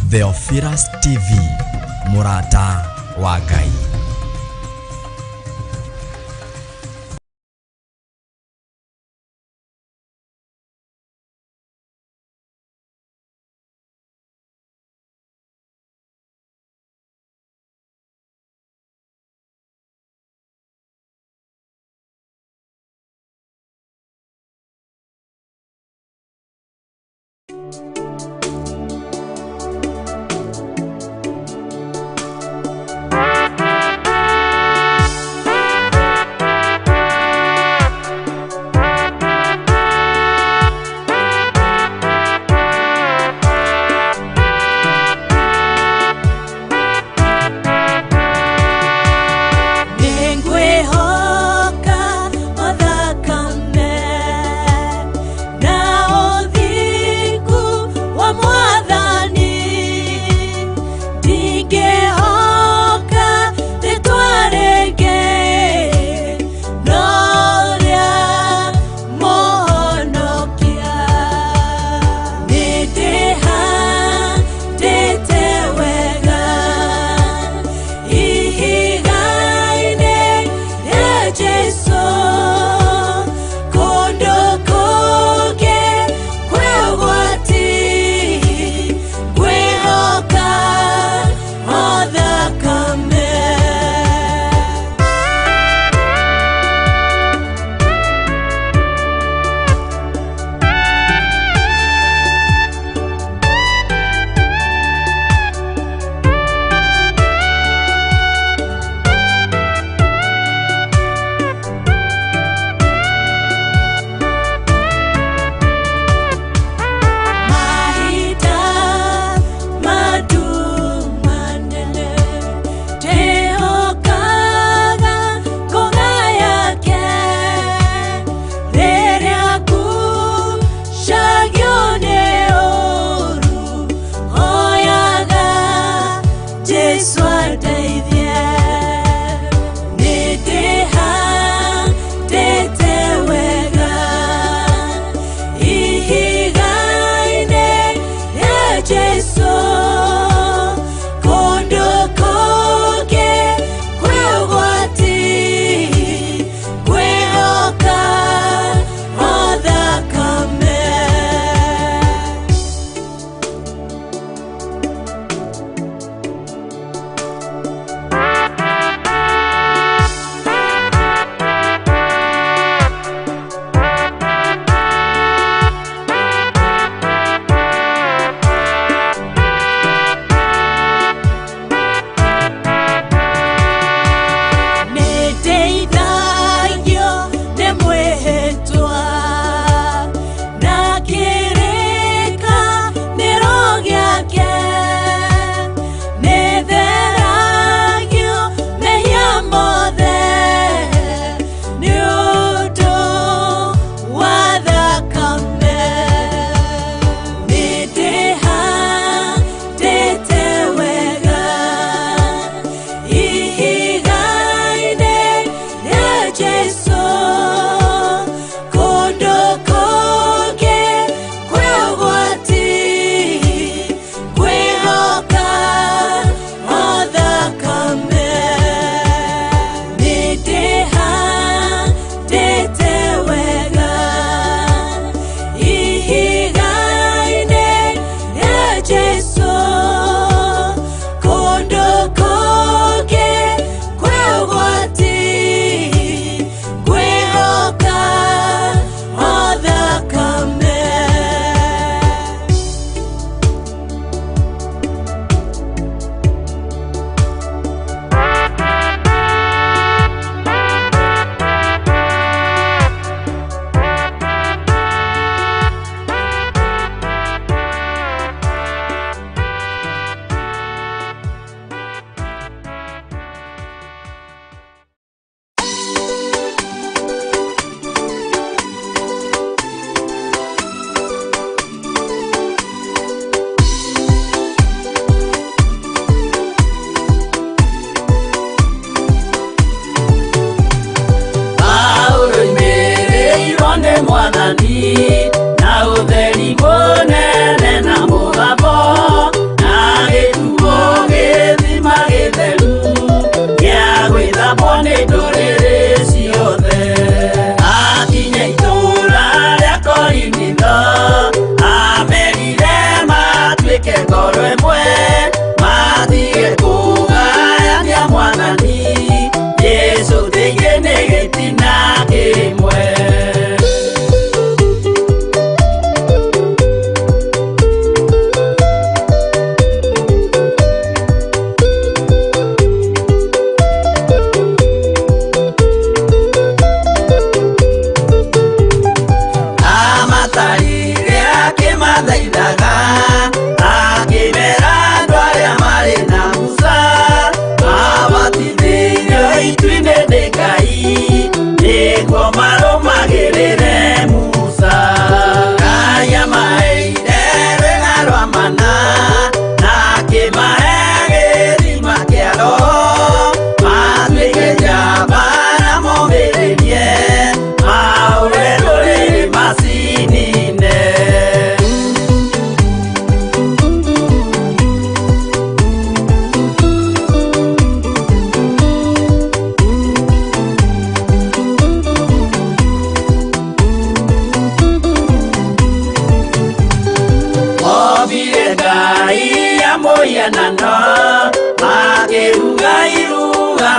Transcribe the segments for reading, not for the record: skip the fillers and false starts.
Theophilus TV, Murata wa Ngai.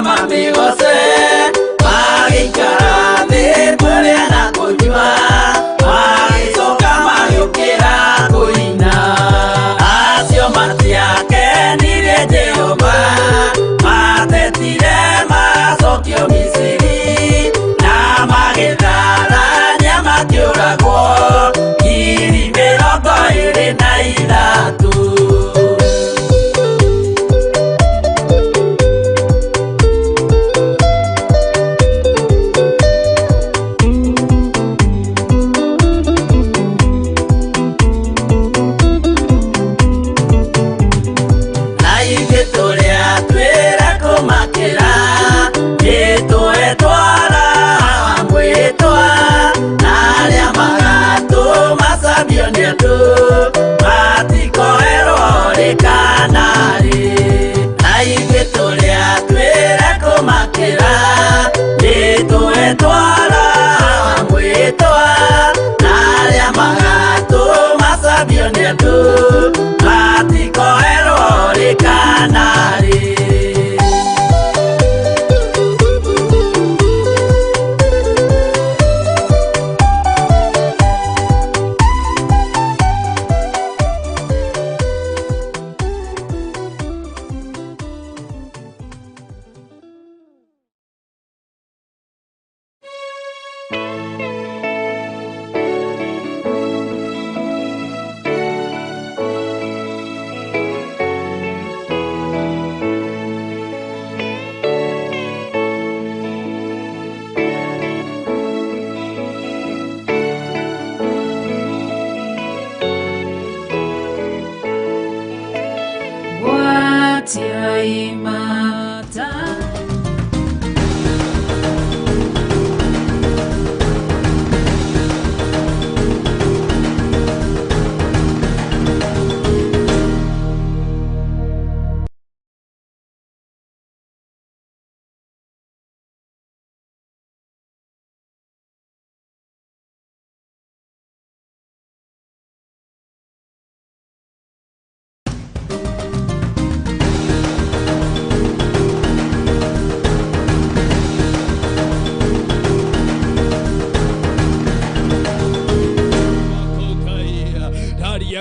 mamigose magikara thĩ kũrĩa na kũnyua magicoka magĩũkĩra kũina acio matiakenirie Jehova matetire macokio Misiri na magĩtharania makĩũragwo ngiri 23.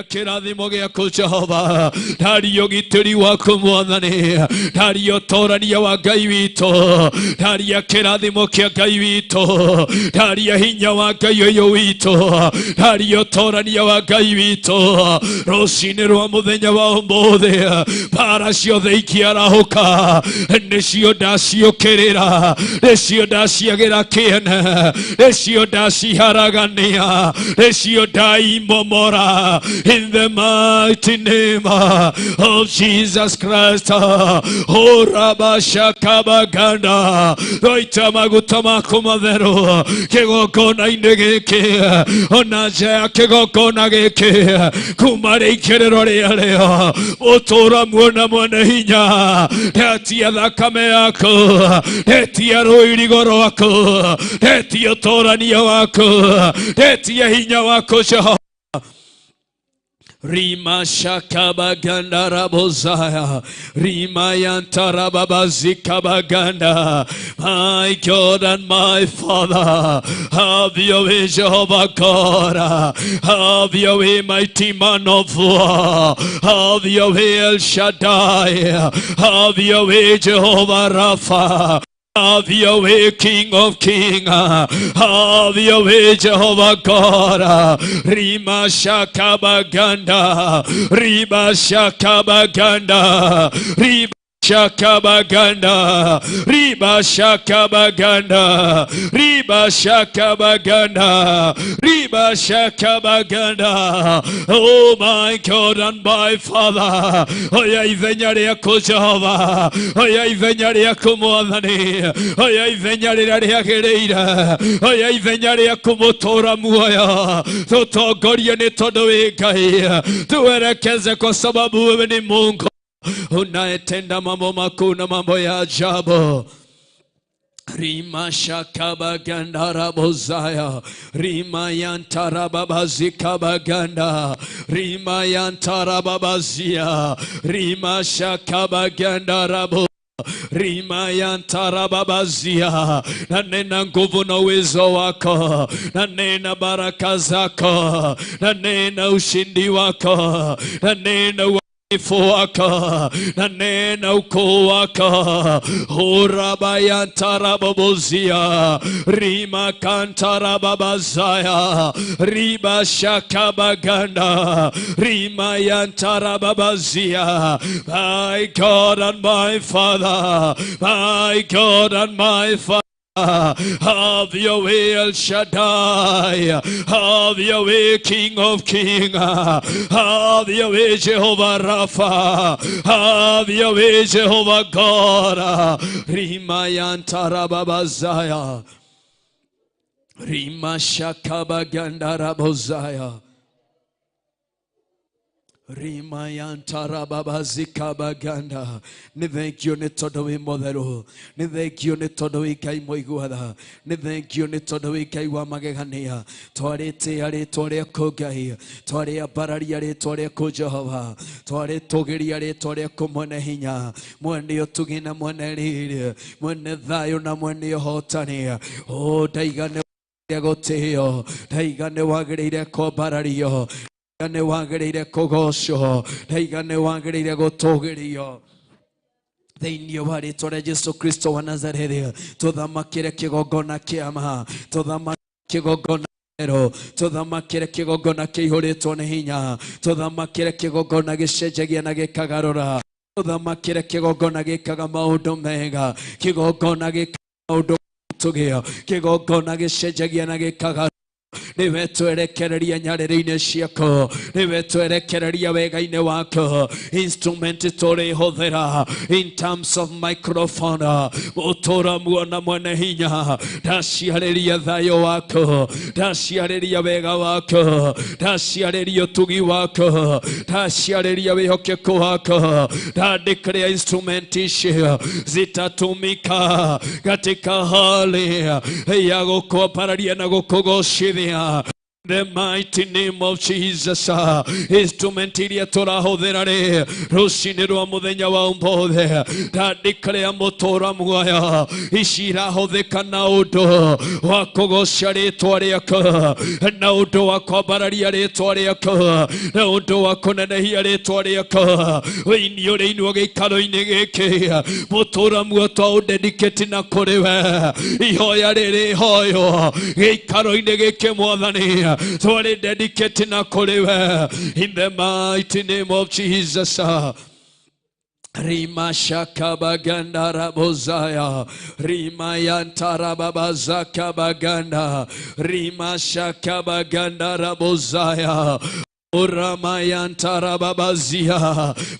Kirathimo giaku Jehova ndario gitiri waku Mwathani ndario torania wa Ngai witũ ndaria kirathimo kia Ngai witũ ndaria hinya wa Ngai ũyũ witũ ndario torania wa Ngai witũ rũcinĩ rwa mũthenya wa ũmũthĩ mbara ciothe ikiarahũka nĩcio ndaciũkĩrĩra nĩcio ndaciagĩra kĩene nĩcio ndaciharagania nĩcio ndaimomora in the mighty name of Jesus Christ. Oh Rabashakabaganda Roita maguta maku matheru kĩgongona-inĩ gĩkĩ ona nja ya kĩgongona gĩkĩ kuma rĩikĩrĩro rĩarĩo ũtũũra muona mwene hinya ndetia thakame yaku ndetia rũirigo rwaku ndetia ũtũũrania waku ndetia hinya waku Jehova. Rima shakabaganda rabozaya Rima yantarababazikabaganda. My God and my Father, have your way, Jehovah God. Have your way, mighty man of war. Have your way, El Shaddai. Have your way, Jehovah Rapha. Have your way, King of Kings. Have your way, Jehovah God. Rima shakabaganda. Rima shakabaganda. Rima Shakabaganda, Riba Shakabaganda, Riba Shakabaganda, Riba Shakabaganda. Oh my God and my Father, oya ithenya rĩaku Jehova, oya ithenya rĩaku Mwathani, oya ithenya rĩrĩa rĩagĩrĩire, oya ithenya rĩaku mũtũũra muoyo, tũtongorie nĩ tondũ wĩ Ngai, tuelekeze kwa sababu wewe ni Mungu unayetenda mambo makuu na mambo ya ajabu. Rima shakabaganda rabozaya, Rima yantarababazikabaganda, Rima yantarababazia, Rima shakabaganda rabo, rima ya ntarababazia, na nena nguvu na uwezo wako, na nena baraka zako, na nena ushindi wako, na nena wako, na nena ukoo wako. Urabaya ntarababozia, rima kantarababazaya, riba shakabaganda, rima ya ntarababazia. My God and my Father, my God and my Father, have your way, El Shaddai. Have your way, King of Kings. Have your way, Jehovah Rapha. Have your way, Jehovah God. Rima yantarababazaya, rima shakabagandarabozaya, rima yantarababazikabaganda. Ni thank you ni tondu wi mutheru, ni thank you ni tondu wi Ngai muiguatha, ni thank you ni tondu wi Ngai wa magegania. Twarite ritwa riaku Ngai, twariambararia ritwa riaku Jehova, twaritugiria ritwa riaku mwene hinya, mwene utugi na mwene riri, mwene thayo na mwene uhotani. O ndaigane gutio, ndaigane wagiriire kumbarario, ndaigane wagiriire kugocwo, ndaigane wagiriire gutugirio. Thĩinĩ wa rĩĩtwa rĩa Jesu Kristo wa Nazarethi, tuthamakĩre kĩgongona kĩama, tuthamakĩre kĩgongona ero, tuthamakĩre kĩgongona kĩihũrĩtwo nĩ hinya, tuthamakĩre kĩgongona gĩcenjagia na gĩkagarũra, tuthamakĩre kĩgongona gĩkaga maũndũ mega, kĩgongona gĩkaga maũndũ tũgĩa, kĩgongona gĩcenjagia na gĩkagarũra. Niwe twerekereria nyarĩrĩ-inĩ ciako, niwe twerekereria wega-inĩ wako. Instrument tũrĩhũthĩra in terms of microphone, ũtũũra muona mwene hinya, ndaciarĩria thayũ wako, ndaciarĩria wega wako, ndaciarĩria ũtugi wako, ndaciarĩria wĩhokeku wako. Ndandĩkĩra instrument icio zitatumika katika hali ya gũkwambararia na gũkũgocithia. The mighty name of Jesus. Instrument iria turahũthĩra rĩ rũcinĩ rwa mũthenya wa ũmũthĩ, ndandĩkĩra mũtũũra muoyo ici irahũthĩka na ũndũ wa kũgoca rĩĩtwa rĩaku, na ũndũ wa kwambararia rĩĩtwa rĩaku, na ũndũ wa kũnenehia rĩĩtwa rĩaku. Wĩini ũrĩinwo gĩikaro-inĩ gĩkĩ, mũtũũra muoyo twaũndedicate na kũrĩ we. Ihoya rĩrĩ hoyo gĩikaro-inĩ gĩkĩ Mwathani, sorry, dedicated na kolewe in the mighty name of Jesus. Rima shakabaganda rabozaya, rima yantarababazaka baganda, rima shakabaganda rabozaya.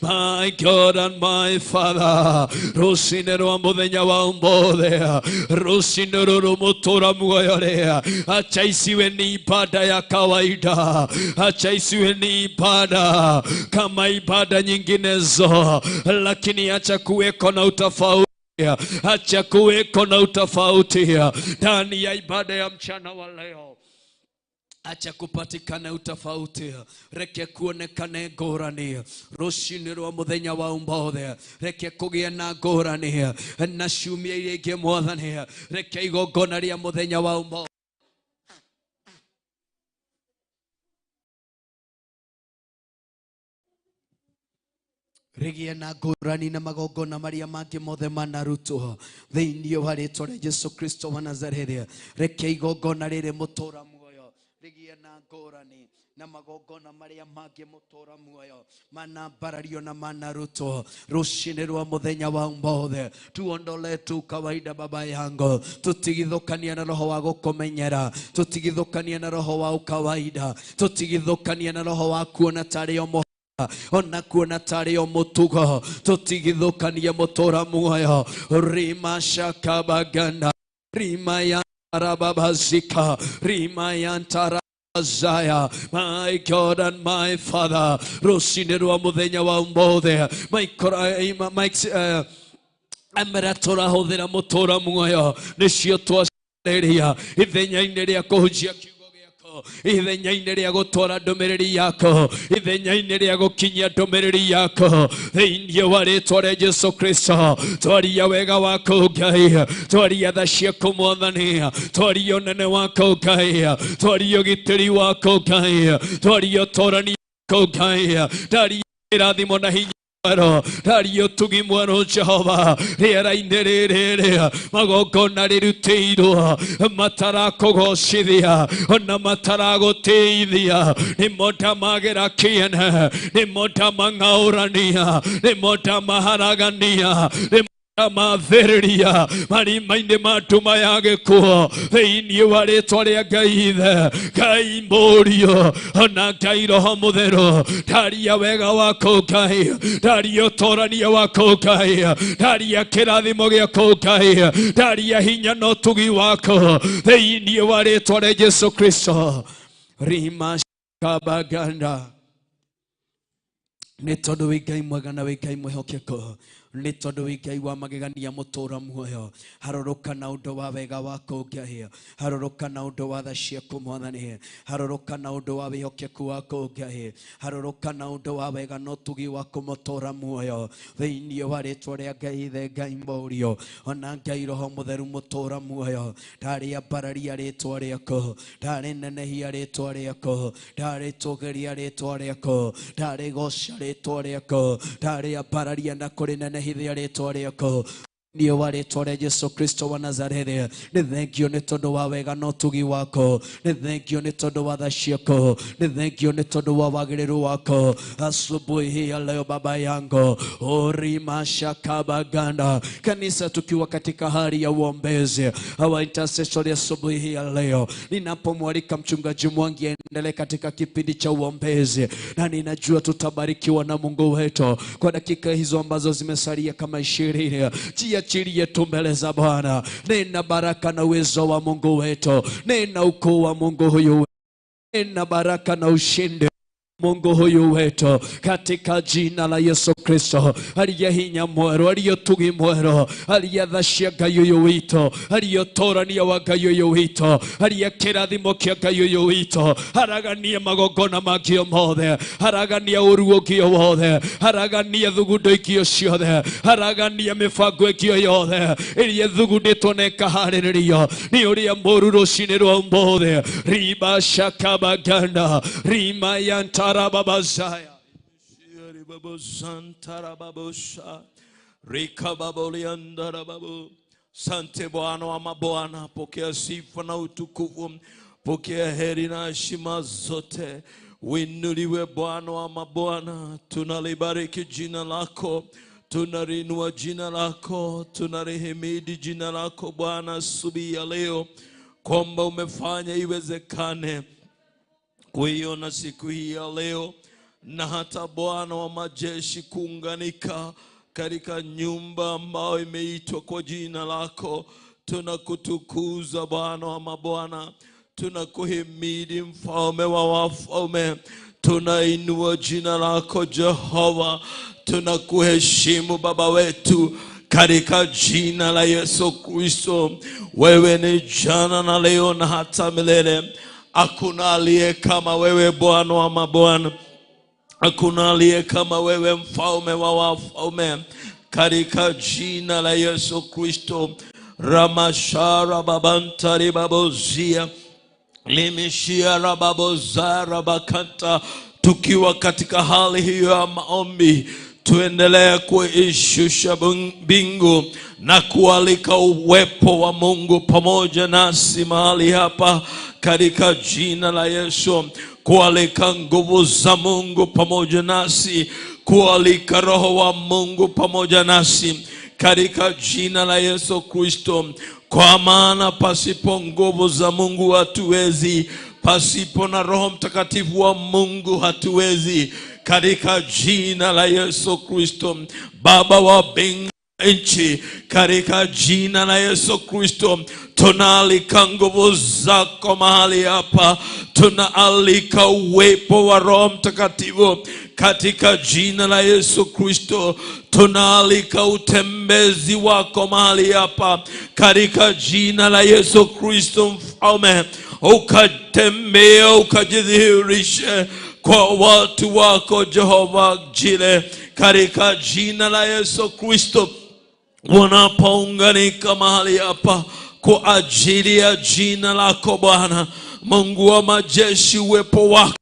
My God and my Father, rũcinĩ rwa mũthenya wa ũmũthĩ, rũcinĩ rũrũ mũtũũra muoyo rĩ, acha isiwe ni ibada ya kawaida, acha isiwe ni ibada kama ibada nyinginezo, lakini acha kuweko na utofauti, acha kuweko na utofauti ndani ya ibada ya mchana wa leo. Acha kupatikane utofauti, reke kuonekane ngũrani rũcinĩ rwa mũthenya wa ũmũthĩ, reke kũgĩe na ngũrani na ciumia iria ingĩ Mwathani, reke igongona rĩa mũthenya wa ũmũthĩ rĩgĩe na ngũrani na magongona marĩa mangĩ mothe manarutwo thĩinĩ wa rĩĩtwa rĩa Jesu Kristo wa Nazarethi. Reke igongona rĩrĩ mũtũũra muoyo rĩgĩe na ngũrani na magongona marĩa mangĩ mũtũũra muoyo manambarario na manarutwo rũcinĩ rwa mũthenya wa ũmũthĩ. Tuondole tu kawaida Baba yangu, tutigithũkanie na roho wa gũkũmenyera, tutigithũkanie na roho wa ukawaida, tutigithũkanie na roho wa kuona tarĩ o ona kuona tarĩ o mũtugo, tutigithũkanie mũtũũra muoyo. Rima shakabaganda, rima yantarababazika, rima yantarabazaya. My God and my Father, rũcinĩ rwa mũthenya wa ũmũthĩ, amera tũrahũthĩra mũtũũra muoyo nĩcio twacarĩria ithenya-inĩ rĩa kũhunjia kiugo gĩako. ithenya-inĩ rĩa gũtwara ndũmĩrĩri yako, ithenya-inĩ rĩa gũkinyia ndũmĩrĩri yako thĩinĩ wa rĩĩtwa rĩa Jesũ Kristo. Twaria wega wako Ngai, twaria tha ciaku Mwathani, twaria ũnene wako Ngai, twaria ũgitĩri wako Ngai, twaria ũtũũrani wako Ngai, twaria irathimo na hinya mwero, twaria ũtugi mwero Jehova. Rĩera-inĩ rĩrĩ magongona rĩrutĩirwo matarakũgocithia ona mataragũteithia, nĩmo ndamagĩra kĩene, nĩmo ndamang'aũrania, nĩmo ndamaharagania, mathĩrĩria marima-inĩ ma nduma ya gĩkuũ thĩinĩ wa rĩĩtwa rĩa Ngai Ithe, Ngai Mũriũ ona Ngai Roho Mũtheru. Ndaria wega wako Ngai, ndaria ũtũũrania wako Ngai, ndaria kĩrathimo gĩako Ngai, ndaria hinya na ũtugi wako thĩinĩ wa rĩĩtwa rĩa Jesũ Kristo. Rima kabaganda nĩ tondũ wĩ Ngai mwega na wĩ Ngai mwĩhokeku, nĩ tondũ wĩ Ngai wa magegania mũtũũra muoyo. Harũrũka na ũndũ wa wega wako Ngai, harũrũka na ũndũ wa tha ciaku Mwathani, harũrũka na ũndũ wa wĩhokeku wako Ngai, harũrũka na ũndũ wa wega na ũtugi wako mũtũũra muoyo thĩinĩ wa rĩĩtwa rĩa Ngai Ithe, Ngai Mũriũ ona Ngai Roho Mũtheru mũtũũra muoyo. Ndarĩ ambararia rĩĩtwa rĩaku, ndarĩ nenehia rĩĩtwa rĩaku, ndarĩ tũgeria rĩĩtwa rĩaku, ndarĩ goca rĩĩtwa rĩaku, ndarĩ ambararia na kũrĩ nenehithia rĩĩtwa rĩaku nĩ wa rĩĩtwa rĩa Jesũ Kristo wa Nazareti. Nĩ thengio nĩ tondũ wa wega na ũtugi wako, nĩ thengio nĩ tondũ wa tha ciaku, nĩ thengio nĩ tondũ wa wagĩrĩru wako. Asubuhi hii ya leo Baba yangu Orimashakabaganda, kanisa tukiwa katika hali ya uombezi our intercessory asubuhi hii ya leo, ninapomwalika mchungaji Mwangi aendelee katika kipindi cha uombezi, na ninajua tutabarikiwa na Mungu wetu kwa dakika hizo ambazo zimesalia kama 20. Jiachilie tu mbele za Bwana. Nena baraka na uwezo wa Mungu wetu, nena ukuu wa Mungu huyu, nena baraka na ushindi Mungu huyu wetu katika jina la Yesu Kristo. Aliye hinya mwero, aliye tugi mwero, aliye thashia Ngai uyu wito, aliye ũtũũrania wa Ngai uyu wito, aliye kĩrathimo kĩa Ngai uyu wito. Haragania magongona mangĩ mothe, haragania ũru ũngĩ wothe, haragania thugundo ingĩ ciothe, haragania mĩbango ĩngĩ yothe ĩrĩa thugundĩtwo na ĩkaharĩrĩrio nĩ ũrĩa mũũru rũcinĩ rwa ũmũthĩ. Riba shakabaganda rima yanta Tarababazaya Shiribabu Santarababusha Rikababoliandarababu. Sante Bwana wa mabwana, pokea sifa na utukufu, pokea heri na heshima zote. Winuliwe Bwana wa mabwana, tunalibariki jina lako, tunarinua jina lako, tunarihimidi jina lako Bwana asubuhi ya leo, kwamba umefanya iwezekane kuiona siku hii ya leo, na hata Bwana wa majeshi kuunganika katika nyumba ambayo imeitwa kwa jina lako. Tunakutukuza Bwana wa mabwana, tunakuhimidi mfalme wa wafalme, tunainua jina lako Jehova, tunakuheshimu Baba wetu katika jina la Yesu Kristo. Wewe ni jana na leo na hata milele. Hakuna aliye kama wewe Bwana wa mabwana, hakuna aliye kama wewe mfalme wa wafalme, katika jina la Yesu Kristo. Ramashara babantari babozia limishia rababozara bakanta. Tukiwa katika hali hiyo ya maombi, tuendelee kuishusha mbingu na kualika uwepo wa Mungu pamoja nasi mahali hapa katika jina la Yesu. Kualika nguvu za Mungu pamoja nasi, kualika Roho wa Mungu pamoja nasi katika jina la Yesu Kristo. Kwa maana pasipo nguvu za Mungu hatuwezi, pasipo na Roho Mtakatifu wa Mungu hatuwezi, katika jina la Yesu Kristo. Baba wa mbingu nchi, katika jina la Yesu Kristo, tunaalika nguvu zako mahali hapa, tunaalika uwepo wa Roho Mtakatifu katika jina la Yesu Kristo, tunaalika utembezi wako mahali hapa katika jina la Yesu Kristo. Mfalme, ukatembea, ukajidhihirishe kwa watu wako Jehova Jire, katika jina la Yesu Kristo. Wanapounganika mahali hapa kwa ajili ya jina lako Bwana Mungu wa majeshi, uwepo wako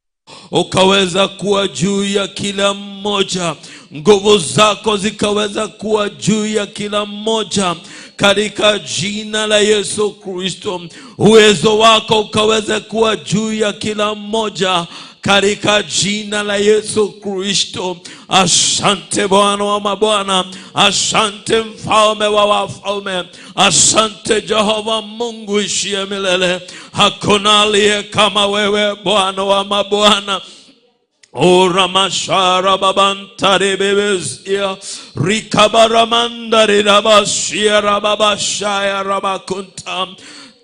ukaweza kuwa juu ya kila mmoja, nguvu zako zikaweza kuwa juu ya kila mmoja katika jina la Yesu Kristo. Uwezo wako ukaweza kuwa juu ya kila mmoja katika jina la Yesu Kristo. Asante Bwana wa mabwana, asante mfalme wa wafalme, asante Jehova Mungu ishie milele. Hakuna aliye kama wewe Bwana wa mabwana. Ora mashara babantare bebezia rikabaramandare rabashia rababashaya rabakunta.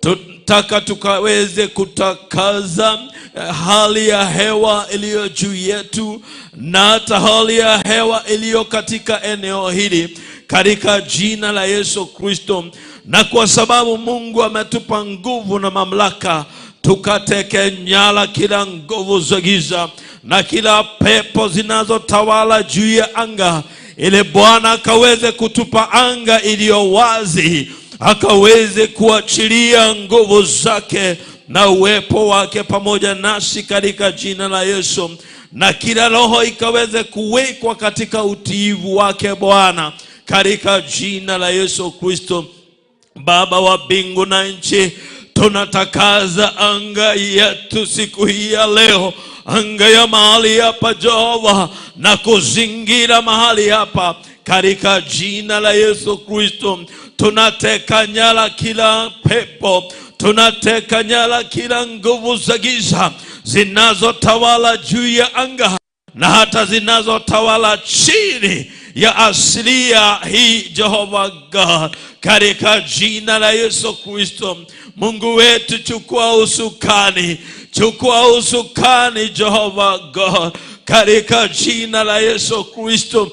Tutaka tukaweze kutakaza hali ya hewa iliyo juu yetu na hata hali ya hewa iliyo katika eneo hili katika jina la Yesu Kristo. Na kwa sababu Mungu ametupa nguvu na mamlaka, tukateke nyara kila nguvu za giza na kila pepo zinazotawala juu ya anga, ili Bwana akaweze kutupa anga iliyo wazi, akaweze kuachilia nguvu zake na uwepo wake pamoja nasi katika jina la Yesu. Na kila roho ikaweze kuwekwa katika utiivu wake Bwana katika jina la Yesu Kristo. Baba wa mbingu na nchi, tunatakaza anga yetu siku hii ya leo, anga ya mahali hapa Jehova, na kuzingira mahali hapa katika jina la Yesu Kristo. Tunateka nyara kila pepo, tunateka nyara kila nguvu za giza zinazotawala juu ya anga na hata zinazotawala chini ya asilia hii Jehova God, katika jina la Yesu Kristo. Mungu wetu, chukua usukani, chukua usukani Jehova God, katika jina la Yesu Kristo,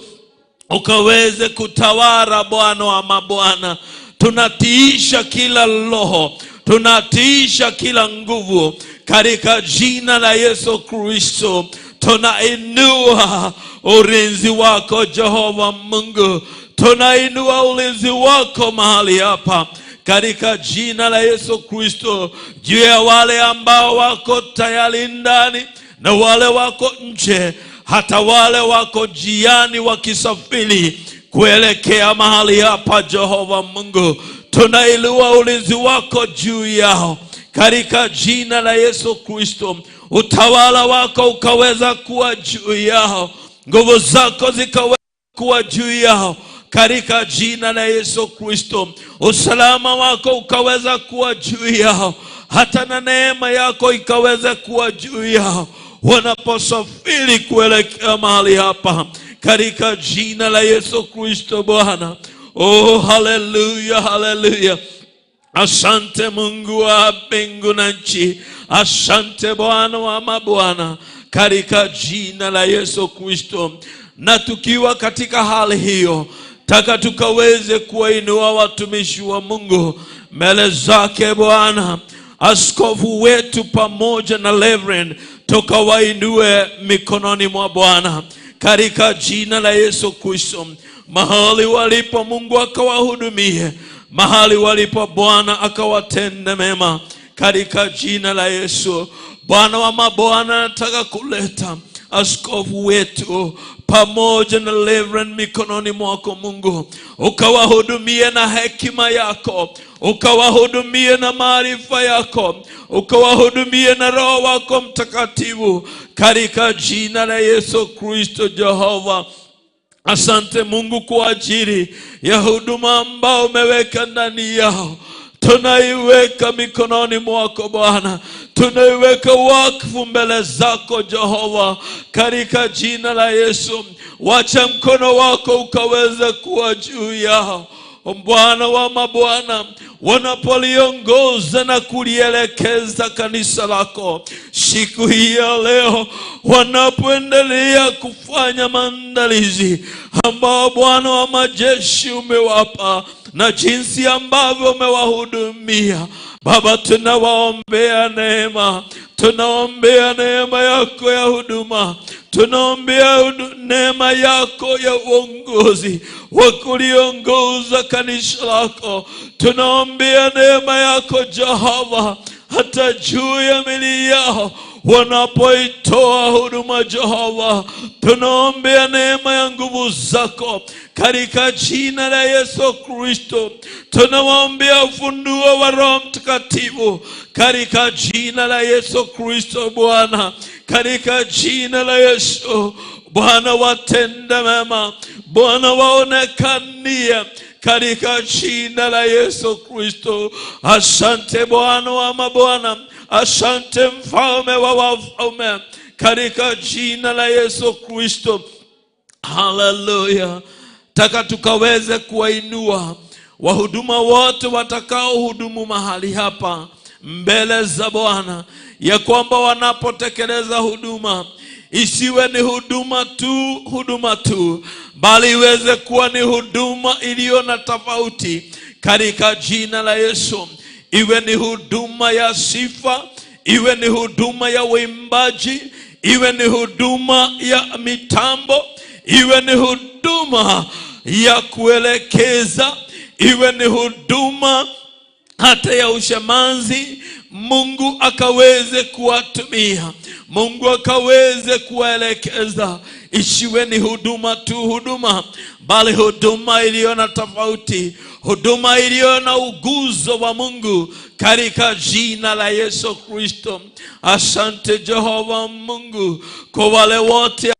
ukaweze kutawala Bwana wa mabwana. Tunatiisha kila roho, tunatiisha kila nguvu katika jina la Yesu Kristo. Tunainua ulinzi wako Jehova Mungu, tunainua ulinzi wako mahali hapa katika jina la Yesu Kristo, juu ya wale ambao wako tayari ndani na wale wako nje, hata wale wako jiani wakisafiri kuelekea mahali hapa Jehova Mungu. Tunainua ulinzi wako juu yao katika jina la Yesu Kristo. Utawala wako ukaweza kuwa juu yao, nguvu zako zikaweza kuwa juu yao katika jina la Yesu Kristo. Usalama wako ukaweza kuwa juu yao, hata na neema yako ikaweza kuwa juu yao wanaposafiri kuelekea mahali hapa katika jina la Yesu Kristo Bwana. Oh, haleluya, haleluya. Asante Mungu wa mbingu na nchi, asante Bwana wa mabwana, katika jina la Yesu Kristo. Na tukiwa katika hali hiyo, taka tukaweze kuwainua watumishi wa Mungu mbele zake Bwana. Askofu wetu pamoja na Reverend, tukawainue mikononi mwa Bwana katika jina la Yesu Kristo. Mahali walipo Mungu akawahudumie, mahali walipo Bwana akawatende mema katika jina la Yesu. Bwana wa mabwana, nataka kuleta askofu wetu pamoja na Reverend mikononi mwako Mungu, ukawahudumie na hekima yako, ukawahudumie na maarifa yako, ukawahudumie na Roho wako Mtakatifu katika jina la Yesu Kristo Jehova. Asante Mungu kwa ajili ya huduma ambao umeweka ndani yao. Tunaiweka mikononi mwako Bwana, tunaiweka wakfu mbele zako Jehova katika jina la Yesu. Wacha mkono wako ukaweze kuwa juu yao Bwana wa mabwana, wanapoliongoza na kulielekeza kanisa lako siku hii ya leo, wanapoendelea kufanya maandalizi ambao Bwana wa majeshi umewapa na jinsi ambavyo umewahudumia. Baba, tunawaombea neema, tunaombea neema yako ya huduma, tunaombea neema yako ya uongozi wa kuliongoza kanisa lako. Tunaombea neema yako Jehova, hata juu ya miili yao wanapoitoa huduma Jehova. Tunaombea neema ya nguvu zako katika jina la Yesu Kristo. Tunawaombea ufunuo wa Roho Mtakatifu katika jina la Yesu Kristo Bwana. Katika jina la Yesu Bwana, watenda mema Bwana, waonekanie katika jina la Yesu Kristo. Asante Bwana wa mabwana, asante mfalme wa wafalme, katika jina la Yesu Kristo. Haleluya. Taka tukaweze kuwainua wahuduma wote watakao hudumu mahali hapa mbele za Bwana, ya kwamba wanapotekeleza huduma isiwe ni huduma tu, bali iweze kuwa ni huduma iliyo na tofauti katika jina la Yesu. Iwe ni huduma ya sifa, iwe ni huduma ya uimbaji, iwe ni huduma ya mitambo, iwe ni huduma ya kuelekeza, iwe ni huduma hata ya ushamanzi. Mungu akaweze kuwatumia, Mungu akaweze kuwaelekeza. Isiwe ni huduma, bali huduma iliyo na tofauti, huduma iliyo na uguzo wa Mungu katika jina la Yesu Kristo. Asante Jehova Mungu kwa wale wote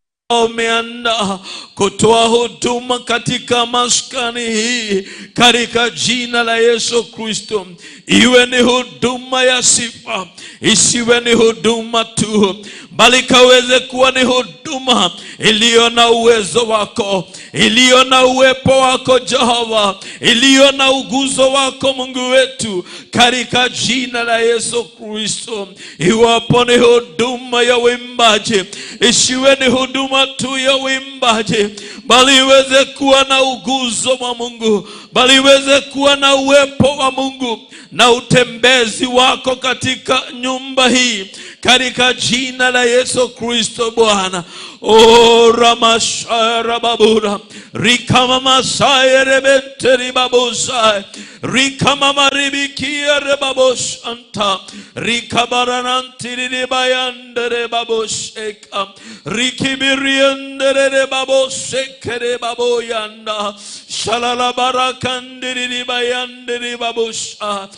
umeandaa kutoa huduma katika maskani hii katika jina la Yesu Kristo. Iwe ni huduma ya sifa, isiwe ni huduma tu, bali kaweze kuwa ni huduma iliyo na uwezo wako, iliyo na uwepo wako Jehova, iliyo na uguzo wako Mungu wetu katika jina la Yesu Kristo. Iwapo ni huduma ya uimbaji, isiwe ni huduma tu ya uimbaji, bali iweze kuwa na uguzo wa Mungu, bali iweze kuwa na uwepo wa Mungu na utembezi wako katika nyumba hii katika jina la Yesu Kristo Bwana. O Ramashaya Babura Rikama Masaya Rebenteri Babosai Rikama Maribikia Rebabosanta Rikabaranantiri Rebayandere Babosheka Rikibiriandere Rebaboshekere Baboyanda Shalala Barakandiri Rebayandere Babosha.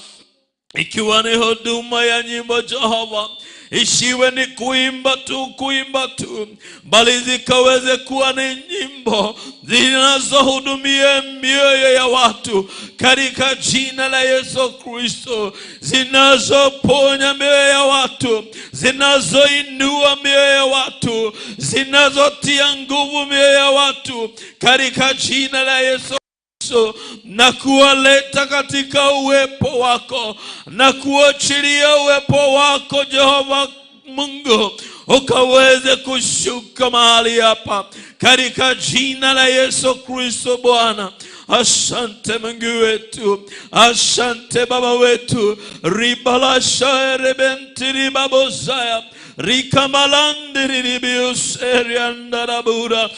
Ikiwa ni huduma ya nyimbo Jehova, isiwe ni kuimba tu, bali zikaweze kuwa ni nyimbo zinazohudumia mioyo ya watu katika jina la Yesu Kristo, zinazoponya mioyo ya watu, zinazoinua mioyo ya watu, zinazotia nguvu mioyo ya watu katika jina la Yesu, na kuwaleta katika uwepo wako, na kuachilia uwepo wako Jehova Mungu ukaweze kushuka mahali hapa katika jina la Yesu Kristo Bwana. Asante Mungu wetu, asante Baba wetu. Ribalasha rebentiri babosaya rikamalandi ribiuseriandarabura.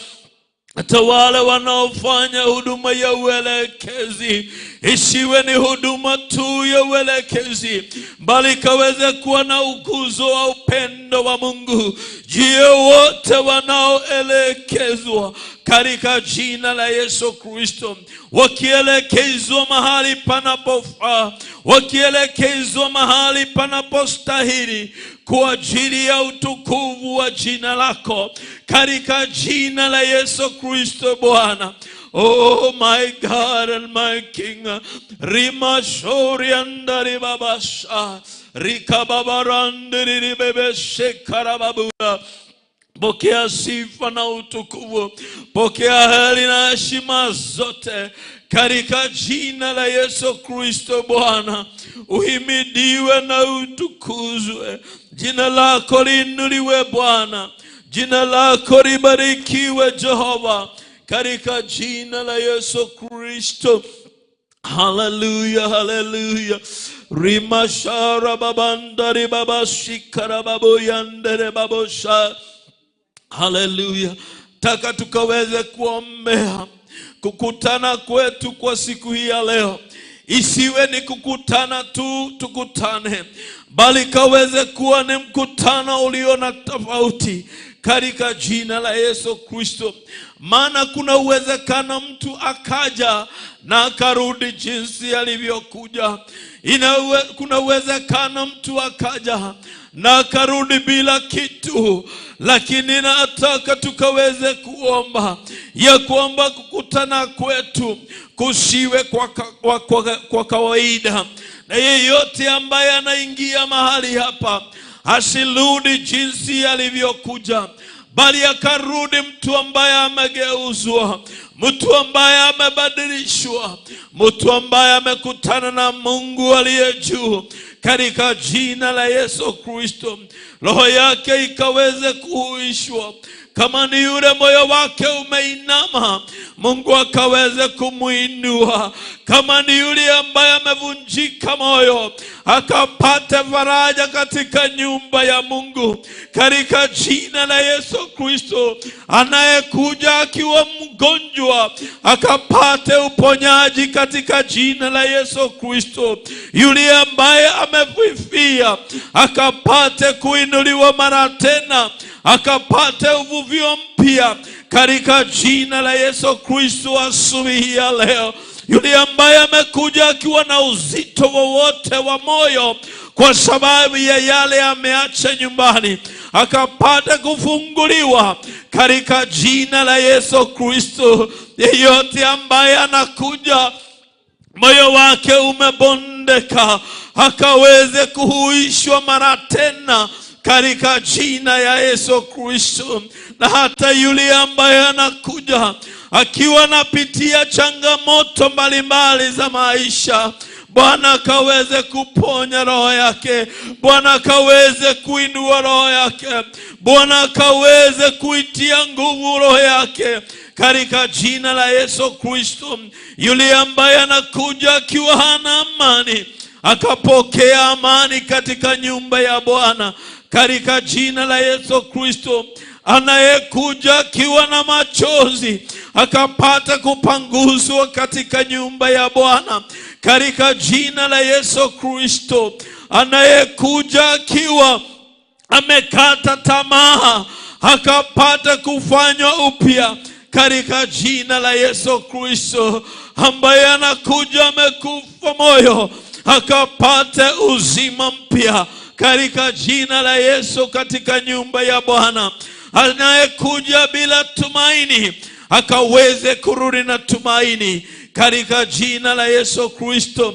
Hata wale wanaofanya huduma ya uelekezi, isiwe ni huduma tu ya uelekezi, bali kaweze kuwa na uguzo wa upendo wa Mungu juu wote wanaoelekezwa katika jina la Yesu Kristo. Wakielekezwa mahali panapofaa, wakielekezwa mahali panapostahili kwa ajili ya utukufu wa jina lako katika jina la Yesu Kristo Bwana. Oh my God and my King, Rimashori andari babasha rikababarandiri ribebeshe karababura. Pokea sifa na utukufu, pokea heri na heshima zote katika jina la Yesu Kristo Bwana. Uhimidiwe na utukuzwe, jina lako liinuliwe Bwana, jina lako libarikiwe Jehova, katika jina la Yesu Kristo. Hallelujah, hallelujah. Rimashara babandari babashikara baboyandere babosha. Hallelujah. Taka tukaweze kuombea kukutana kwetu kwa siku hii ya leo. Isiwe ni kukutana tu tukutane, bali kaweze kuwa ni mkutano ulio na tofauti katika jina la Yesu Kristo. Maana kuna uwezekano mtu akaja na akarudi jinsi alivyokuja. Kuna uwezekano mtu akaja na akarudi bila kitu. Lakini nataka tukaweze kuomba ya kwamba kukutana kwetu kusiwe kwa kawaida. Na yeyote ambaye anaingia mahali hapa asirudi jinsi alivyokuja, bali akarudi mtu ambaye amegeuzwa, mtu ambaye amebadilishwa, mtu ambaye amekutana na Mungu aliye juu katika jina la Yesu Kristo. Roho yake ikaweze kuhuishwa. Kama ni yule moyo wake umeinama, Mungu akaweze kumuinua. Kama ni yule ambaye amevunjika moyo, akapate faraja katika nyumba ya Mungu katika jina la Yesu Kristo. Anayekuja akiwa mgonjwa, akapate uponyaji katika jina la Yesu Kristo. Yule ambaye amefifia, akapate kuinuliwa mara tena, akapate uvuvio mpya katika jina la Yesu Kristo asubuhi ya leo. Yule ambaye amekuja akiwa na uzito wowote wa moyo kwa sababu ya yale ameacha nyumbani, akapata kufunguliwa katika jina la Yesu Kristo. Yeyote ambaye anakuja moyo wake umebondeka, akaweze kuhuishwa mara tena katika jina ya Yesu Kristo. Na hata yule ambaye anakuja akiwa anapitia changamoto mbalimbali za maisha, Bwana kaweze kuponya roho yake, Bwana kaweze kuinua roho yake, Bwana kaweze kuitia nguvu roho yake katika jina la Yesu Kristo. Yule ambaye anakuja akiwa hana amani, akapokea amani katika nyumba ya Bwana katika jina la Yesu Kristo. Anayekuja akiwa na machozi, akapata kupanguzwa katika nyumba ya Bwana katika jina la Yesu Kristo. Anayekuja akiwa amekata tamaa, akapata kufanywa upya katika jina la Yesu Kristo. Ambaye anakuja amekufa moyo, akapate uzima mpya katika jina la Yesu katika nyumba ya Bwana. Anayekuja bila tumaini, akaweze kurudi na tumaini katika jina la Yesu Kristo.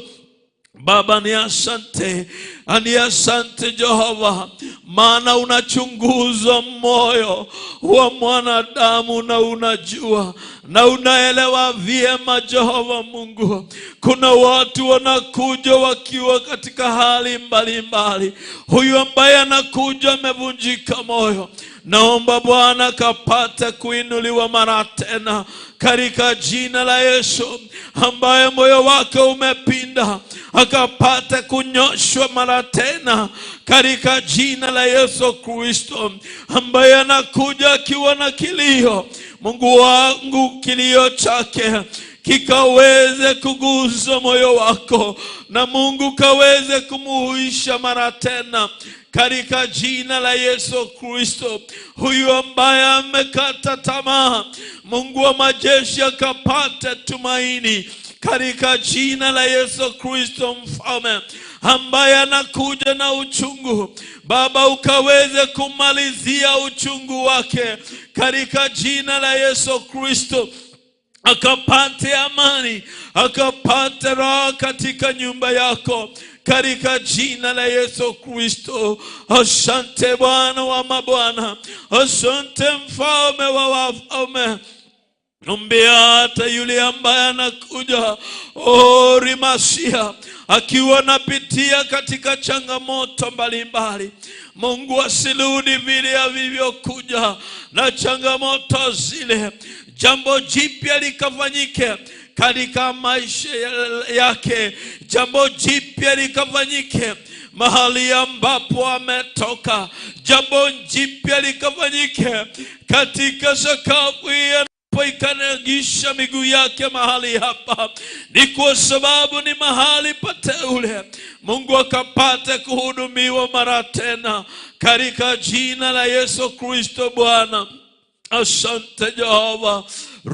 Baba, ni asante Jehova, maana unachunguza moyo wa mwanadamu na unajua na unaelewa vyema Jehova Mungu. Kuna watu wanakuja wakiwa katika hali mbalimbali. Huyu ambaye anakuja amevunjika moyo, naomba Bwana kapata kuinuliwa mara tena katika jina la Yesu. Ambaye moyo wake umepinda, akapata kunyoshwa mara tena katika jina la Yesu Kristo. Ambaye anakuja akiwa na kilio, Mungu wangu kilio chake kikaweze kugusa moyo wako, na Mungu kaweze kumuhuisha mara tena katika jina la Yesu Kristo. Huyu ambaye amekata tamaa, Mungu wa majeshi akapata tumaini katika jina la Yesu Kristo. Mfalme ambaye anakuja na uchungu, Baba ukaweze kumalizia uchungu wake katika jina la Yesu Kristo. Akapate amani, akapate raha katika nyumba yako katika jina la Yesu Kristo. Asante Bwana wa mabwana, asante Mfalme wa wafalme. Ombea hata yule ambaye anakuja Rimasia akiwa napitia katika changamoto mbalimbali. Mungu asirudi vile alivyokuja na changamoto zile. Jambo jipya likafanyike katika maisha yake. Jambo jipya likafanyike mahali ambapo ametoka. Jambo jipya likafanyike katika sakafu hii ikanagisha miguu yake mahali hapa. Ni kwa sababu ni mahali pateule. Mungu akapate kuhudumiwa mara tena katika jina la Yesu Kristo Bwana. Asante Jehova.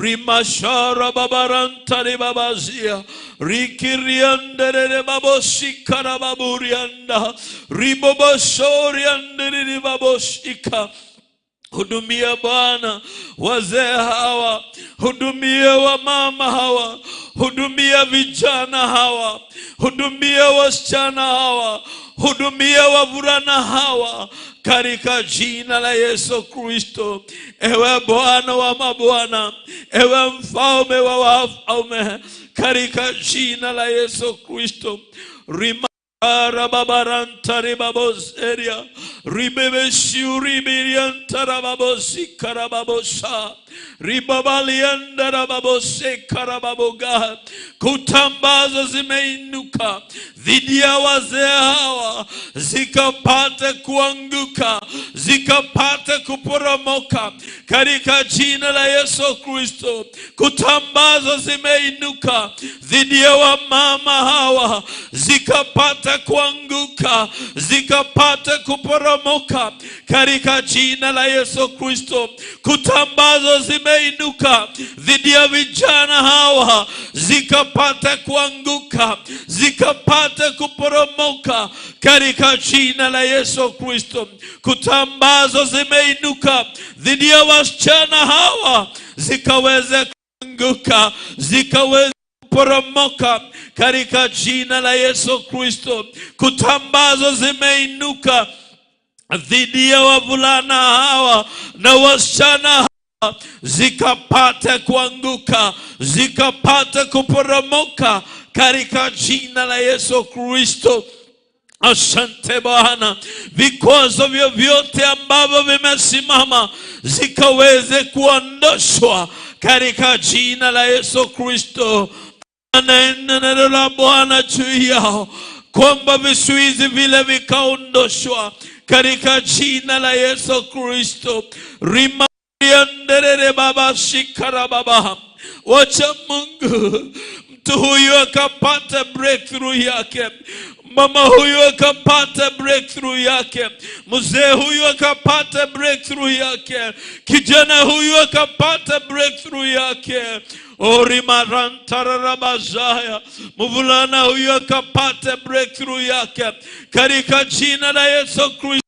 Rimashara babaranta ribabazia rikiriandere baboshikara baburianda ribobashoriandere ribaboshika. Hudumia Bwana wazee hawa, hudumia wamama hawa, hudumia vijana hawa, hudumia wasichana hawa, hudumia wavulana hawa katika jina la Yesu Kristo. Ewe Bwana wa mabwana, ewe mfalme wa wafalme, katika jina la Yesu Kristo. Rababaranta ribaboseria ribebeshiuri birianta rababosi karababosha ribabalianda rababose karababoga. Kutambazo zimeinuka dhidi ya wazee hawa, zikapate kuanguka, zikapate kuporomoka katika jina la Yesu Kristo. Kutambazo zimeinuka dhidi ya wamama hawa, zikapate kuanguka, zikapate kuporomoka katika jina la Yesu Kristo. Kutambazo zimeinuka dhidi ya vijana hawa, zikapate kuanguka, zikapate kuporomoka katika jina la Yesu Kristo. Kutambazo zimeinuka dhidi ya wasichana hawa, zikaweze kuanguka, zikaweze kuporomoka katika jina la Yesu Kristo. Kutambazo zimeinuka dhidi ya wavulana hawa na wasichana hawa, zikapate kuanguka, zikapate kuporomoka katika jina la Yesu Kristo. Asante Bwana. Vikwazo vyovyote ambavyo vimesimama, zikaweze kuondoshwa katika jina la Yesu Kristo. Neno la Bwana juu yao, kwamba vizuizi vile vikaondoshwa katika jina la Yesu Kristo. Rimarianderere baba shikara baba. Wacha Mungu mtu huyu akapata breakthrough yake, mama huyu akapata breakthrough yake, mzee huyu akapata breakthrough yake, kijana huyu akapata breakthrough yake. Orimarantarabazaya, mvulana huyu akapata breakthrough yake katika jina la Yesu Kristo.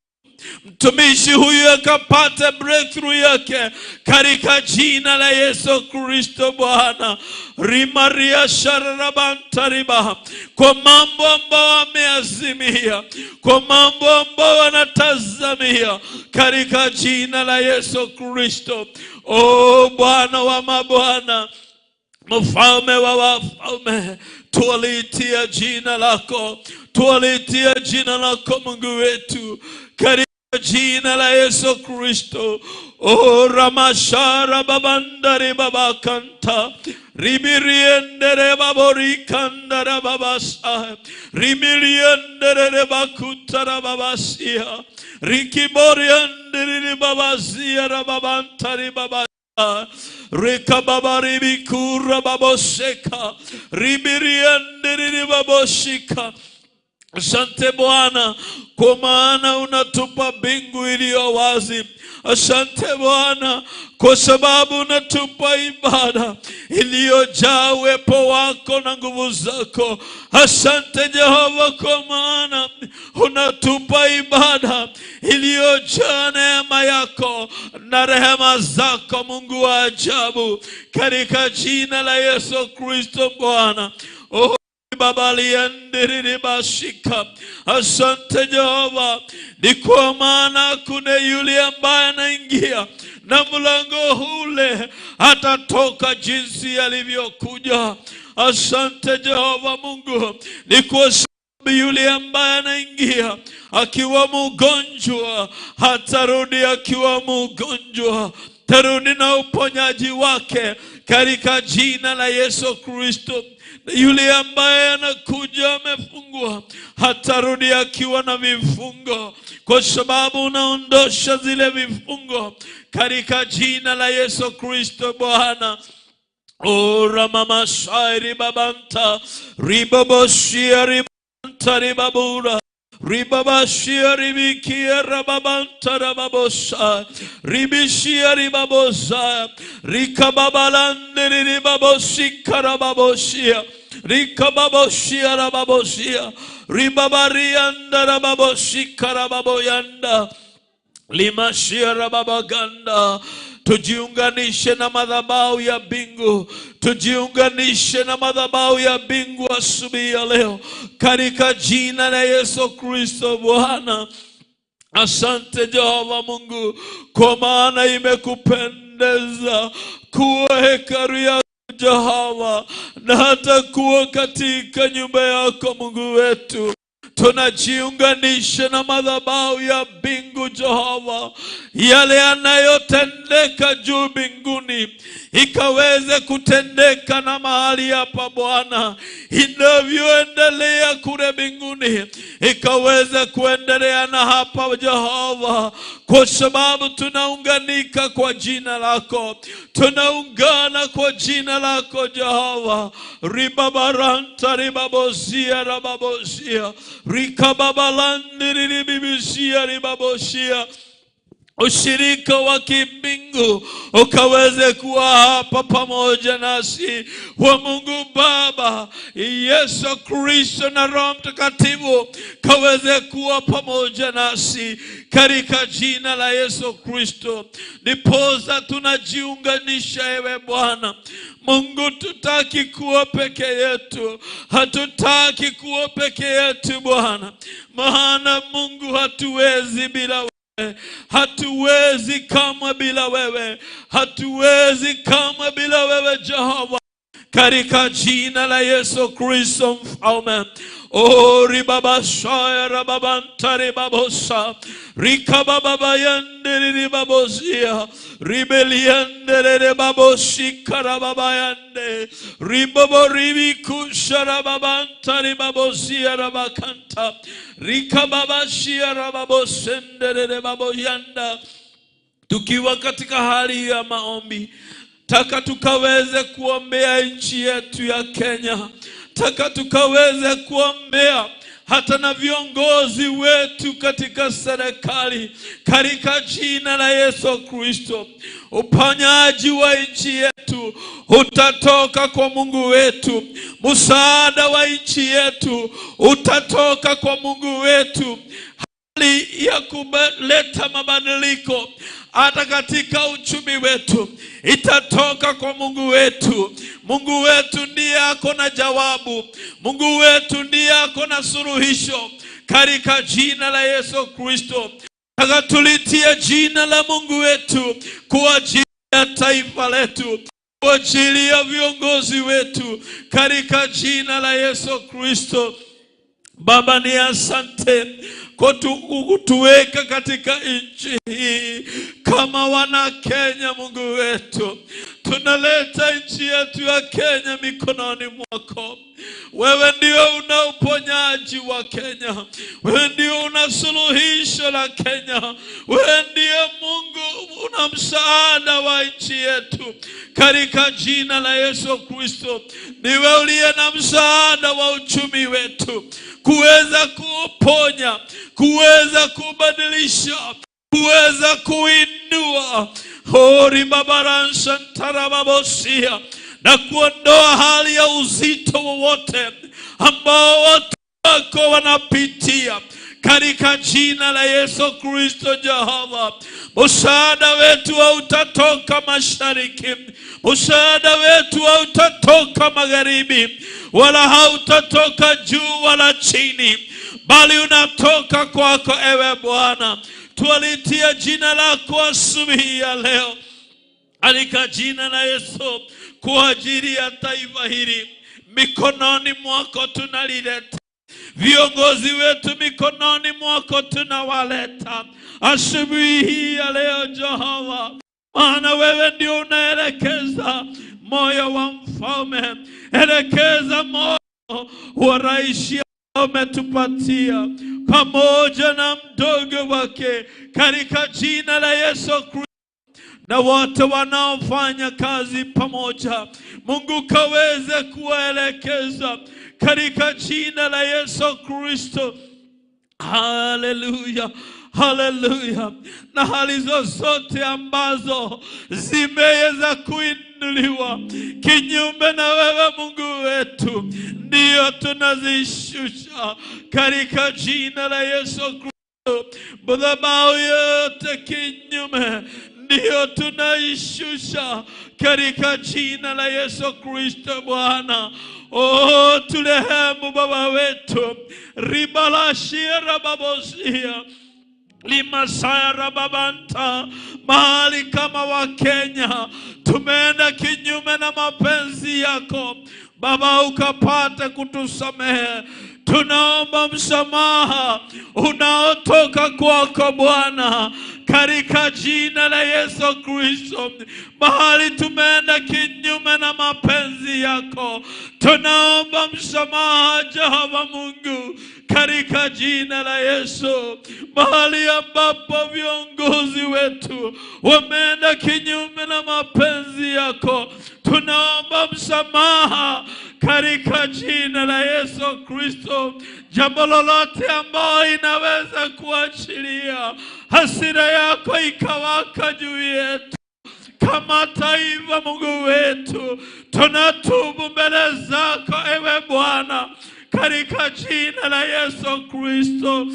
Mtumishi huyu akapata breakthrough yake katika jina la Yesu Kristo Bwana. Rimaria sharabantariba, kwa mambo ambayo ameazimia, kwa mambo ambayo anatazamia, katika jina la Yesu Kristo. O Bwana wa mabwana, mfalme wa wafalme, tualitia jina lako, tualitia jina lako Mungu wetu katika jina la Yesu Kristo. O ramashara babandari babakanta ribiriendere baborikandara babasa rimiriendere bakutara babasia rikiboriendere babasia rababantari babasa rekababari bikura baboseka ribiriendere baboshika. Asante Bwana, kwa maana unatupa mbingu iliyo wazi. Asante Bwana, kwa sababu unatupa ibada iliyojaa uwepo wako na nguvu zako. Asante Jehova, kwa maana unatupa ibada iliyojaa neema yako na rehema zako, Mungu wa ajabu, katika jina la Yesu Kristo Bwana. Baba liendiri bashika. Asante Jehova, ni kwa maana kuna yule ambaye anaingia na mlango ule atatoka jinsi alivyokuja. Asante Jehova Mungu, ni kwa sababu yule ambaye anaingia akiwa mgonjwa hatarudi akiwa mgonjwa. tarudi na uponyaji wake katika jina la Yesu Kristo. Yule ambaye anakuja amefungwa hatarudi akiwa na vifungo, kwa sababu unaondosha zile vifungo katika jina la Yesu Kristo Bwana. Ora mama shairi babanta ribaboshia ribanta ribabura ribabashia ribikia rababanta rababosha ribishia ribabosa rikababalande ribaboshika rababoshia rikababoshia rababoshia ribabarianda rababoshika rababoyanda limashia rababaganda. Tujiunganishe na madhabahu ya mbingu. Tujiunganishe na madhabahu ya mbingu asubuhi ya leo katika jina la Yesu Kristo Bwana. Asante Jehova Mungu, kwa maana imekupendeza kuwa hekalu ya Jehova na hata kuwa katika nyumba yako Mungu wetu. Tunajiunganisha na madhabahu ya mbingu Jehova, yale yanayotendeka juu mbinguni ikaweze kutendeka na mahali hapa Bwana. Inavyoendelea kule mbinguni ikaweze kuendelea na hapa Jehova, kwa sababu tunaunganika kwa jina lako. Tunaungana kwa jina lako Jehova. Ribabaranta ribabozia rababozia rikababalandi ribibishia ribaboshia. Ushirika wa kimbingu ukaweze kuwa hapa pamoja nasi, wa Mungu Baba, Yesu Kristo na Roho Mtakatifu kaweze kuwa pamoja nasi katika jina la Yesu Kristo. Ndiposa tunajiunganisha ewe Bwana Mungu. Tutaki kuwa peke yetu, hatutaki kuwa peke yetu Bwana, maana Mungu hatuwezi bila wewe. Hatuwezi kama bila wewe, hatuwezi kama bila wewe Jehova, katika jina la Yesu Kristo Mfalme. O ribabashaya rababanta ribabosa rikababayande ribabozia ribeliande ribaboshika rababayande ribaboribikusha rababanta ribabozia rabakanta rikababashia rababosende ribaboyanda. Tukiwa katika hali ya maombi, taka tukaweze kuombea nchi yetu ya Kenya. Taka tukaweze kuombea hata na viongozi wetu katika serikali katika jina la Yesu Kristo. Uponyaji wa nchi yetu utatoka kwa Mungu wetu. Msaada wa nchi yetu utatoka kwa Mungu wetu. Hali ya kuleta mabadiliko hata katika uchumi wetu itatoka kwa Mungu wetu. Mungu wetu ndiye ako na jawabu. Mungu wetu ndiye ako na suluhisho katika jina la Yesu Kristo. Tulitie jina la Mungu wetu kwa ajili ya taifa letu, kwa ajili ya viongozi wetu katika jina la Yesu Kristo. Baba, ni asante kwa kutuweka katika nchi hii kama wana Kenya. Mungu wetu, tunaleta nchi yetu ya Kenya mikononi mwako. Wewe ndio una uponyaji wa Kenya, wewe ndio una suluhisho la Kenya, wewe ndio Mungu una msaada wa nchi yetu katika jina la Yesu Kristo. Niwe uliye na msaada wa uchumi wetu, kuweza kuponya, kuweza kubadilisha, kuweza kuinua hori babaransa tarababosia, na kuondoa hali ya uzito wowote ambao watu wako wanapitia katika jina la Yesu Kristo. Jehova, msaada wetu hautatoka mashariki, msaada wetu hautatoka magharibi, wala hautatoka juu wala chini, bali unatoka kwako ewe Bwana. Tualitia jina lako asubuhi ya leo katika jina la Yesu, kwa ajili ya taifa hili mikononi mwako tunalileta. Viongozi wetu mikononi mwako tunawaleta asubuhi hii ya leo Jehova. maana wewe ndio unaelekeza moyo wa mfalme. Elekeza moyo wa rais umetupatia pamoja na mdogo wake katika jina la Yesu Kristo, na wote wanaofanya kazi pamoja, Mungu kaweze kuwaelekeza katika jina la Yesu Kristo. Haleluya, haleluya. Na hali zote ambazo zimeweza kuinuliwa kinyume na wewe Mungu wetu, ndio tunazishusha katika jina la Yesu Kristo. Madhabahu yote kinyume ndio tunaishusha katika jina la Yesu Kristo. Bwana, oh, turehemu Baba wetu. Ribalashia rababosia limasaya rababanta. Mahali kama wa Kenya tumeenda kinyume na mapenzi yako Baba, ukapata kutusamehe. Tunaomba msamaha unaotoka kwako Bwana katika jina la Yesu Kristo. Mahali tumeenda kinyume na mapenzi yako, tunaomba msamaha Jehova Mungu katika jina la Yesu. Mahali ambapo viongozi wetu wameenda kinyume na mapenzi yako, tunaomba msamaha katika jina la Yesu Kristo. Jambo lolote ambalo inaweza kuachilia hasira yako ikawaka juu yetu kama taifa, Mungu wetu, tunatubu mbele zako ewe Bwana katika jina la Yesu Kristo.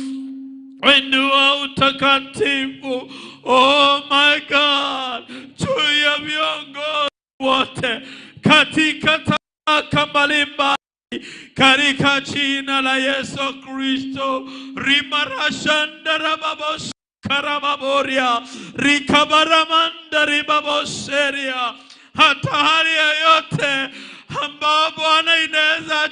Inua utakatifu, oh my God, juu ya viongozi wote katika tabaka mbalimbali katika jina la Yesu Kristo. Rimarashanda rababos karababoria rikabaramanda ribaboseria. Hata hali yoyote ambayo Bwana inaweza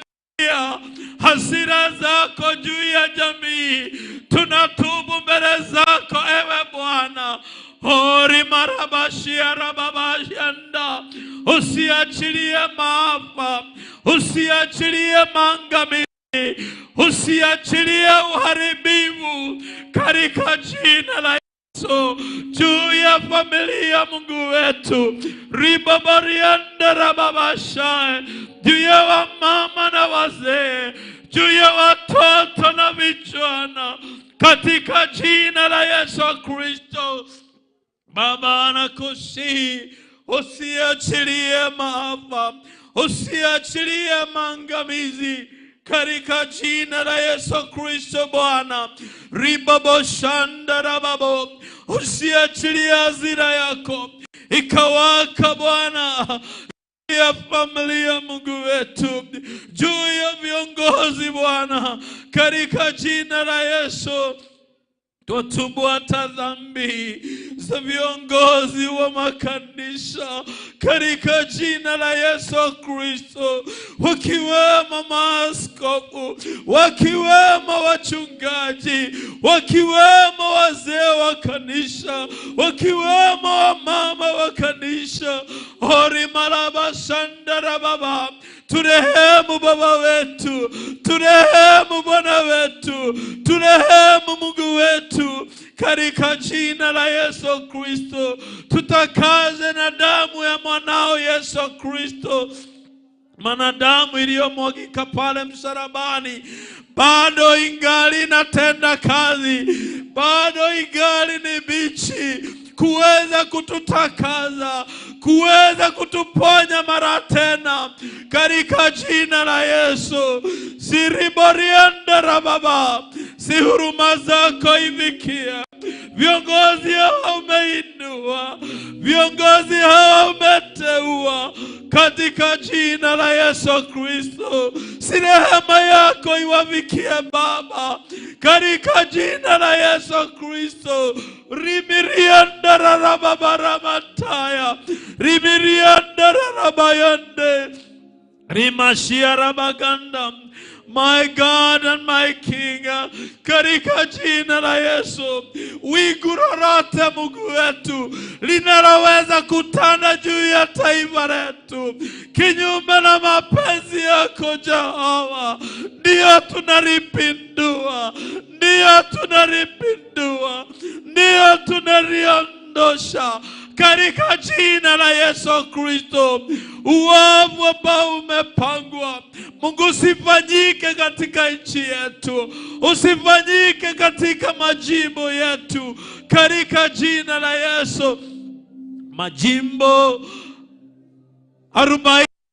hasira zako juu ya jamii, tunatubu mbele zako ewe Bwana. Hori marabashia rababashanda. Usiachilie maafa, usiachilie maangamizi, usiachilie uharibifu katika jina la Yesu juu ya familia Mungu wetu. Ribabarianda rababashae, juu ya wamama na wazee, juu ya watoto na vijana katika jina la Yesu Kristo. Baba, anakusihi usiachilie maafa, usiachilie maangamizi katika jina la Yesu Kristo Bwana. Ribaboshanda rababo, usiachilie hasira yako ikawaka Bwana ya familia Mungu wetu, juu ya viongozi Bwana katika jina la Yesu. Tutubu hata dhambi za viongozi wa makanisa katika jina la Yesu Kristo, wakiwemo maaskofu, wakiwemo wachungaji, wakiwemo wazee wa kanisa, wakiwemo wamama wa kanisa. Hori maraba sandara baba, turehemu Baba wetu, turehemu Bwana wetu, turehemu Mungu wetu katika jina la Yesu Kristo. Tutakaze na damu ya mwanao Yesu Kristo, manadamu iliyomwagika pale msalabani bado ingali natenda kazi, bado ingali ni bichi kuweza kututakaza, kuweza kutuponya mara tena katika jina la Yesu. Siriborianda rababa, si huruma zako ifikia viongozi hao umeinua, viongozi hao umeteua katika jina la Yesu Kristo. Si rehema yako iwafikie Baba katika jina la Yesu Kristo. Rimirianda rababaramataya, rimirianda rabayande, rimashia rabaganda. my God and my King, katika jina la Yesu. Wingu lolote Mungu wetu linaloweza kutanda juu ya taifa letu kinyume na mapenzi yako Jehova, ndio tunalipindua, ndio tunalipindua, ndio tunaliondosha katika jina la Yesu Kristo. Uovu ambao umepangwa Mungu usifanyike katika nchi yetu, usifanyike katika majimbo yetu katika jina la Yesu. Majimbo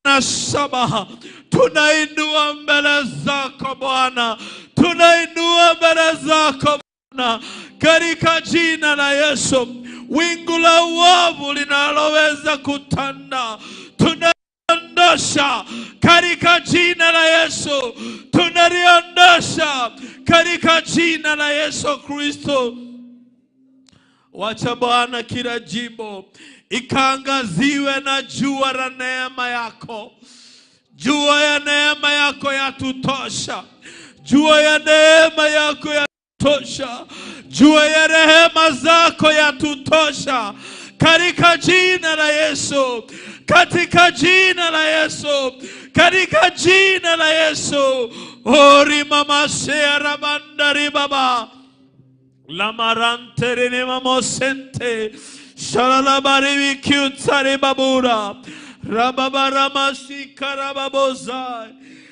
47 tunainua mbele zako Bwana, tunainua mbele zako Bwana katika jina la Yesu. Wingu la uovu linaloweza kutanda tunaliondosha katika jina la Yesu, tunaliondosha katika jina la Yesu Kristo. Wacha Bwana kila jimbo ikaangaziwe na jua la neema yako. Jua ya neema yako yatutosha, jua ya neema yako yatutosha, jua ya rehema zako yatutosha katika jina la Yesu, katika jina la Yesu, katika jina la Yesu. Ori mama shera bandari baba la marante rene mamosente shalala baribi kyutsari babura rababara masikara babozai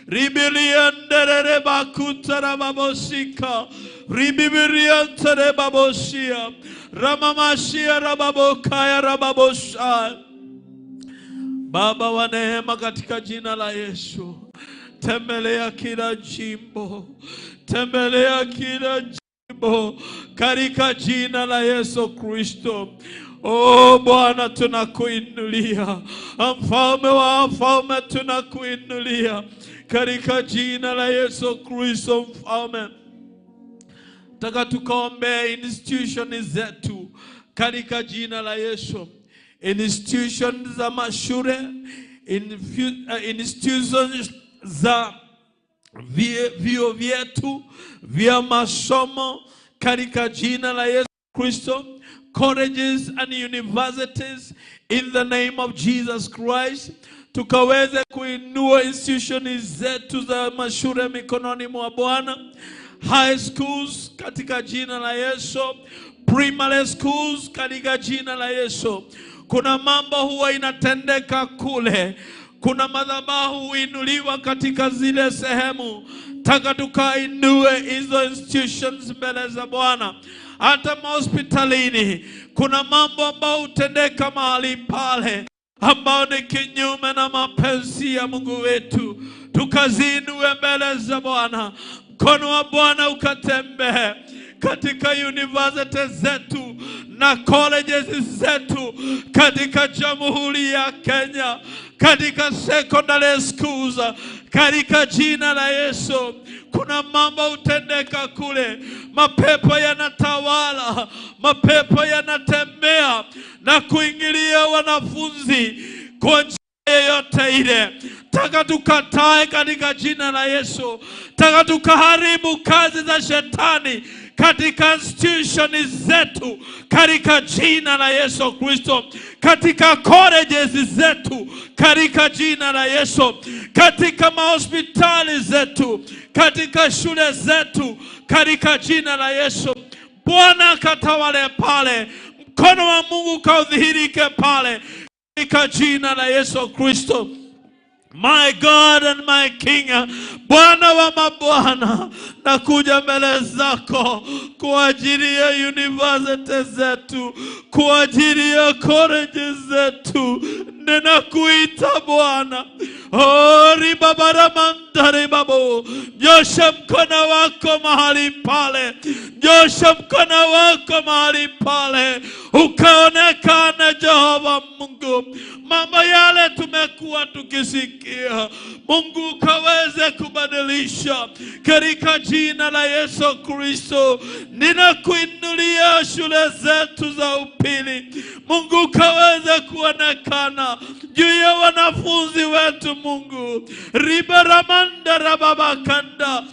ribiliandere bakutara babosika ribibiriantere babosia ramamashia rababokaya rababosha. Baba wa neema, katika jina la Yesu, tembelea kila jimbo, tembelea kila jimbo katika jina la Yesu Kristo. Oh Bwana, tunakuinulia, mfalme wa wafalme, tunakuinulia katika jina la Yesu Kristo. Mfalme, taka tukaombea institutions zetu katika jina la Yesu. Institutions za mashule, institutions za vio vyetu vya masomo katika jina la Yesu Kristo. Colleges and universities in the name of Jesus Christ. Tukaweze kuinua institutions zetu za mashule mikononi mwa Bwana. High schools katika jina la Yesu. Primary schools katika jina la Yesu. Kuna mambo huwa inatendeka kule, kuna madhabahu huinuliwa katika zile sehemu. Taka tukainue hizo institutions mbele za Bwana. Hata hospitalini kuna mambo ambayo hutendeka mahali pale ambao ni kinyume na mapenzi ya Mungu wetu. Tukazinue mbele za Bwana. Mkono wa Bwana ukatembee katika universities zetu na colleges zetu katika Jamhuri ya Kenya, katika secondary schools katika jina la Yesu. Kuna mambo hutendeka kule, mapepo yanatawala, mapepo yanatembea na kuingilia wanafunzi kwa njia yoyote ile. Taka tukatae katika jina la Yesu. Taka tukaharibu kazi za shetani katika institutions zetu katika jina la Yesu Kristo, katika colleges zetu katika jina la Yesu, katika mahospitali zetu, katika shule zetu katika jina la Yesu. Bwana katawale pale, mkono wa Mungu kaudhihirike pale katika jina la Yesu Kristo. My God and my King, Bwana wa mabwana, nakuja mbele zako kwa ajili ya university zetu, kwa ajili ya colleges zetu. Ninakuita Bwana. Ori babara mandari babo. Nyosha mkono wako mahali pale, nyosha mkono wako mahali pale, ukaonekane Jehova Mungu. Mambo yale tumekuwa tukisikia, Mungu ukaweze kubadilisha katika jina la Yesu Kristo. Ninakuinua inulia shule zetu za upili. Mungu kaweze kuonekana juu ya wanafunzi wetu Mungu. Ribaramanda rababakanda,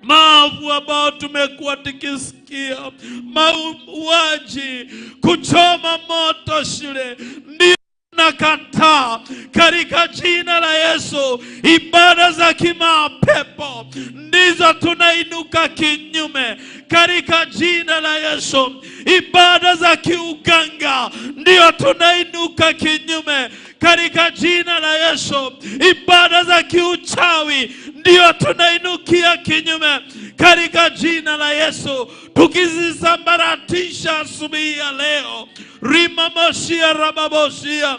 maafu ambao tumekuwa tukisikia, mauaji, kuchoma moto shule, ndio nakataa katika jina la Yesu. Ibada za kimapepo ndizo tunainuka kinyume katika jina la Yesu. Ibada za kiuganga ndio tunainuka kinyume katika jina la Yesu. Ibada za kiuchawi ndio tunainukia kinyume katika jina la Yesu, tukizisambaratisha asubuhi ya leo. Rimamoshia rababoshia,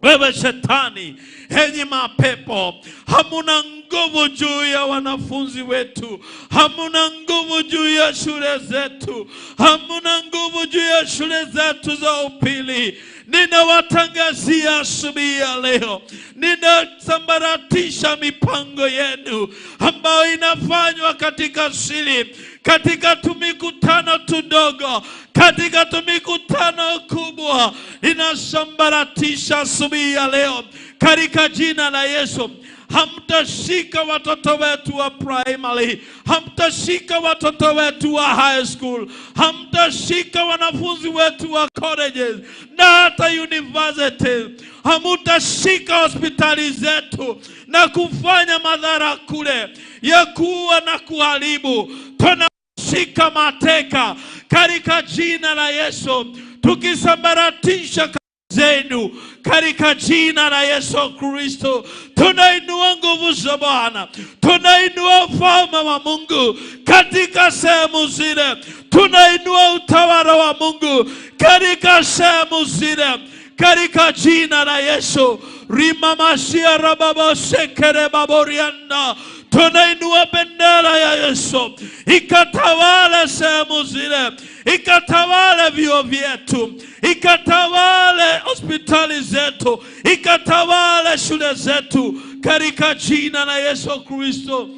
wewe shetani, enyi mapepo, hamuna nguvu juu ya wanafunzi wetu, hamuna nguvu juu ya shule zetu, hamuna nguvu juu ya shule zetu za upili. Ninawatangazia asubuhi ya leo, ninasambaratisha mipango yenu ambayo inafanywa katika siri, katika tumikutano tudogo, katika tumikutano kubwa. Ninasambaratisha asubuhi ya leo katika jina la Yesu. Hamtashika watoto wetu wa primary, hamtashika watoto wetu wa high school, hamtashika wanafunzi wetu wa colleges na hata university. Hamtashika hospitali zetu na kufanya madhara kule ya kuua na kuharibu. Tunashika mateka katika jina la Yesu, tukisambaratisha zenu katika jina la Yesu Kristo. Tunainua nguvu za Bwana, tunainua ufalme wa Mungu katika sehemu zile, tunainua utawala wa Mungu katika sehemu zile katika jina la Yesu. Rimamashia rababosekere baborianda, tunainua bendera ya Yesu ikatawale sehemu zile, ikatawale vyuo vyetu, ikatawale hospitali zetu, ikatawale shule zetu katika jina la Yesu Kristo.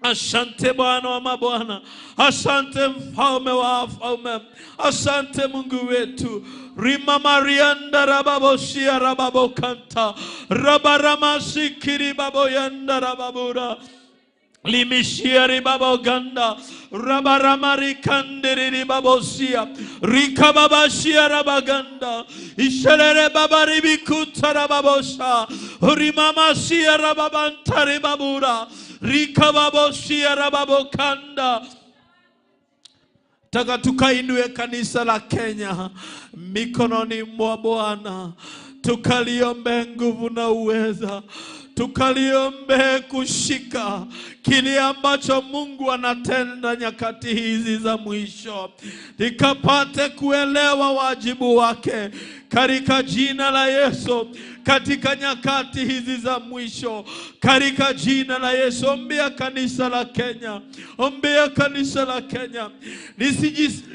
Asante Bwana wa mabwana, asante mfalme wa wafalme, asante Mungu wetu. Rima marianda rababoshia rababokanta, rabaramasikiri baboyanda rababura, limishia ribaboganda, rabaramari kandiri ribabosia, rikababashia rabaganda, ishelere babari bikuta rababosha, rimamasia rababanta ribabura, rikababoshia rababokanda. Taka tukainue kanisa la Kenya mikononi mwa Bwana, tukaliombe nguvu na uweza, tukaliombe kushika kile ambacho Mungu anatenda nyakati hizi za mwisho, nikapate kuelewa wajibu wake katika jina la Yesu. Katika nyakati hizi za mwisho, katika jina la Yesu, ombea kanisa la Kenya, ombea kanisa la Kenya,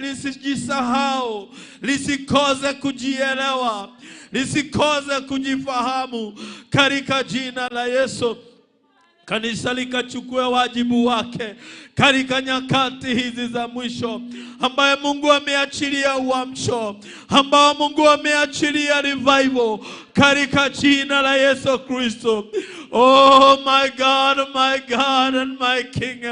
lisijisahau, lisikoze kujielewa, lisikoze kujifahamu katika jina la Yesu. Kanisa likachukue wajibu wake katika nyakati hizi za mwisho, ambaye Mungu ameachilia uamsho, ambaye Mungu ameachilia revival katika jina la Yesu Kristo. Oh my God and my King.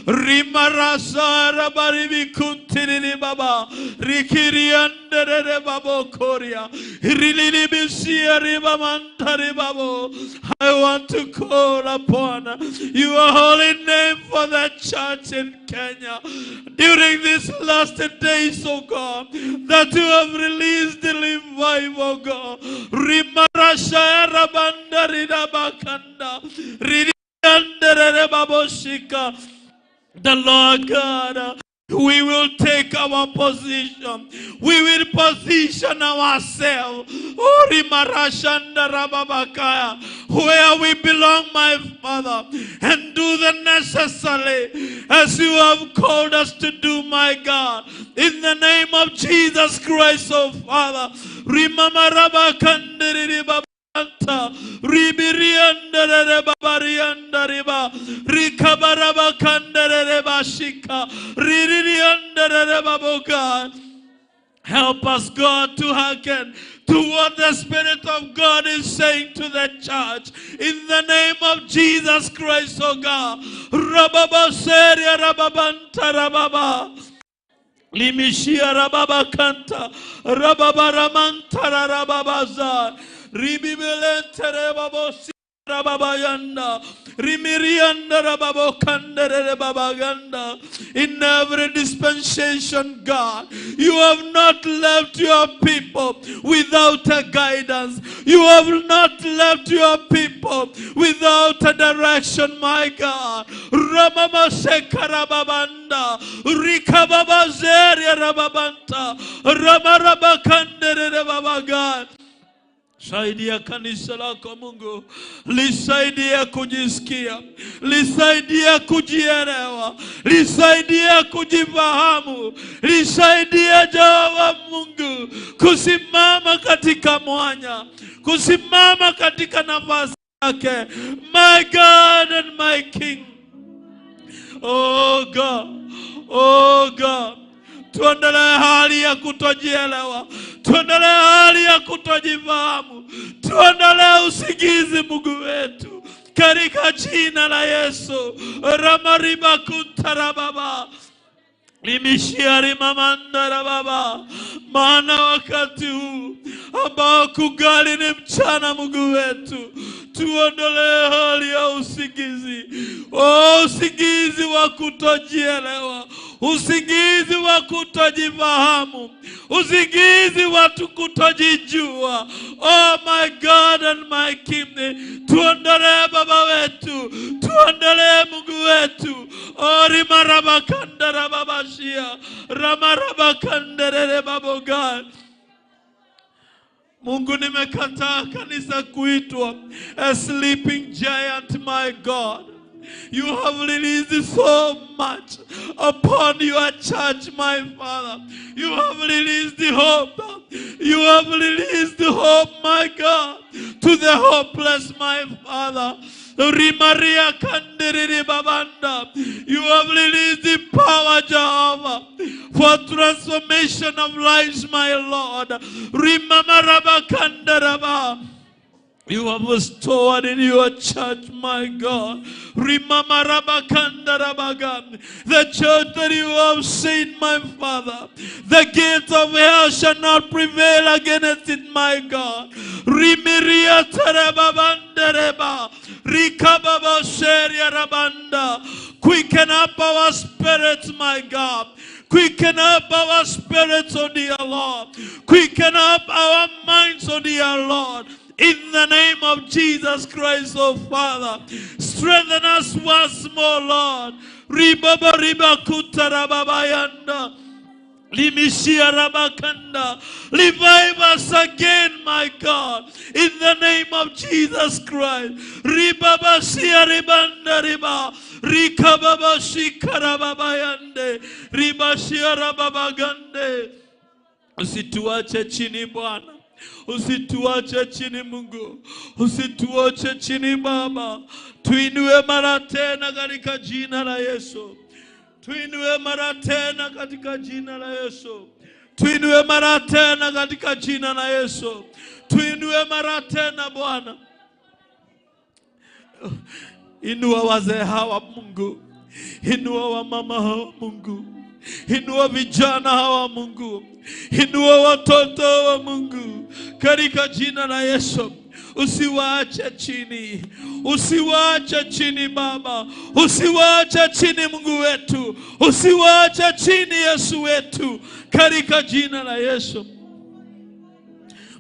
Rimarasa rabaribi kuntiri baba, rikiriandere babo koria, rililibisia ribamantari babo. I want to call upon your holy name for the church in Kenya during these last days, oh God, that you have released the revival, God. Rimarasha rabandari rabakanda, riliandere baboshika. The Lord God, we will take our position. We will position ourselves where we belong, my Father, and do the necessary as you have called us to do, my God. In the name of Jesus Christ, oh Father. Ribirianda babarianda riba, rikabaraba kandere bashika. shika ririri andere babo God. Help us, God, to hearken to what the Spirit of God is saying to the church. In the name of Jesus Christ, oh God. Rababa seria rababanta rababa. Limishia rababa kanta. Rababa ramanta rababaza. Ribibelente rababo rababayanda. Rimirianda rababo kandere rababaganda. In every dispensation, God, you have not left your people without a guidance. You have not left your people without a direction, my God. Ramama sekarababanda. Rikababazeria rababanta. Ramarabakandere rababagan. Saidia kanisa lako Mungu, lisaidia kujisikia, lisaidia kujielewa, lisaidia kujifahamu, lisaidia Jehova Mungu kusimama katika mwanya, kusimama katika nafasi yake. My God and my King. Oh God, oh God. Tuendelee hali ya kutojielewa, tuendelee hali ya kutojifahamu, tuendelee usingizi Mungu wetu katika jina la Yesu. Ramariba kuntarababa. Limishiari mamandara baba. Maana wakati huu ambao kugali ni mchana Mungu wetu, tuondolee hali ya usingizi. Oh, usingizi wa kutojielewa, usingizi wa kutojifahamu, usingizi wa kutojijua. Oh my God and my King, tuondolee baba wetu, tuondolee Mungu wetu. Oh, rimarabakandara babashia, ramarabakandere babogan. Mungu, nimekataa kanisa kuitwa a sleeping giant, my God. You have released so much upon your church, my Father. You have released the hope. You have released the hope, my God, to the hopeless, my Father. Rimaria Kandiri Babanda. You have released the power, Jehovah, for transformation of lives, my Lord. Rimamaraba Kandaraba. You have restored in your church, my God. The church that you have seen, my Father. The gates of hell shall not prevail against it, my God. Rimiria tarababandereba. Rikababa sheria rabanda. Quicken up our spirits, my God. Quicken up our spirits, O dear Lord. Quicken up our minds, O dear Lord. In the name of Jesus Christ, oh Father, strengthen us once more, Lord. Ribaba riba kutarababayanda. Limishia rabakanda. Revive us again, my God. In the name of Jesus Christ. Ribaba shia ribanda riba. Rikababa shikarababayande. Ribashia rababagande. Usituache chini Bwana. Usituache chini Mungu. Usituache chini Baba. Tuinue mara tena katika jina la Yesu. Tuinue mara tena katika jina la Yesu. Tuinue mara tena katika jina la Yesu. Tuinue mara tena Bwana. Inua wazee hawa Mungu. Inua wamama hawa Mungu. Inua vijana hawa Mungu. Inua watoto wa Mungu katika jina la Yesu. Usiwaache chini. Usiwaache chini Baba. Usiwaache chini Mungu wetu. Usiwaache chini Yesu wetu katika jina la Yesu.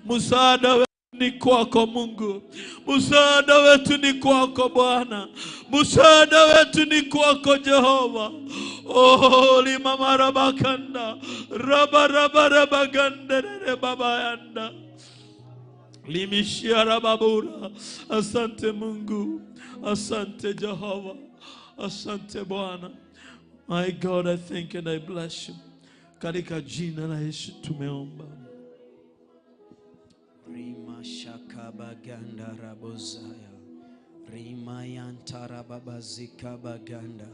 Msaada wetu ni kwako Mungu. Msaada wetu ni kwako Bwana. Msaada wetu ni kwako Jehova. Oh, limama rabakanda. Rabarabagandere babayanda. Limishia rababura. Asante Mungu. Asante Jehova. Asante Bwana. My God, I thank and I bless you. Katika jina la Yesu tumeomba. Rima shaka baganda rabozaya. Rima yantara babazika baganda.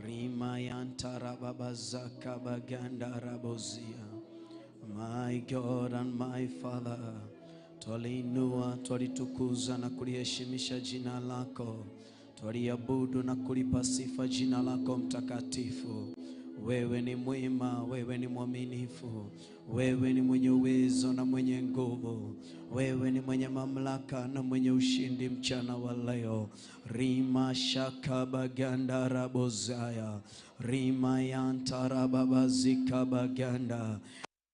Rima yantara babazaka baganda rabozia. My God and my Father, twaliinua, twalitukuza na kuliheshimisha jina lako, twaliabudu na kulipa sifa jina lako mtakatifu. Wewe ni mwema, wewe ni mwaminifu, wewe ni mwenye uwezo na mwenye nguvu, wewe ni mwenye mamlaka na mwenye ushindi mchana wa leo. Rima shaka baganda rabozaya, rima yantara babazika baganda.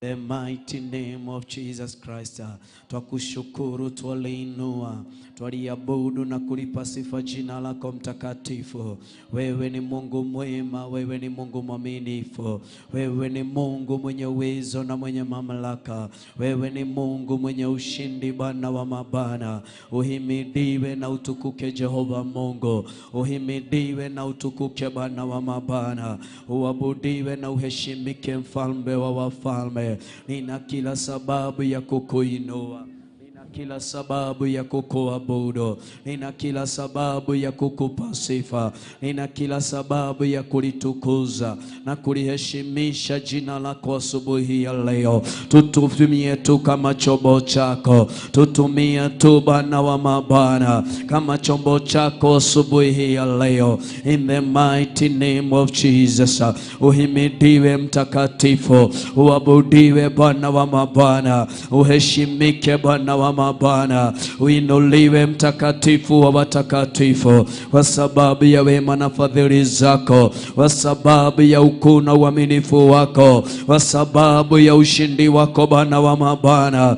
The mighty name of Jesus Christ. Twakushukuru, twaliinua, twaliabudu na kulipa sifa jina lako mtakatifu. Wewe ni Mungu mwema, wewe ni Mungu mwaminifu, wewe ni Mungu mwenye uwezo na mwenye mamlaka, wewe ni Mungu mwenye ushindi, Bwana wa mabwana. Uhimidiwe na utukuke Jehova Mungu, uhimidiwe na utukuke Bwana wa mabwana, uabudiwe na uheshimike mfalme wa wafalme. Nina kila sababu ya kukuinua, nina kila sababu ya kukuabudu, nina kila sababu ya kukupa sifa, nina kila sababu ya kulitukuza na kuliheshimisha jina lako asubuhi ya leo. Tutumie tu kama chombo chako, tutumie tu Bwana wa mabwana kama chombo chako asubuhi ya leo. In the mighty name of Jesus. Uhimidiwe mtakatifu, uabudiwe Bwana wa mabwana, uheshimike Bwana wa mabwana, uinuliwe mtakatifu wa watakatifu, kwa sababu ya wema na fadhili zako, kwa sababu ya ukuu na uaminifu wako, kwa sababu ya ushindi wako Bwana wa mabwana.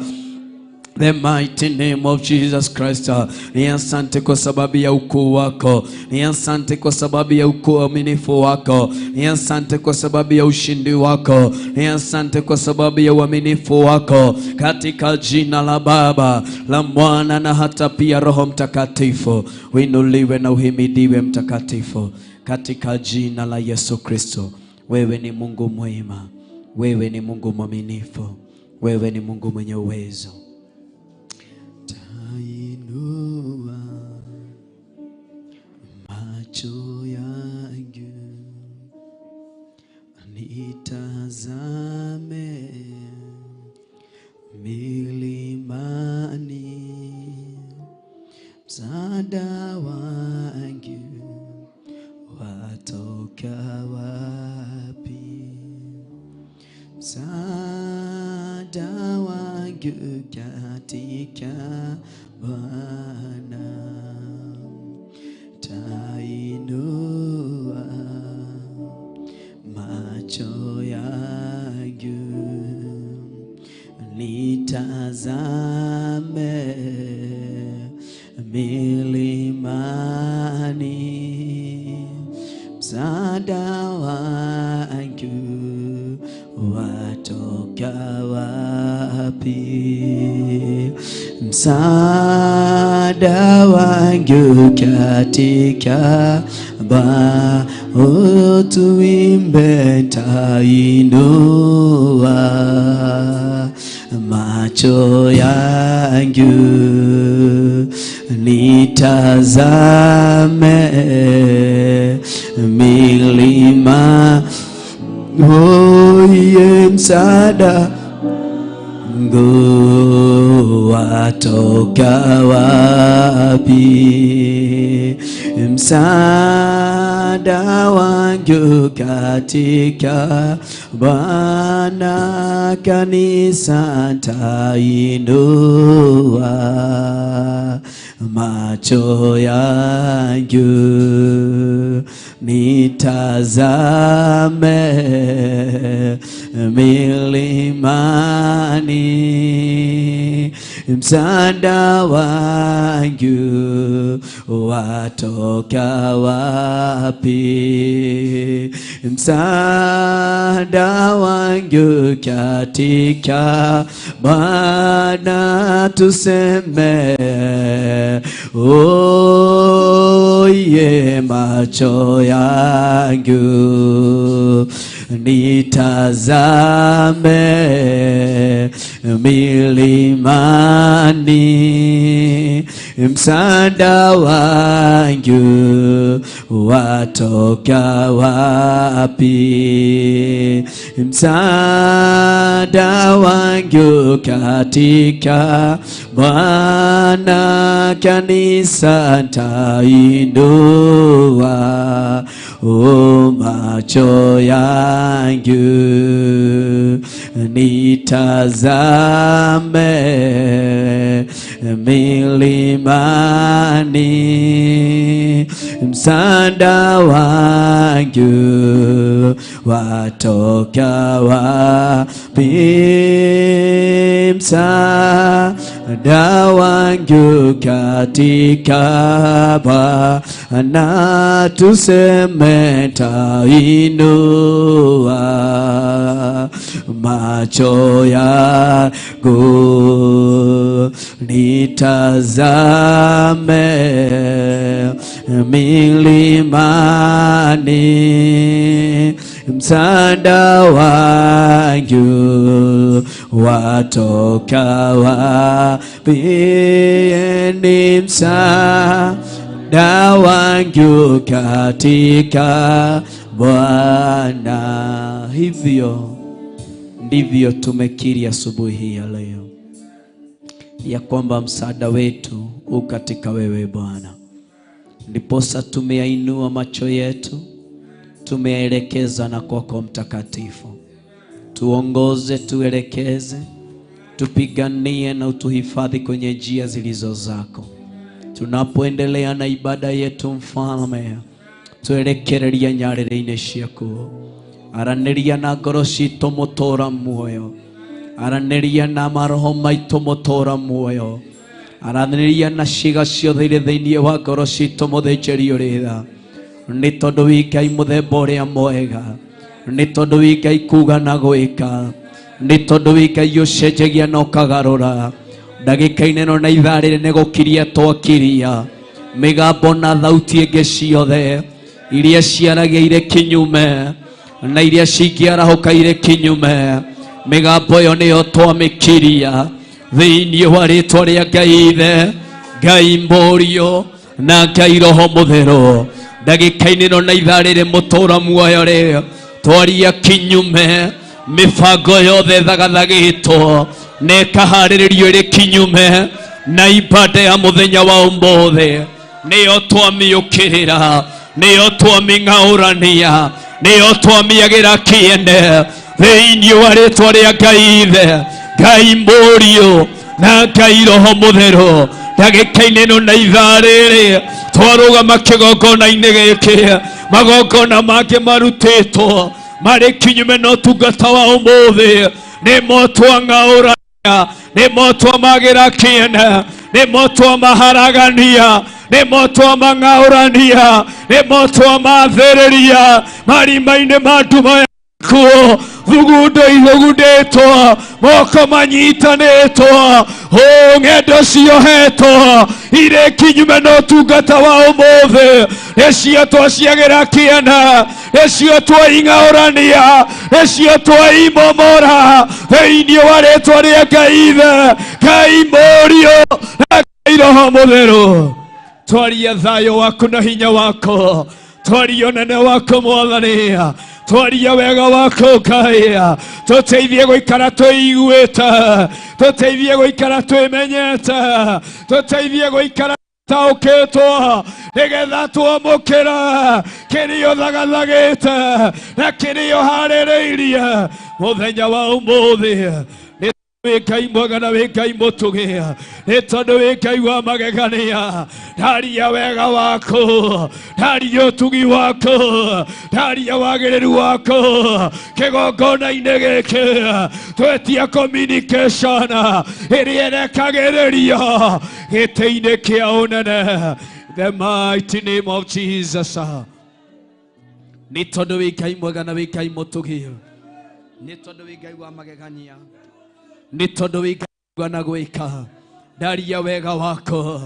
The mighty name of Jesus Christ. Ni asante kwa sababu ya ukuu wako, ni asante kwa sababu ya ukuu wa uaminifu wako, ni asante kwa sababu ya ushindi wako, ni asante kwa sababu ya uaminifu wako, katika jina la Baba, la Mwana na hata pia Roho Mtakatifu. Uinuliwe na uhimidiwe mtakatifu, katika jina la Yesu Kristo. Wewe ni Mungu mwema, wewe ni Mungu mwaminifu, wewe ni Mungu mwenye uwezo. Tainua macho yangu nitazame milimani, msaada wangu watoka wapi? Msaada wangu katika Bwana. Tainua macho yangu nitazame milimani, msaada wangu watoka wapi? Msaada wangu katika Bwana. Tuimbe, tainua macho yangu nitazame milima, oye msaada wangu watoka wapi? Msaada wangu katika Bwana. Kanisa tainua macho yangu nitazame milimani, msaada wangu watoka wapi? Msaada wangu katika Bwana. Tuseme oye macho yangu nitazame milimani, msaada wangu watoka wapi? Msaada wangu katika Bwana, kanisa tainua macho yangu nitazame milimani, msaada wangu watoka wapi? Msaada wangu katika Bwana, tuseme tainua macho yangu nitazame milimani, msaada wangu watoka wapi? Ni msaada wangu katika Bwana. Hivyo ndivyo tumekiri asubuhi hii ya leo ya kwamba msaada wetu u katika wewe Bwana. Ndiposa tumeyainua macho yetu, tumeyaelekeza na kwako Mtakatifu. Tuongoze, tuelekeze, tupiganie na utuhifadhi kwenye njia zilizo zako. Tunapoendelea na ibada yetu Mfalme, tuelekereria nyarĩrĩ-inĩ ciaku. Aranĩria na ngoro citũ mũtũra muoyo, aranĩria na maroho maitũ mũtũra muoyo, aranĩria na ciĩga ciothe irĩ thĩinĩ wa ngoro citũ mũthĩnjĩri ũrĩ tha. Nĩ tondũ wĩ Ngai mũthemba ũrĩa mwega, nĩ tondũ wĩ Ngai kuga na gwĩka, nĩ tondũ wĩ Ngai ũcenjagia na ũkagarũra. Ndagĩka-inĩ ĩno na ithaa rĩrĩ nĩ gũkiria twakiria mĩgambo na thauti ĩngĩ ciothe iria ciaragia irĩ kinyume na iria cingĩarahũka irĩ kinyume. Mĩgambo ĩyo nĩyo twamĩkiria thĩinĩ wa rĩĩtwa rĩa Ngai Ithe, Ngai Mũriũ na Ngai Roho Mũtheru. Ndagĩka-inĩ ĩno na ithaa rĩrĩ mũtũra muoyo rĩ, twaria kinyume mĩbango yothe thagathagĩtwo na ĩkaharĩrĩrio ĩrĩ kinyume na ibada ya mũthenya wa ũmũthĩ. Nĩyo twamĩũkĩrĩra, nĩyo twamĩng'aũrania, nĩyo twamĩagĩra kĩene thĩinĩ wa rĩĩtwa rĩa Ngai Ithe, Ngai Mũriũ na Ngai Roho Mũtheru. Ndagĩka-inĩ ĩno na ithaa rĩrĩ twarũgama kĩgongona-inĩ gĩkĩ, magongona mangĩ marutĩtwo marĩ kinyume na ũtungata wa ũmũthĩ, nĩmo twang'aũrania, nĩmo twamagĩra kĩene, nĩmo twamaharagania, nĩmo twamang'aũrania, nĩmo twamathĩrĩria marima-inĩ ma nduma yaku. Thugundo ithugundĩtwo, moko manyitanĩtwo, ng'endo ciohetwo irĩ kinyume na ũtungata wa ũmũthĩ, nĩcio twaciagĩra kĩene, nĩcio twaing'aũrania, nĩcio twaimomora thĩinĩ wa rĩĩtwa rĩa Ngai Ithe, Ngai Mũriũ na Ngai Roho Mũtheru. Twaria thayũ waku na hinya wako, twaria ũnene wako Mwathani, twaria wega wako Ngai. Tũteithie gũikara twĩiguĩte, tũteithie gũikara twĩmenyete, tũteithie gũikara taũkĩtwo, nĩgetha twamũkĩra kĩrĩa ũthagathagĩte na kĩrĩa ũharĩrĩirie mũthenya wa ũmũthĩ. Wĩ Ngai mwega na wĩ Ngai mũtũgĩ, nĩ tondũ wĩ Ngai wa magegania. Ndaria wega wako, ndaria ũtugi wako, ndaria wagĩrĩru wako kĩgongona-inĩ gĩkĩ. Twetia communication ĩrĩa ĩrekagĩrĩria gĩtĩ-inĩ kĩa ũnene, the mighty name of Jesus. Nĩ tondũ wĩ Ngai mwega na wĩ Ngai mũtũgĩ, nĩ tondũ wĩ Ngai wa magegania, nĩ tondũ wĩ Ngai na gwĩka. Ndaria wega wako,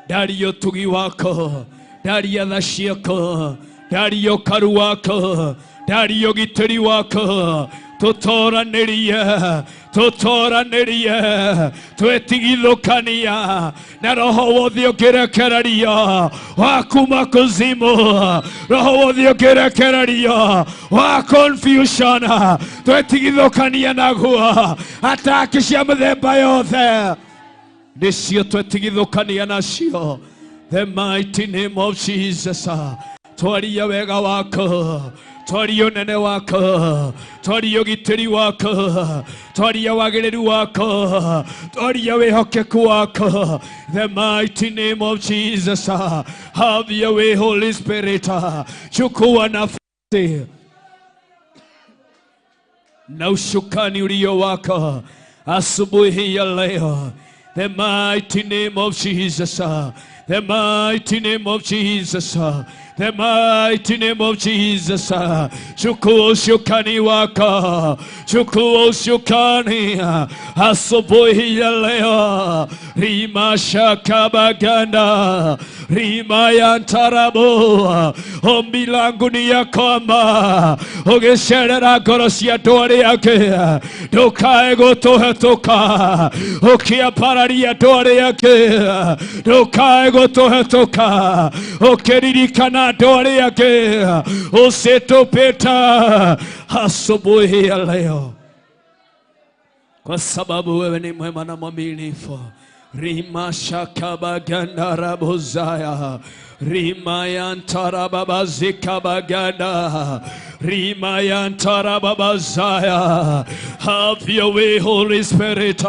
ndaria ũtugi wako, ndaria tha ciako, ndaria ũkaru wako, ndari ya ũgitĩri wako tutoranĩrie twetigithũkania na roho wothe ũngĩrekereria wa kuma kuzimu, roho wothe ũngĩrekereria wa confusion, twetigithũkania naguo. Ataki cia mĩthemba yothe nĩcio twetigithũkania nacio. The mighty name of Jesus. Twaria wega wako, twaria ũnene wako, twaria ũgitĩri wako, twaria wagĩrĩru wako, twaria wĩhokeku wako. The mighty name of Jesus. Have your way, Holy Spirit. Chukua nafasi na ushukani ulio wako asubuhi ya leo. The mighty name of Jesus. The mighty name of Jesus. The mighty name of Jesus. Chukua ushukani wako, chukua ushukani asubuhi ya leo. Rima shakabaganda, rima yantarabo. Ombi langu ni ya kwamba ugecerera ngoro cia andũ arĩa angĩ, ndũkae gũtũhetũka ũkĩambararia andũ arĩa angĩ, ndũkae gũtũhetũka ũkĩririkana andũ arĩa angĩ, usitupita asubuhi ya leo, kwa sababu wewe ni mwema na mwaminifu. Rima shakabaganda rabozaya, rima yantarababazika baganda, rima yantarababazaya. Have your way, Holy Spirit.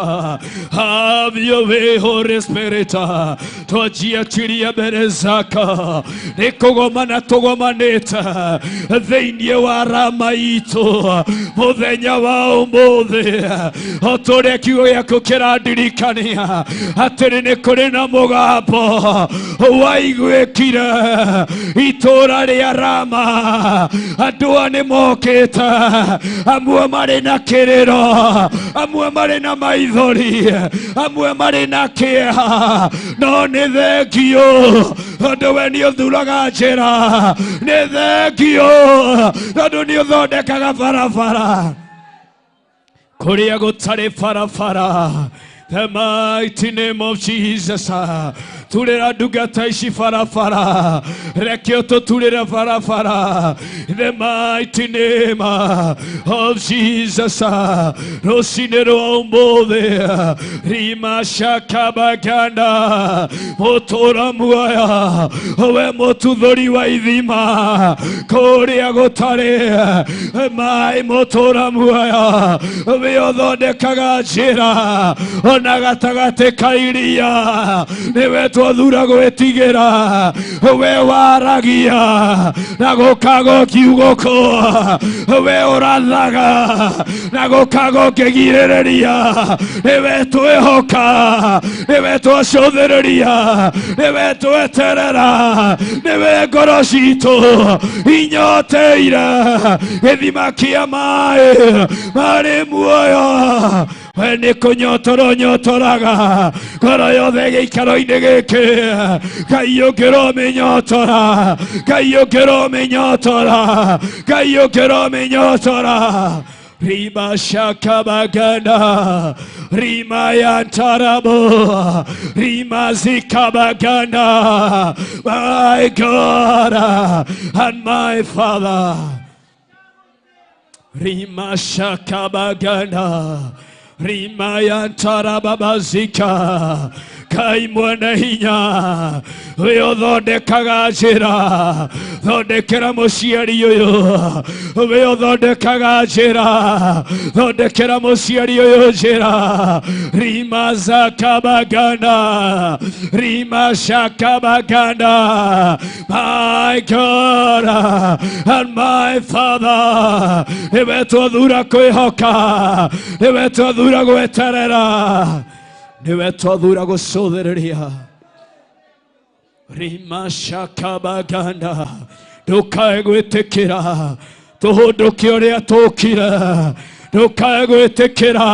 Have your way, Holy Spirit. Twajiachilia mbele zako, nikugomana tugomanite thĩinĩ wa rama itũ mũthenya wa ũmũthĩ. Otũrĩa kiugo gĩaku kĩrandirikania atĩrĩ nĩ kũrĩ na mũgambo waiguĩkire itũũra rĩa Rama. Andũ nĩ mokĩte, amwe marĩ na kĩrĩro, amwe marĩ na maithori, amwe marĩ na kĩeha, no nĩ thengio tondũ we nĩ ũthuraga njĩra, nĩ thengio tondũ nĩ ũthondekaga barabara kũrĩa gũtarĩ barabara. The mighty name of Jesus. Turera ndungata ici barabara, reke ũtũturĩre barabara. The mighty name of Jesus. Rũcinĩ rwa ũmũthĩ, rima shakabaganda, mũtũra muoya, we mũtuthũri wa ithima kũrĩa gũtarĩ maĩ, mũtũra muoya, we ũthondekaga njĩra ona gatagatĩ ka iria. Nĩwe twathura gwĩtigĩra, we waragia na gũkaga ũkiugũkwo, we ũrathaga na gũkaga ũkĩgirĩrĩria. Nĩwe twĩhoka, nĩwe twacũthĩrĩria, nĩwe tweterera, nĩwe ngoro citũ inyoteire gĩthima kĩa maĩ marĩ muoyo. We nĩ kũnyotora nyotoraga ngoro yothe gĩikaro-inĩ gĩkĩ. Ngai ũngĩromĩnyotora, Ngai ũngĩromĩnyotora, Ngai ũngĩromĩnyotora. Rima shakabaganda, rima yantarabo, rima zikabaganda. My God and my Father. Rima shakabaganda, rima yantarababazika. Ngai mwene hinya, we ũthondekaga njĩra, thondekera mũciari ũyũ. We ũthondekaga njĩra, thondekera mũciari ũyũ njĩra. Rima zakabaganda, rima shakabaganda. My God and my Father. Nĩwe twathura kwĩhoka, nĩwe twathura gweterera, nĩwe twathura gũcũthĩrĩria. Rima shakabaganda, ndũkae gwĩtĩkĩra tũhũndũke ũrĩa tũkire, ndũkae gwĩtĩkĩra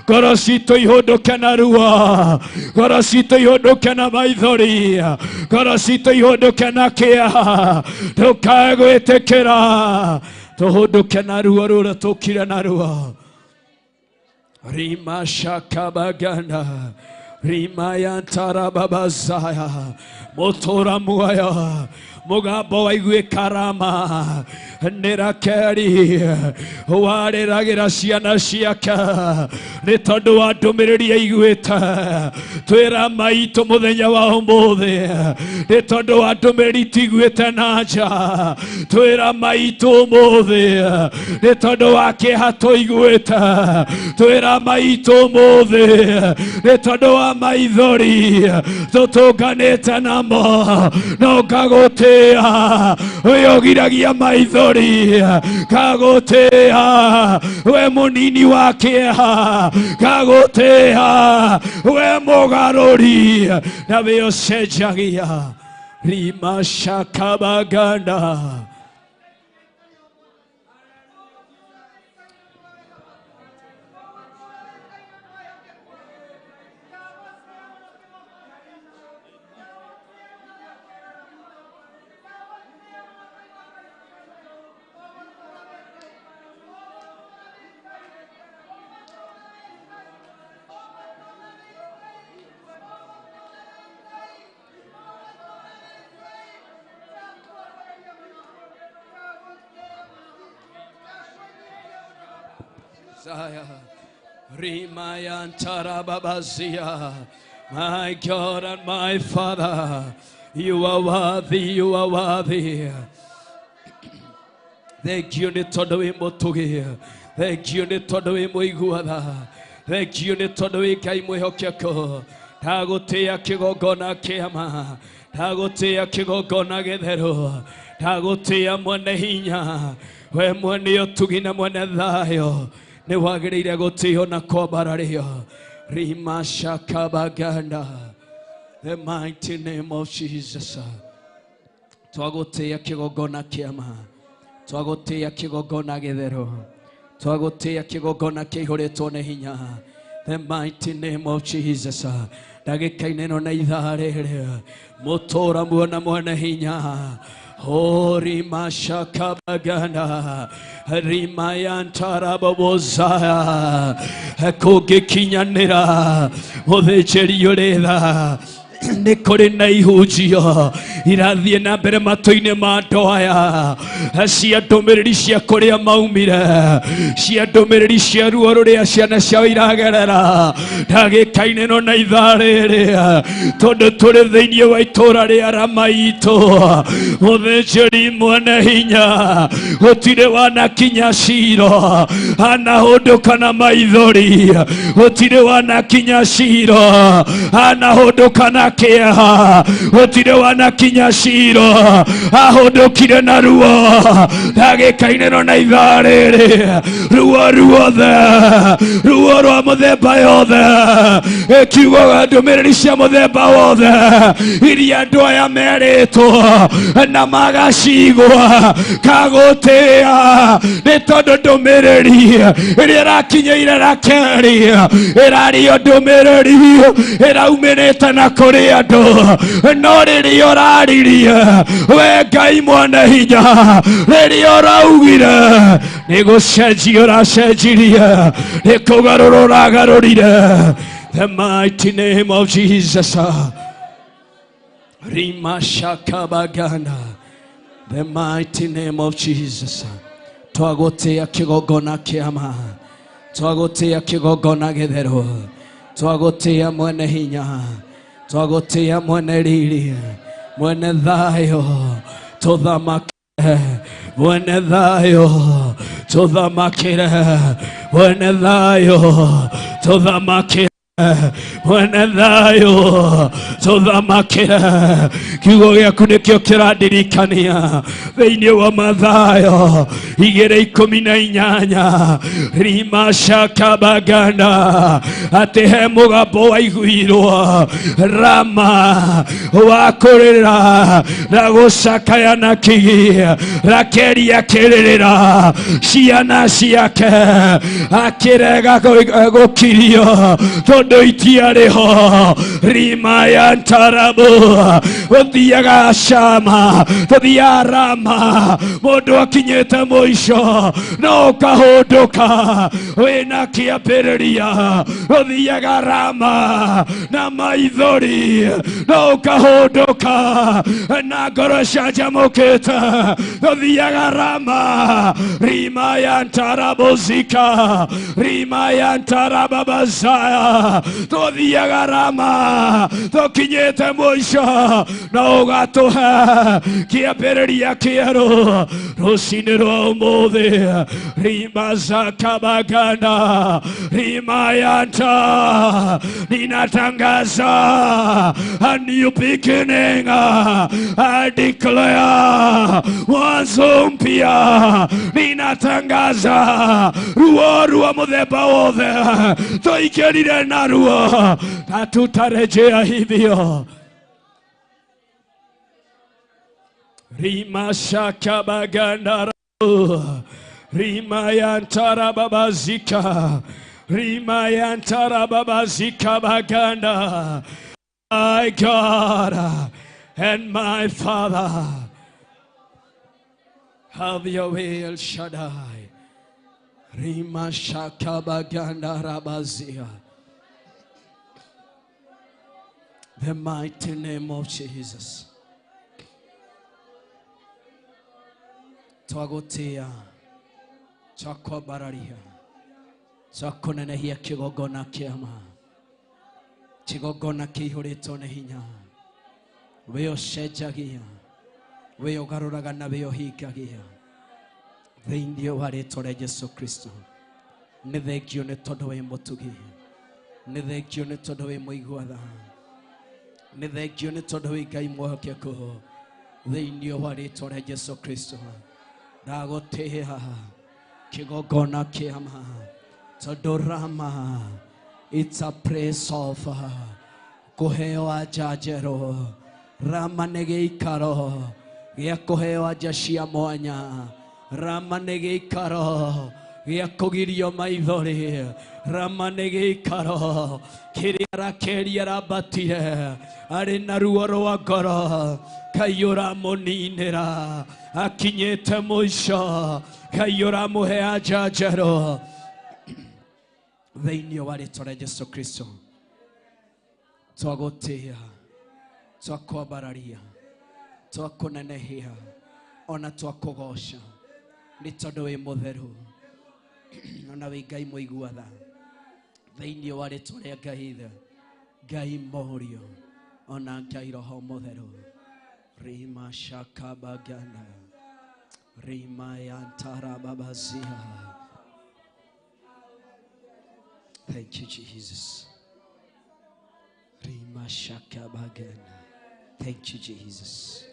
ngoro citũ ihũndũke na ruo, ngoro citũ ihũndũke na maithori, ngoro citũ ihũndũke na kĩeha. Ndũkae gwĩtĩkĩra Tuhuduke narua rura tukire narua. Rima shakabaganda. Rima yantara babazaya. Motora muaya. Mugabo aigue karama. Nerakeri. Wareragira ciana ciaka. Nĩ tondũ wa ndũmĩrĩri aiguĩte. Twĩra maitũ mũthenya wa ũmũthĩ. Nĩ tondũ wa ndũmĩrĩri tiguĩte na nja. Twĩra maitũ ũmũthĩ. Nĩ tondũ wa kĩeha tũiguĩte. Twĩra maitũ ũmũthĩ. Nĩ tondũ wa maithori tũtũnganĩte namo. No ngagũtĩĩa we ũgiragia maithori. Ngagũtĩĩa we mũnini wa kĩeha. Ngagũtĩĩa we mũgarũri nawe ũcenjagia. Rima shakabaganda. Rimayantara babazia. My God and my Father, you are worthy, you are worthy. Thank you ni tondu wi mutugi. Thank you ni tondu wi muiguatha. Thank you ni tondu wi Ngai mwihokeko. Ndagutia kigongona kiama. Ndagutia kigongona githeru. Ndagutia mwene hinya. We mwene utugi na mwene thayo. Ni wagĩrĩire gũtĩo na kwambarario. Rima shakabaganda. The mighty name of Jesus. Twagũtĩĩa kĩgongona kĩama. Twagũtĩĩa kĩgongona gĩtheru. Twagũtĩĩa kĩgongona kĩihũrĩtwo nĩ hinya. The mighty name of Jesus. Ndagĩka-inĩ ĩno na ithaa rĩrĩ. Mũtũũra muona mwene hinya. Rima shakabaganda. Rima yantara babozaya. Kũngĩkinyanĩra mũthĩnjĩri ũrĩ tha. Nĩ kũrĩ na ihunjio irathiĩ na mbere matũ-inĩ ma andũ aya cia ndũmĩrĩri cia kũrĩa maumire, cia ndũmĩrĩri cia ruo rũrĩa ciana ciao iragerera ndagĩka-inĩ ĩno na ithaa rĩrĩ, tondũ tũrĩ thĩinĩ wa itũũra rĩa Ramaitũ. Mũthĩnjĩri mwene hinya gũtirĩ wanakinya Shilo anahũndũka maithori, gũtirĩ wanakinya Shilo anahũndũka na kĩeha, gũtirĩ wanakinya Shilo ahũndũkire na ruo ndagĩka-inĩ ĩno na ithaa rĩrĩ. Ruo ruothe, ruo rwa mũthemba yothe, ĩkiugaga ndũmĩrĩri cia mũthemba wothe iria andũ aya merĩtwo na magacigwa, kagũtĩĩa nĩ tondũ ndũmĩrĩri ĩrĩa ĩrakinyĩire Rakeri ĩrario ndũmĩrĩri ĩraumĩrĩte na kũrĩ andũ, no rĩrĩa ũraririe we Ngai mwene hinya, rĩrĩa ũraugire nĩ gũcenjia ũracenjirie, nĩ kũgarũra ũragarũrire. The mighty name of Jesus. Rima shakabaganda. The mighty name of Jesus. Twagũtĩĩa kĩgongona kĩama, twagũtĩĩa kĩgongona gĩtheru, twagũtĩĩa mwene hinya, twagũtĩĩa mwene riri, mwene thayũ tũthamakĩre, mwene thayũ tũthamakĩre, mwene thayũ tũthamakĩre, mwene thayũ tũthamakĩre. Kiugo gĩaku nĩkĩo kĩrandirikania thĩinĩ wa Mathayo 2:18, Rima shakabaganda, atĩ he mũgambo waiguirwo Rama wa kũrĩra na gũcakaya na kĩgi, Rakeri akĩrĩrĩra ciana ciake akĩrega gũkirio tondũ tondu itiariho rimaya ntarabu uthiaga Shama tuthia Rama mundu akinyite muico no ukahunduka wina kiambiriria uthiaga Rama na maithori no ukahunduka na ngoro canjamukite uthiaga Rama rimaya ntarabuzika rimaya ntarababazaya tuthiaga Rama tukinyite muico na ugatuha kiambiriria kieru rucini rwa umuthi rimazakabaganda rimayanta ninatangaza a new beginning. I declare mwanzo mpya. Ninatangaza ruo rwa muthemba wothe tuikerire naruo na tutarejea hivyo. Rimashaka baganda rimayantara babazika rimayantara babazika baganda. My God and my Father, have your way, El Shaddai. Rimashaka baganda rabazia. The mighty name of Jesus. Twagotea, twakobararia, twakonenehia kigogona kiama, kigogona kihurito ne hinya, weo shejagia, weo garuraga na weo hikagia, thĩinĩ wa rĩĩtwa rĩa Jesu Kristo. Nĩ thengio nĩ tondũ wĩ mũtugi, nĩ thengio nĩ tondũ wĩ mũiguatha, nĩ thengio nĩ tondũ wĩ Ngai mwĩhokeku, thĩinĩ wa rĩĩtwa rĩa Jesu Kristo. Dagotea kigogona kiama todorama. It's a place of kuhewa jajero Rama negeikaro ya kuhewa jashia mwanya Rama negeikaro ya kugirio maithori Rama negeikaro kiria keria rabatire ari naruo rwa ngoro kayura muninira akinyete muico kayura muhea jajero thĩinĩ wa rĩĩtwa rĩa Jesu Kristo. Twagotea, twakwambararia, twakũnenehia, ona twakũgoca nĩ tondũ wĩ mũtheru, ona wĩ Ngai mũiguatha, thĩinĩ wa rĩĩtwa rĩa Ngai Ithe, Ngai Mũriũ, ona Ngai Roho Mũtheru. Rima shakabagana, rima yantarababazia. Thank you, Jesus. Rima shakabagana. Thank you, Jesus.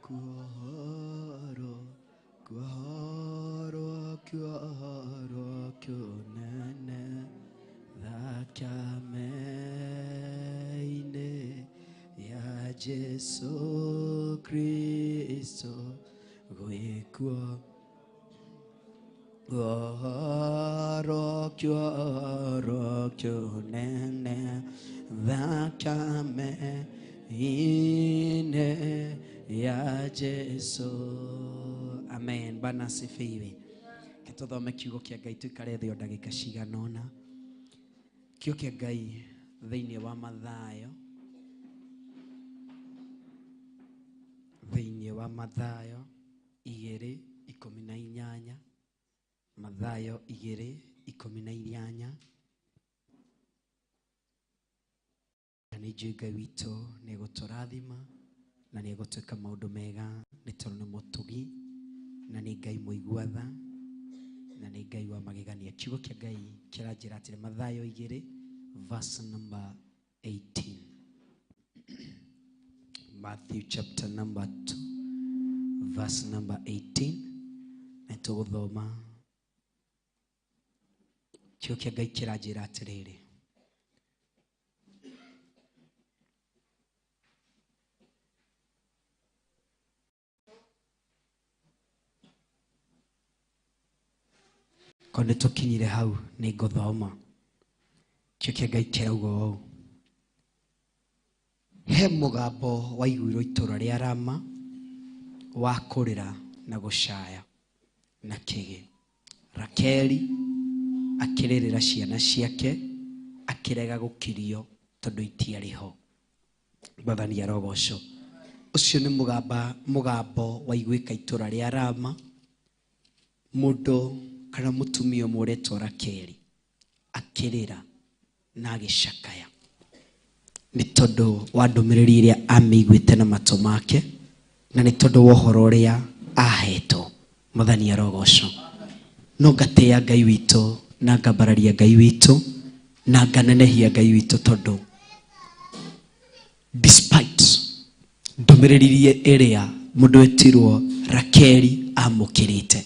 Kuharo, kuharo, kuharo, kunene, dhakameine ya Jesu Kristo, gwikwa. Kuharo, kuharo, kunene, dhakameine ya Jesu. Amen. Bwana asifiwe. Tuthome kiugo kia Ngai tuikare thĩ o ndagĩka cigana ũna. Kiugo kia Ngai thĩinĩ wa Mathayo, thĩinĩ wa Mathayo 2:18, Mathayo 2:18. Na nĩ njũĩ Ngai witũ nĩ gũtũrathima na nĩ gũtwĩka maũndũ mega nĩ tondũ nĩ mũtugi na nĩ Ngai mũiguatha na nĩ Ngai wa magegania. Kiugo kia Ngai kĩranjĩra atĩrĩ, Mathayo 2 verse number 18. Matthew chapter number 2 verse number 18. Na tũgũthoma. Kiugo kia Ngai kĩranjĩra atĩrĩrĩ, Konde tukinyire hau ni ngothoma. Kĩoke Ngai kĩrauga ũũ. He mũgambo waiguirwo itũũra rĩa Rama wa kũrĩra na gũcaya na kĩgĩ. Rakeli akĩrĩrĩra ciana ciake akĩrega gũkirio tondũ itiarĩ ho. Mwathani arogocwo. Ũcio nĩ mũgambo waiguĩka itũũra rĩa Rama. Mũndũ kana mũtumia ũmwe ũretwo Rakeli akĩrĩra na agĩcakaya nĩ tondũ wa ndũmĩrĩri ĩrĩa amĩiguĩte na matũ make na nĩ tondũ wa ũhoro ũrĩa ahetwo. Mwathani arogocwo. No ngatĩĩa Ngai witũ na ngambararia Ngai witũ na nganenehia Ngai witũ tondũ despite ndũmĩrĩri ĩrĩa mũndũ etirwo Rakeli amũkĩrĩte,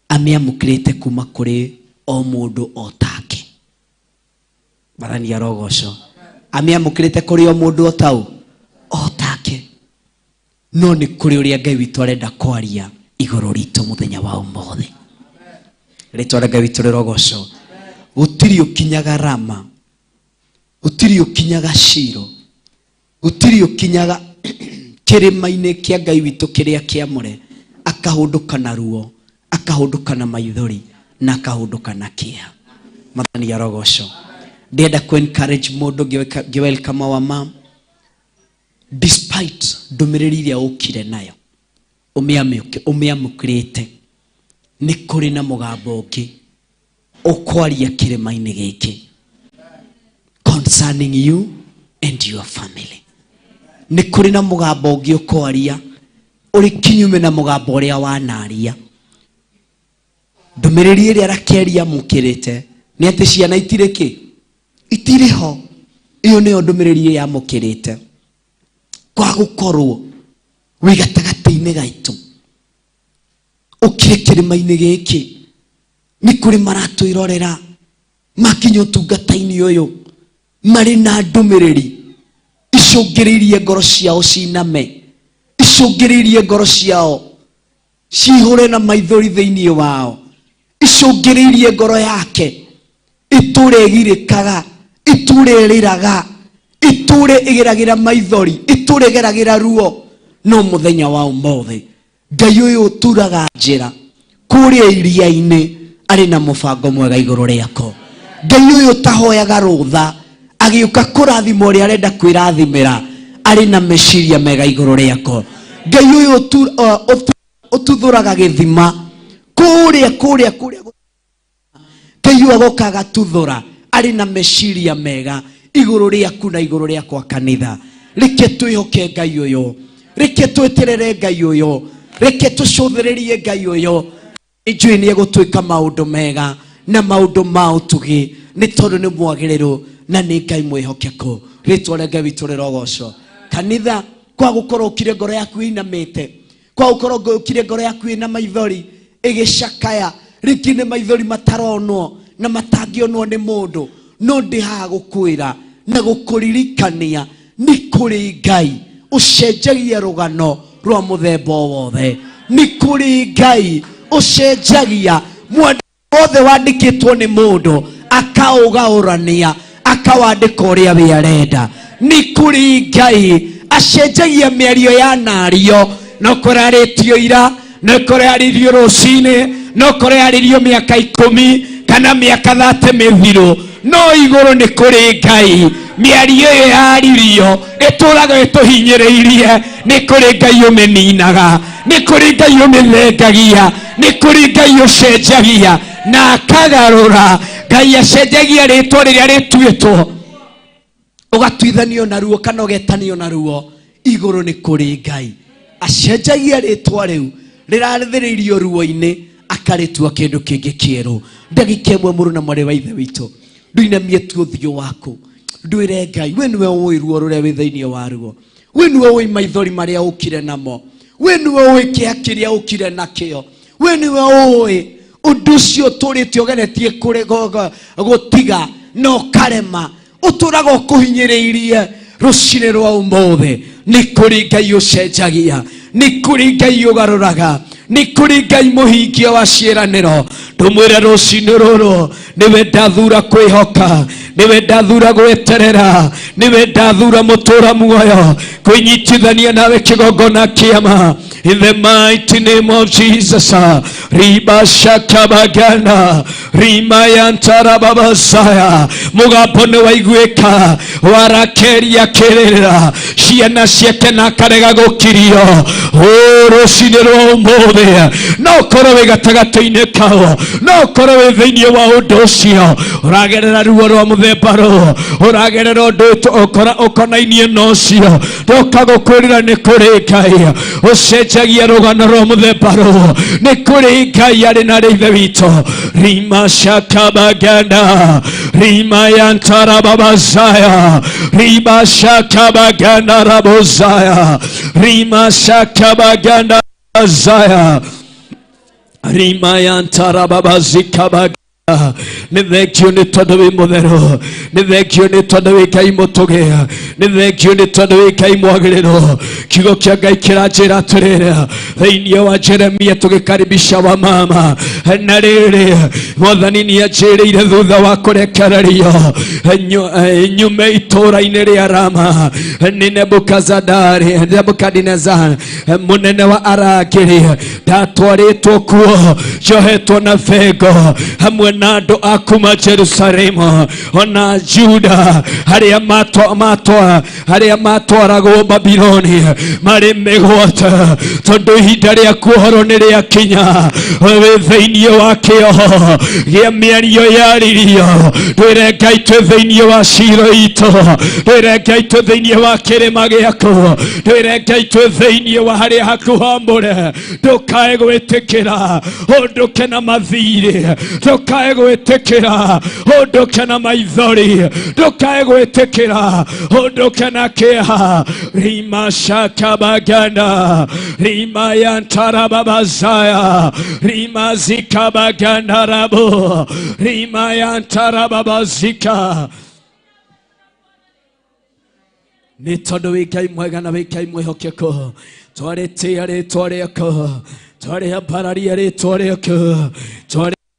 amĩamũkĩrĩte kuma kũrĩ o mũndũ o take. Mwathani arogocwo. Amĩamũkĩrĩte kũrĩ o mũndũ o tau o take. No nĩ kũrĩ ũrĩa Ngai witũ arenda kwaria igũrũ ritũ mũthenya wa ũmũthĩ. Rĩtwa rĩa Ngai witũ rĩrogocwo. Gũtirĩ ũkinyaga Rama, gũtirĩ ũkinyaga Shilo, gũtirĩ ũkinyaga kĩrĩma-inĩ kĩa Ngai witũ kĩrĩa kĩamũre akahũndũka na ruo, akahũndũka na maithori na akahũndũka na kĩeha. Mwathani arogocwo. Ndĩrenda encourage mũndũ ngĩ-welcome our mom. Despite ndũmĩrĩri iria ũkire nayo ũmĩamũkĩrĩte, nĩ kũrĩ na mũgambo ũngĩ ũkwaria kĩrĩma-inĩ gĩkĩ concerning you and your family. Nĩ kũrĩ na mũgambo ũngĩ ũkwaria ũrĩ kinyume na mũgambo ũrĩa wanaria. Ndũmĩrĩri ĩrĩa Rakeli amũkĩrĩte nĩ atĩ ciana itirĩ kĩ? Itirĩ ho. Iyo nĩyo ndũmĩrĩri ĩrĩa amũkĩrĩte. Kwa gũkorwo wĩ gatagatĩ-inĩ gaitũ ũkire kĩrĩma-inĩ gĩkĩ, nĩ kũrĩ maratwĩrorera makinya ũtungata-inĩ ũyũ marĩ na ndũmĩrĩri icũngĩrĩirie ngoro ciao ciname, icũngĩrĩirie ngoro ciao cihũre na maithori thĩinĩ wao, icũngĩrĩirie ngoro yake itũre ĩgirĩkaga, itũre ĩrĩraga, itũre ĩgeragĩra maithori, itũre ĩgeragĩra ruo. No mũthenya wa ũmũthĩ Ngai ũyũ ũturaga njĩra kũrĩa iria-inĩ arĩ na mũbango mwega igũrũ rĩako. Ngai ũyũ ũtahoyaga rũtha agĩũka kũrathima ũrĩa arenda kwĩrathimĩra arĩ na meciria mega igũrũ rĩako. Ngai ũyũ ũtuthũraga gĩthima kũrĩa Ngai ũyũ agoka agatuthũra arĩ na meciria mega igũrũ rĩaku na igũrũ rĩakwa kanitha. Reke twĩhoke Ngai ũyũ, reke tweterere Ngai ũyũ, reke tũcũthĩrĩrie Ngai ũyũ. Nĩnjũĩ nĩ egũtwĩka maũndũ mega na maũndũ ma ũtugi nĩ tondũ nĩ mwagĩrĩru na nĩ Ngai mwĩhokeku. Rĩtwa rĩa Ngai witũ rĩrogocwo. Kanitha, kwa gũkorwo ũkire ngoro yaku inamĩte, kwa gũkorwo ũkire ngoro yaku ĩna maithori ĩgĩcakaya, rĩngĩ nĩ maithori mataronwo na matangĩonwo nĩ mũndũ, no ndĩ haha gũkwĩra na gũkũririkania nĩ kũrĩ Ngai ũcenjagia rũgano rwa mũthemba wothe. Nĩ kũrĩ Ngai ũcenjagia mwandĩko wothe wandĩkĩtwo nĩ mũndũ akaũgaũrania akawandĩka ũrĩa we arenda. Nĩ kũrĩ Ngai acenjagia mĩario ya nario, no kũrarĩtio ira, no kũrarĩrio rũcinĩ, no kũrarĩrio mĩaka 10 kana mĩaka 30 mĩthiru. No igũrũ nĩ kũrĩ Ngai mĩario ĩyo yaririo ĩtũraga ĩtũhinyĩrĩirie. Nĩ kũrĩ Ngai ũmĩninaga, nĩ kũrĩ Ngai ũmĩthengagia, nĩ kũrĩ Ngai ũcenjagia na akagarũra. Ngai acenjagia rĩtwa rĩrĩa rĩtuĩtwo ũgatuithanio na ruo kana ũgetanio na ruo. Igũrũ nĩ kũrĩ Ngai acenjagia rĩtwa rĩu rĩrathĩrĩirio ruo-inĩ akarĩtua kĩndũ kĩngĩ kĩerũ. Ndagĩka ĩmwe mũrũ na mwarĩ wa ithe witũ, ndũinamie tu ũthiũ waku ndwĩre Ngai, we nĩwe ũĩ ruo rũrĩa wĩ thĩinĩ wa ruo, we nĩwe ũĩ maithori marĩa ũkire namo, we nĩwe ũĩ kĩeha kĩrĩa ũkire nakĩo, we nĩwe ũĩ ũndũ ũcio ũtũrĩte ũgeretie gũtiga na ũkarema, ũtũraga ũkũhinyĩrĩirie. Rũcinĩ rwa ũmũthĩ nĩ kũrĩ Ngai ũcenjagia, nĩ kũrĩ Ngai ũgarũraga, ni kuri Ngai muhingia wa ciĩranĩro. Ndũmwĩre rũciinĩ rũrũ nĩwe ndathura kwĩhoka, niwe ndathura gweterera, niwe ndathura mũtũra muoyo kwĩnyitithania nawe kĩgongona kĩama. In the mighty name of Jesus. Riba shakabagana rimayantara babasaya. Mugambo nĩ waiguĩka wa Rakeri akĩrĩrĩra ciana ciake na akarega gũkirio. Rũciinĩ rwa ũmũthĩ no ũkorwo wĩ gatagatĩ-inĩ kao, no ũkorwo wĩ thĩinĩ wa ũndũ ũcio ũragerera ruo rwa mũthemba rũu, ũragerera ũndũ ũkonainie na ũcio. Ndoka gũkwĩrĩra nĩ kũrĩ Ngai ũcenjagia rũgano rwa mũthemba rũu. Nĩ kũrĩ Ngai arĩ na Ithe witũ. Rima shakabagana rima yantara babazaya rima shakabagana rabozaya rima shakabagana zaya rima yantara babazikabagana. Nĩ thengio nĩ tondũ wĩ mũtheru, nĩ thengio nĩ tondũ wĩ Ngai mũtũgĩ, nĩ thengio nĩ tondũ wĩ Ngai mwagĩrĩru. Kiugo kĩa Ngai kĩranjĩra atĩrĩrĩ thĩinĩ wa Jeremia tũgĩkaribisha wa mama, na rĩrĩ Mwathani nĩanjĩrĩire thutha wa kũrekererio nyume itũũra-inĩ rĩa Rama nĩ Nebukadinezar mũnene wa arangĩri. Ndatwarĩtwo kuo njohetwo na bengo hamwe na andũ a kuma Jerusalemu ona Juda harĩa matwaragwo Babiloni marĩ mĩgwate, tondũ ihinda rĩa kuohorwo nĩ rĩakinya. Wĩ thĩinĩ wa kĩoho gĩa mĩario yaririo, ndwĩre Ngai twĩ thĩinĩ wa ciiro itũ, ndwĩre Ngai twĩ thĩinĩ wa kĩrĩma gĩaku, ndwĩre Ngai twĩ thĩinĩ wa harĩa hakuhambũre. Ndũkae gwĩtĩkĩra ũndũke na mathirĩ, ndũkae gwĩtĩkĩra ũndũke na maithori, ndũkae gwĩtĩkĩra ũndũke na kĩeha. Rima shakabagana rima yantara babazaya rima zikabagana rabo rima yantara babazika. Nĩ tondũ wĩ Ngai mwega na wĩ Ngai mwĩhokeku, twarĩtĩĩa rĩĩtwa rĩaku, twarĩambararia rĩĩtwa rĩaku,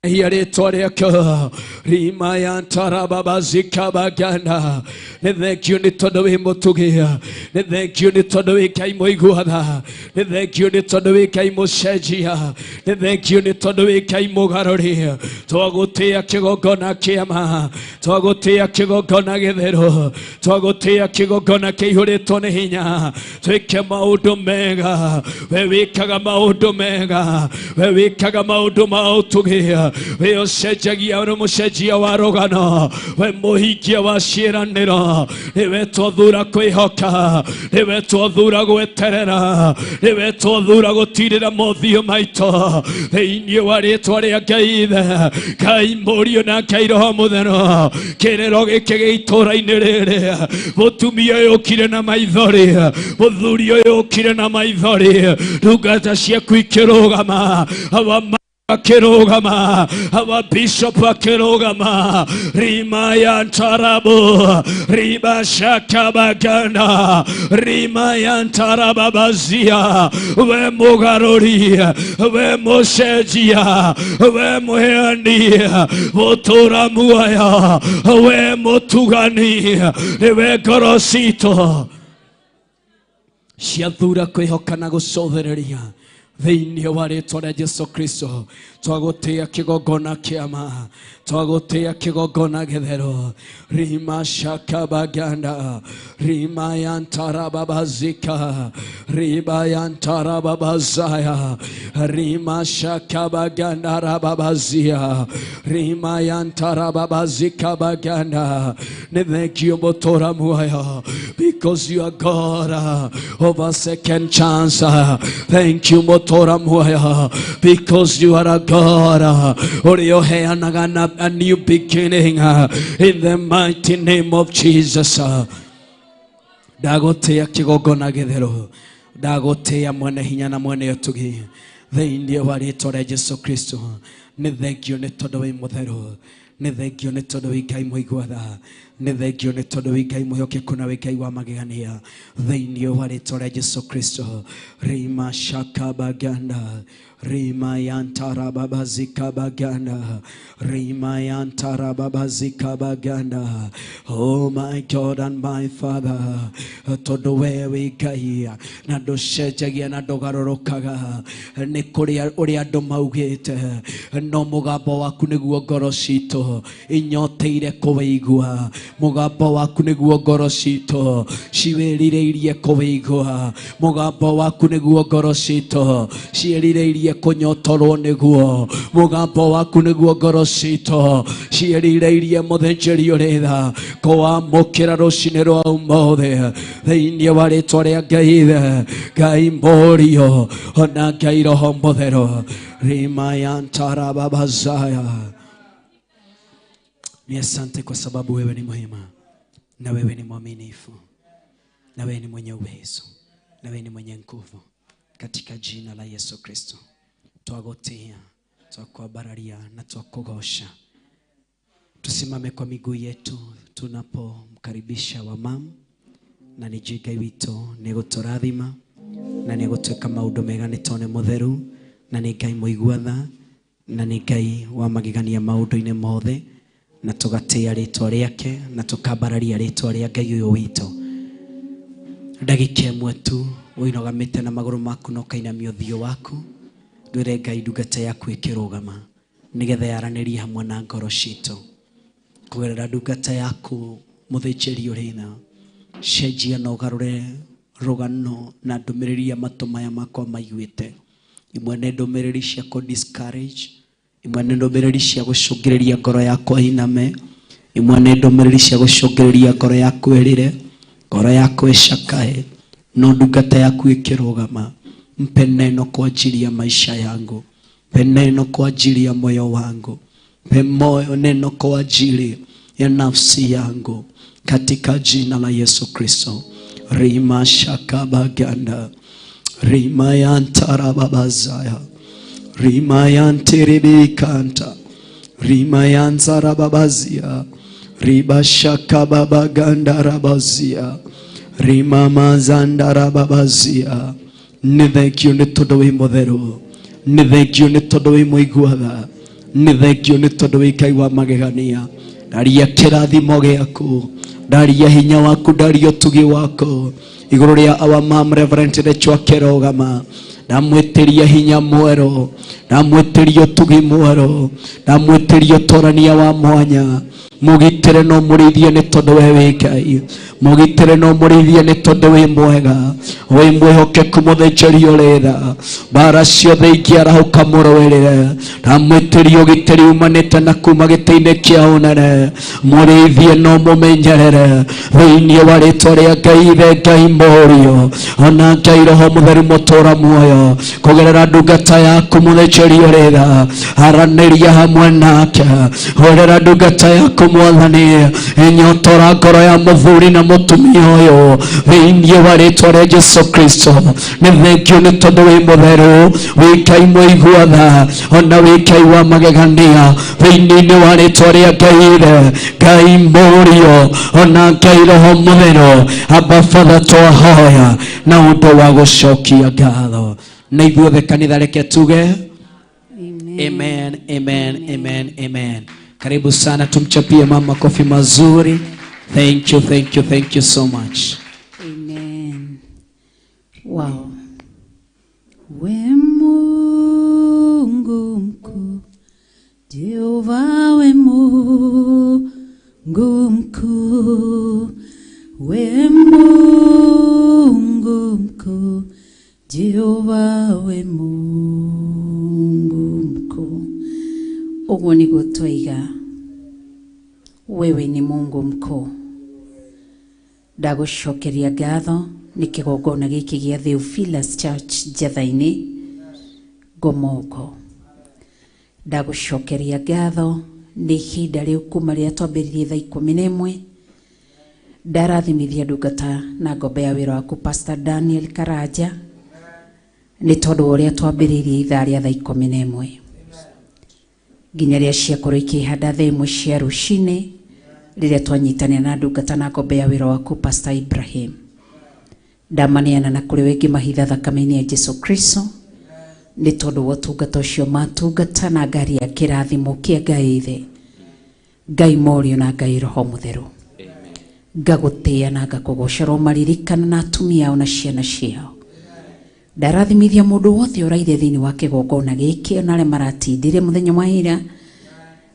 rĩĩtwa rĩaku. Rima yantara babazikabagana. Nĩ thengio nĩ tondũ wĩ mũtũgĩ, nĩ thengio nĩ tondũ wĩ Ngai mũiguatha, nĩ thengio nĩ tondũ wĩ Ngai mũcenjia, nĩ thengio nĩ tondũ wĩ Ngai mũgarũri. Twagũtĩĩa kĩgongona kĩama, twagũtĩĩa kĩgongona gĩtheru, twagũtĩĩa kĩgongona kĩihũrĩtwo nĩ hinya. Twĩke maũndũ mega, we wĩkaga maũndũ mega, we wĩkaga maũndũ ma ũtũgĩ, we ũcenjagia ũrĩ mũcenjia wa rũgano, we mũhingia wa ciĩranĩro. Niwe twathura kwĩhoka, niwe twathura gweterera, niwe twathura gũtirĩra mothiũ maitũ thĩinĩ wa rĩĩtwa rĩa Ngai Ithe, Ngai Mũriũ na Ngai Roho Mũtheru. Kĩrĩro gĩkĩ gĩ itũũra-inĩ rĩrĩ, mũtumia ũyũ ũkire na maithori, mũthuri ũyũ ũkire na maithori, ndungata ciaku ikĩrũgama, akirogama, our bishop akirogama. Rima yantarabo, riba shakabagana, rima yantarababazia. We mugarori, we moshejia, we muheania, votora muaya, we motugani, we gorosito. Ciathura kwĩhoka na gũcothereria thĩinĩ wa rĩĩtwa rĩa Jesũ Kristo. Twagũtĩĩa kĩgongona kĩama, twagũtĩĩa kĩgongona gĩtheru. Rima shakabaganda, rima yantarababazika, riba yantarababazaya, rima shakabaganda rababazia, rima yantarababazika baganda. Nĩ thengio mũtũũra muoyo, because you are God of a second chance. Thank you mũtũũra muoyo, because you are a God ũrĩa ũheanaga a new beginning in the mighty name of Jesus. Ndagũtĩĩa kĩgongona gĩtheru, ndagũtĩĩa mwene hinya na mwene ũtugi thĩinĩ wa rĩĩtwa rĩa Jesũ Kristo. Nĩ thengio nĩ tondũ wĩ mũtheru, nĩ thengio nĩ tondũ wĩ Ngai mũiguatha, nĩ thengio nĩ tondũ wĩ Ngai mwĩhokeku na wĩ Ngai wa magegania thĩinĩ wa rĩĩtwa rĩa Jesũ Kristo. Rima shaka baganda Rima yantara baba zika baganda Rima yantara baba zika baganda. Oh my God and my Father, tondũ we wĩ Ngai na ndũcenjagia na ndũgarũrũkaga nĩ kũrĩa ũrĩa andũ maugĩte, no mũgambo waku nĩguo ngoro citũ inyoteire kũwĩigua. Mũgambo waku nĩguo ngoro citũ ciwĩrirĩirie kũwĩigua. Mũgambo waku nĩguo ngoro citũ ciĩrirĩirie kũnyotorwo nĩguo. Mũgambo waku nĩguo ngoro citũ ciĩrirĩirie mũthĩnjĩri ũrĩ tha kũwamũkĩra rũcinĩ rwa ũmũthĩ thĩinĩ wa rĩĩtwa rĩa Ngai, Ngai Mũriũ ona Ngai Roho Mũtheru. Rima yantara baba zaya. Ni asante kwa sababu wewe ni mwema na wewe ni mwaminifu na wewe ni mwenye uwezo na wewe ni mwenye nguvu. Katika jina la Yesu Kristo twagotea, twakubararia na twakugosha. Tusimame kwa miguu yetu tunapomkaribisha wamam na ni Ngai witũ nĩ gũtũrathima na nĩ gũtwĩka maũndũ mega nĩ tondũ nĩ mũtheru na nĩ Ngai mũiguatha na nĩ Ngai wa magegania maũndũ-inĩ mothe, na tugatia rĩĩtwa rĩake na tukambararia rĩĩtwa rĩa Ngai ũyũ witũ. Ndagĩka ĩmwe tu ũinogamĩte na magũrũ maku na ũkainamia ũthiũ waku, ndwĩre Ngai ndungata yaku ĩkĩrũgama nĩgetha yaranĩrie hamwe na ngoro citũ kũgerera ndungata yaku mũthĩnjĩri ũrĩ tha. Cenjia na ũgarũre rũgano na ndũmĩrĩri ya matũ maya makwa maiguĩte. Imwe nĩ ndũmĩrĩri cia kũ-discourage, imwe nĩ ndũmĩrĩri cia gũcũngĩrĩria ngoro yakwa iname, imwe nĩ ndũmĩrĩri cia gũcũngĩrĩria ngoro yaku ĩrĩre, ngoro yaku ĩcakae, no ndungata yaku ĩkĩrũgama. Mpe neno kwa ajili ya maisha yangu, mpe neno kwa ajili ya moyo wangu, mpe neno kwa ajili ya nafsi yangu katika jina la Yesu Kristo. Rima shaka baganda Rima yantara babazaya Rima yantiribi kanta Rima yanzara babazia Riba shaka babaganda rabazia Rima mazandara babazia. Nĩ thengio nĩ tondũ wĩ mũtheru, nĩ thengio nĩ tondũ wĩ mũiguatha, nĩ thengio nĩ tondũ wĩ Ngai wa magegania. Ndaria kĩrathimo gĩaku, ndaria hinya waku, ndaria ũtugi wako igũrũ rĩa our mom Reverend Rachel Kĩrũgama. Ndamwĩtĩria hinya mwerũ, ndamwĩtĩria ũtugi mwerũ, ndamwĩtĩria ũtorania wa mwanya. Mũgitĩre no mũrĩithie nĩ tondũ we wĩ Ngai, mũgitĩre no mũrĩithie nĩ tondũ wĩ mwega, wĩ mwĩhokeku mũthĩnjĩri ũrĩ tha. Mbara ciothe ingĩarahũka mũrũĩrĩre, ndamwĩtĩria ũgitĩri umanĩte na kuma gĩtĩ-inĩ kĩa ũnene. Mũrĩithie no mũmenyerere thĩinĩ wa rĩĩtwa rĩa Ngai Ithe, Ngai Mũriũ ona Ngai Roho Mũtheru mũtũũra muoyo. Kũgerera ndungata yaku mũthĩnjĩri ũrĩ tha, aranĩria hamwe nake. Kũgerera ndungata yaku Mwathani, inyotora ngoro ya mũthuri na mũtumia ũyũ thĩinĩ wa rĩĩtwa rĩa Jesũ Kristo. Nĩ thengio nĩ tondũ wĩ mũtheru, wĩ Ngai mũiguatha ona wĩ Ngai wa magegania thĩinĩ wa rĩĩtwa rĩa Ngai Ithe, Ngai Mũriũ ona Ngai Roho Mũtheru. Aba Father, twahoya na ũndũ wa gũcokia ngatho. Na ithuothe kanitha reke tuge amen, amen, amen, amen. Karibu sana, tumchapie mama makofi mazuri. Thank you, thank you, thank you so much. Amen. Wow. We Mungu mkuu, Jehova we Mungu mkuu, we Mungu mkuu, Jehova we Mungu mkuu. Uguo niguo twaiga, wewe ni Mungu mkuu. Ndagucokeria ngatho nĩ kĩgongona gĩkĩ gĩa Theophilus Church Njatha-inĩ Ngomoko. Ndagucokeria ngatho nĩ ihinda rĩu kuma rĩrĩa twambĩrĩirie thaa 11 ndarathimithia ndungata na ngombe ya wĩra waku Pastor Daniel Karanja nĩ tondũ ũrĩa twambĩrĩirie ithaa rĩa thaa 11 nginya rĩrĩa ciakorwo ikĩhanda thaa 1 cia rũcinĩ rĩrĩa twanyitania na ndungata na ngombe ya wĩra waku Pastor Ibrahim. Ndamaniana na kũrĩ we ngĩmahitha thakame-inĩ ya Jesu Kristo nĩ tondũ wa ũtungata ũcio matungata na ngari ya kĩrathimo kĩa Ngai Ithe, Ngai Morio na Ngai Roho Mũtheru. Ngagũtĩĩa na ngakũgoca ro maririkana na atumia ao na ciana ciao. Ndarathimithia mũndũ wothe ũraire thĩinĩ wa kĩgongona gĩkĩ na arĩa maratindire mũthenya wa ira,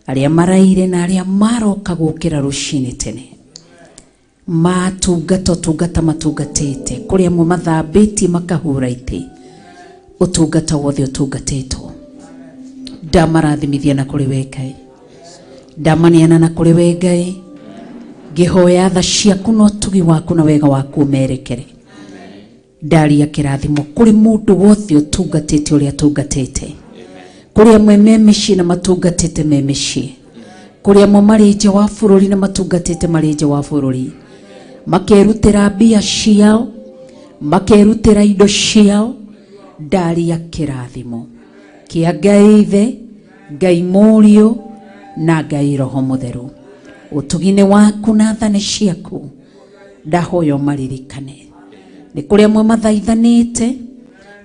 arĩa maraire na arĩa maroka gũkĩra rũcinĩ tene. Matungata matungatĩte kũrĩ amwe mathambĩtie makahura itĩ. Ũtungata wothe ũtungatĩtwo. Ndamarathimithia na kũrĩ we Ngai. Ndamaniana na kũrĩ we Ngai. Ngĩhoya tha ciaku na ũtugi waku na wega waku ũmerekere. Ndaria kĩrathimo kũrĩ mũndũ wothe ũtungatĩte ũrĩa atungatĩte. Kũrĩ amwe me mĩciĩ na matungatĩte me mĩciĩ. Kũrĩ amwe marĩ nja wa bũrũri na matungatĩte marĩ nja wa bũrũri. Makerutĩra mbia ciao, makerutĩra indo ciao. Ndaria kĩrathimo kĩa Ngai Ithe, Ngai Morio na Ngai Roho Mũtheru. Ũtugi-inĩ waku na thani ciaku ndahoya maririkane. Nĩ kũrĩ amwe mathaithanĩte,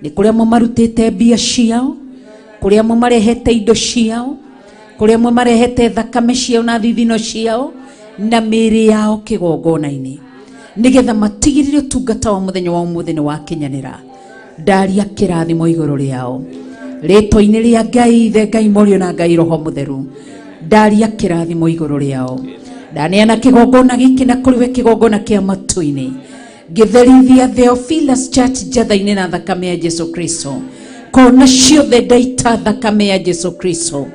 nĩ kũrĩ amwe marutĩte mbia ciao, kũrĩ amwe marehete indo ciao, kũrĩ amwe marehete thakame ciao na thithino ciao na mĩĩrĩ yao kĩgongona-inĩ, nĩgetha matigĩrĩre ũtungata wa mũthenya wa ũmũthĩ nĩ wakinyanĩra. Ndaria kĩrathimo igũrũ rĩao rĩtwa-inĩ rĩa Ngai Ithe, Ngai Morio na Ngai Roho Mũtheru. Ndaria kĩrathimo igũrũ rĩao. Ndaneana kĩgongona gĩkĩ na kũrĩ we kĩgongona kĩa matu-inĩ. Ngĩtherithia Theophilus Church njatha-inĩ na thakame ya Jesu Kristo. Kona ciothe ndaita thakame ya Jesu Kristo.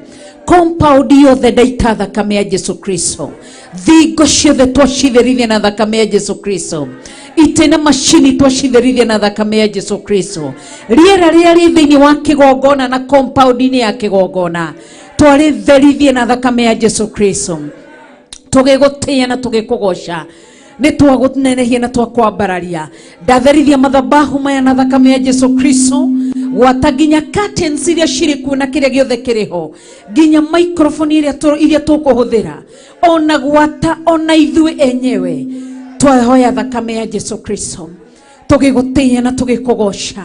Compound yothe ndaita thakame ya Jesu Kristo. Thingo ciothe twacitherithia na thakame ya Jesu Kristo. Itĩ na macini twacitherithia na thakame ya Jesu Kristo. Rĩera rĩrĩa rĩ thĩinĩ wa kĩgongona na compound-inĩ ya kĩgongona twarĩtherithia na thakame ya Jesu Kristo. Tũgĩgũtĩĩa na tũgĩkũgoca. Nĩ twagũnenehia na twakwambararia. Ndatherithia mathabahu maya na thakame ya Jesu Kristo. Gwata nginya curtains iria cirĩ kuo na kĩrĩa gĩothe kĩrĩho. Nginya microphone iria tũkũhũthĩra. Ona gwata ona ithuĩ enyewe. Twahoya thakame ya Jesu Kristo. Tũgĩgũtĩĩa na tũgĩkũgoca.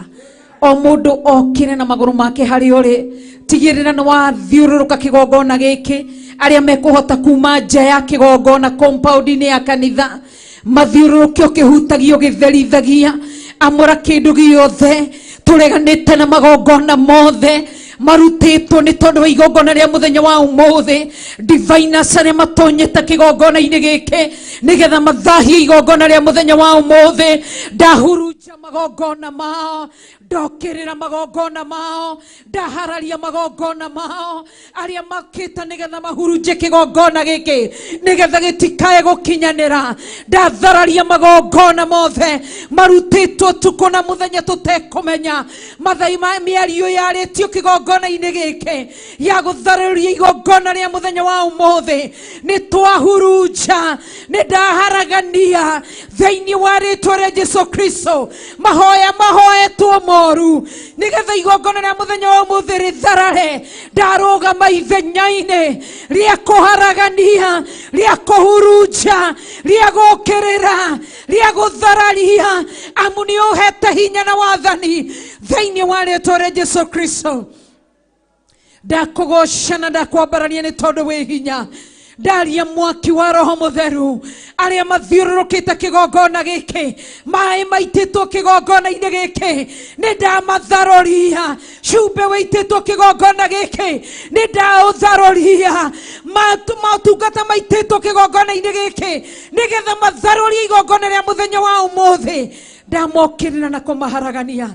O mũndũ okĩre na magũrũ make harĩ ũrĩ. Tigĩrĩra nĩ wathiũrũrũka kĩgongona gĩkĩ. Arĩa mekũhota kuma nja ya kĩgongona compound-inĩ ya kanitha. Mathiũrũrũke ũkĩhutagio gĩtherithagia. Amũra kĩndũ gĩothe. Tũreganĩte na magongona mothe. Marutĩtwo nĩ tondũ wa igongona rĩa mũthenya wa ũmũthĩ. Diviners arĩa matonyete kĩgongona-inĩ gĩkĩ nĩgetha mathahie igongona rĩa mũthenya wa ũmũthĩ. Ndahurunja magongona mao. Ndokĩrĩra magongona mao. Ndahararia magongona mao. Arĩa makĩta nĩgetha mahurunje kĩgongona gĩkĩ nĩgetha gĩtikae gũkinyanĩra. Ndathararia magongona mothe marutĩtwo tukũ na mũthenya tũtekũmenya. Mathai ma mĩario yarĩtio kĩgongona-inĩ gĩkĩ ya gũtharĩria igongona rĩa mũthenya wa ũmũthĩ. Nĩ twahurunja. Nĩ ndaharagania thĩinĩ wa rĩtwa rĩa Jesu Kristo. Mahoya mahoetwo moru nĩgetha igongona rĩa mũthenya wa ũmũthĩ rĩtharare. Ndarũgama ithenya-inĩ rĩa kũharagania, rĩa kũhurunja, rĩa gũkĩrĩra, rĩa gũthararia. Amu nĩ ũhete hinya na wathani thĩinĩ wa rĩtwa rĩa Jesu Kristo. Ndakũgoca na ndakwambararia nĩ tondũ wĩ hinya. Ndaria mwaki wa Roho Mũtheru. Arĩa mathiũrũrũkĩte kĩgongona gĩkĩ, maĩ maitĩtwo kĩgongona-inĩ gĩkĩ, nĩ ndamatharoria. Cumbĩ wĩitĩtwo kĩgongona gĩkĩ, nĩ ndaũtharoria. Matungata maitĩtwo kĩgongona-inĩ gĩkĩ nĩgetha matharorie igongona rĩa mũthenya wa ũmũthĩ. Ndamokĩrĩra na kũmaharagania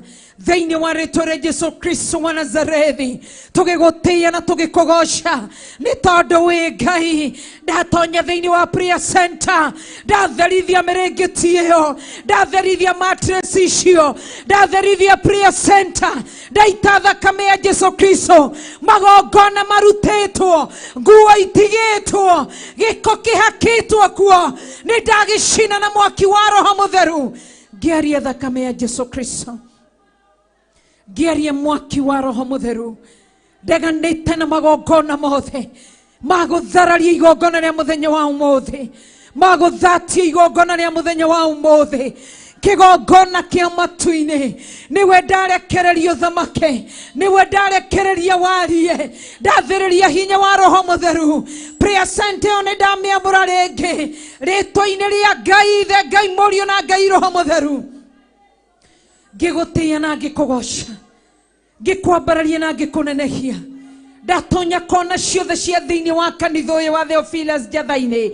thĩinĩ wa rĩtwa rĩa Jesu Kristo wa Nazarethi. Tũgĩgũtĩĩa na tũgĩkũgoca nĩ tondũ wĩ Ngai. Ndatonya thĩinĩ wa prayer center. Ndatherithia mĩrĩngĩti ĩyo. Ndatherithia mattress icio. Ndatherithia prayer center. Ndaita thakame ya Jesu Kristo. Magongona marutĩtwo, nguo itigĩtwo, gĩko kĩhakĩtwo kuo. Nĩ ndagĩcina na mwaki wa Roho Mũtheru. Ngĩaria thakame ya Jesu Kristo. Ngĩaria mwaki wa Roho Mũtheru. Ndeganĩte na magongona mothe maguthararia igongona rĩa mũthenya wa ũmũthĩ, maguthatia igongona rĩa mũthenya wa ũmũthĩ, kĩgongona kĩa matu-inĩ. Niwe ndarekereria ũthamake, niwe ndarekereria warie, ndathĩrĩria hinya wa Roho Mũtheru. Prayer Center nĩ ndamĩamũra rĩngĩ rĩtwa-inĩ rĩa Ngai Ithe, Ngai Mũriũ na Ngai Roho Mũtheru. Ngĩgũtĩĩa na ngĩkũgoca, ngĩkwambararia na ngĩkũnenehia. Ndatonya kona ciothe cia thĩinĩ wa kanitha ũyũ wa Theophilus Njatha-inĩ,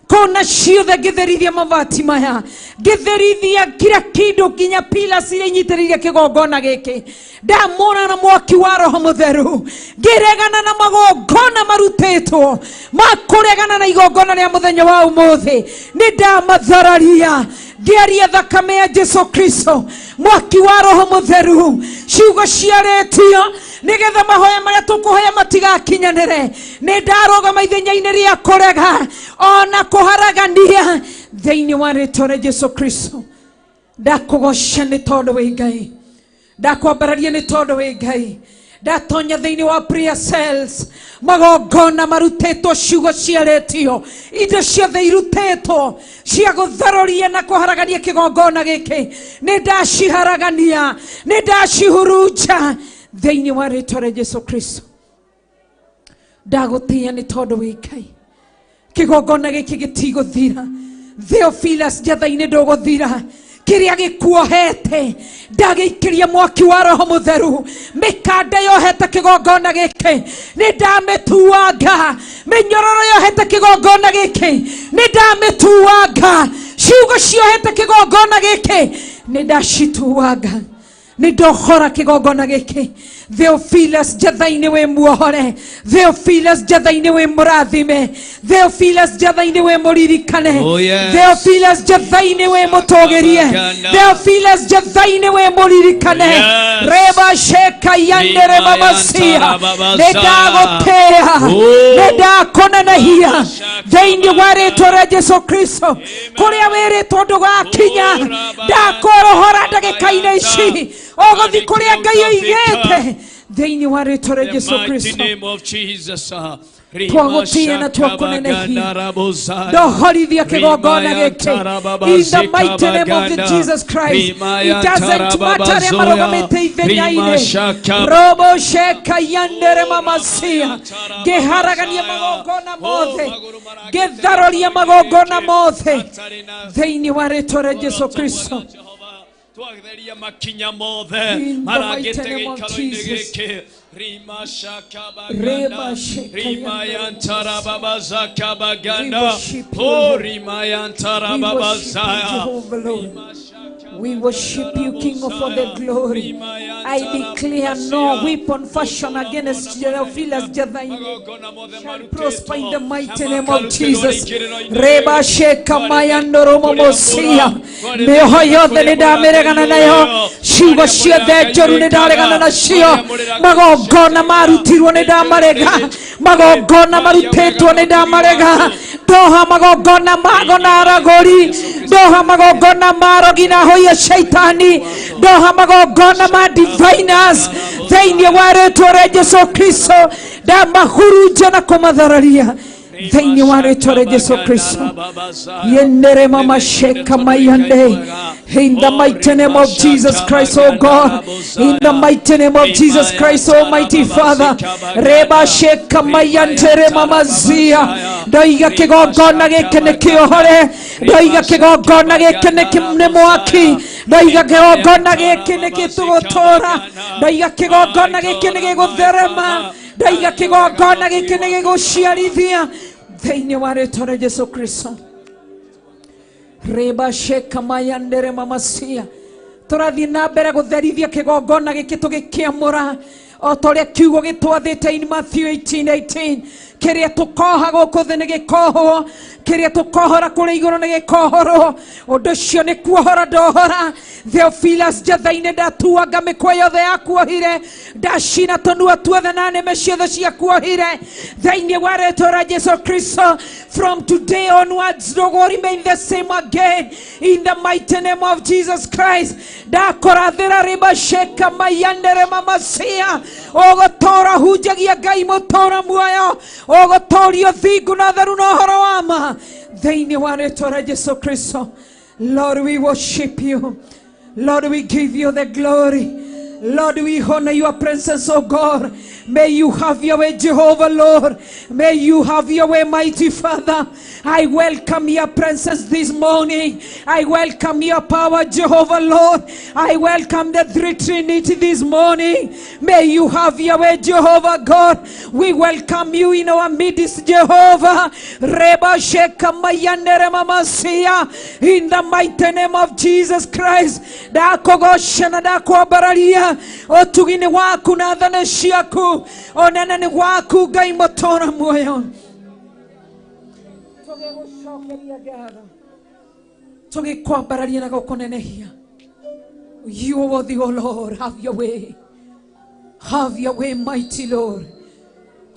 kona ciothe ngĩtherithia mabati maya, ngĩtherithia kila kĩndũ nginya pillars iria inyitĩrĩire kĩgongona gĩkĩ. Ndamũra na mwaki wa Roho Mũtheru, ngĩregana na magongona marutĩtwo makũregana na igongona rĩa mũthenya wa ũmũthĩ. Nĩ ndamathararia ngĩaria thakame ya Jesu Kristo, mwaki wa Roho Mũtheru, ciugo ciarĩtio nigetha mahoya marĩa tũkũhoya matigakinyanĩre. Nĩ ndarũgama ithenya-inĩ rĩa kũrega ona kũharagania thĩinĩ wa rĩĩtwa rĩa Jesu Kristo. Ndakũgoca nĩ tondũ wĩ Ngai, ndakwambararia nĩ tondũ wĩ Ngai. Ndatonya thĩinĩ wa prayer cells, magongona marutĩtwo, ciugo ciarĩtio, indo ciothe irutĩtwo cia gũtharoria na kũharagania kĩgongona gĩkĩ. Nĩ ndaciharagania, nĩ ndacihurunja thĩinĩ wa rĩĩtwa rĩa Jesu Kristo. Ndagũtĩĩa nĩ tondũ wĩ Ngai. Kĩgongona gĩkĩ gĩtigũthira, Theophilus Njatha-inĩ ndũgũthira. Kĩrĩa gĩkuohete ndagĩikĩria mwaki wa Roho Mũtheru. Mĩkanda yohete kĩgongona gĩkĩ nĩ ndamĩtuanga, mĩnyororo yohete kĩgongona gĩkĩ nĩ ndamĩtuanga, ciugo ciohete kĩgongona gĩkĩ nĩ ndacituanga. Nĩ ndohora kĩgongona gĩkĩ. Theophilus Njatha-inĩ wĩ muohore, Theophilus Njatha-inĩ wĩ mũrathime, Theophilus Njatha-inĩ wĩ mũririkane, Theophilus Njatha-inĩ wĩ mũtũgĩrie, Theophilus Njatha-inĩ wĩ mũririkane. Reba sheka yandere mamasia, nĩ ndagũtĩĩa, nĩ ndakũnenehia thĩinĩ wa rĩĩtwa rĩa Jesu Kristo. Kũrĩa wĩrĩtwo ndũgakinya, ndakũrohora ndagĩka-inĩ ici ũgũthiĩ kũrĩa Ngai oigĩte thĩinĩ wa rĩĩtwa rĩa Jesu Kristo. Twagũtĩĩa na twakũnenehia, ndohorithia kĩgongona gĩkĩ in the mighty name of Jesus Christ. It doesn't matter rĩa marũgamĩte ithenya-inĩ. Robo sheka yandere mamasia, ngĩharagania magongona mothe, ngĩtharoria magongona mothe thĩinĩ wa rĩĩtwa rĩa Jesu Kristo. Twagtheria makinya mothe maragĩte gĩikaro-inĩ gĩkĩ. Rima shakabaganda, rima yantara baba zakabaganda, oh rima yantara baba zaya. We worship you, King of all the glory. I declare no weapon fashioned against Theophilus Njatha-inĩ shall prosper in the mighty name of Jesus. Reba sheka mayandoro momosia, mĩoho yothe nĩ ndamĩregana nayo, ciugo ciothe njũru nĩ ndaregana nacio, magongona marutirwo nĩ ndamarega, magongona marutĩtwo nĩ ndamarega. Ndoha magongona mago na aragũri, ndoha magongona marogi na hoi ya shaitani, ndoha magongona ma diviners thĩinĩ wa rĩĩtwa rĩa Jesu Kristo. Ndamahurunja na kũmathararia thĩinĩ wa rĩĩtwa rĩa Jesu Kristo. Yendere mama sheka mayande, in the mighty name of Jesus Christ, oh God, in the mighty name of Jesus Christ, Almighty Father. Reba sheka mayantere mama zia, ndoiga kĩgongona gĩkĩ nĩ kĩohore, ndoiga kĩgongona gĩkĩ nĩ mwaki, ndoiga kĩgongona gĩkĩ nĩ gĩtũgũtũũra, ndoiga kĩgongona gĩkĩ nĩ gĩgũtherema, ndoiga kĩgongona gĩkĩ nĩ gĩgũciarithia thĩinĩ wa rĩĩtwa rĩa Jesu Kristo. Reba sheka mayandere mamasia, tũrathiĩ na mbere gũtherithia kĩgongona gĩkĩ tũgĩkĩamũra o ta ũrĩa kiugo gĩtwathĩte in Matthew 18:18. Kĩrĩa tũkoha gũkũ thĩ nĩ gĩkohwo, kĩrĩa tũkohora kũrĩa igũrũ nĩ gĩkohorwo. Ũndũ ũcio nĩ kuohora ndohora. Theophilus Njatha-inĩ ndatuanga mĩkwa yothe yakuohire, ndacina tũnua tuothe na nĩme ciothe ciakuohire thĩinĩ wa rĩĩtwa rĩa Jesu Kristo. From today onwards, no go remain the same again in the mighty name of Jesus Christ. Ndakũrathĩra rĩba sheka mayandere mamasia, ogotora hujagia Ngai mutora muoyo ogotorio thingu na theru na horo wama thĩinĩ wa rĩĩtwa rĩa Jesu Kristo. Lord, we worship you. Lord, we give you the glory. Lord, we honor your presence, oh God. May you have your way, Jehovah, Lord. May you have your way, mighty Father. I welcome your presence this morning. I welcome your power, Jehovah, Lord. I welcome the three Trinity this morning. May you have your way, Jehovah, God. We welcome you in our midst, Jehovah. Reba Sheka Mayandere Mamasia. In the mighty name of Jesus Christ. Dakogoshana dakobaralia. Otugine waku na dhane shiaku. Onena ni waku Ngai mutora muoyo. Toge gushokeria ngatho. Toge kwambararia na gukunenehia. You are worthy, O Lord. Have your way. Have your way, mighty Lord.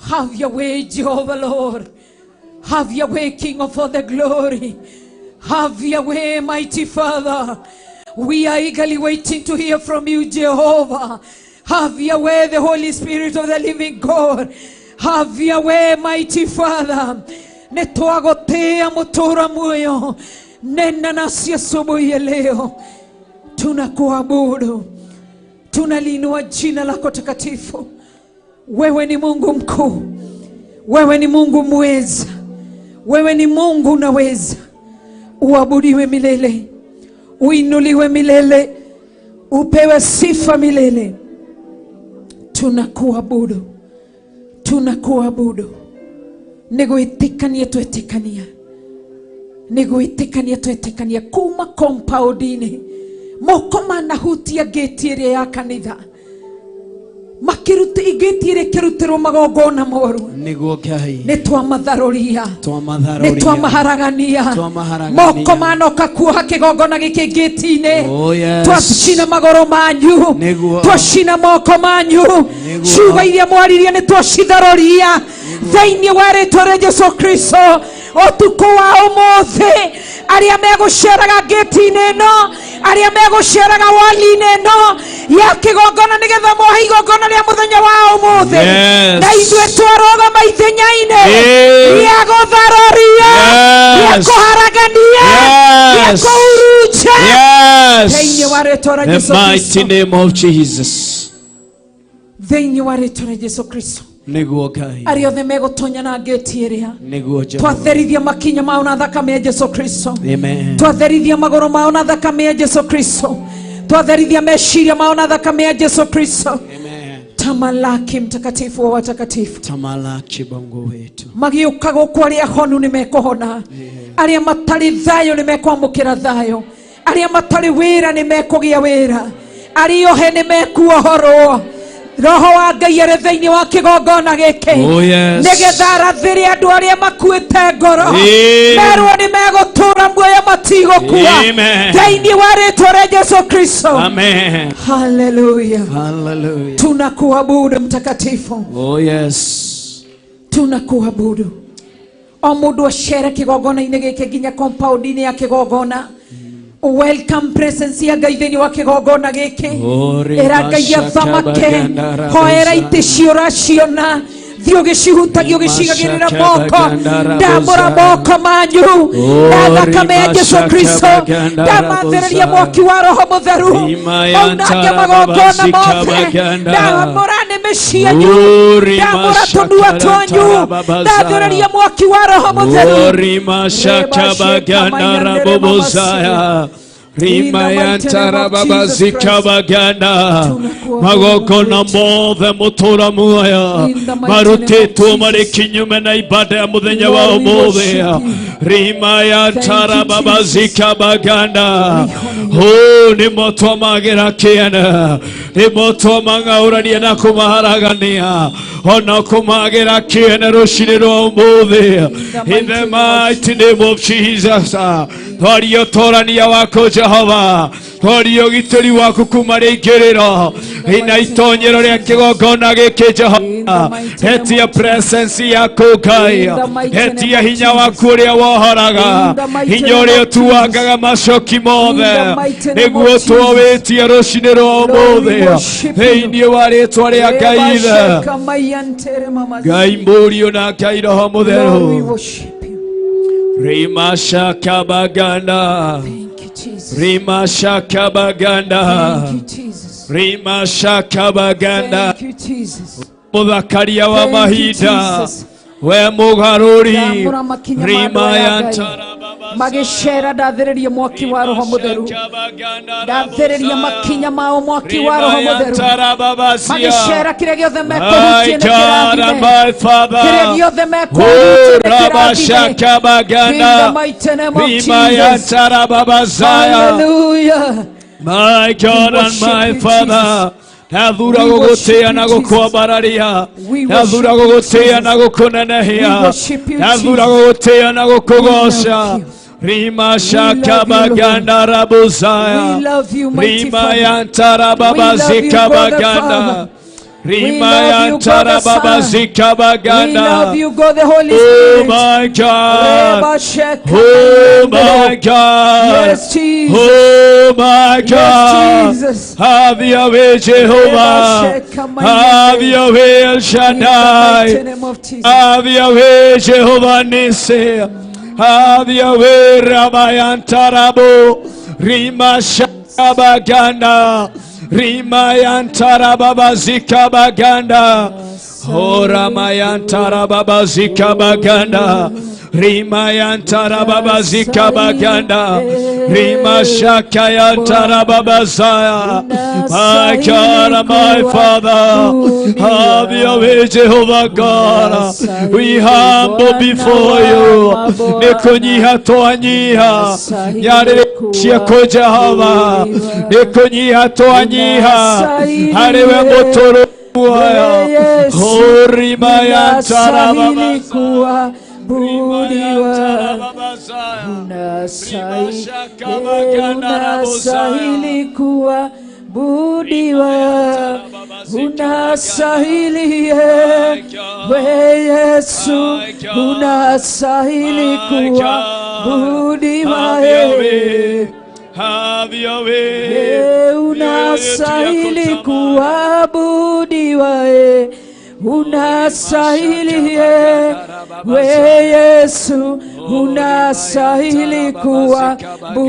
Have your way, Jehovah, Lord. Have your way, King of all the glory. Have your way, mighty Father. We are eagerly waiting to hear from you, Jehovah. Have your way, the Holy Spirit of the living God. Have your way, mighty Father. Netwagotea mutora muoyo. Nena nasi asubuhi ya leo. Tunakuabudu. Tunaliinua jina lako takatifu. Wewe ni Mungu mkuu. Wewe ni Mungu mweza. Wewe ni Mungu unaweza. Uabudiwe milele. Uinuliwe milele. Upewe sifa milele. Tunakuabudu. Tunakuabudu. Negoitikania tuetikania. Negoitikania tuetikania. Kuma kompaudini. Mokoma na hutia getiere ya kanitha. Makiruti igetiere kirutiro magogona moru. Niguo Ngai. Netwa matharoria. Twamatharoria. Netwa maharagania. Mokoma no kakuha kigogona gikigitine. Oh yes. Twashina magoro manyu. Niguo. Twashina moko manyu. Shuga iria mwariria ni twashitharoria. Thĩinĩ wa rĩĩtwa rĩa Jesu Kristo. Ũtukũ wa ũmũthĩ arĩa megũceraga gate-inĩ ĩno, arĩa megũceraga wall-inĩ ĩno ya kĩgongona nĩgetha mohe igongona rĩa mũthenya wa ũmũthĩ. Na ithuĩ twarũgama ithenya-inĩ rĩa gũtharoria, rĩa kũharagania, rĩa kũhurunja thĩinĩ wa rĩĩtwa rĩa Jesu Kristo. The mighty name of Jesus. Thĩinĩ wa rĩĩtwa rĩa Jesu Kristo. Niguo Ngai. Arĩa othe megũtonya na gate ĩrĩa. Niguo Jehova. Twatherithia makinya mao na thakame ya Jesu Kristo. Amen. Twatherithia magoro mao na thakame ya Jesu Kristo. Twatherithia meciria mao na thakame ya Jesu Kristo. Amen. Tamalaki mtakatifu wa watakatifu. Tamalaki Mungu wetu. Magiuka gũkũ arĩa ahonu nĩmekũhona. Arĩa matarĩ thayo nĩmekwamũkĩra thayo. Arĩa matarĩ wĩra nĩmekũgĩa wĩra. Arĩa ohe nĩmekuohorwo. Roho wa Ngai arĩ thĩinĩ wa kĩgongona gĩkĩ. Oh yes. Nĩgetha arathĩre andũ arĩa makuĩte ngoro. Merwo nĩ megũtũũra muoyo matigũkua. Thĩinĩ wa rĩĩtwa rĩa Jesu Kristo. Amen. Hallelujah. Hallelujah. Tunakuabudu mtakatifu. Oh yes. Tunakuabudu. O mũndũ acere kĩgongona-inĩ gĩkĩ nginya compound-inĩ ya kĩgongona. Welcome presence ya Ngai thĩinĩ wa kĩgongona gĩkĩ. Era Ngai athamake. Hoera itĩ ciũraciona. Thiĩ ũgĩcihutagia ũgĩcigagĩrĩra moko. Ndambũra moko manyu na thakame ya Jesu Kristo. Ndamathĩrĩria mwaki wa Roho Mũtheru. Maunange magongona mothe. Ndambũra nĩmĩ cianyu. Ndambũra tũnua twanyu. Ndathĩrĩria mwaki wa Roho Mũtheru. Rima yantara baba zikabaganda magogona mothe mutura muoyo marutitwo mari kinyume na ibada ya muthenya wa umuthi. Rima yantara baba zikabaganda nimo twamagira kiana, nimo twamang'aũrania na kumaharagania ona kumagira kiana rucini rwa umuthi. In the mighty name of Jesus, twaria ũtorania wako Jehova twaria ũgitĩri waku kuma rĩingĩrĩro ina itonyero rĩa kĩgongona gĩkĩ Jehova hetia presence yaku Ngai hetia hinya waku ũrĩa wohoraga hinya ũrĩa ũtuangaga macoki mothe nĩguo twawĩtie rũcinĩ rwa ũmũthĩ thĩinĩ wa rĩĩtwa rĩa Ngai Ithe Ngai Mũriũ na Ngai Roho Mũtheru Rima Shakabaganda Rima Shakabaganda Rima Shakabaganda Muthakaria wa mahinda we mũgarũri Rima Yantara magĩcera ndathĩrĩria mwaki wa Roho Mũtheru ndathĩrĩria makinya mao mwaki wa Roho Mũtheru magĩcera kĩrĩa gĩothe mekũhutia nĩkĩrathime kĩrĩa gĩothe mekũhutia nĩkĩrathime My God and my Father Nathura gũgũtĩĩa na gũkwambararia Nathura gũgũtĩĩa na gũkũnenehia Nathura gũgũtĩĩa na gũkũgoca Rima Shakabaganda Rabuzaya Rima Yantara Baba Zikabaganda Rima Yantara Baba Zikabaganda Oh my God Oh my God Oh my God Have your way Jehovah Have your way El Shaddai Have your way Jehovah Nissi Have your way Ramayantarabu Rima Shakabaganda Rima Yantara Baba Zikabaganda Oh Ramayantara Baba Zikabaganda Rima Yantara Baba Zikabaganda Rima Shakayantara Baba Zaya My God and my Father Have your way Jehovah God We humble before you Nikunyiha toanyiha Nyarishia Jehova Nikunyiha toanyiha Hariwe motoro Oh Rima Yantara Baba Budiwa unastahili kuwa budiwa unastahili we Yesu unastahili kuwa budiwa Have your way unastahili kuwa budiwa unastahili we Yesu unastahili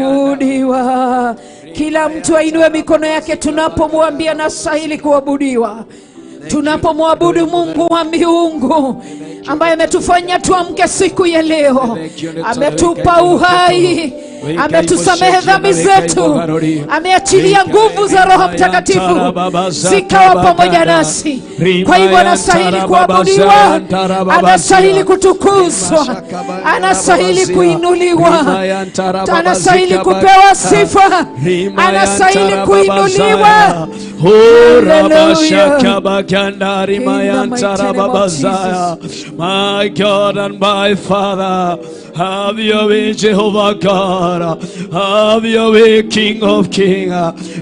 kuabudiwa. Kila mtu ainue mikono yake tunapomwambia nastahili kuabudiwa. Tunapomwabudu Mungu wa miungu ambaye ametufanya tuamke siku ya leo, ametupa uhai, ametusamehe dhambi zetu, ameachilia nguvu za Roho Mtakatifu zikawa pamoja nasi. Kwa hivyo anastahili kuabudiwa, anastahili kutukuzwa, anastahili kuinuliwa, anastahili kupewa sifa, anastahili kuinuliwa. My God and my Father, have your way, Jehovah God. Have your way, King of Kings.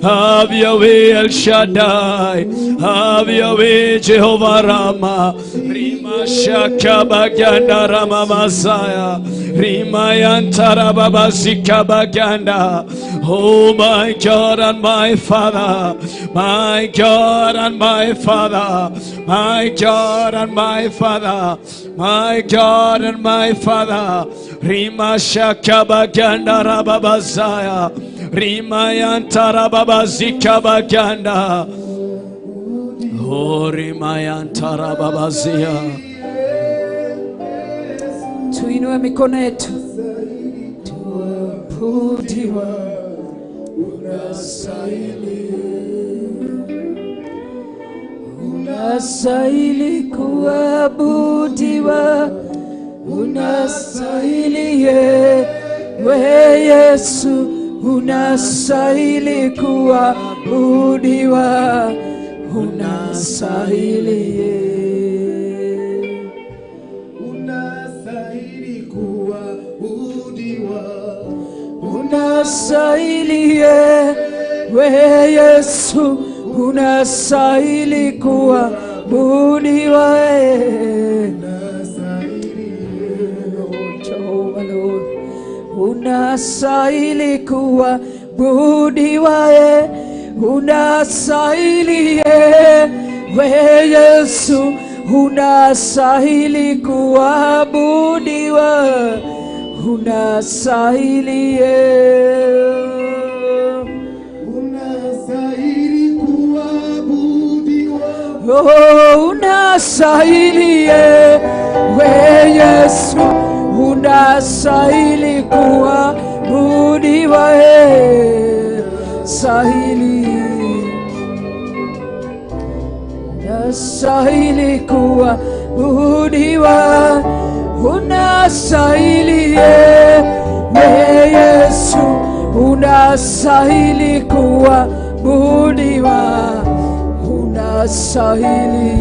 Have your way, El Shaddai. Have your way, Jehovah Rama. Rima Shakabaganda Rama Masaya. Rima Yantara Baba Zikabaganda. Oh my God and my Father. My God and my Father. My God and my Father. My God and my Father. Rima Shakabaganda Rababazaya Rima Yantara Baba Zikabaganda Oh Rima Yantara Babazia. Tuinue mikono yetu tuabudiwa, unastahili kuabudiwa, unastahili we Yesu, unastahili kuabudiwa, unastahili unastahili we Yesu, unastahili kuabudiwa Jehova Lord, unastahili kuabudiwa unastahili we Yesu, unastahili kuabudiwa, unastahili unastahili kuabudiwa, oh, unastahili we Yesu, unastahili kuabudiwa sahili, unastahili kuabudiwa, unastahili we Yesu, unastahili kuabudiwa, unastahili.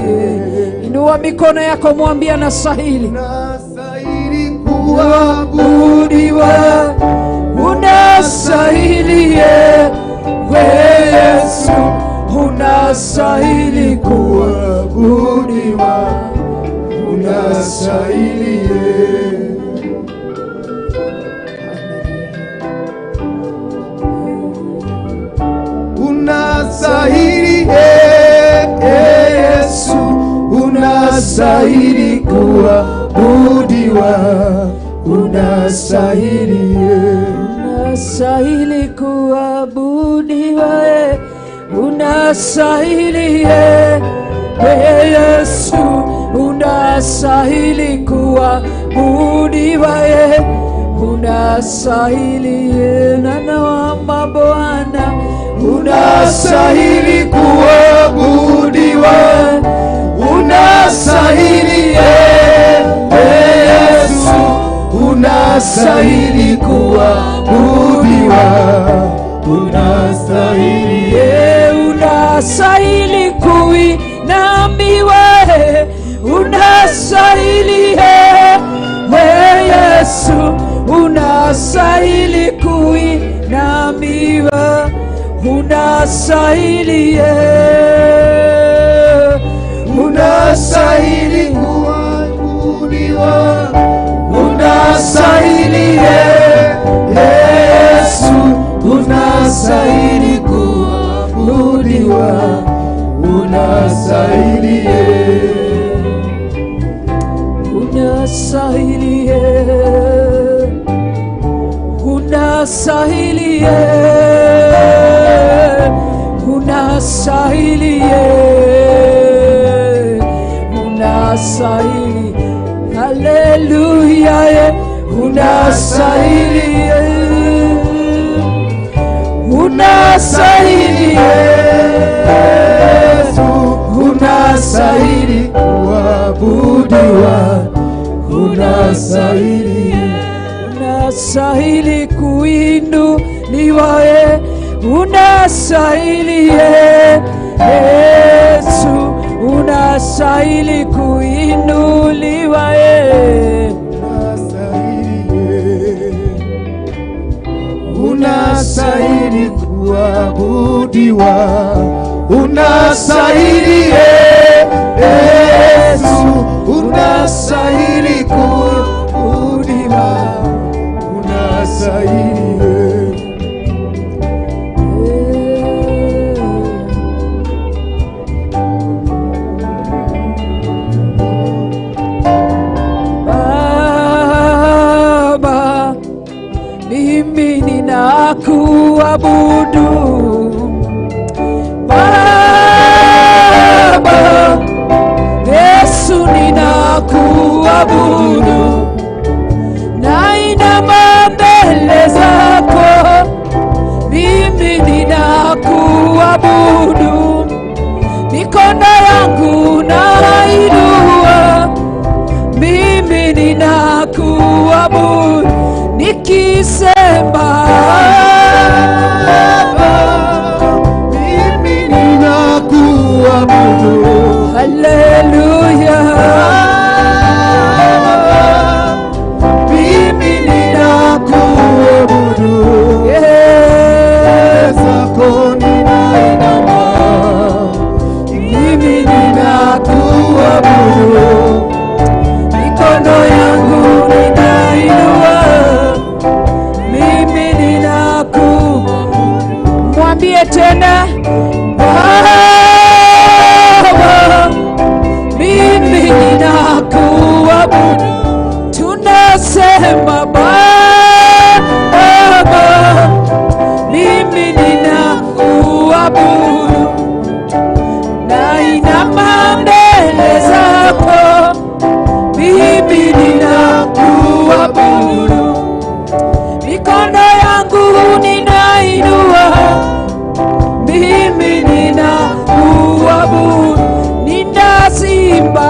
Inua mikono yako, mwambie anastahili. unastahili kuabudiwa, Unastahili we Yesu, unastahili kuabudiwa, unastahili unastahili Yesu, unastahili kuabudiwa, unastahili unastahili kuabudiwa, unastahili we Yesu, unastahili kuabudiwa, unastahili Nana wa mabwana, unastahili kuabudiwa, unastahili Yesu, unastahili kuabudiwa, unastahili unastahili kuinamiwa, unastahili we Yesu, unastahili kuinamiwa, unastahili unastahili kuabudiwa, unastahili Yesu, unastahili kuabudiwa, unastahili unastahili unastahili unastahili unastahili, haleluya, unastahili unastahili Yesu, unastahili kuabudiwa, unastahili unastahili kuinuliwa, unastahili Yesu, unastahili kuinuliwa, unastahili kuabudiwa, unastahili Yesu, unastahili kuabudiwa, unastahili Baba, mimi ninakuabudu Baba, Yesu ninakuabudu, nainama mbele zako, mimi ninakuabudu, mikono yangu nainua, mimi ninakuabudu, nikisema mimi ninakuabudu, haleluya, mimi ninakuabudu, yeah.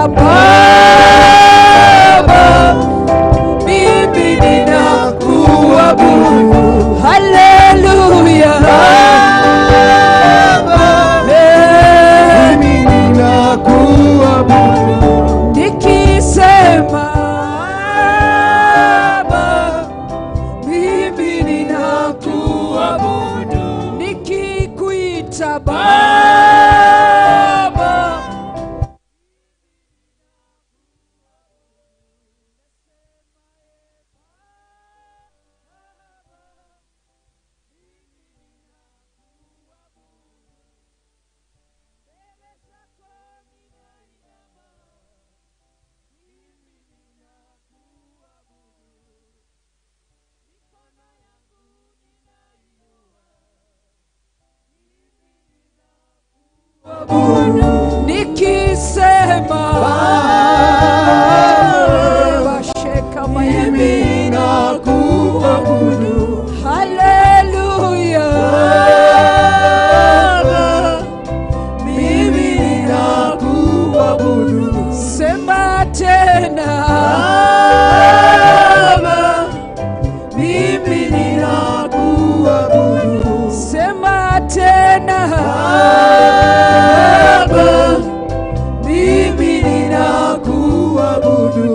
Baba, mimi ninakuabudu. Haleluya Baba, mimi ninakuabudu. nikisema Baba, mimi ninakuabudu. Nikikuita Baba, nikisema Baba, sheka Mimi nakuabudu. haleluya Baba, Mimi ninakuabudu. sema tena Baba, mimi ninakuabudu. sema tena Baba, mimi ninakuabudu.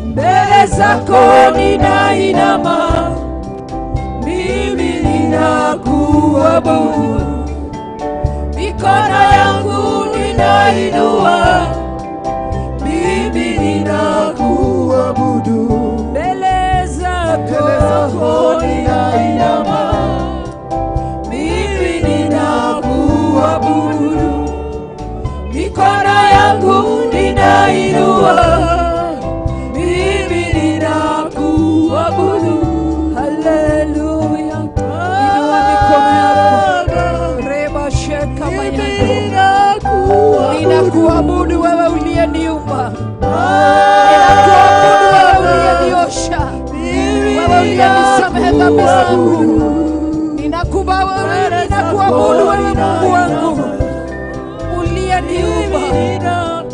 mbele zako ninainama, mimi ninakuabudu. Mikono yangu ninainua, mimi Ninakuabudu. mbele zako ninainama, mimi ninakuabudu. Mikono yangu ninainua, mimi ninakuabudu. Haleluya, inua mikono yako, reba sheka mayangu. Ninakuabudu wewe uliyeniumba, ninakuabudu wewe uliyeniosha, wewe uliyenisamehe dhambi zangu. Ninakuabudu wewe Mungu wangu uliyeniumba.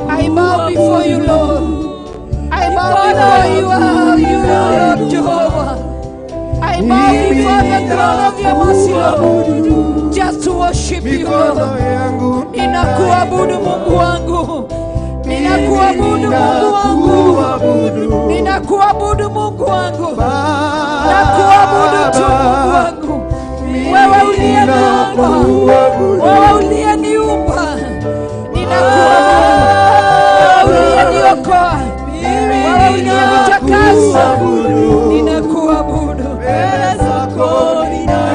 I bow before you, Lord. I bow before you, Lord Jehovah. I bow before the throne of your mercy, Lord, just to worship you, Lord. Ninakuabudu Mungu wangu, ninakuabudu Mungu wangu, ninakuabudu Mungu wangu, nakuabudu tu Mungu wangu. Wewe uliyeniumba, wewe uliyeniumba, ninakuabudu. Wewe uliyeniokoa, wewe uliyenitakasa, ninakuabudu.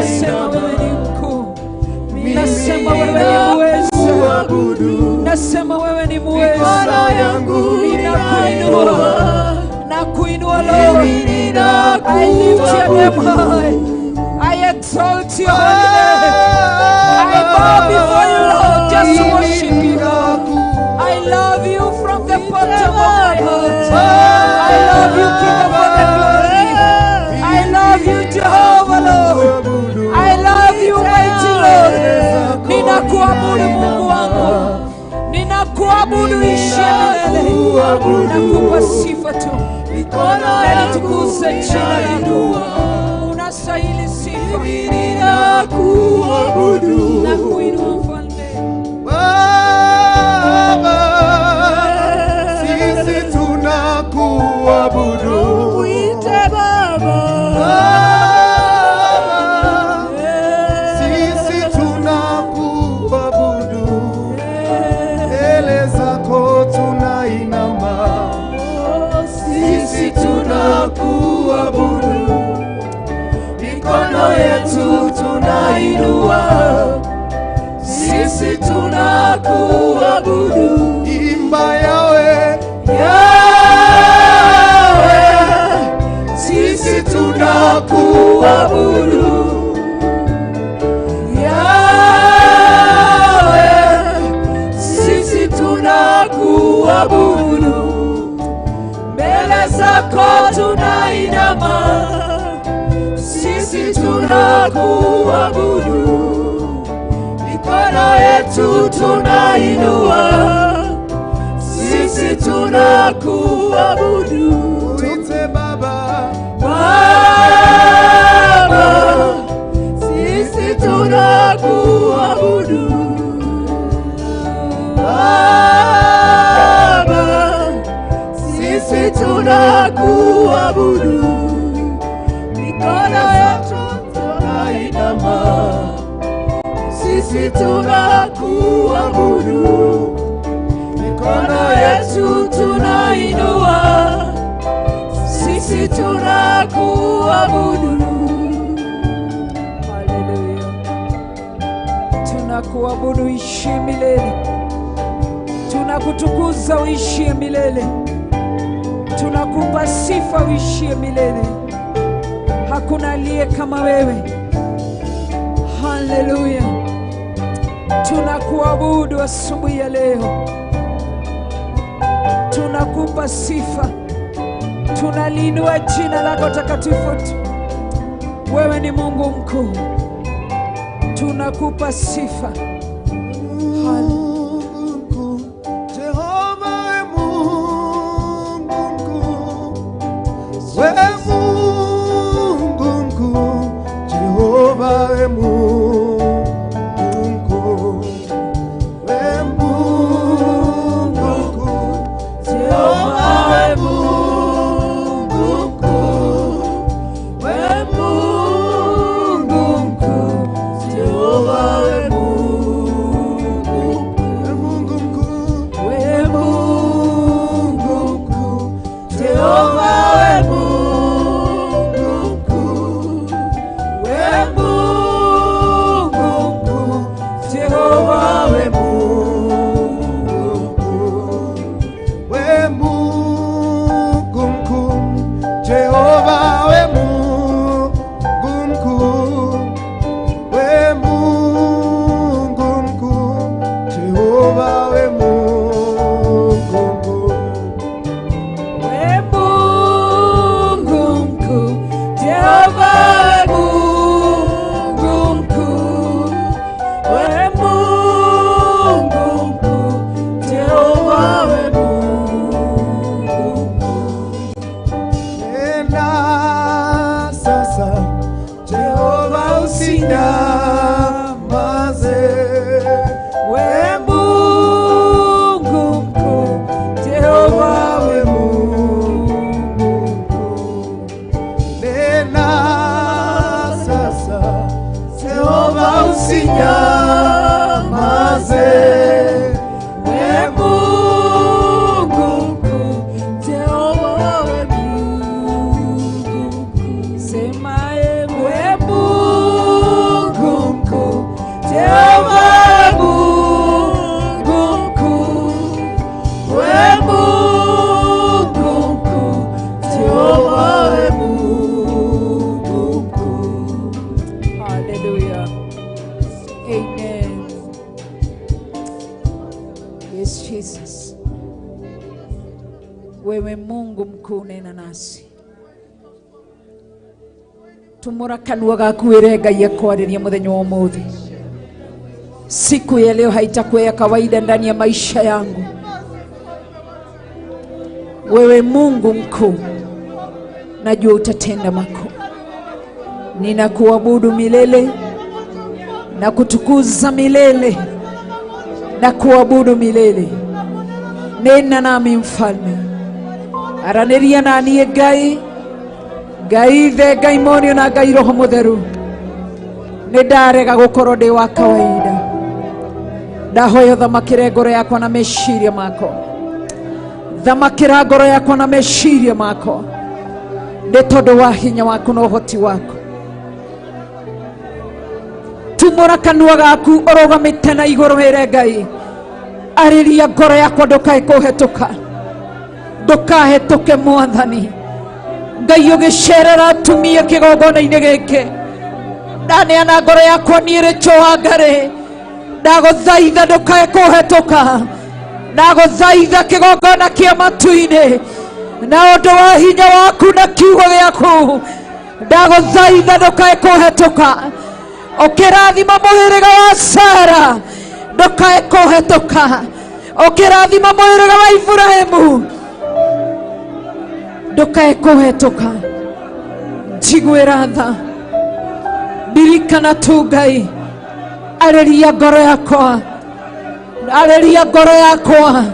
Nasema wewe ni mkuu, nasema wewe ni muweza, nasema wewe ni muweza. Ninakuinua, nakuinua Lord. I lift your name high, I exalt your holy name. I bow before you, Lord, just to worship you. I love you from the bottom of my heart. I love you, King of all the glory. I love you, Jehovah, Lord. I love you, mighty Lord. Ninakuabudu Mungu wangu, ninakuabudu ishie milele. Nakupa sifa tu, nalitukuza jina lako. Unastahili sifa. Ninakuabudu. Nakuinua mfalme. Baba, sisi tunakuabudu. Uite Baba. Baba, sisi tunakuabudu. Mbele zako tunainama. Sisi tunakuabudu. Mikono yetu tunainua. Sisi tunakuabudu. Imba yawe, yawe. Sisi tunakuabudu. Yawe, sisi tunakuabudu. Mbele zako tunainama. Sisi tunakuabudu. Mikono yetu tunainua. tunakuabudu. Tuite Baba. Baba, sisi tunakuabudu. Baba, sisi tunakuabudu. Mikono yetu tunainama, sisi tunakuabudu. Mikono yetu tunainua, sisi tunakuabudu. Haleluya. Tunakuabudu uishie milele. Tunakutukuza uishie milele. Tunakupa sifa uishie milele. Hakuna aliye kama wewe. Haleluya. Tunakuabudu asubuhi ya leo. Tunakupa sifa. Tunaliinua jina lako takatifu. Wewe ni Mungu mkuu. Tunakupa sifa. Jehova Mungu mkuu. Wewe Mungu mkuu. Jehova Mungu mkuu. Wewe Mungu mkuu. Jehova Mungu mkuu. Wewe Mungu mkuu. Jehova Mungu mkuu. Wewe Mungu mkuu. Jehova Mungu mkuu. Wewe Mungu mkuu. Jehova Mungu mkuu. Wewe Mungu mkuu. Jehova wewe Mungu mkuu. Wewe Mungu mkuu. Jehova wewe Mungu mkuu. Wewe Mungu mkuu. Jehova Mungu mkuu. Wewe Mungu mkuu. Jehova Mungu mkuu. Nena sasa, Jehova usinyamaze. Wewe Mungu mkuu. Jehova Wewe Mungu mkuu. Nena sasa, Jehova usinyamaze. Wewe Mungu mkuu. Jehova Mungu mkuu. Sema wewe Mungu mkuu. Jehova Mungu mkuu. Wewe Mungu mkuu. Jehova Mungu mkuu. Hallelujah. Amen. Yes, Jesus. Wewe Mungu mkuu, nena nasi. Tumura kanua gaku wire Ngai akwariria muthenya wa umuthi. Siku ya leo haitakuwa ya kawaida ndani ya maisha yangu. Wewe Mungu mkuu, najua utatenda makuu. Ninakuabudu milele na kutukuza milele na kuabudu milele. Nena nami mfalme. Araniria nani Ngai. Ngai Ithe, Ngai Mworia na Ngai Roho Mutheru. Nĩndarega gũkorwo ndĩ wa kawaida. Ndahoya thamakĩre ngoro yakwa na meciria makwa. Thamakĩra ngoro yakwa na meciria makwa. Nĩ tondũ wa hinya waku na ũhoti waku. Tumũra kanua gaku ũrũgamĩte na igũrũ wĩre Ngai. Arĩria ngoro yakwa ndũkae kũhetũka. Ndũkahĩtũke Mwathani. Ngai ũgĩcerera atumia kĩgongona-inĩ gĩkĩ. Ndaneana ngoro yakwa niĩ Rachel Wangari. Ndagũthaitha ndũkae kũhetũka. Ndagũthaitha kĩgongona kĩa matu-inĩ na ũndũ wa hinya waku na kiugo gĩaku. Ndagũthaitha ndũkae kũhetũka. Ũkĩrathima mũhĩrĩga wa Sara ndũkae kũhetũka. Ũkĩrathima mũhĩrĩga wa Ibrahimu ndukae kuhetoka njiguira tha ririkana tu Ngai areria ngoro yakwa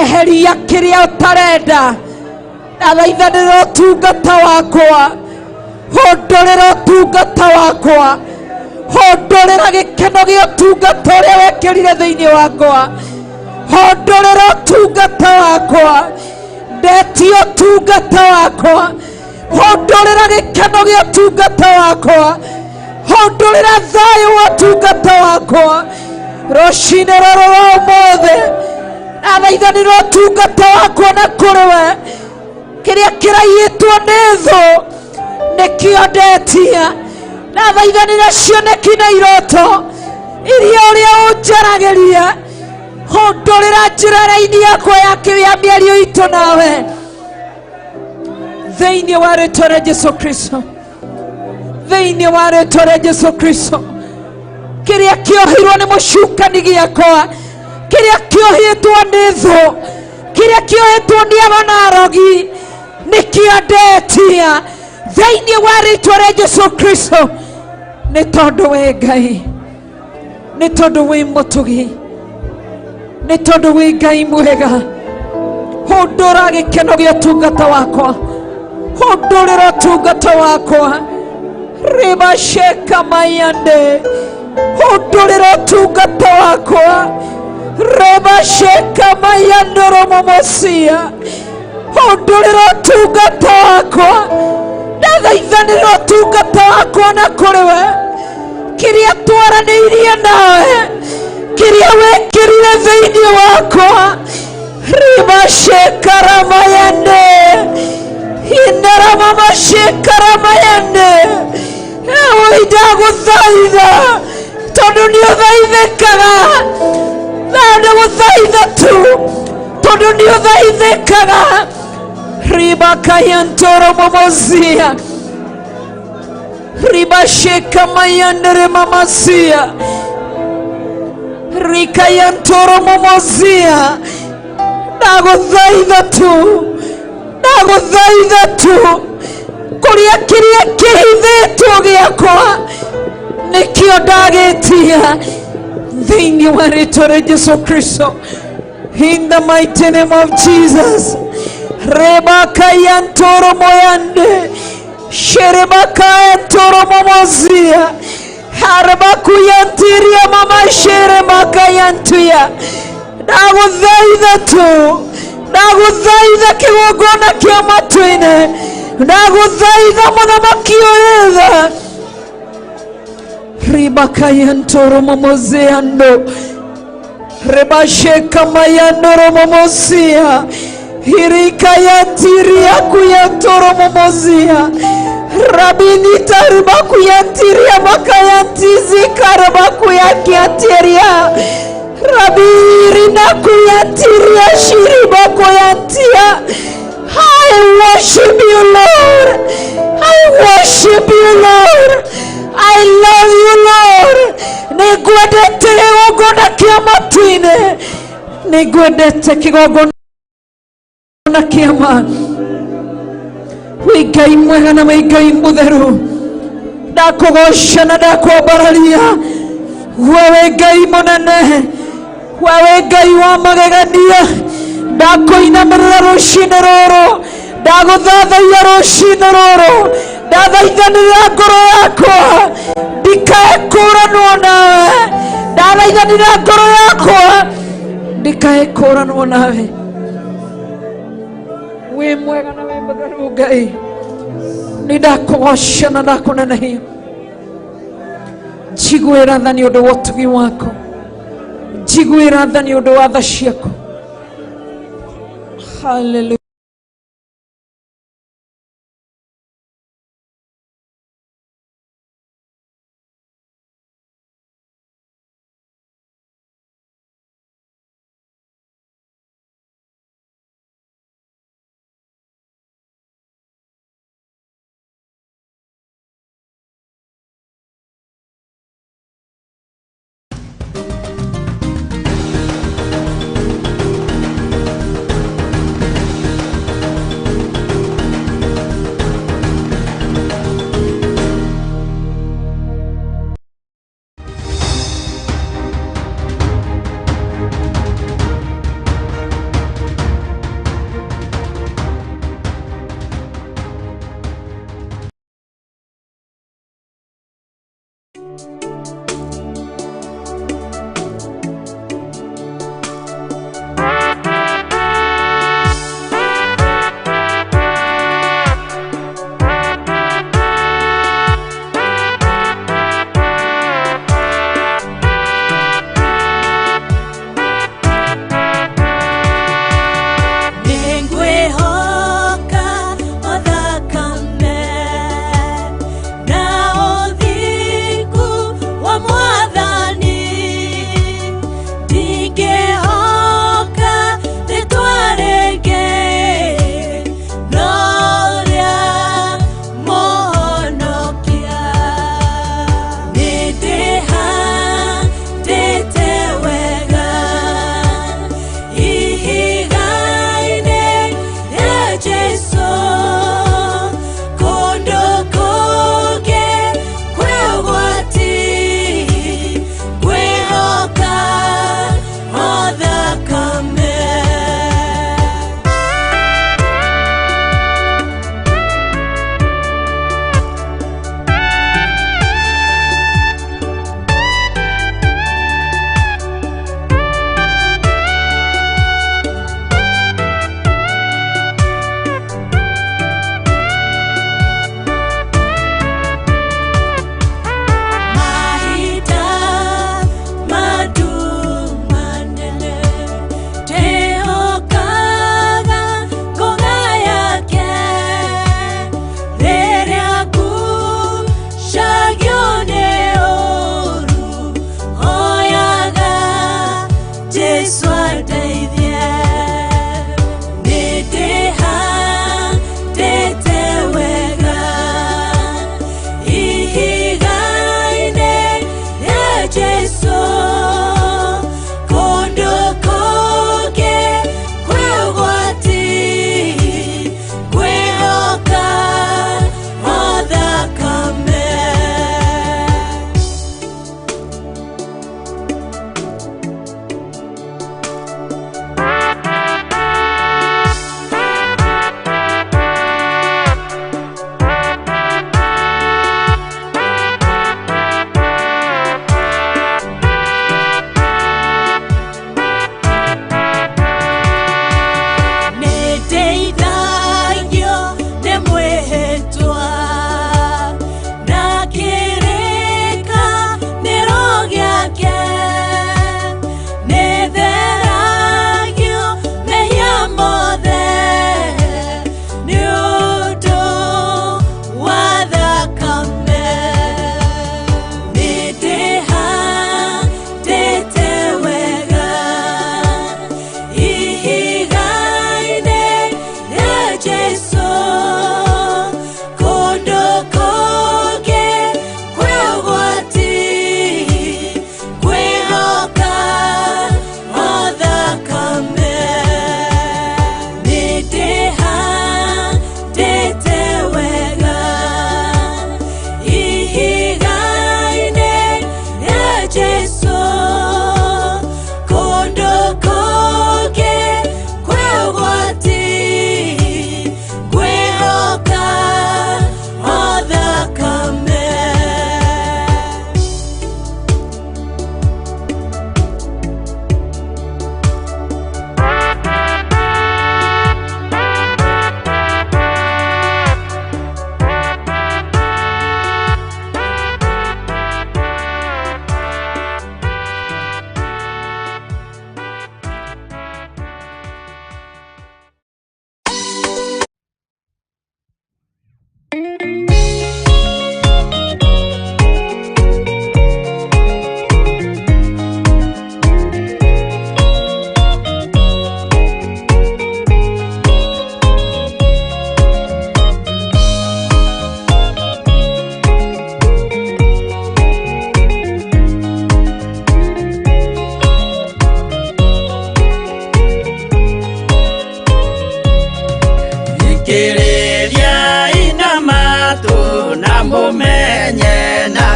eheria kiria utarenda athaithanira ũtungata wakwa hondorera ũtungata wakwa hondorera gĩkeno gĩa ũtungata ũrĩa wekĩrire thĩinĩ wakwa hondorera ũtungata wakwa ndetia ũtungata wakwa hondorera gĩkeno gĩa ũtungata wakwa hondorera thayũ wa ũtungata wakwa rũcinĩ rũrũ rwa ũmũthĩ athaithanĩra ũtungata wakwa na kũrĩ we kĩrĩa kĩraiyĩtwo nĩ thũ nĩkĩo ndetia athaithanĩra cioneki na iroto iria ũrĩa ũnjaragĩria hondorera njĩra raini yakwa ya mĩario itũ nawe thĩinĩ wa rĩĩtwa rĩa Jesũ Kristo thĩinĩ wa rĩĩtwa rĩa Jesũ Kristo kĩrĩa kĩohirwo nĩ mũcukani gĩakwa kĩrĩa kĩohĩtwo nĩ thũ kĩrĩa kĩohĩtwo nĩ abanarogi nĩkĩo ndetia thĩinĩ wa rĩĩtwa rĩa Jesũ Kristo nĩ tondũ wĩ Ngai nĩ tondũ wĩ mũtugi nĩ tondũ wĩ Ngai mwega hondora gĩkeno gĩa ũtungata wakwa hondorera ũtungata wakwa riba sheka mayande hondorera ũtungata wakwa riba sheka mayandoro momosia hondorera ũtungata wakwa ndathaithanĩra ũtungata wakwa na kũrĩ we kĩrĩa twaranĩirie nawe kĩrĩa wekĩrire thĩinĩ wakwa riba sheka ramayande Indara mama shekara mayande ewe ndaguthaitha tondu ni uthaithikaga nande guthaitha tu tondu ni uthaithikaga riba kayantoro momozia riba sheka mayandere mamasia rika yantoro momozia ndaguthaitha tu ndaguthaitha tu kuria kiria kĩhithĩtwo gĩakwa nĩkĩo ndagĩtia thĩinĩ wa rĩĩtwa rĩa Jesũ Kristo in the mighty name of Jesus rebaka yantoro moyande sherebaka yantoro momozia harbaku yantiria mama sherebaka yantuya ndaguthaitha tu ndaguthaitha kĩgongona kĩa matu-inĩ ndaguthaitha mũthamaki ũyũ ribaka yantoro momozeando rebasheka mayandoro momosia hirika yantiria kuyantoro momozia rabinita ribaku yantiria makayantizi karabaku yakiantiria Rabiri na kuyantiria shiriba kuyantia I worship you Lord I worship you Lord I love you Lord Nigwedete kigongona kia matu-inĩ nigwedete kigongona kia wĩ Ngai mwega na wĩ Ngai mũtheru ndakũgoca na ndakwambararia wewe Ngai mũnene wewe Ngai wa magegania ndakwĩinamĩrĩra rũcinĩ rũrũ ndagũthathaiya rũcinĩ rũrũ ndathaithanĩrĩra ngoro yakwa ndikae kũranwo nawe ndathaithanĩrĩra ngoro yakwa ndikae kũranwo nawe wĩ mwega na wĩ mũtheru Ngai nĩ ndakũgoca na ndakũnenehia njiguĩra tha nĩ ũndũ wa ũtugi wako njiguĩra tha nĩ ũndũ wa tha ciako hallelujah.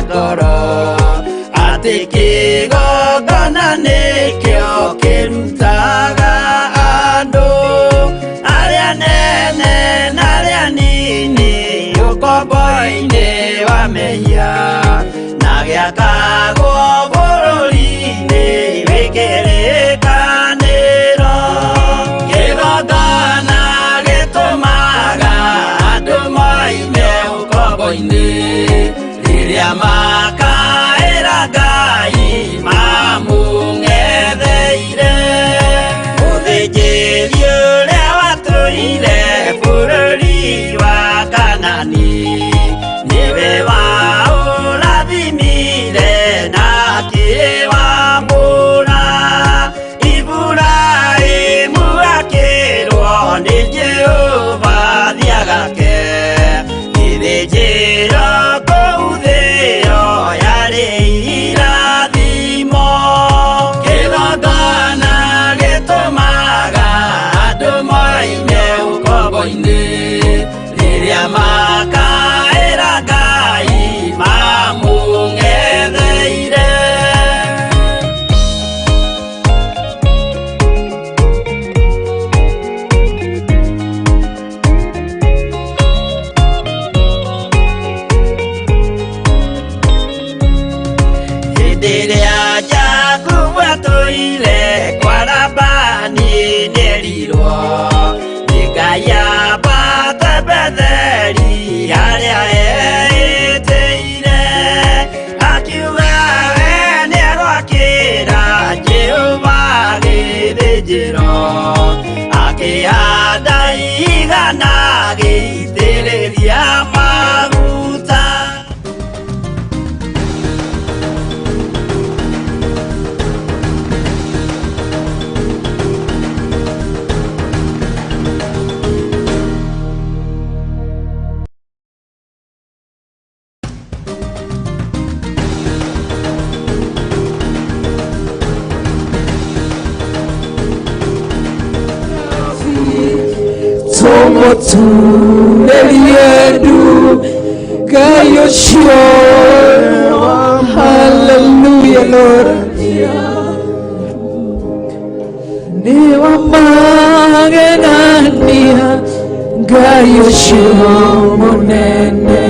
ngoro ati kigongona nikio kirutaga andu aria nene na aria nini ukombo-ini wa mehia na giakagwo bururi-ini wikirikaniro kigongona gitumaga andu moime ukombo-ini riria makaira Ngai mamung'etheire uthinjiri uria watuire bururi wa Kanani niwe waurathimire na akiwambura Iburaimu akirwo ni Jehova thiagake ithĩnjĩro kũu thĩ-ĩyo yarĩ irathimo kĩgongona gĩtũmaga andũ moime ũkombo-inĩ rĩrĩa makaĩra Ngai mamũng'etheire. Rĩrĩa Jakubu atũire kwa Labani nĩerirwo nĩ Ngai ambate Betheli harĩa eĩtĩire akiuga we nĩegwakĩra Jehova gĩthĩnjĩro akĩhanda igana gĩitĩrĩria maguta. Tomo tu neliedu gayo shio. Hallelujah, Lord. Newa magengania gayo shio monene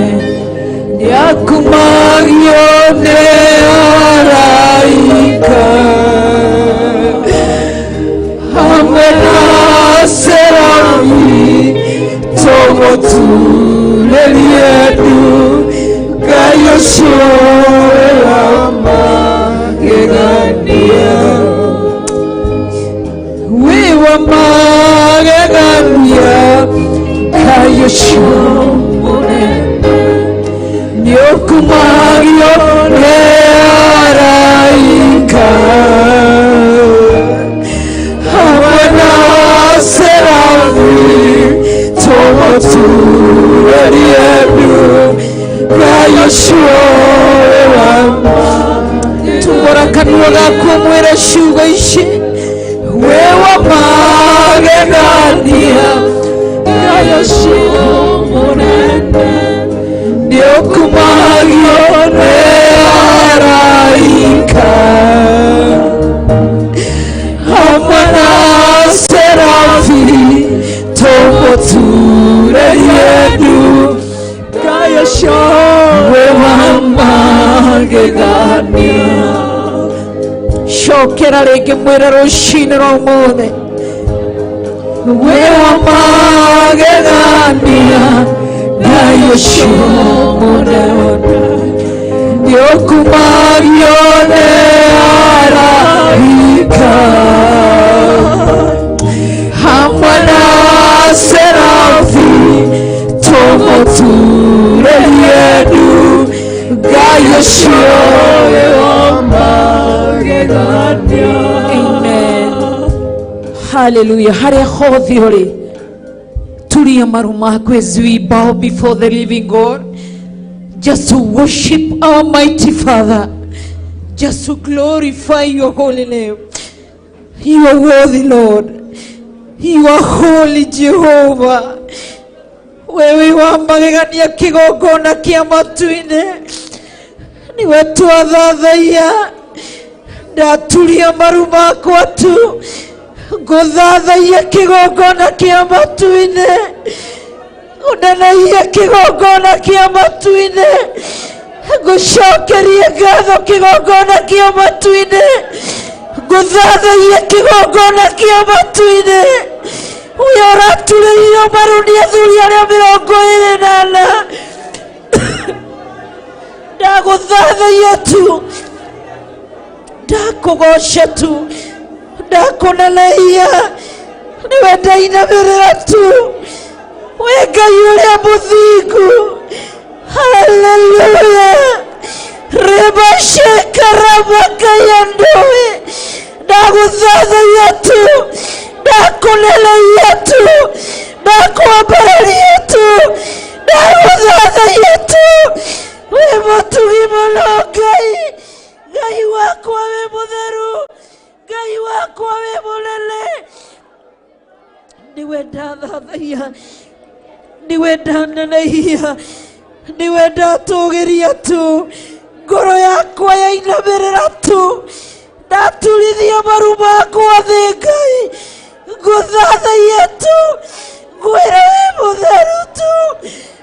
yakumagyo ne araika amena serami tomo tu neliedu gayo shio magengania wewa magengania gayo shio monene nyokumagyo ne araika amena serami tomo tu neliedu gayo shio tumbora kanua gaku mwera shuga ishi wewa magengania gayo shio monene nyokumagyo ne araika amena serafi tomo tu neliedu gayo shio wewa magengania. Shokera rege mwera roshine romone wewa magengania gayo shio monene nyokumagyo ne araika amena serafi tomo tu neliedu gayo shio wewa magengania. Amen. Hallelujah. Hare hodhiore tulia marumaku as we bow before the living God, just to worship our mighty Father, just to glorify your holy name. You are worthy, Lord. You are holy, Jehovah. Wewe wa magegania kigogona kia matuine niwe twathathaiya ndaturia maru makwa tu nguthathaia kigongona kia matu-ini unanaia kigongona kia matu-ini ngucokerie ngatho kigongona kia matu-ini nguthathaia kigongona kia matu-ini uyo ũratũrĩirio maru nĩ athuri arĩa 24 ndagũthathaia tu ndakũgoca tu ndakũnanaia nĩwe ndainamĩrĩra tu wĩ Ngai ũrĩa mũthingu. Haleluya. Rebashekaramakayandũĩ ndagũthathaia tu ndakuneleia tu ndakwambararia tu ndagũthathaia tu wĩ mũtugi mũno Ngai. Ngai wakwa wĩ mũtheru, Ngai wakwa wĩ mũnene, niwe ndathathaia, niwe ndanenehia, niwe ndatũgĩria tu, ngoro yakwa yainamĩrĩra tu, ndaturithia maru makwa thĩ Ngai, ngũthathaia tu, ngwĩra wĩ mũtheru tu,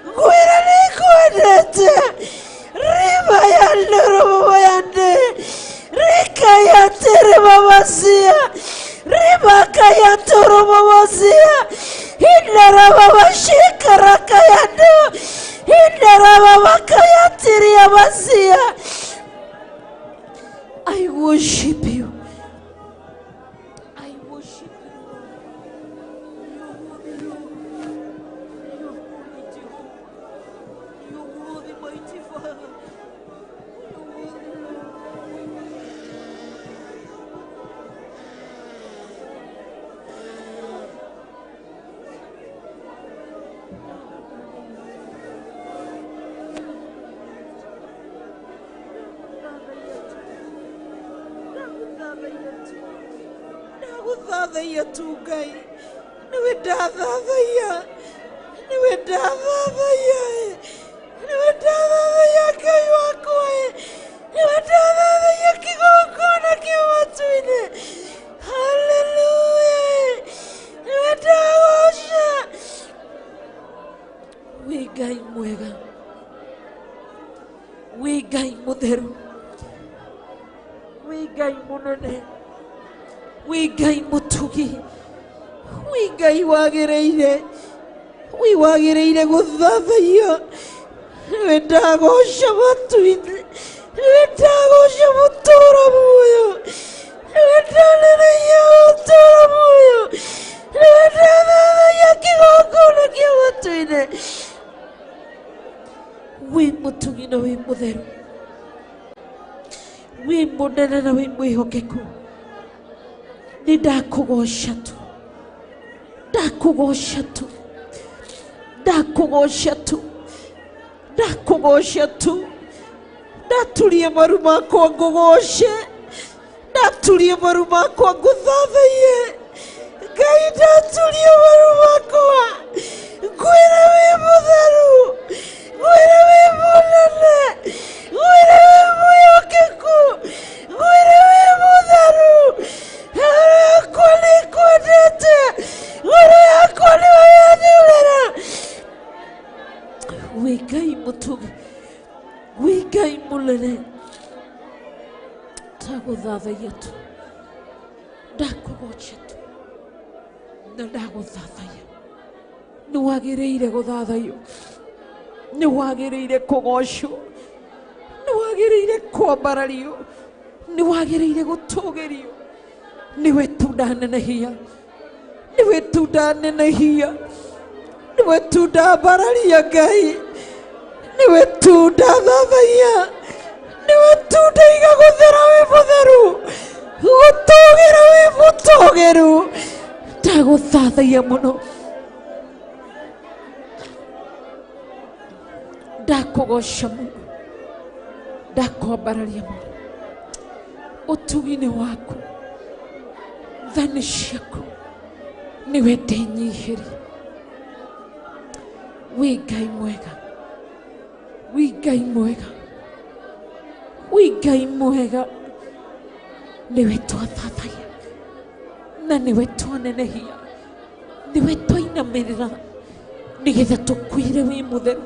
ngwĩra nĩngwendete. Riba ya ndorobo yande rika ya tereba masia riba kaya torobo masia hindara baba shikara kaya do hindara baba kaya tiria masia. I worship you. I worship you. You're worthy, mighty Father. Ndagũthathaia tu Ngai, niwe ndathathaia, niwe ndathathaia, niwe ndathathaia Ngai wakwa, niwe ndathathaia kigongona kia matu-ini. Haleluya. Niwe ndagoca. Wĩ Ngai mwega, wĩ Ngai mũtheru, wĩ Ngai mũnene, wĩ Ngai mũtugi, wĩ Ngai wagĩrĩire, wĩ wagĩrĩire gũthathaia. Niwe ndagoca matu-ini, niwe ndagoca mũtũũra muoyo, niwe ndanenehia mũtũũra muoyo, niwe ndathathaia kĩgongona kĩa matu-ini. Wĩ mũtugi na wĩ mũtheru, wĩ mũnene na wĩ mwĩhokeku. Nĩ ndakũgoca tu, ndakũgoca tu, ndakũgoca tu, ndakũgoca tu, ndaturie maru makwa ngũgoce, ndaturie maru makwa ngũthathaie. Ngai ndaturie maru makwa ngwĩre wĩ mũtheru, ngwĩre wĩ mũnene, ngwĩre wĩ mwĩhokeku, ngwĩre wĩ mũtheru. Ngoro yakwa nĩkwendete, ngoro yakwa nĩweyathiũrĩra. Wĩ Ngai mũtugi, wĩ Ngai mũnene, ndagũthathaia tu, ndakũgoca tu, na ndagũthathaia. Nĩ wagĩrĩire gũthathaiyo, nĩ wagĩrĩire kũgocwo, nĩ wagĩrĩire kwambarario, nĩ wagĩrĩire gũtũgĩrio. Niwe tu ndanenehia, niwe tu ndanenehia, niwe tu ndambararia Ngai, niwe tu ndathathaia, niwe tu ndaiga gũthera wĩ mũtheru, gũtũgĩra wĩ mũtũgĩru. Ndagũthathaia mũno, ndakũgoca mũno, ndakwambararia mũno. Ũtugi-inĩ waku, thani ciaku, niwe ndĩnyihĩrie. Wĩ Ngai mwega, wĩ Ngai mwega, Wi Ngai mwega, niwe twathathaya na niwe twanenehia, niwe twainamirira nigetha tukwire wi mutheru,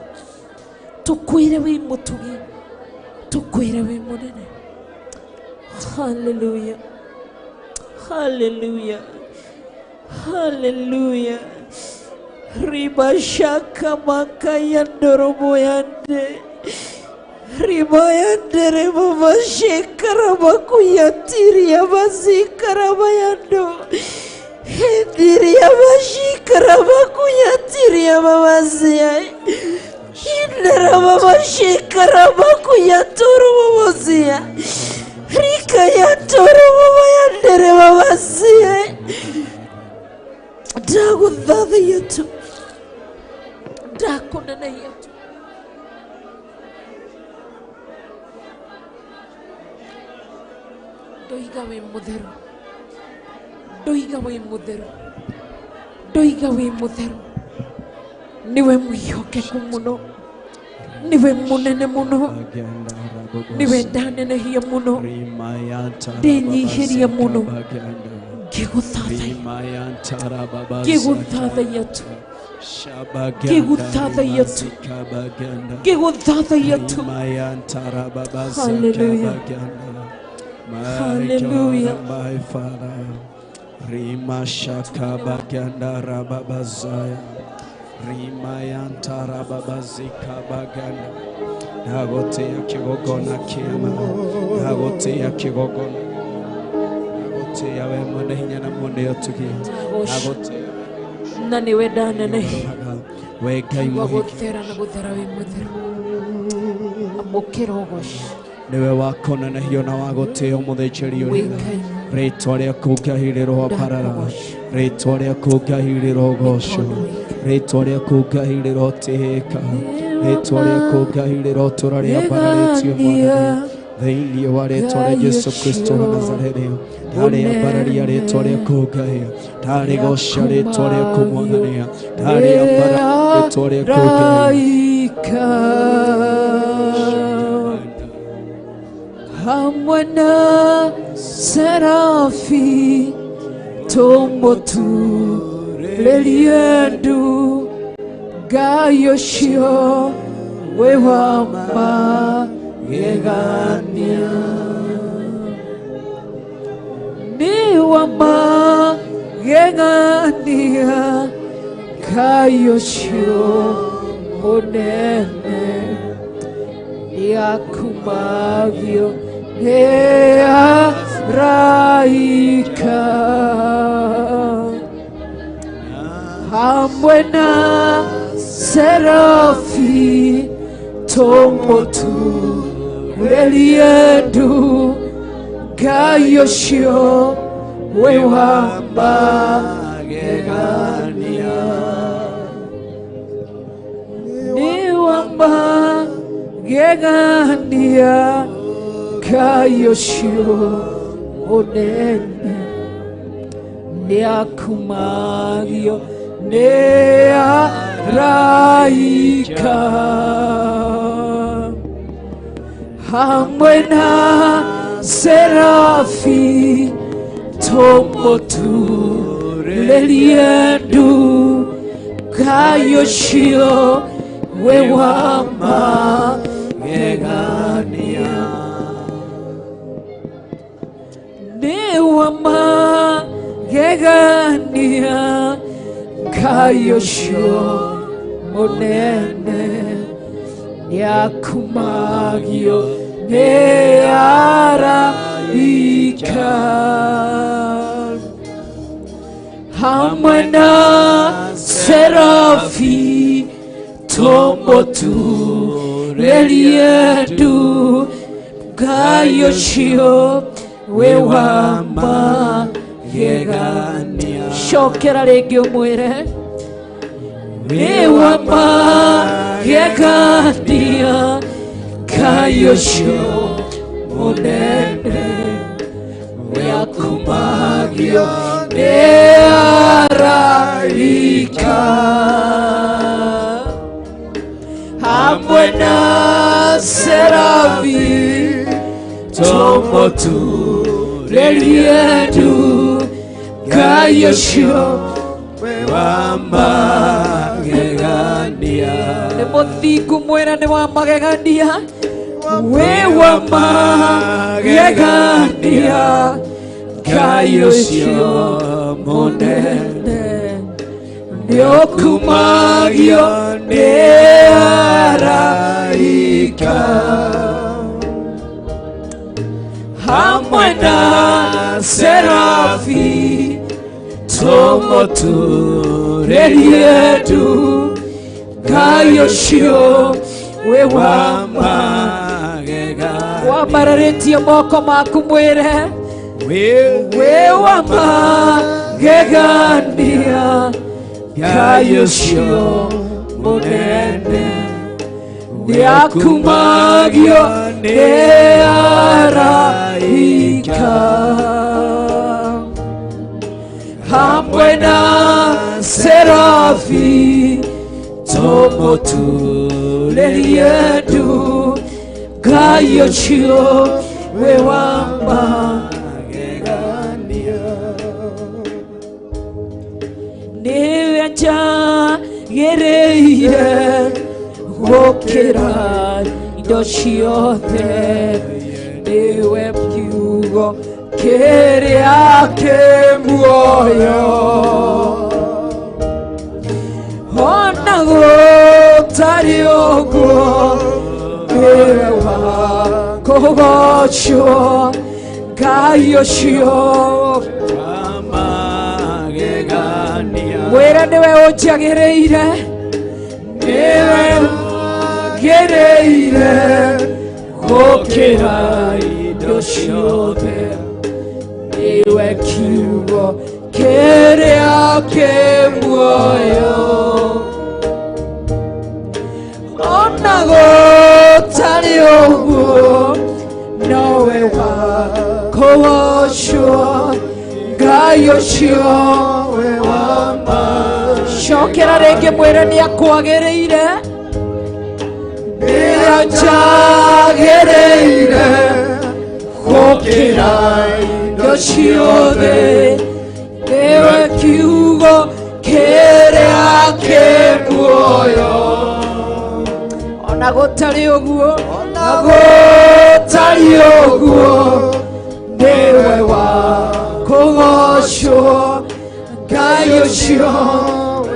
tukwire wi mutugi, tukwire wi munene. Hallelujah, hallelujah, hallelujah. Riba shaka makaya ndorobo yande, riba yande reba mashekara makuyatiri ya mazikara mayando, hendiri ya mashikara makuyatiri ya mamazia, hindara mamashekara makuyaturu mamazia, rika yaturu mamayandere mamazia. Dagu dhadha yetu, daku nene yetu. Doiga we mutheru, doiga we mutheru, doiga we mutheru. Niwe mwihokeku muno, niwe munene muno, niwe ndanenehia muno, ndinyihiria muno. Giguthatha yetu, giguthatha yetu, giguthatha yetu. Hallelujah, hallelujah. My Father, Rima Shaka Baganda Rababazaya, Rima Yantara Babazika Baganda, Nagote Yakibogona Kiama, Nagote Yakibogona. Yawe mwende hinya na mwende yotuki agote nani wedana nahi wega wagotera na gotera we mutheru amukira ogosh niwe wakona na hiyo na wagote omuthecheri uri ritwa ria kugahiriro parara ritwa ria kugahiriro gosho ritwa ria kugahiriro teka ritwa ria kugahiriro turaria pararetio mwana thĩinĩ wa rĩĩtwa rĩa Jesu Kristo wa Nazareti, ndarĩ ambararia rĩĩtwa rĩaku Ngai, ndarĩ goca rĩĩtwa rĩaku Mwathani, ndarĩ ambararia rĩĩtwa rĩaku Ngai. Hamwe na serafi tũmũturĩrie ndu, Ngai ũcio wĩ wa magegania, ni wa magegania, Ngai ũcio mũnene, nĩakumagio nĩ araika, hamwe na serafi tũmũturĩrie ndu, Ngai ũcio wĩ wa magegania, nĩ wa magegania, Ngai ũcio mũnene, nĩakumagio nĩ araika, hamwe na serafi tũmũturĩrie ndu, Ngai ũcio wĩ wa magegania, nĩ wa magegania, Ngai ũcio mũnene, nĩakumagio nĩ araika, hamwe na serafi tũmũturĩrie ndu, Ngai ũcio wĩ wa magegania. Cokera rĩngĩ ũmwĩre, nĩ wa magegania, Ngai ũcio mũnene, nĩakumagio nĩ araika, hamwe na serafi tomotureriedu kayosho wa magegania ne mothiku mwena ne wa magegania we wa magegania kayosho monene niokumagio ne araika hamwe na serafi tomotureriedu kayosho we wa magegania wambararetie moko maku mwire we wa magegania kayosho munene niakumagio ne araika hamwe na serafi tomotureriedu kayosho we wa magegania niwe njagereire gukira indo ciothe niwe kiugo kiria kimuoyo ona gutari uguo niwe wa kugocwo Ngai ucio wira niwe unjagireire niwe gereire gukira indo ciothe niwe kiugo kiria kimuoyo ona gutari uguo nowe wa kugocwo Ngai ucio we wa cokera ringi mwire ni akwagiriire niwe njagireire gukira indo ciothe niwe kiugo kiria kimuoyo ona gutari uguo niwe wa kugocwo Ngai ucio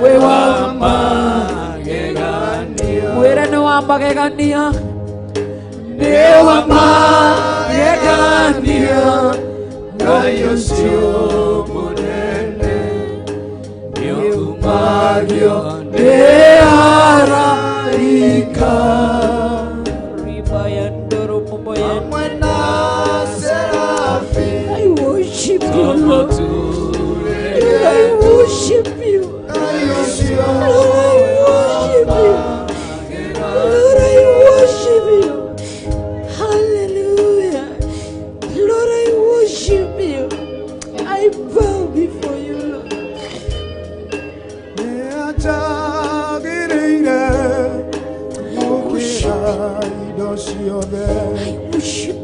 we wa magegania mwire ni wa magegania ni wa magegania Ngai ucio munene niokumagio ni araika ribayandoro momoyene I worship you, Lord. I worship you. Lord, I worship you. Hallelujah. Lord, I worship you. I bow before you, Lord. I worship you.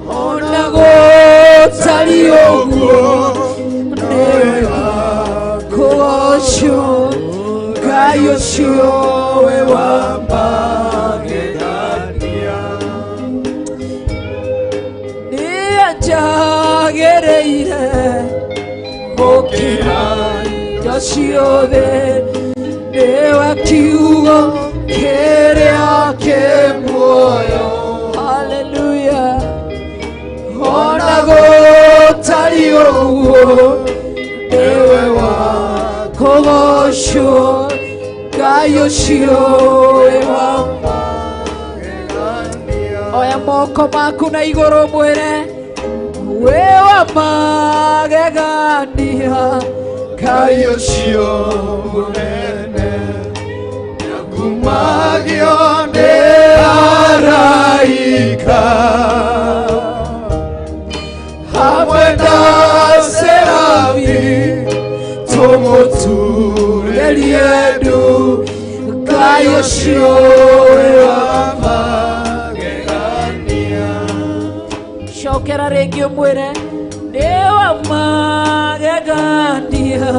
Ona gutari uguo niwe wa kugocwo Ngai ucio we wa magegania niwe njagireire gukira indo ciothe niwe kiugo kiria kimuoyo hallelujah ona gutari uguo niwe wa kugocwo Ngai ucio we wa magegania oya moko maku na iguru mwire we wa magegania Ngai ucio munene niokumagio ni araika hamwe na serafi tomotureriedu Kayo cioe wa magegania. Cokera rĩngĩ ũmwĩre nĩ wa magegania.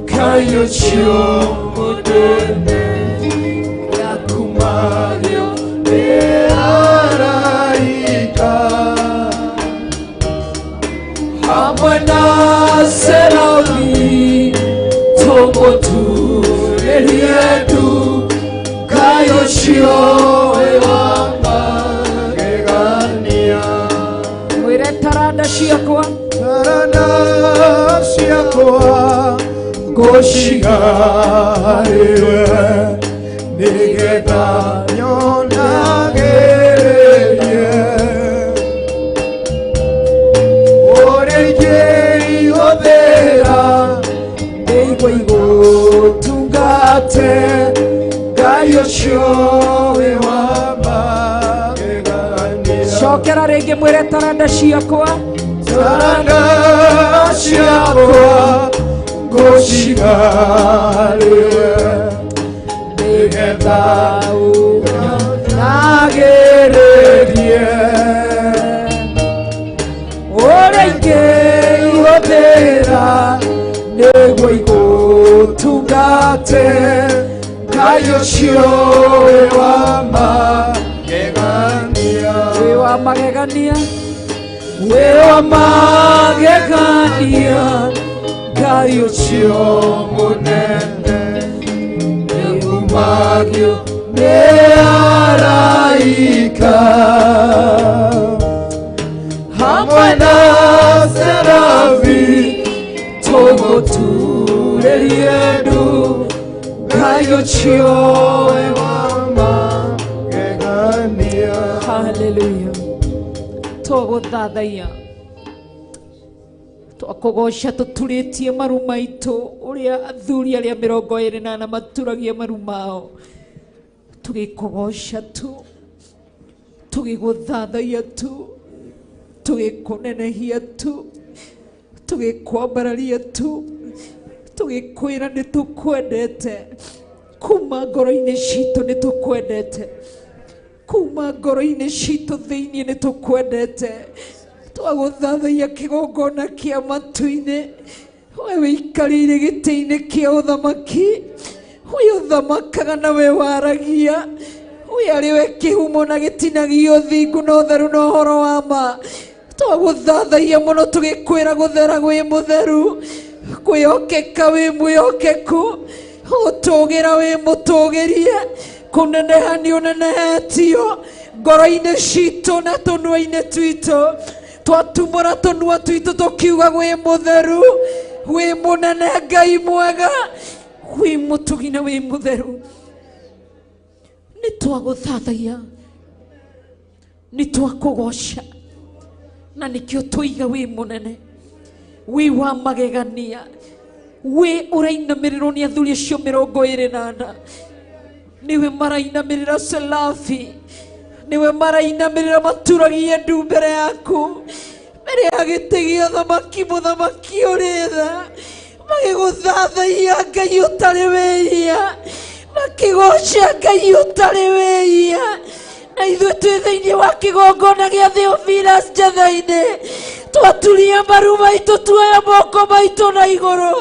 Kayo cio mũnene gakumagio nĩ araika. Hamwe na serafi tũmũturĩrie ndu. Kayo cioe wa magegania. Mwĩre taranda ciakwa, taranda ciakwa ngũcigarĩre nĩgetha nyonagĩrĩrie ũrĩa ingĩhũthĩra nĩguo igũtungate. Ngai ũcio wĩ wa magegania. Cokera rĩngĩ mwĩre taranda ciakwa, taranda ciakwa ngũcigarĩre nĩgetha ũnyonagĩrĩrie ũrĩa ingĩhũthĩra nĩguo igũtungate. Ngai ũcio wĩ wa magegania. Wĩ wa magegania, wĩ wa magegania. Ngai ũcio mũnene nĩumagio nĩ araika. Hamwe na serafi tũmũturĩrie ndu. Ngai ũcio wĩ wa magegania. Hallelujah. Tũgũthathaiya twakugoca tuturĩtie maru maitũ ũrĩa athuri arĩa 24 maturagia maru mao. Tũgĩkũgoca tu, tũgĩgũthathaiya tu, tũgĩkũnenehia tu, tũgĩkwambararia tu, tũgĩkwĩra nĩ tũkwendete. Kuma ngoro-inĩ citũ nĩ tũkwendete, kuma ngoro-inĩ citũ thĩinĩ nĩ tũkwendete. Twagũthathaiya kĩgongona kĩa matu-inĩ, we wĩikarĩire gĩtĩ-inĩ kĩa ũthamaki, we ũthamakaga na we waragia, we arĩ we kĩhumo na gĩtinagio thingu na ũtheru na ũhoro wa ma. Twagũthathaiya mũno tũgĩkwĩra gũthera gwĩ mũtheru, kwĩhokeka wĩ mwĩhokeku, gũtũũgĩra wĩ mũtũũgĩrie, kũneneha nĩ ũnenehetio ngoro-inĩ citũ na tũnua-inĩ twitũ. Twatumũra tũnua twitũ tũkiuga gwĩ mũtheru, wĩ mũnene Ngai mwega, wĩ mũtugi na wĩ mũtheru. Nĩ twagũthathaiya, nĩ twakũgoca, na nĩkĩo tũiga wĩ mũnene, wĩ wa magegania, wĩ ũrainamĩrĩrwo nĩ athuri acio 24. Niwe marainamĩrĩra serafi, niwe marainamĩrĩra maturagie ndu mbere yaku, mbere ya gĩtĩ gĩa ũthamaki mũthamaki ũrĩ tha, magĩgũthathaiya Ngai ũtarĩ wĩhia, makĩgoca Ngai ũtarĩ wĩhia. Na ithuĩ twĩ thĩinĩ wa kĩgongona gĩa Theophilus njatha-inĩ, twaturia maru maitũ, tuoya moko maitũ na igũrũ,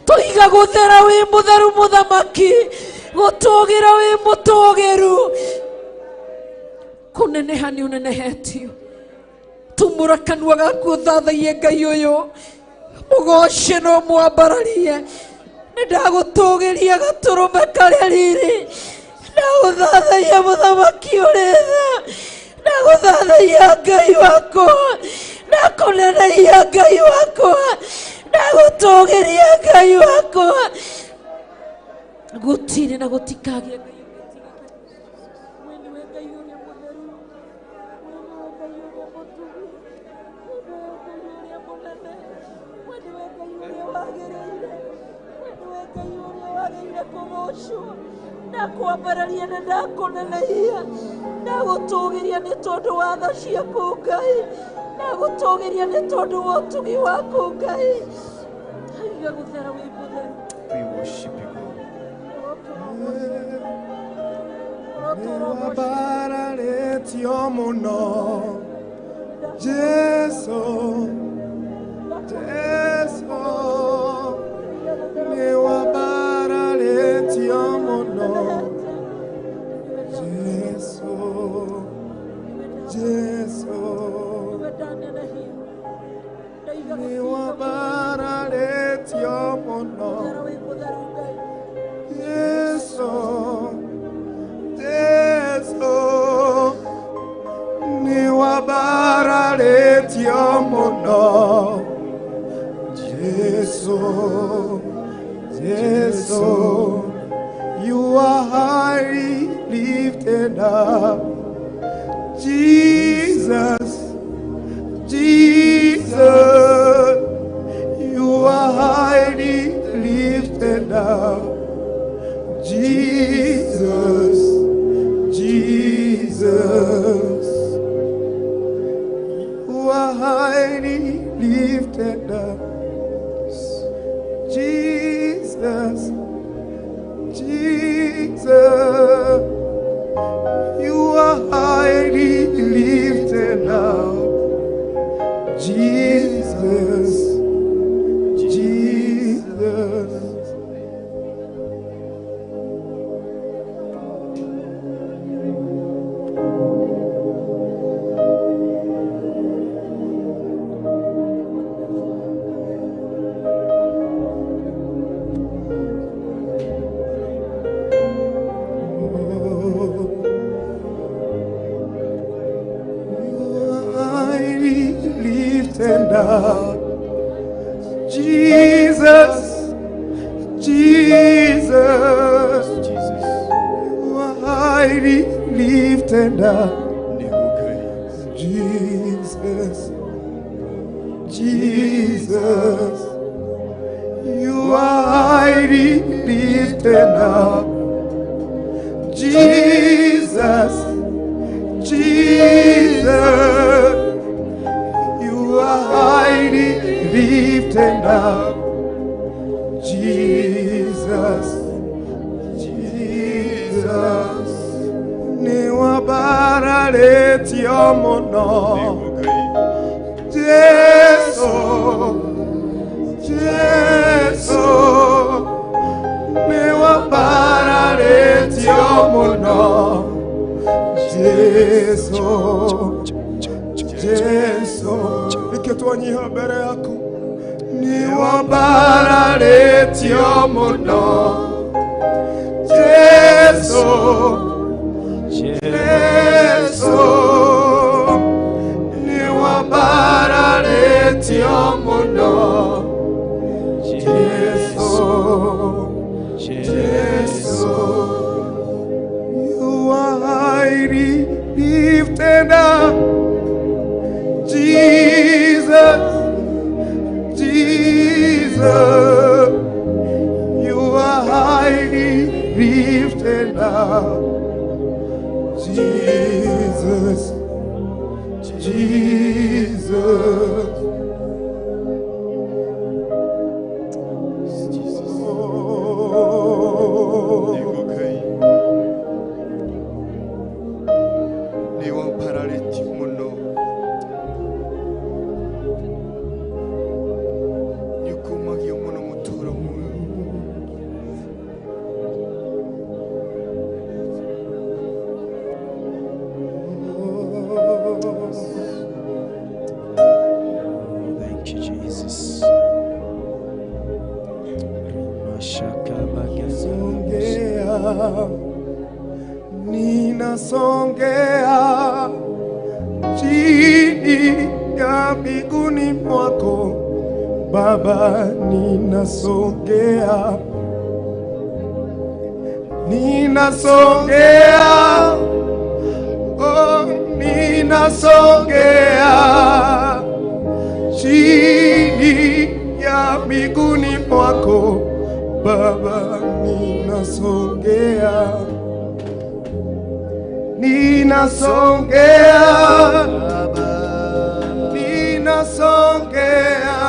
tũiga gũthera wĩ mũtheru mũthamaki, gũtũũgĩra wĩ mũtũũgĩru, kũneneha nĩ ũnenehetio. Tumũra kanua gaku ũthathaiye Ngai ũyũ, mũgoce no mwambararie. Nĩ ndagũtũũgĩria gatũrũme karĩa riri, ndagũthathaiya mũthamaki ũrĩ tha, ndagũthathaiya Ngai wakwa, ndakũnenehia Ngai wakwa, ndagũtũũgĩria Ngai wakwa. Gũtirĩ na gũtikagĩa Ngai ndakwambararia na ndakũnenehia, ndagũtũũgĩria nĩ tondũ wa tha ciaku Ngai, ndagũtũũgĩria nĩ tondũ wa ũtugi waku Ngai. Aiga gũthera wĩ mũtheru. We worship you, God. Niwabararetio muno Jesu Jesu Niwabararetio muno Jesu Jesu Niwabararetio muno Jesu Jesu Niwabararetio muno Jesu Jesu You are highly lifted up Jesus Jesus You are highly lifted up Jesus Jesus You are highly lifted up Jesus Jesus You are highly lifted up Jesus Jesus Jesus, Jesus, You are highly lifted up. Jesus, Jesus, You are highly lifted up. Jesus, Jesus. You are highly lifted up, Jesus, Jesus. Niwabararetio muno, Jesu, Jesu. Niwabararetio muno, Jesu. Jesu Niketwanyiha mbere yaku Niwabararetio muno Jesu Jesu Niwabararetio muno Jesu Jesu You are highly lifted up Jesus, Jesus, You are highly lifted up. Jesus, Jesus. Ninasongea chini ya miguuni mwako Baba, ninasongea, ninasongea, oh, ninasongea chini ya miguuni mwako Baba, ninasongea, ninasongea, ninasongea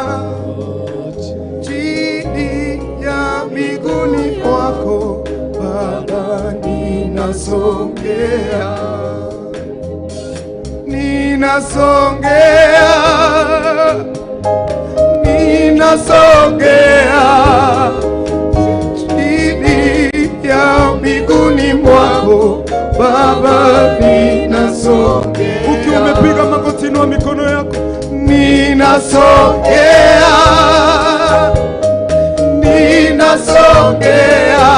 chini ya miguuni mwako Baba, ninasongea. ninasongea, ninasongea chini ya miguuni mwako Baba, ninasongea. Ukiwa umepiga magoti na mikono yako, ninasongea, ninasongea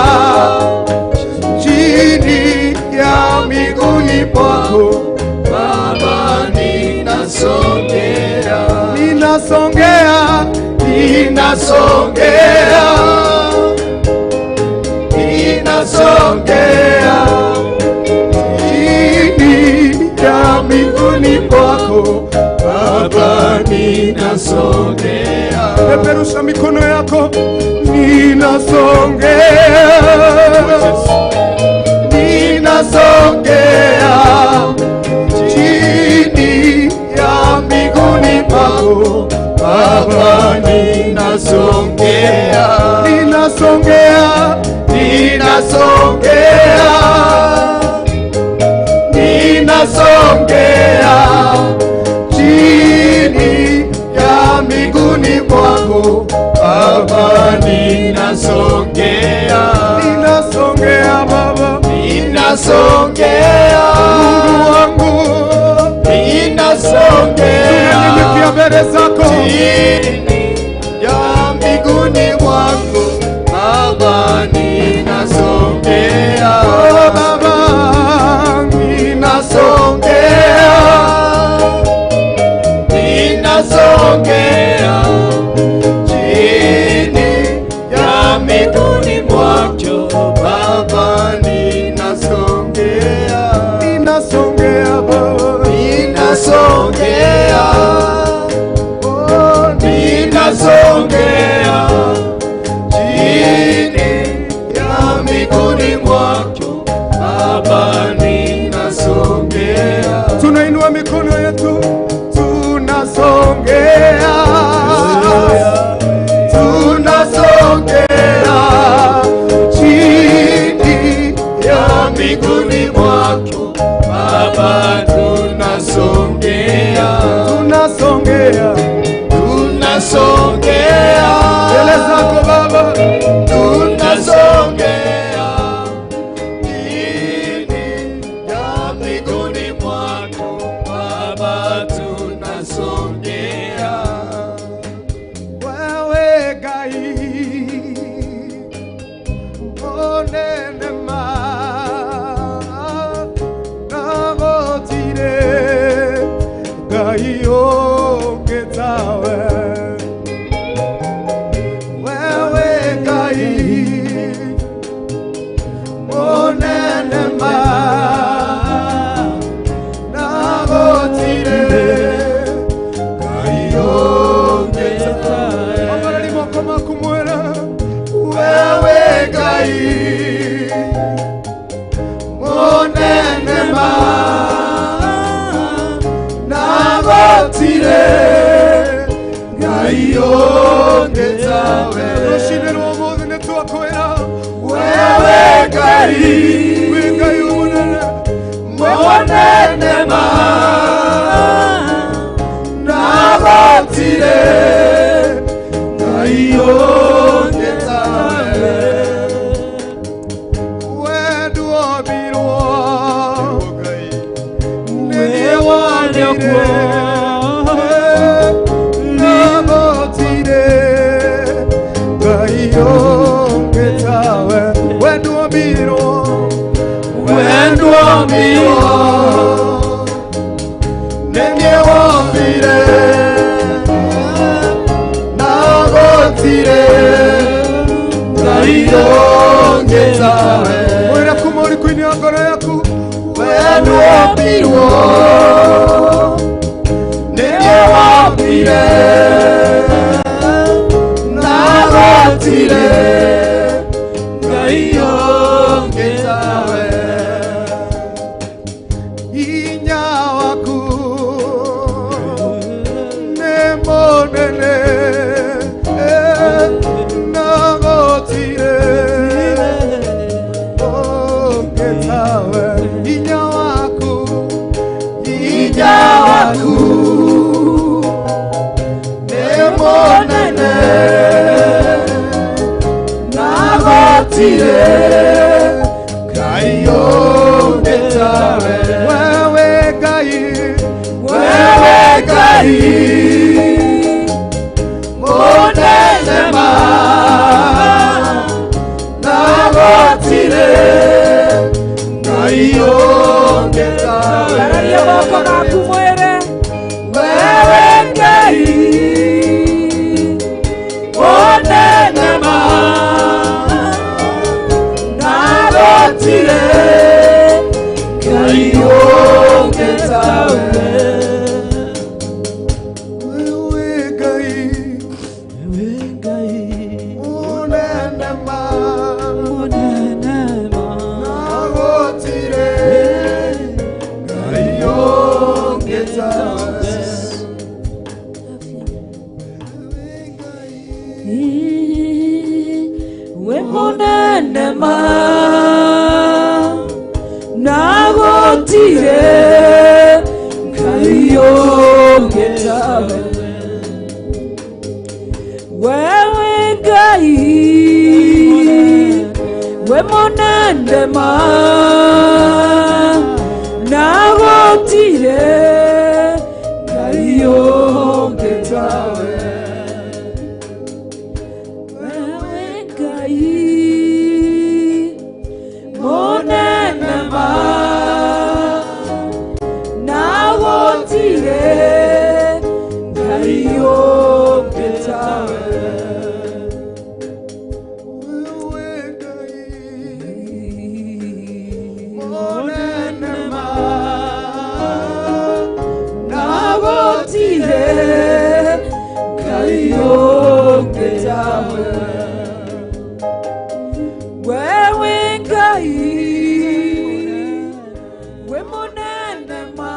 chini ya miguuni mwako Baba, ninasongea, ninasongea, ninasongea, ninasongea chini ya miguuni mwako Baba, ninasongea. Peperusha mikono yako, ninasongea, ninasongea chini ya miguuni mwako Baba, ninasongea, ninasongea, ninasongea, ninasongea chini ya miguuni mwako Baba, ninasongea, ninasongea Baba, ninasongea Mungu wangu, ninasongea tunanyenyekea mbele zako chini ya miguuni mwako Baba, ninasongea Baba, ninasongea, ninasongea chini ya miguuni mwako Baba, ninasongea, ninasongea Baba, ninasongea, oh, ninasongea chini ya miguuni mwako Baba, ninasongea. Tunainua mikono yetu, tunasongea, tunasongea chini ya miguuni mwako Baba, tunasongea, tunasongea, tunasongea mbele zako Baba, tunasongea chini ya miguuni mwako Baba, tunasongea. Wewe Gai onenema nagotire Gai ongetawe, wewe Gai onenema nagotire Gai ongetawe. Amarali moko makumwera, wewe Gai onenema nagotire Gai ongetawe. Roshinero mothe netwakwera, wewe Gai, wewe Gai onenema nagotire Gai ongetawe. Wedwabirwo newanekwo nagotire Gai ongetawe. Wedwabirwo, wedwabirwo neniewambire nagotire Gai ongetawe. Mwira kumori kwini ya ngoro yaku, wedwabirwo neniewambire nagotire Gai ongetawe. Inya waku nemonene nagotire ongetawe. Inya waku, inya waku ndagotire Ngai ũngĩ tawe wewe Ngai mũnene ma ndagotire Ngai ũngĩ tawe Bararia moko maku mwere wewe Ngai mũnene ma ndagotire Ngai ũngĩ tawe wewe Ngai mũnene ma ndagotire Ngai ũngĩ tawe we monene ma nagotire Ngai ũngĩ tawe wewe Ngai we monene ma nagotire Ngai ũngĩ tawe monene ma nagotire Ngai ũngĩ tawe monene ma nagotire Ngai ũngĩ tawe wewe Ngai we monene ma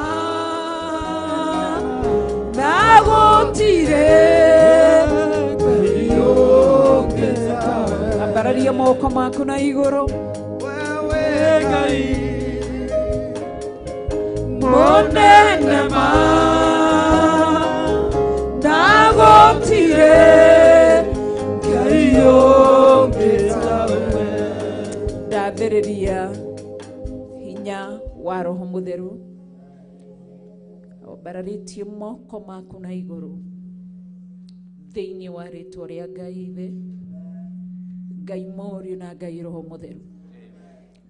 nagotire Ngai ũngĩ tawe ambararia moko maku na igũrũ wewe Ngai monene ma nagotire Ngai ũngĩ tawe ndathĩrĩria hinya wa Roho Mũtheru ũbararĩtie moko maku na igũrũ thĩinĩ wa rĩtwa rĩa Ngai Ithe Ngai Mũriũ na Ngai Roho Mũtheru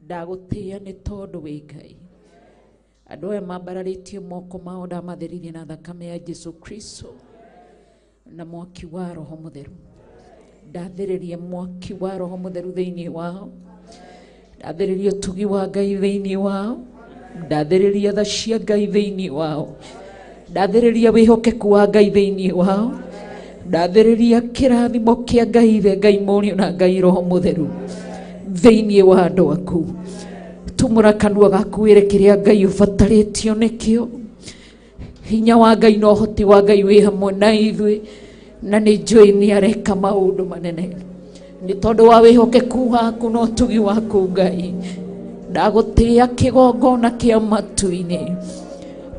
ndagũtĩĩa nĩ tondũ wĩ Ngai andũ aya mambararĩtie moko mao ndamatheririe na thakame ya Jesu Kristo na mwaki wa Roho Mũtheru ndathĩrĩria mwaki wa Roho Mũtheru thĩinĩ wao ndathĩrĩria ũtugi wa Ngai thĩinĩ wao ndathĩrĩria tha cia Ngai thĩinĩ wao ndathĩrĩria wĩhokeku wa Ngai thĩinĩ wao ndathĩrĩria kĩrathimo kĩa Ngai Ithe Ngai Mũriũ na Ngai Roho Mũtheru thĩinĩ wa andũ aku tumũra kanua gaku wĩre kĩrĩa Ngai ũbatarĩtio nĩkĩo hinya wa Ngai na ũhoti wa Ngai wĩ hamwe na ithuĩ na nĩ njũĩ nĩ areka maũndũ manene nĩ tondũ wa wĩhokeku waku na ũtugi waku Ngai ndagũtĩĩa kĩgongona kĩa matu-inĩ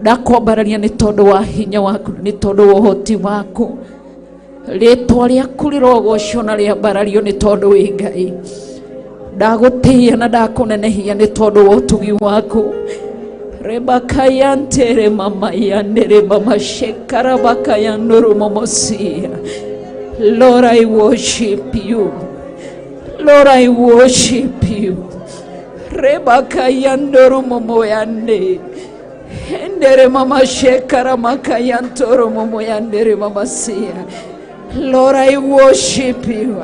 ndakwambararia nĩ tondũ wa hinya waku nĩ tondũ wa ũhoti waku rĩtwa rĩaku rĩrogocwo na rĩambarario nĩ tondũ wĩ Ngai ndagũtĩĩa na ndakũnenehia nĩ tondũ wa ũtugi waku rebakayantere mama yandere mama shekara bakayandoro momosia Lord I worship you Lord I worship you rebakayandoro momoyande endere mama shekara makayantoro momoyandere mama sia Lord I worship you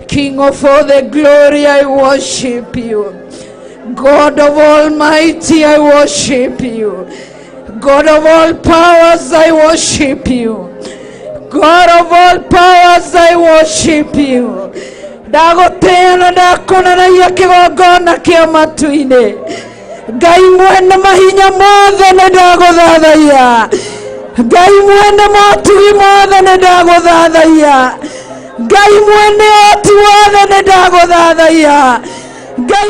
King of all the glory I worship you God of Almighty, I worship you. God of all powers, I worship you. God of all powers, I worship you. Ndagũtĩĩa ndakunenehia kĩgongona kĩa matu-inĩ Ngai mwene mahinya mothe nĩ ndagũthathaiya Ngai mwene motugi mothe nĩ ndagũthathaiya Ngai mwene oti wothe nĩ ndagũthathaiya Ngai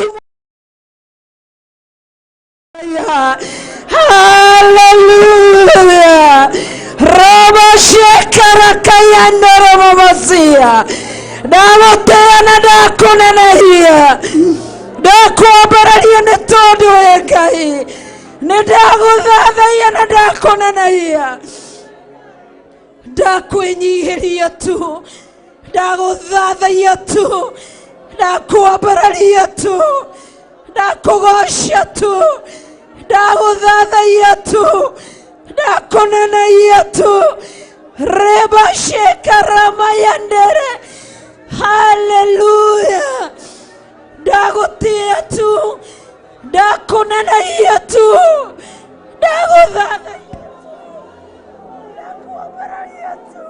Hallelujah. Raba shekara kayandoro mabasia. Dalo ndagutea na ndakunenehia ndakwambararia nĩ tondũ wĩ Ngai nĩ ndagũthathaia na ndakunenehia ndakwĩnyihĩria tu ndagũthathaia tu ndakwambararia tu ndakũgocia tu ndagũthathaia tu ndakunenehia tu reba shekarama yandere. Hallelujah. Ndagutia tu ndakunenehia tu ndagũthathaia ndakwambararia tu.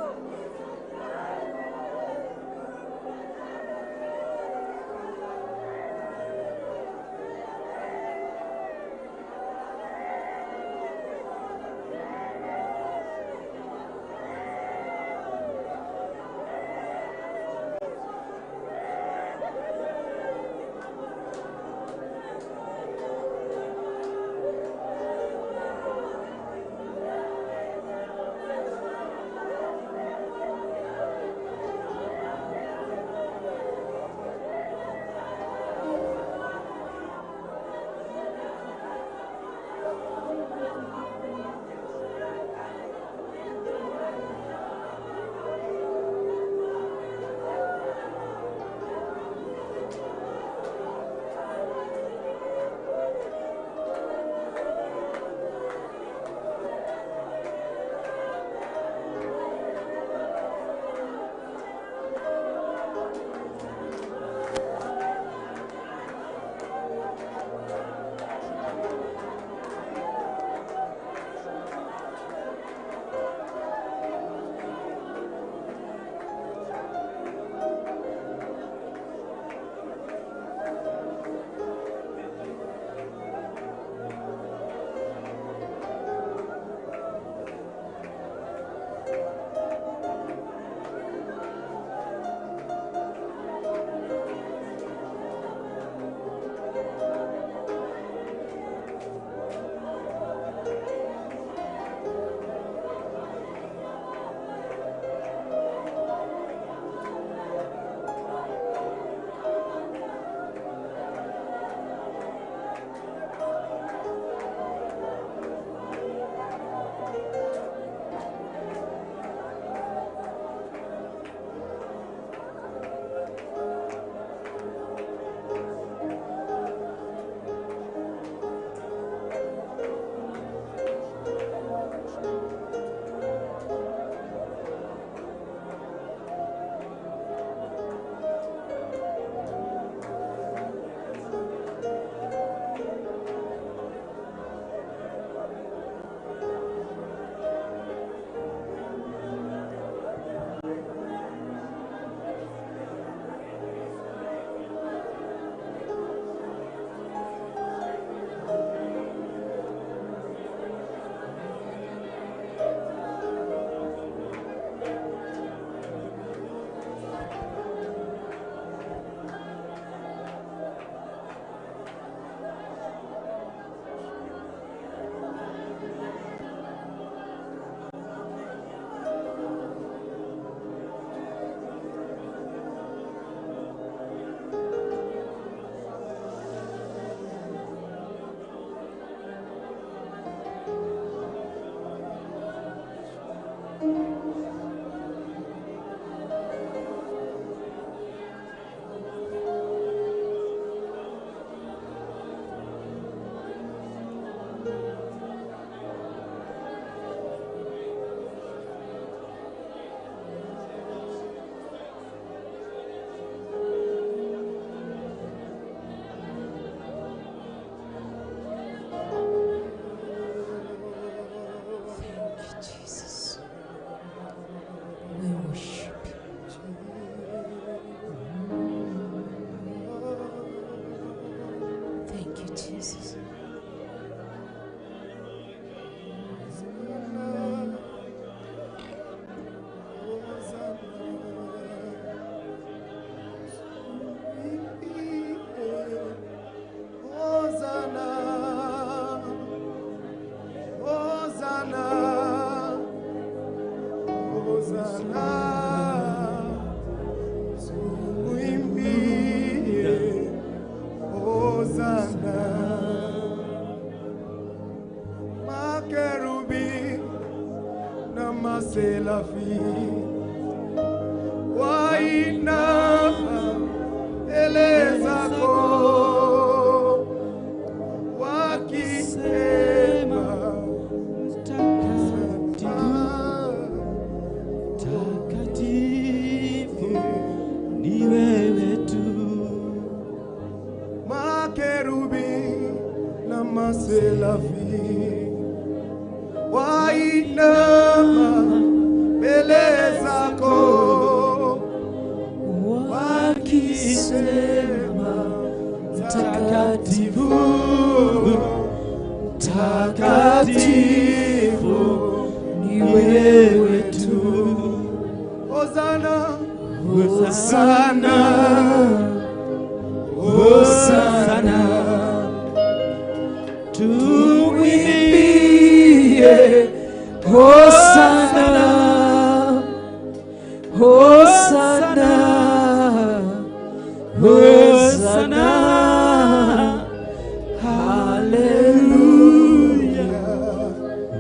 makerubi na maserafi wainama mbele zako wakisema takatifu ni wewe tu. makerubi na maserafi wainama mbele zako wakisema Takatifu, takatifu ni wewe tu. Hosana, Hosana, Hosana, tumwimbie Hosana, Hosana, Hosana, haleluya,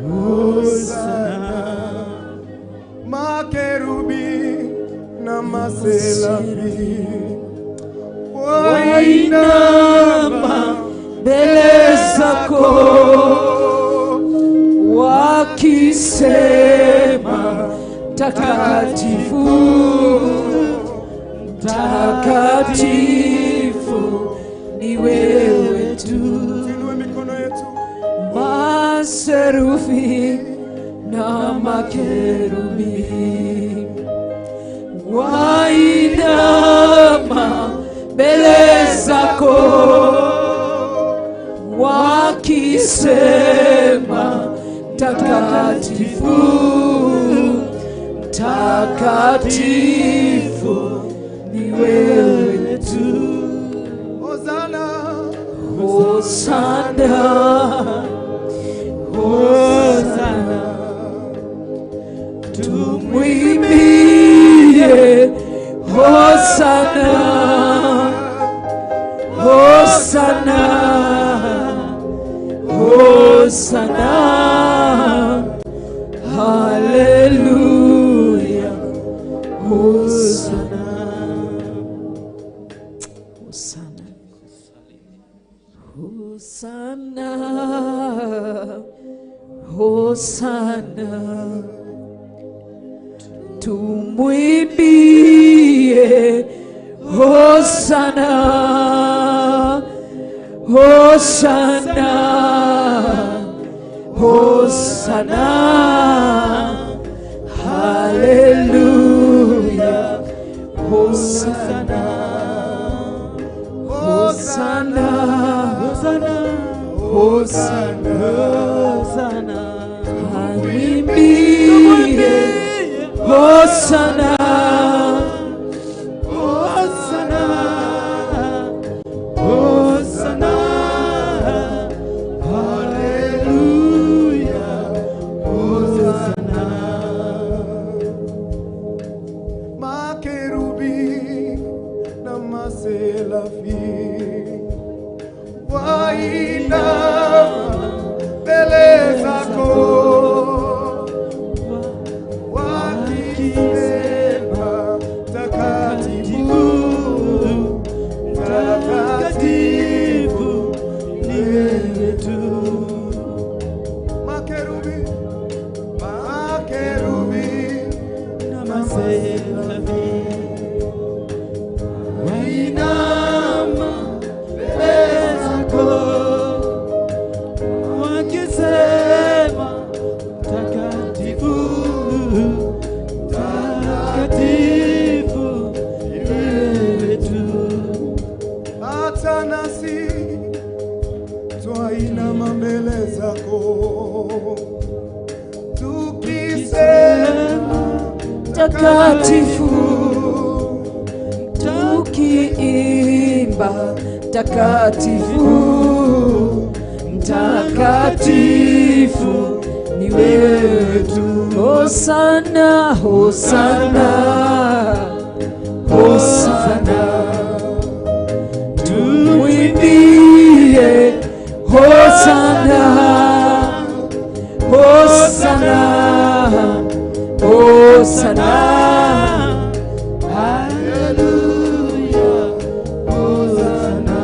Hosana. makerubi na maserafi wainama mbele zako wakisema takatifu, takatifu ni wewe tu. Inua mikono yetu. Maserufi na makerubi wainama mbele zako wakisema takatifu, takatifu ni wewe tu. Hosana, Hosana, Hosana, tumwimbie Hosana, Hosana, Hosana, haleluya, Hosana, Hosana, Hosana, Hosana, tumwimbie Hosana, Hosana, Hosana, haleluya, Hosana, Hosana, Hosana, Hosana, tumwimbie Hosana, Hosana, Hosana, haleluya, Hosana. makerubi na maserafi wainama mbele zako wakisema takatifu, takatifu ni wewe tu. makerubi, makerubi Na maserafi wainama mbele zako wakisema takatifu, takatifu ni wewe tu. hata nasi twainama mbele zako tukisema takatifu, tukiimba takatifu, takatifu ni wewe tu. Hosana, Hosana, Hosana, tumwimbie Hosana, Hosanna, Hosanna, hallelujah, Hosanna.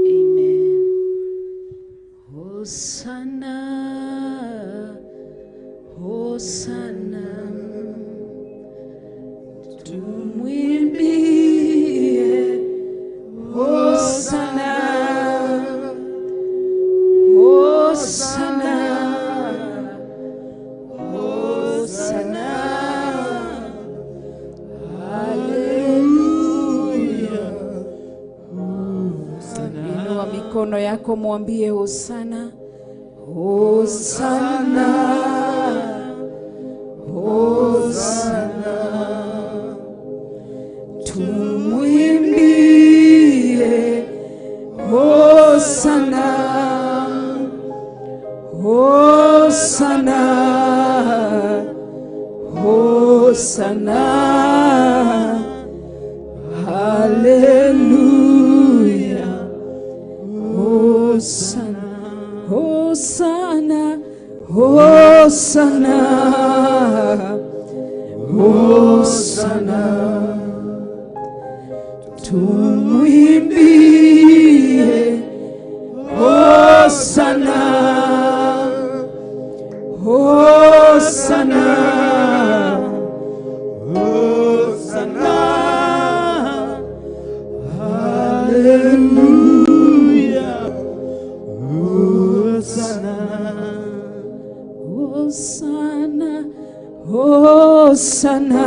Amen. Hosanna, Hosanna, tumwimbie Hosanna, Hosanna, Hosanna, hallelujah, Hosanna. Inua mikono yako mwambie Hosanna, Hosanna, Hosanna, tumwimbie Hosanna, Hosanna, Hosanna, hallelujah, Hosanna, Hosanna, Hosanna, Hosanna, tumwimbie Hosanna, Hosanna, Hosanna, hallelujah, Hosanna, Hosanna, Hosanna,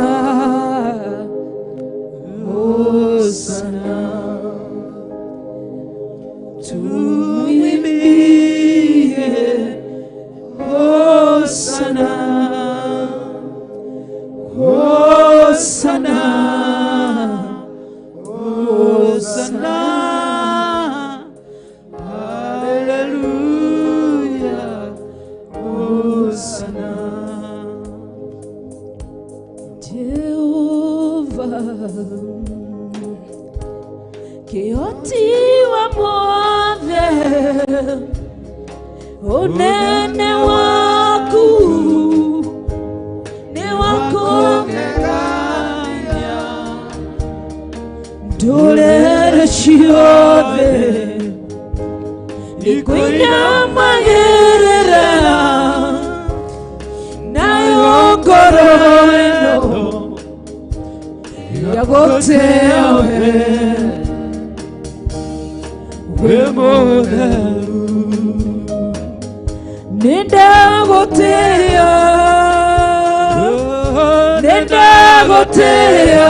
Hosanna, tumwimbie Hosanna, Hosanna, Hosanna, hallelujah, Hosanna. Jehovah, Kioti wa mwathe, unene waku ni wakongegania, ndolere ciothe ikuinamagirira, nayo ngoro ino yagutea we mutheru, nindagutea, nindagutea,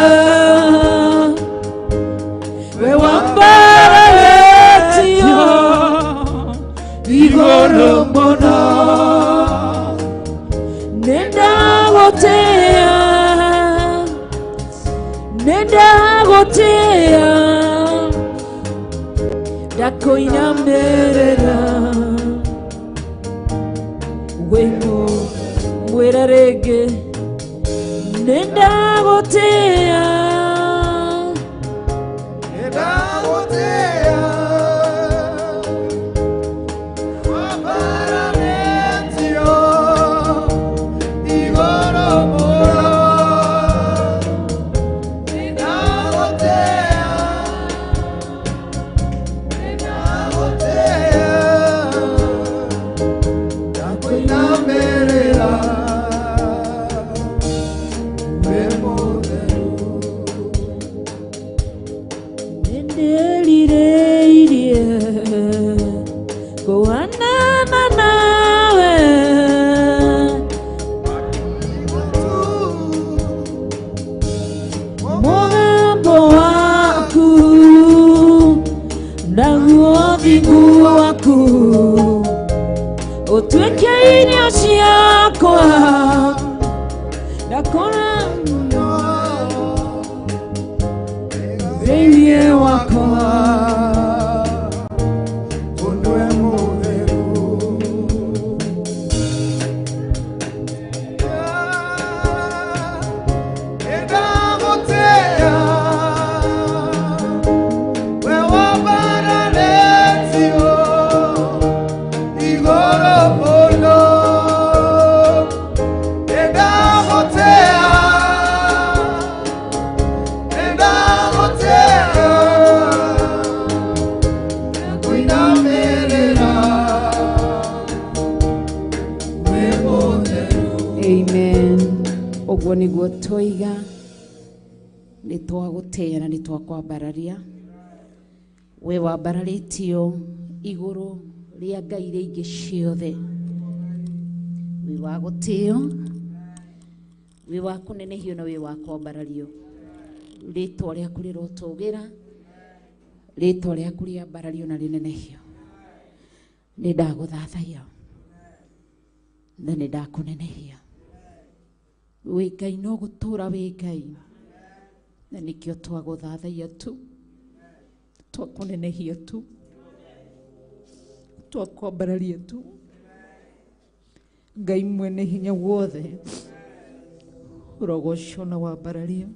we wambaratio iguru muno, nindagutea, nindagutea, ndakuinamirira wemo mwira ringi, nindagutea, Nindagutea, wambaratio iguru muno, nindagutea, ndakuinamirira we mutheru, Amen. Ogwo niguo twiga ni twagutia na ni twakwambararia we wambararitio iguru ria ngai iria ingi ciothe wi wa gutio wi wa kunenehio na wi wa kwambarario ritwa riaku rirotugira ritwa riaku riambarario na rinenehio ni ndaguthathaia na ni ndakunenehia wi ngai no gutura wi ngai na nikio twaguthathaia tu twakunenehia tu twakwambararia tu ngai mwene hinya wothe urogocwo na wambarario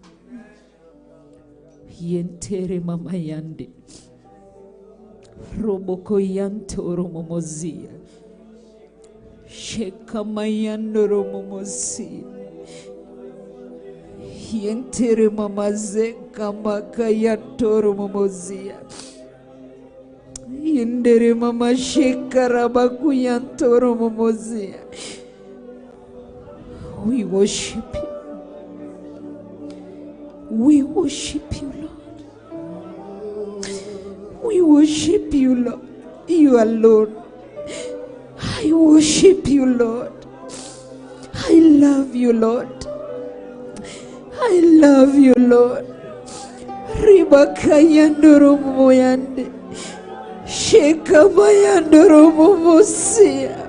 hientere mama yande roboko yantoro momozia shekamayandoro momozia hientere mama zeka makayantoro momozia hiendere mama shekarabakuyantoro momozia. We worship you. We worship you, Lord. We worship you, Lord. You alone. I worship you, Lord. I love you, Lord. I love you, Lord. Ribakayandoro moyande. Shekamayandoro momosia.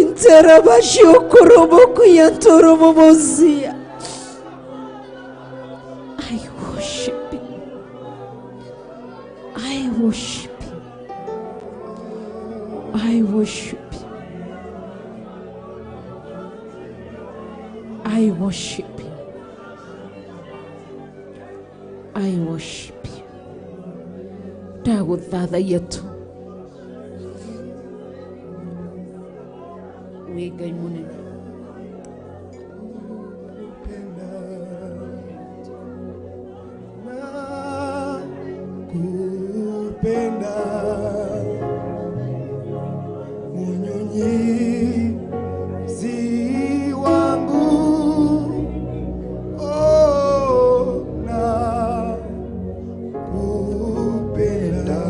Interabashokoroboku yantoro momosia. I worship you. I worship you. I worship you. I worship you. I worship you. Ndaguthathaia tu wi ngai munene kupenda munyunyizi wangu na kupenda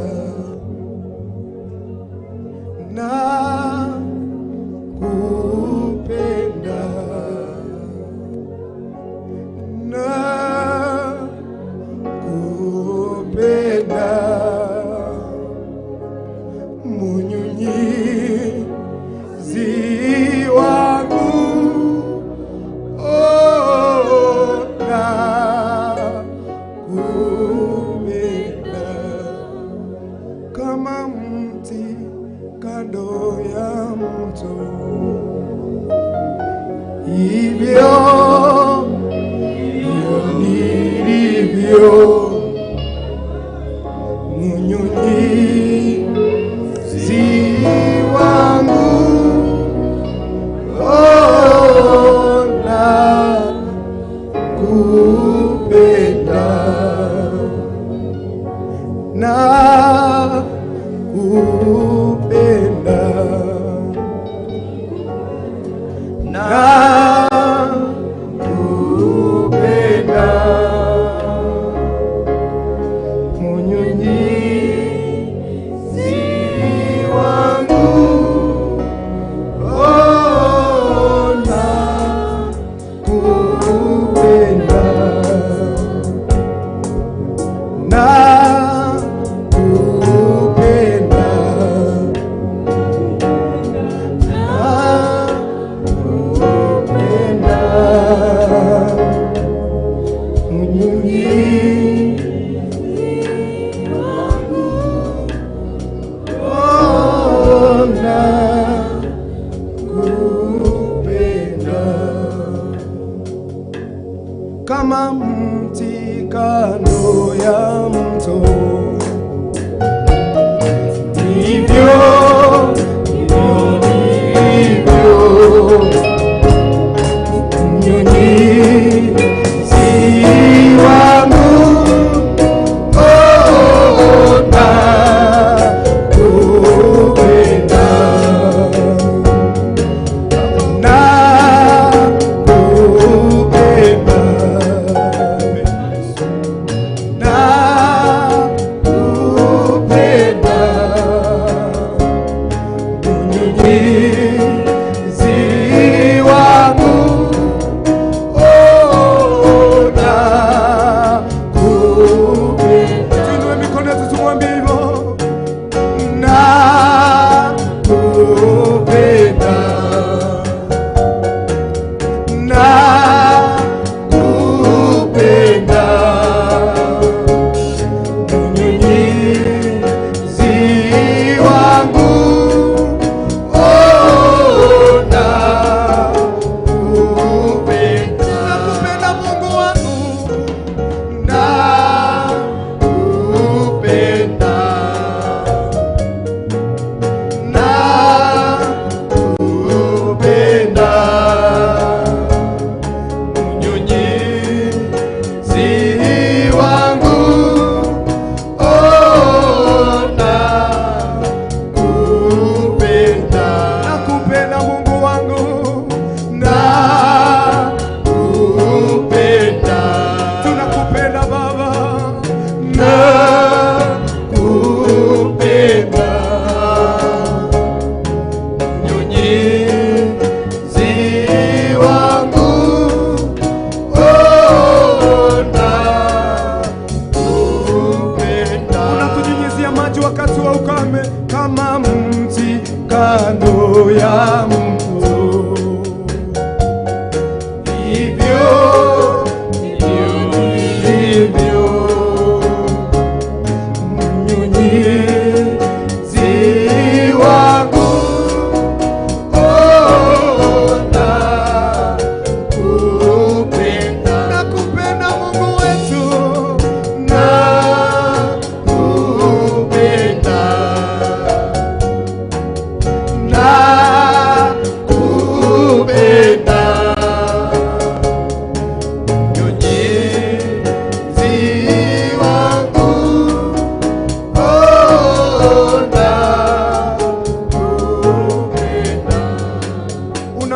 kama mti kando ya mto, hivyo nilivyo mnyunyizi wangu, na kupenda na kupenda na kupenda mnyunyizi wangu, na kupenda na kama mti kando ya mto, hivyo mnyunyizi wangu, na kupenda na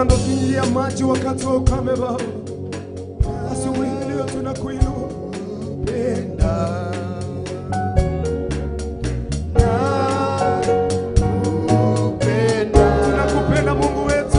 Mlango kingia maji wakati wa ukame Baba. Asubuhi leo tunakuinua. Penda. Tunakupenda Mungu wetu.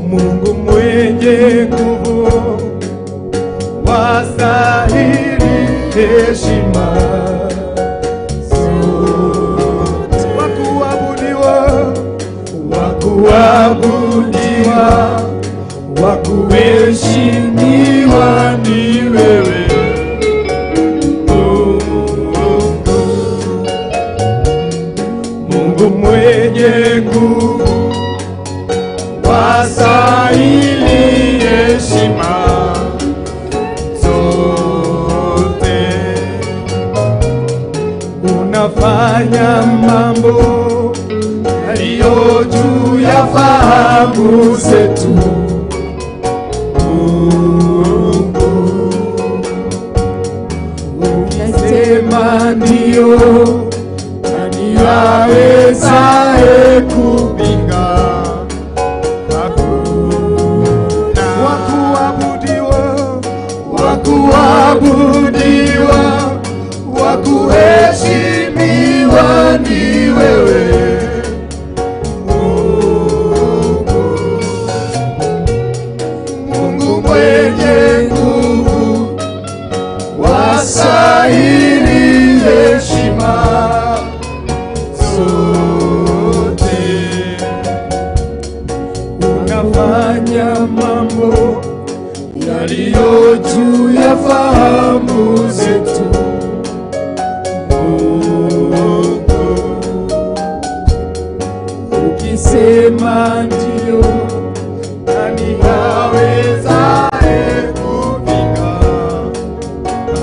Mungu mwenye nguvu, wastahili heshima zote. Wakuabudiwa, wakuabudiwa, wakuheshimiwa ni wewe Mungu mwenye nguvu, wastahili heshima zote. Unafanya mambo yaliyo juu ya fahamu zetu Mungu. Ukisema ndio, nani awezaye kupinga? Wakuabudiwa, wakuheshimiwa ni wewe Mungu mwenye nguvu, wastahili heshima zote. Unafanya mambo yaliyo juu ya fahamu zetu Mungu. Ukisema ndio, nani awezaye kupinga?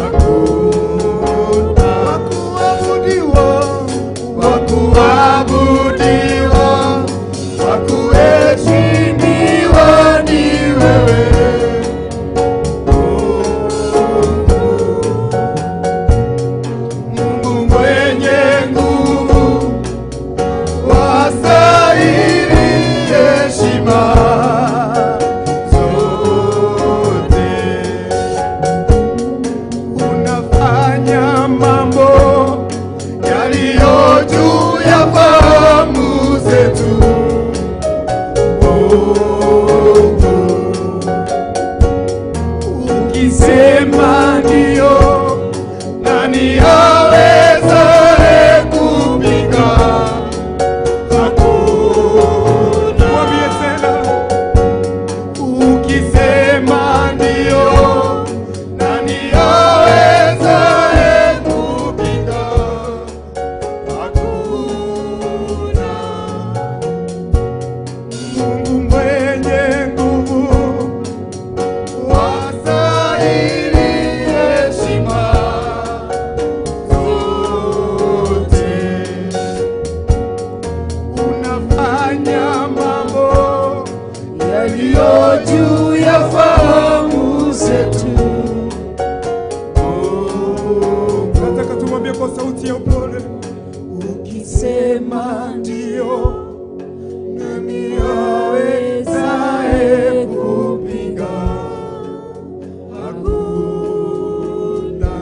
Hakuna. Wakuabudiwa, wakuabudiwa, wakuheshimiwa ni wewe Ukisema ndio, nani awezaye kupinga? Hakuna. Mwambie tena. Ukisema ndio, nani awezaye kupinga? Hakuna. Mungu mwenye nguvu, wastahili heshima zote. Unafanya mambo yaliyo juu ya fahamu zetu. Nataka tumwambie kwa sauti ya upole. Ukisema ndio, nani awezaye kupinga? Hakuna.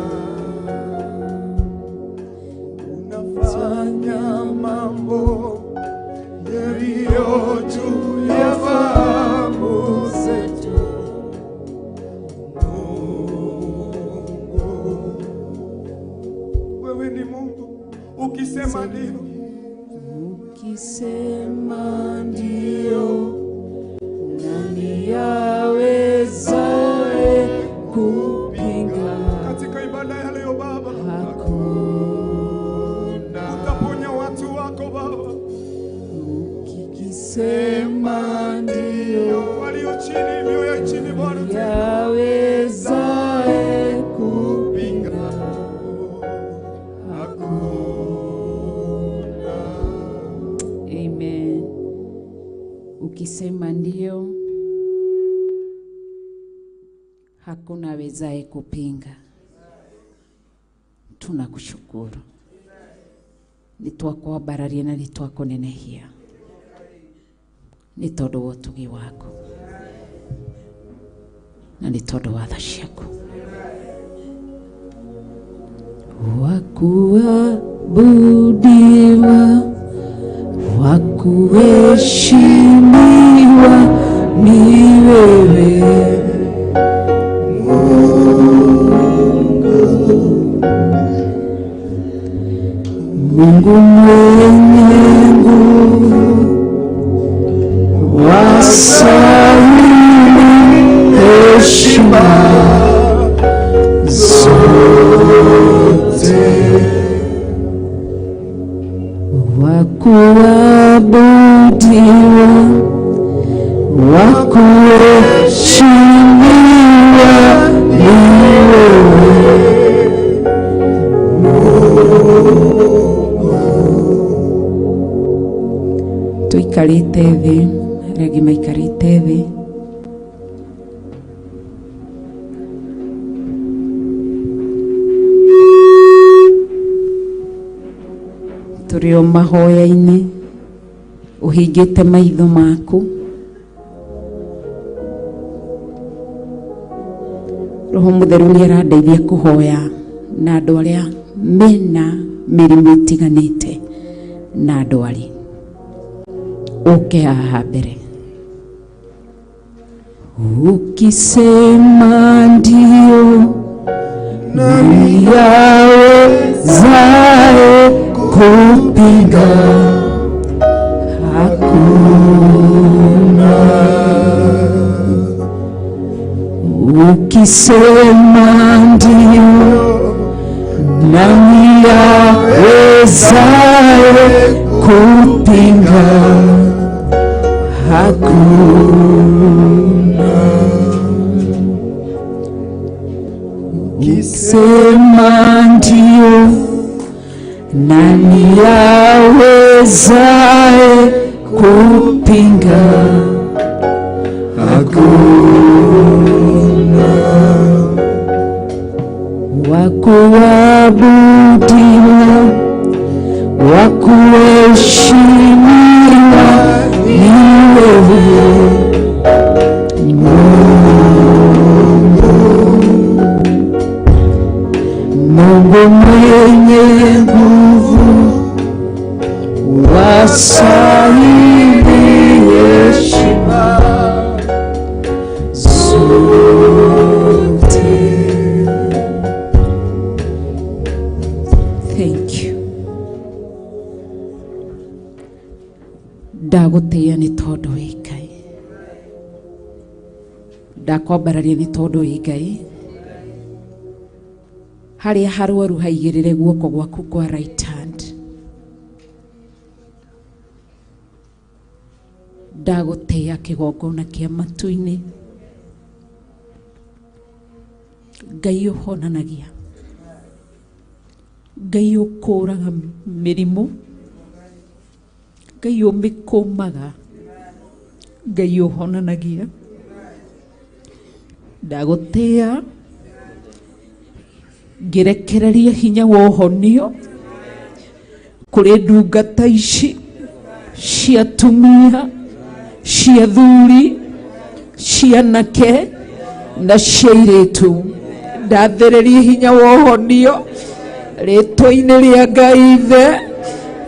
Unafanya mambo yaliyo juu ya fahamu zetu Mungu. Wewe ni Mungu. ukisema ndio, ukisema ndio, nani yawezaye kupinga? katika ibada ya leo Baba, Hakuna. utaponya watu wako Baba, Ukisema ndio, walio chini, mioyo ya chini Bwana, yawezaye kupinga. Amen. Ukisema ndio, hakuna awezaye kupinga. Tunakushukuru. Nitwakwambararia na nitwakunenehia nĩ tondũ wa ũtugi waku na nĩ tondũ wa tha ciaku. Wakuabudiwa, wakuheshimiwa ni wewe Mungu mwenye nguvu, wastahili heshima zote. Wakuabudiwa, wakuheshimiwa ni wewe tuikarite thĩ, arĩa angĩ maikarite thĩ. Tũrĩ o mahoya-inĩ, ũhingĩte maitho maku. Roho Mũtheru nĩ arandeithia kũhoya na andũ arĩa mena mĩrimũ ĩtiganĩte na ndwari. Uke haha mbere. Ukisema ndio, nani yawezaye kupinga? Hakuna. Ukisema ndio, nani yawezaye kupinga? Hakuna. Ukisema ndio, nani yawezaye kupinga? Hakuna. Wakuabudiwa, wakuheshimiwa ni wewe Mungu mwenye nguvu, wastahili heshima zote. Thank you. Ndagũtĩĩa nĩ tondũ wĩ Ngai. Ndakwambararia nĩ tondũ wĩ Ngai. Harĩa harwaru haigĩrĩre guoko gwaku kwa right hand. Ndagũtĩĩa kĩgongona kĩa matu-inĩ. Ngai ũhonanagia. Ngai ũkũraga mĩrimũ. Ngai ũmĩkũmaga. Ngai ũhonanagia. Ndagũtĩĩa ngĩrekereria hinya wa ũhonio kũrĩ ndungata ici cia atumia, cia athuri, cia anake na cia airĩtu. Ndathĩrĩria hinya wa ũhonio rĩtwa-inĩ rĩa Ngai Ithe,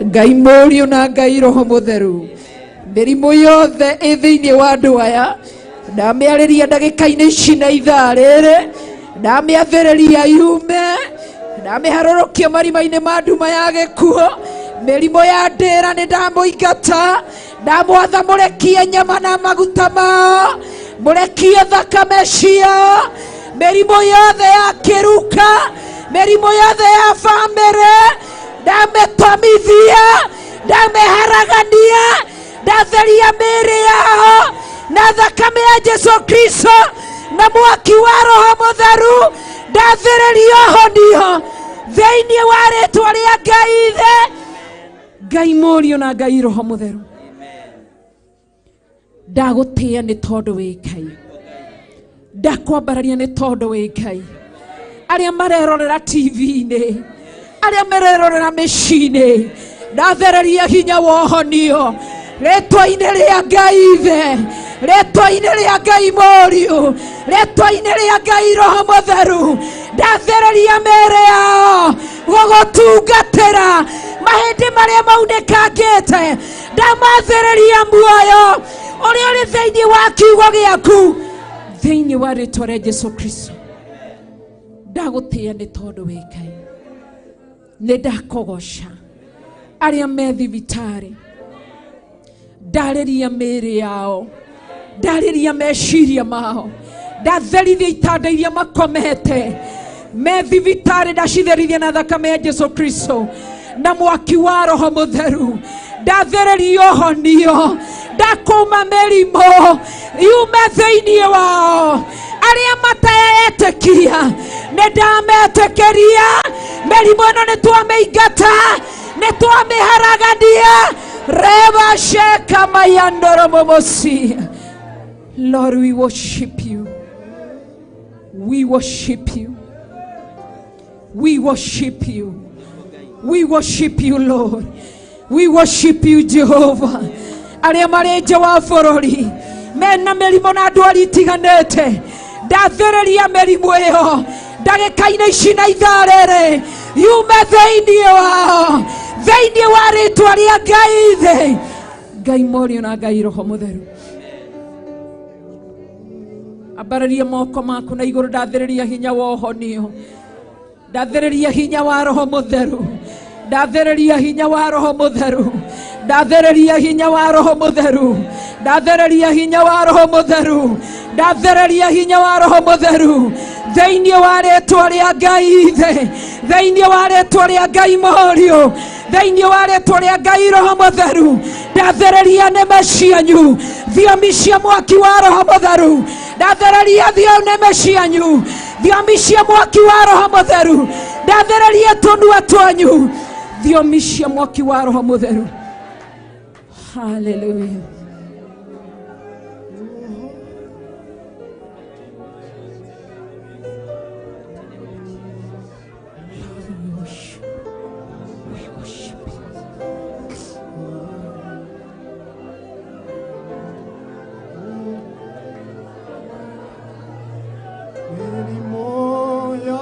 Ngai Mũriũ na Ngai Roho Mũtheru. Mĩrimũ yothe ĩ thĩinĩ wa andũ aya ndamĩarĩria ndagĩka-inĩ ici na ithaa rĩrĩ, ndamĩathĩrĩria yume Ndameharũrũkia marima-inĩ ma nduma ya gĩkuũ, mĩrimũ ya ndĩra nĩ ndamũingata, ndamwatha mũrekie nyama na maguta mao, mũrekie thakame ciao, mĩrimũ yothe ya kĩruka, mĩrimũ yothe ya bamĩrĩ, ndamĩtomithia, ndameharagania, ndatheria mĩĩrĩ yao na thakame ya Jesu Kristo na mwaki wa Roho Mũtheru, ndathereria honio thĩinĩ wa rĩĩtwa rĩa Ngai Ithe, Ngai Mũriũ na Ngai Roho Mũtheru. Ndagũtĩĩa nĩ tondũ wĩ Ngai, ndakwambararia nĩ tondũ wĩ Ngai. Arĩa marerorera TV-inĩ, arĩa marerorera mĩciĩ-inĩ, ndathereria hinya wa ũhonio rĩĩtwa-inĩ rĩa Ngai Ithe, rĩĩtwa-inĩ rĩa Ngai Mũriũ, rĩĩtwa-inĩ rĩa Ngai Roho Mũtheru. Ndathereria mĩĩrĩ yao gũgũtungatĩra, mahĩndĩ marĩa maunĩkangĩte ndamathereria muoyo ũrĩa ũrĩ thĩinĩ wa kiugo gĩaku, thĩinĩ wa rĩĩtwa rĩa Jesu Kristo. Ndagũtĩĩa nĩ tondũ wĩ Ngai, nĩ ndakũgoca. Arĩa me thibitarĩ, ndarĩria mĩĩrĩ yao, ndarĩria meciria mao, ndatherithia itanda iria makomete me thibitarĩ, ndacitherithia na thakame ya Jesu Kristo na mwaki wa Roho Mũtheru. Ndathereria ũhonio, ndakũma mĩrimũ yume thĩinĩ wao. Arĩa mateetĩkia nĩ ndametĩkĩria, mĩrimũ ĩno nĩ twamĩingata, nĩ twamĩharagania. Reva sheka mayandoro momosi. Lord, we worship you. We worship you. We worship you. We worship you, Lord. We worship you, Jehovah. Arĩa marĩ nja wa bũrũri mena mĩrimũ na ndwari itiganĩte, ndathereria mĩrimũ ĩyo ndagĩka-inĩ ici na ithaa rĩrĩ, yume thĩinĩ wao, thĩinĩ wa rĩĩtwa rĩa Ngai Ithe, Ngai Mũriũ na Ngai Roho Mũtheru. Ambararia moko maku na igũrũ, ndathereria hinya wa ũhonio, ndathereria hinya wa Roho Mũtheru, ndathereria hinya wa Roho Mũtheru, ndathereria hinya wa Roho Mũtheru, ndathereria hinya wa Roho Mũtheru, ndathereria hinya wa Roho Mũtheru thĩinĩ wa rĩĩtwa rĩa Ngai Ithe, thĩinĩ wa rĩĩtwa rĩa Ngai Mũriũ, thĩinĩ wa rĩĩtwa rĩa Ngai Roho Mũtheru. Ndathereria nĩme cianyu, thiomi cia mwaki wa Roho Mũtheru, ndathereria nĩme cianyu, thiomi cia mwaki wa Roho Mũtheru, ndathereria tũnua twanyu, thiomi cia mwaki wa Roho Mũtheru. Hallelujah. Meri moja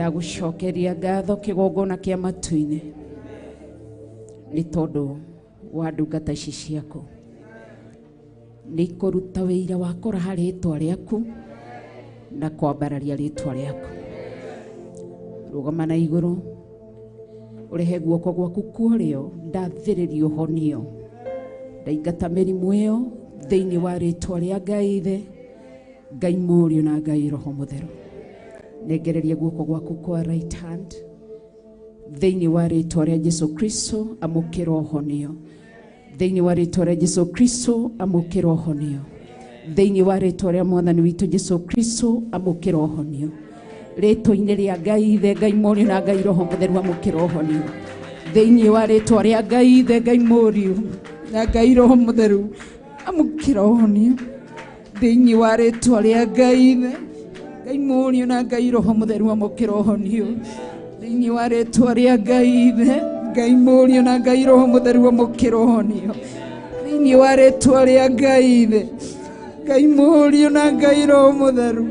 ndagucokeria ngatho kigongona kia matu-ini ni tondu wa ndungata ici ciaku ni kuruta wira wa kuraha ritwa riaku na kwambararia ritwa riaku. Rugama na iguru urehe guoko gwaku kuorio ndathiririo honio ndaingata mirimu iyo thiini wa ritwa ria Ngai Ithe, Ngai Murio na Ngai Roho Mutheru. Negereria guoko gwaku kwa right hand thiini wa ritwa ria Jesu Kristo, amukira honio thiini wa ritwa ria Jesu Kristo, amukira honio thiini wa ritwa ria Mwathani witu Jesu Kristo, amukira honio ritwa-ini ria Ngai Ithe, Ngai Murio na Ngai Roho Mutheru, amukira honio thiini wa ritwa ria Ngai Ithe, Ngai Murio na Ngai Roho Mutheru, amukira honio thiini wa ritwa ria Ngai Ithe, Ngai Murio na Ngai Roho Mutheru, amukira honio thiini wa ritwa ria Ngai Ithe, Ngai Murio na Ngai Roho Mutheru, amukira honio thiini wa ritwa ria Ngai Ithe, Ngai Murio na Ngai Roho Mutheru,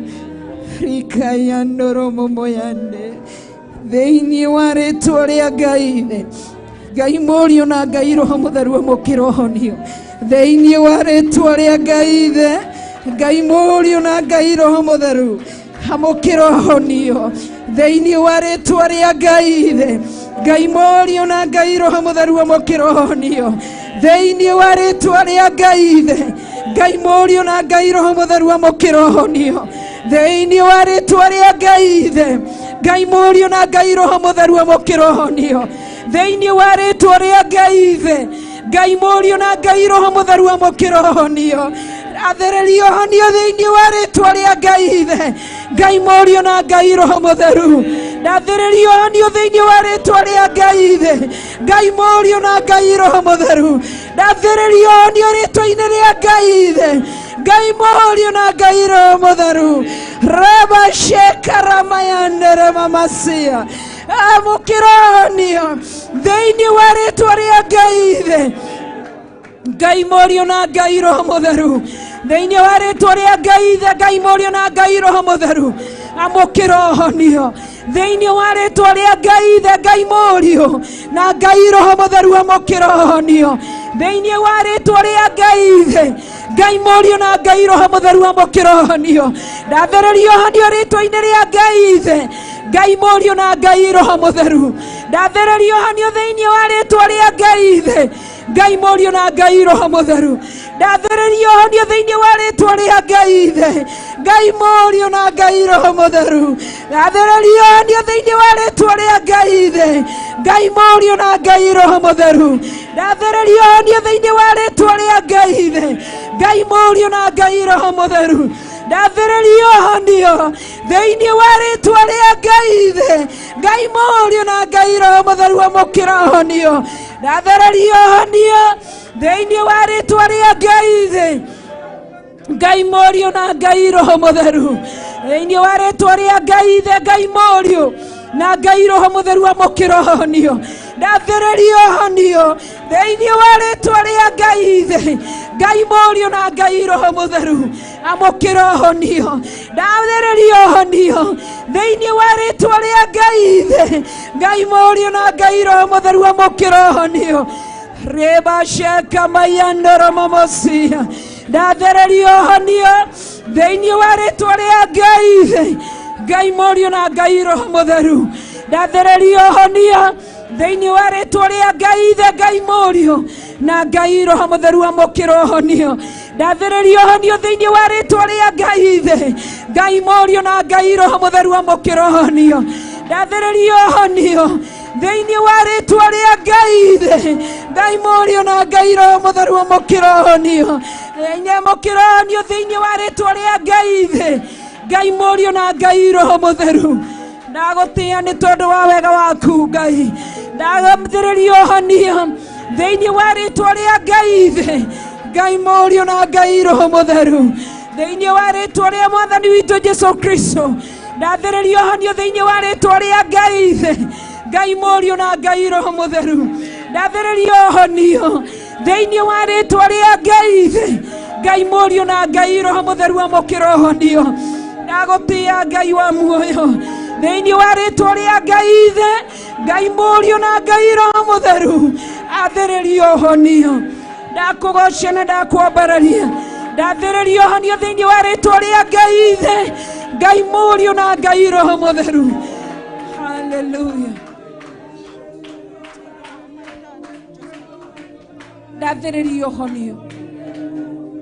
rikaya ndoro momoyande thiini wa ritwa ria Ngai Ithe, Ngai Murio na Ngai Roho Mutheru, amukira honio thiini wa ritwa ria Ngai Ithe, Ngai Murio na Ngai Roho Mutheru, amukira honio thiini wa ritwa ria Ngai Ithe, Ngai Murio na Ngai Roho Mutheru, amukira honio thiini wa ritwa ria Ngai Ithe, Ngai Murio na Ngai Roho Mutheru, amukira honio thiini wa ritwa ria Ngai Ithe, Ngai Murio na Ngai Roho Mutheru, amukira honio thiini wa ritwa ria Ngai Ithe, Ngai Murio na Ngai Roho Mutheru, amukira honio athererio honio thiini wa ritwa ria Ngai Ithe, Ngai Murio na Ngai Roho Mutheru, athererio honio thiini wa ritwa ria Ngai Ithe, Ngai Murio na Ngai Roho Mutheru, athererio honio ritwa-ini ria Ngai Ithe, Ngai Murio na Ngai Roho Mutheru, raba shekara mayandere mamasia, amukira honio thiini wa ritwa ria Ngai Ithe, Ngai Murio na Ngai Roho Mutheru, thiini wa ritwa ria Ngai Ithe, Ngai Murio na Ngai Roho Mutheru, amukira honio thiini wa ritwa ria Ngai Ithe, Ngai Murio na Ngai Roho Mutheru, amukira honio thiini wa ritwa ria Ngai Ithe, Ngai Murio na Ngai Roho Mutheru, amukira honio ndathererio honio ritwa-ini ria Ngai Ithe, Ngai Murio na Ngai Roho Mutheru, ndathererio honio thiini wa ritwa ria Ngai Ithe, Ngai Murio na Ngai Roho Mutheru, ndathererio honio thiini wa ritwa ria Ngai Ithe, Ngai Murio na Ngai Roho Mutheru, ndathererio honio thiini wa ritwa ria Ngai Ithe, Ngai Murio na Ngai Roho Mutheru, ndathererio honio thiini wa ritwa ria Ngai Ithe, Ngai Murio na Ngai Roho Mutheru, ndathererio honio thiini wa ritwa ria Ngai Ithe, Ngai Murio na Ngai Roho Mutheru, amukira honio ndathererio honio thiini wa ritwa ria Ngai Ithe, Ngai Murio na Ngai Roho Mutheru, thiini wa ritwa ria Ngai Ithe, Ngai Murio na Ngai Roho Mutheru, amukira honio ndathererio honio thiini wa ritwa ria Ngai Ithe, Ngai Murio na Ngai Roho Mutheru, amukira honio ndathererio honio thiini wa ritwa ria Ngai Ithe, Ngai Murio na Ngai Roho Mutheru, amukira honio reba sheka mayandoro momosia ndathererio honio thiini wa ritwa ria Ngai Ithe, Ngai Murio na Ngai Roho Mutheru, ndathererio honio thiini wa ritwa ria Ngai Ithe, Ngai Murio na Ngai Roho Mutheru, amukira honio ndathererio honio thiini wa ritwa ria Ngai Ithe, Ngai Murio na Ngai Roho Mutheru, amukira honio ndathererio honio thiini wa ritwa ria Ngai Ithe, Ngai Murio na Ngai Roho Mutheru, amukira honio amukira honio thiini wa ritwa ria Ngai Ithe, Ngai Murio na Ngai Roho Mutheru, ndagutia ni tondu wa wega waku Ngai, ndathererio honio thiini wa ritwa ria Ngai Ithe, Ngai Murio na Ngai Roho Mutheru, thiini wa ritwa ria Mwathani witu Jesu Kristo, ndathererio honio thiini wa ritwa ria Ngai Ithe, Ngai Murio na Ngai Roho Mutheru, ndathererio honio thiini wa ritwa ria Ngai Ithe, Ngai Murio na Ngai Roho Mutheru, amukira honio ndagutia Ngai wa muoyo thĩinĩ wa rĩtwa rĩa Ngai Ithe, Ngai Mũriũ na Ngai Roho Mũtheru, athĩrĩria ũhonio. Ndakũgocia na ndakwambararia, ndathĩrĩria ũhonio thĩinĩ wa rĩtwa rĩa Ngai Ithe, Ngai Mũriũ na Ngai Roho Mũtheru. Hallelujah. Ndathĩrĩria ũhonio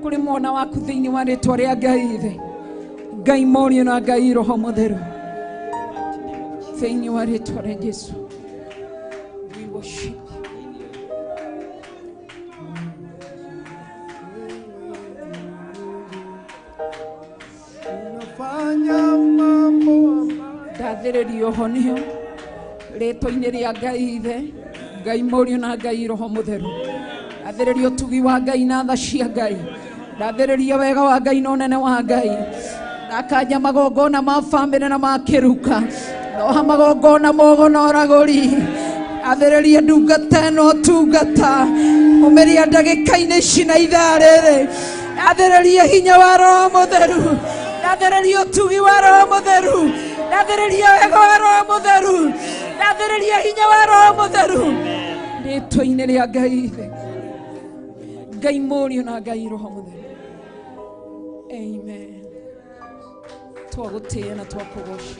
kũrĩ mwana waku thĩinĩ wa rĩtwa rĩa Ngai Ithe, Ngai Mũriũ na Ngai Roho Mũtheru, thĩinĩ wa rĩtwa rĩa Jesũ. We worship you. Ndathĩrĩria ũhonio rĩtwa-inĩ rĩa Ngai Ithe, Ngai Mũriũ na Ngai Roho Mũtheru. Ndathĩrĩria ũtugi wa Ngai na tha cia Ngai. Ndathĩrĩria wega wa Ngai na ũnene wa Ngai. Ndakanja magongona ma bamĩrĩ na ma kĩruka, noha magongona mogo na ũragũri. Ndathĩrĩria ndungata ĩno ũtungata ũmĩria ndagĩka-inĩ ici na ithaa rĩrĩ. Ndathĩrĩria hinya wa Roho Mũtheru, ndathĩrĩria ũtugi wa Roho Mũtheru, ndathĩrĩria wega wa Roho Mũtheru, ndathĩrĩria hinya wa Roho Mũtheru rĩtwa-inĩ rĩa Ngai Ithe, Ngai Mũriũ na Ngai Roho Mũtheru. Amen. Twagũtĩĩa na twakũgoca.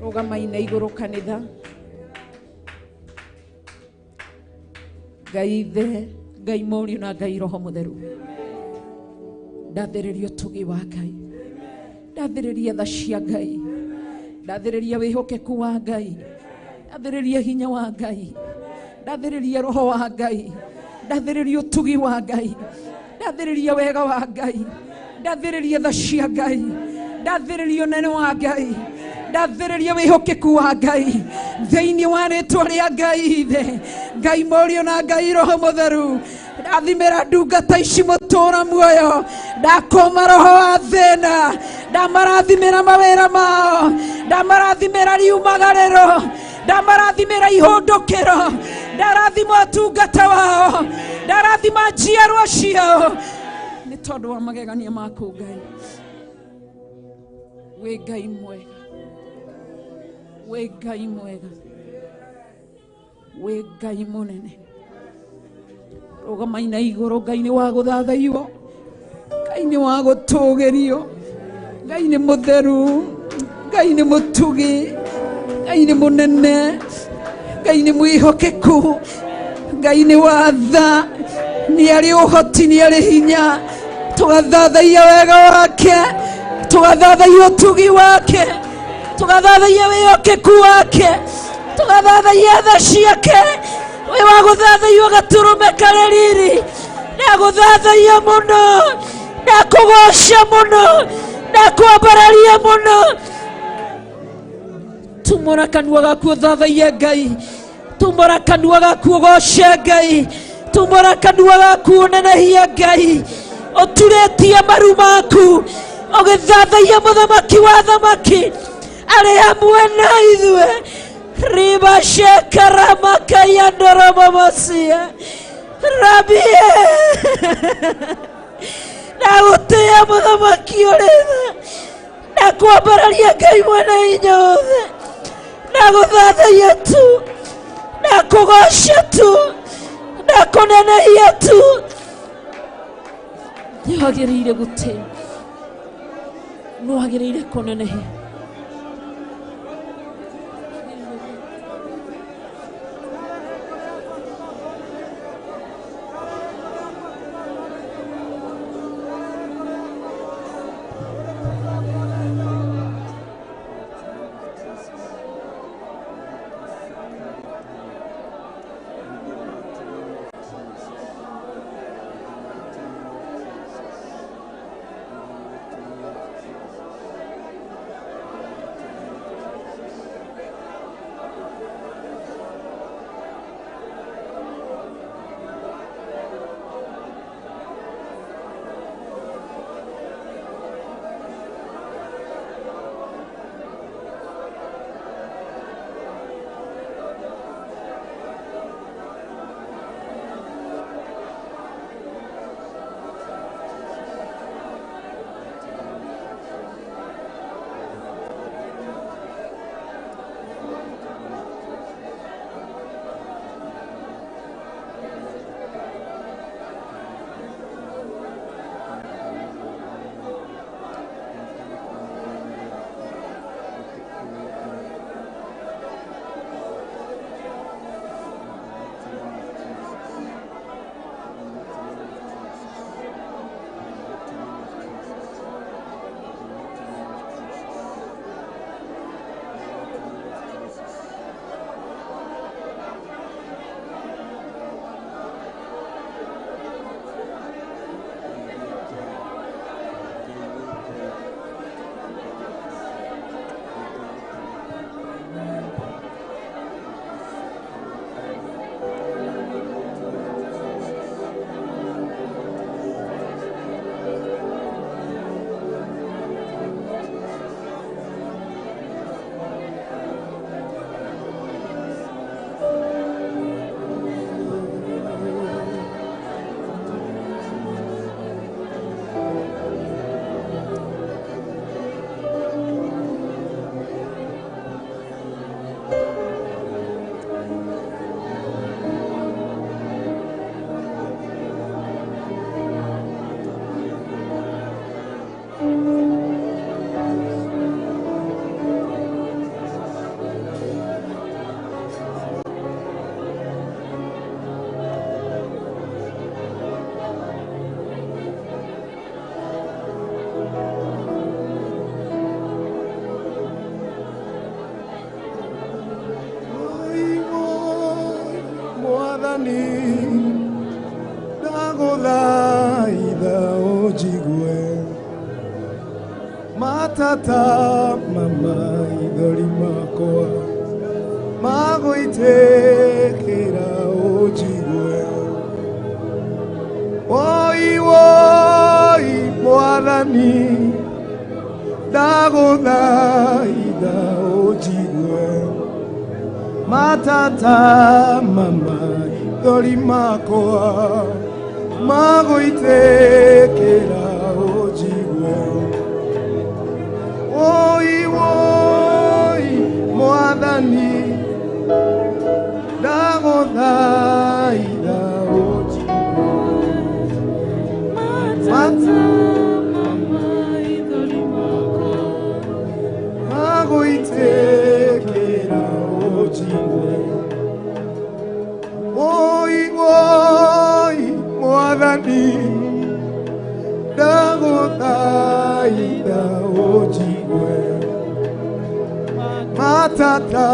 Rũgamai na igũrũ kanitha. Ngai Ithe, Ngai Mũriũ na Ngai Roho Mũtheru, ndathĩrĩria ũtugi wa Ngai, ndathĩrĩria tha cia Ngai, ndathĩrĩria wĩhokeku wa Ngai, ndathĩrĩria hinya wa Ngai, ndathĩrĩria Roho wa Ngai, ndathĩrĩria ũtugi wa Ngai, ndathĩrĩria wega wa Ngai, ndathĩrĩria tha cia Ngai, ndathĩrĩria ũnene wa Ngai, ndathĩrĩria wĩhokeku wa Ngai thĩinĩ wa rĩtwa rĩa Ngai Ithe, Ngai Mũriũ na Ngai Roho Mũtheru. Ndathimĩra ndungata ici mũtũũra muoyo, ndakoma roho wa thĩna, ndamarathimĩra mawĩra mao, ndamarathimĩra riumagarĩro, ndamarathimĩra ihũndũkĩro, ndarathima ũtungata wao, ndarathima njiarwa ciao nĩ tondũ wa magegania maku Ngai. Wĩ Ngai mwega, wĩ Ngai mwega, wĩ Ngai mũnene. Rũgamai na igũrũ. Ngai nĩ wa gũthathaiyo, Ngai nĩ wa gũtũũgĩrio, Ngai nĩ mũtheru, Ngai nĩ mũtugi, Ngai nĩ mũnene, Ngai nĩ mwĩhokeku, Ngai nĩ wa tha, nĩ arĩ ũhoti, nĩ arĩ hinya. Tũgathathaiya wega wake, tũgathathaiya ũtugi wake, tũgathathaiya wĩhokeku wake, tũgathathaiya tha ciake. Wĩ wa gũthathaiyo gatũrũme karĩ riri, ndagũthathaiya mũno, ndakũgoca mũno, ndakwambararia mũno. Tumũra kanua gaku ũthathaiye Ngai, tumũra kanua gaku ũgoce Ngai, tumũra kanua gaku ũnenehie Ngai, ũturĩtie maru maku ũgĩthathaiya mũthamaki wa thamaki arĩ hamwe na ithuĩ. Riba shekarama kayandoro mamasia Rabie ndagũtĩĩa mũthamaki ũrĩ tha, ndakwambararia Ngai mwene hinya wothe, ndagũthathaiya tu, ndakũgoca tu, ndakũnenehia tu. Nĩwagĩrĩire gũtĩĩa, nĩwagĩrĩire kũnenehia. matata mama idoli makwa magoitekera ojigwe oi oi mwathani ndaguthaitha ojigwe matata mama idoli makwa magoitekera ojigwe oi oi mwathani ndaguthaitha ojigwe matata mama idoli makwa magoitekera ojigwe oi oi mwathani ndaguthaitha ojigwe matata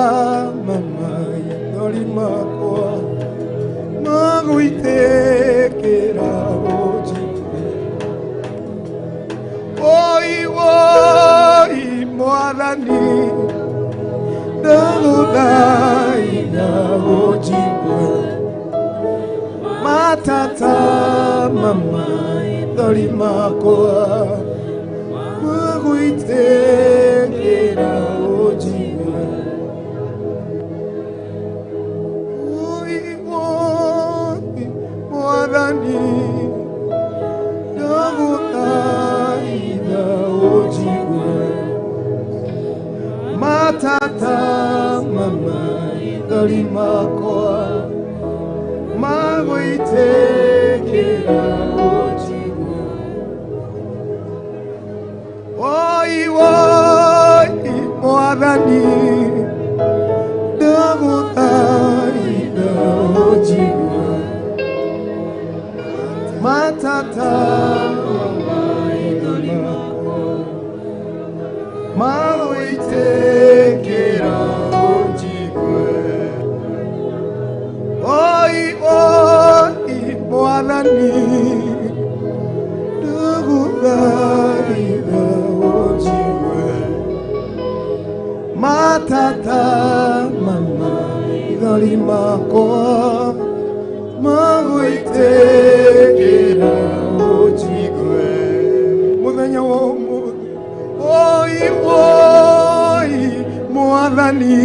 mama idoli makwa magoitekera ojigwe oi oi mwathani ndaguthaitha ojigwe matata mama idoli makwa magoitekera ojigwe oi oi mwathani ndaguthaitha ojigwe matata mama idoli makwa magoitekera ojigwe oi oi mwathani ndaguthaitha ojigwe matata mama idoli makwa magoitekera ojigwe oi oi mwathani ndaguthaitha ojigwe matata mama idoli makwa magoitekera ojigwe muthenya wa umuthi oi oi mwathani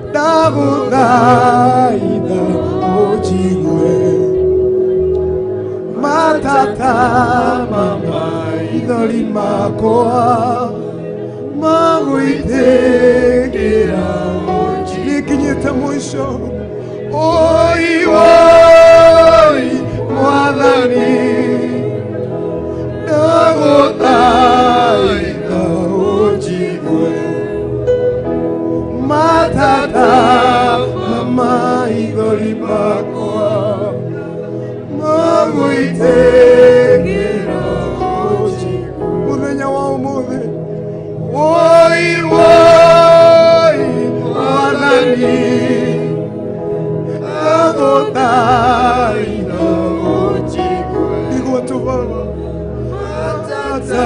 ndaguthaitha ojigwe matata mama idoli makwa magoitekera ojigwe nikinyite mwisho oi oi mwathani ndaguthaitha ojigwe matata mama idoli makwa magoitekera ojigwe muthenya wa umuthi oi oi mwathani ndaguthaitha ojigwe igua tubaba matata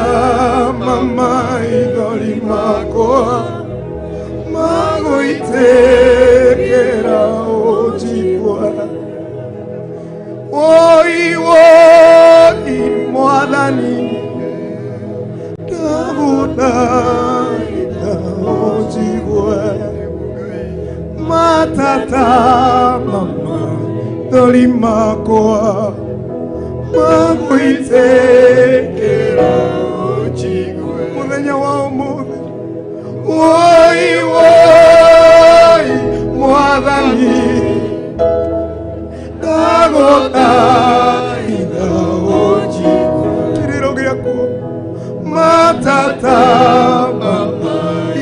mama idoli makwa magoitekera ojigwe oi oi mwathani ndaguthaitha ojigwe matata mama idoli makwa magoitekera ojigwe muthenya wa umuthi oi oi mwathani ndaguthaitha ojigwe kiriro giaku matata mama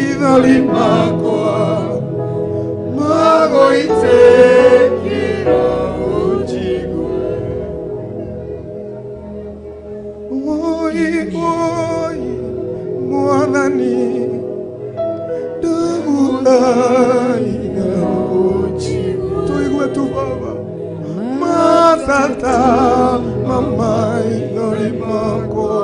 idoli makwa magoitekera ojigwe oi oi mwathani ndaguthaitha ojigwe tuigue tu baba matata mama idoli makwa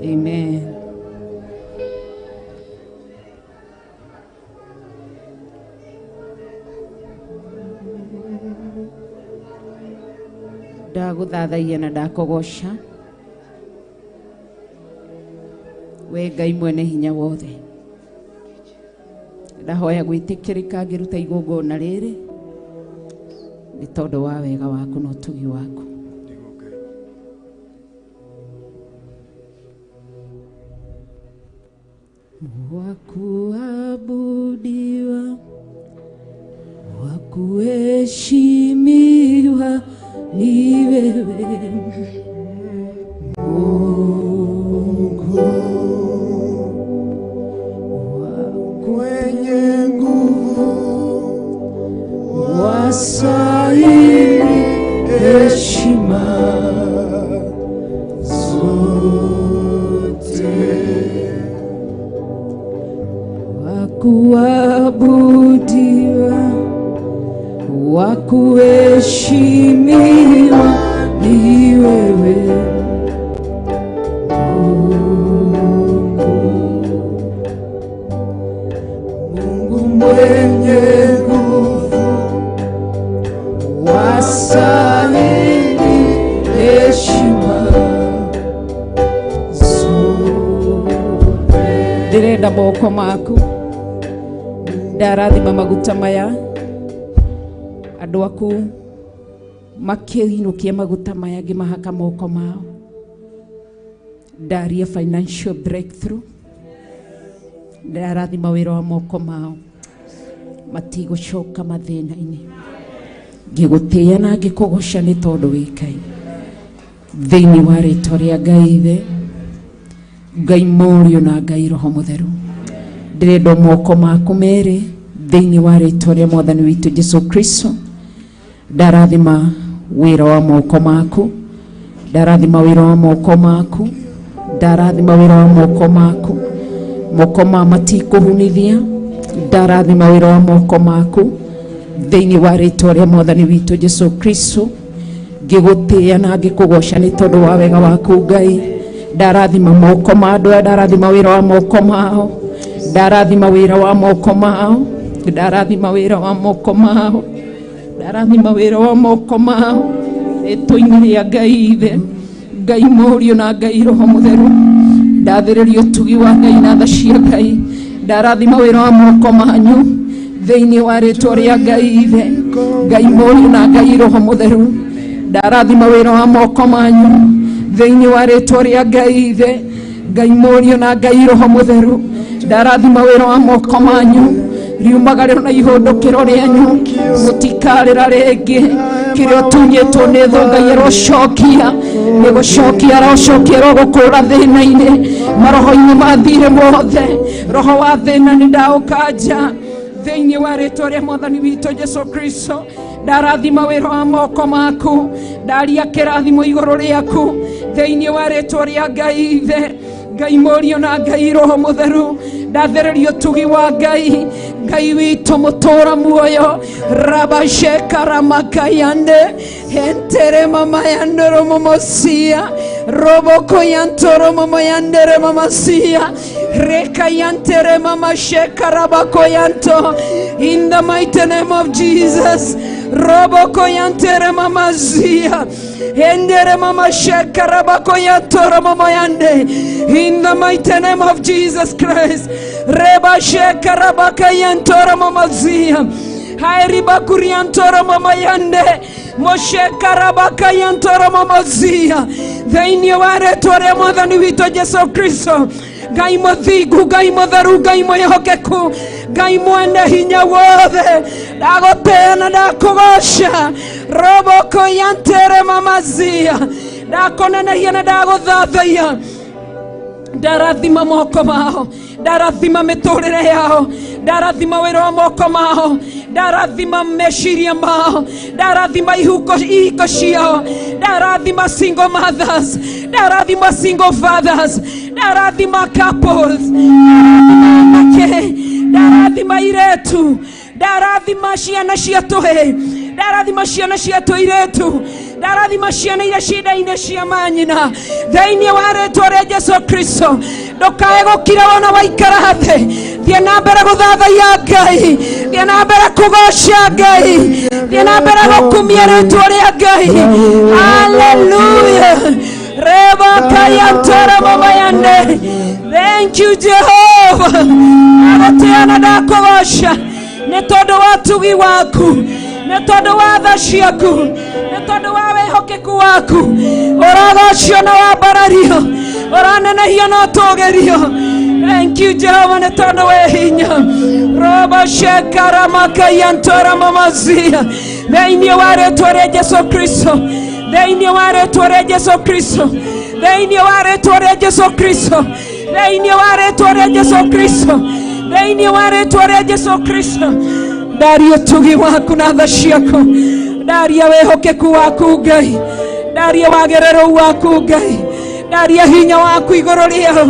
Amen. Ndaguthathaia na ndakogosha we Ngai mwene hinya wothe, ndahoya gwitikirika ngiruta igongona riri ni tondu wa wega waku na utugi waku. Wakuabudiwa, wakuheshimiwa ni wewe Mungu Mwenye nguvu, wastahili heshima zote. wakuabudiwa, wakuheshimiwa ni wewe Mungu mwenye nguvu, wastahili heshima zote. Ndirenda moko maku, ndarathima maguta maya andu aku makiinukia maguta maya ngimahaka moko mao. Ndaria financial breakthrough, ndarathima wira wa moko mao matigocoka mathina-ini. Ngigutia na ngikugosha ni tondu wi Ngai thiini wa ritwa ria Ngai Ithe, Ngai Mũriũ na Ngai Roho Mũtheru. Ndirenda moko maku meri thiini wa ritwa ria Mwathani witu Jesu Kristo. Ndarathima wira wa moko maku, ndarathima wira wa moko maku, ndarathima wira wa moko maku, moko ma matikuhunithia. Ndarathima wira wa moko maku thiini wa ritwa ria Mwathani witu Jesu Kristo. Ngigutia na ngikugosha ni tondu wa wega waku Ngai. Ndarathima moko ma andu aya, ndarathima wira wa moko mao, ndarathima wira wa moko mao, ndarathima wira wa moko mao, ndarathima wira wa moko mao ritwa-ini ria Ngai Ithe, Ngai Mũriũ na Ngai Roho Mũtheru. Ndathĩrĩria ũtugi wa Ngai na tha cia Ngai. Ndarathima wira wa moko manyu thiini wa ritwa ria Ngai Ithe, Ngai Mũriũ na Ngai Roho Mũtheru. Ndarathima wira wa moko manyu thiini wa ritwa ria Ngai Ithe, Ngai Mũriũ na Ngai Roho Mũtheru. Ndarathima wira wa moko manyu riumagarĩro na ihũndũkĩro rĩanyu gũtikarĩra rĩngĩ. Kĩrĩa ũtunyĩtwo nĩ thũ Ngai arocokia, nĩ gũcokia arocokia rogũkũra thĩna-inĩ, maroho-inĩ ma thirĩ mothe. Roho wa thĩna nĩ ndaũkanja thĩinĩ wa rĩtwa rĩa Mwathani witũ Jesu Kristo. Ndarathima wĩra wa moko maku, ndaria kĩrathimo igũrũ rĩaku thĩinĩ wa rĩtwa rĩa Ngai Ithe, Ngai Mũriũ na Ngai Roho Mũtheru. Ndathĩrĩria ũtugi wa Ngai, Ngai witũ mũtũra muoyo. Rabasheka ramakayande entere mama yandoro momosia, roboko yantoro mama yandere mamasia, reka yantere mama sheka rabako yanto. In the mighty name of Jesus, roboko yantere mama zia, endere mama sheka rabako yantoro mama yande. In the mighty name of Jesus Christ, reba sheka rabaka yantoro mama zia, hairiba kuriantoro mama yande, Moshe karabaka yantoro mama zia. Thĩinĩ wa rĩtwa rĩa Mwathani witũ Jesu Kristo, Ngai mũthingu, Ngai mũtheru, Ngai mwĩhokeku, Ngai mwene hinya wothe, ndagũtĩĩa na ndakũgoca. Roboko yantere mama zia, ndakũnenehia na ndagũthathaiya. Ndarathima moko mao, ndarathima miturire yao, ndarathima wira wa moko mao, ndarathima meciria mao, ndarathima ihiko ciao, ndarathima single mothers, ndarathima single fathers, ndarathima couples, ndarathima iretu, ndarathima ciana cia tuhe, ndarathima ciana cia tuiretu, ndarathima ciana iria cienda-inĩ cia manyina thĩinĩ wa rĩĩtwa rĩa Jesũ Kristo. Ndũkae gũkira wona waikara thĩ, thiĩ na mbere gũthathaiya Ngai, thiĩ na mbere kũgoca Ngai, thiĩ na mbere gũkumia rĩĩtwa rĩa Ngai. Hallelujah. Reba kaya ntara mama yande. Thank you Jehovah. Agũtĩana ndakũgoca nĩ tondũ wa tugi waku, nĩ tondũ wa tha ciaku, nĩ tondũ wa wĩhokeku waku. Ũragocio na wambarario, ũranenehio na ũtũgĩrio. Thank you Jehovah nĩ tondũ wĩ hinya. Robo shekara makaya ntara mamazia thĩinĩ wa rĩĩtwa rĩa Jesũ Kristo, thĩinĩ wa rĩĩtwa rĩa Jesũ Kristo, thĩinĩ wa rĩĩtwa rĩa Jesũ Kristo, thĩinĩ wa rĩĩtwa rĩa Jesũ Kristo, thĩinĩ wa rĩĩtwa rĩa Jesũ Kristo. Ndaria tugi waku na tha ciaku, ndaria wĩhokeku waku Ngai, ndaria wagĩrĩru waku Ngai, ndaria hinya waku igũrũ rĩao,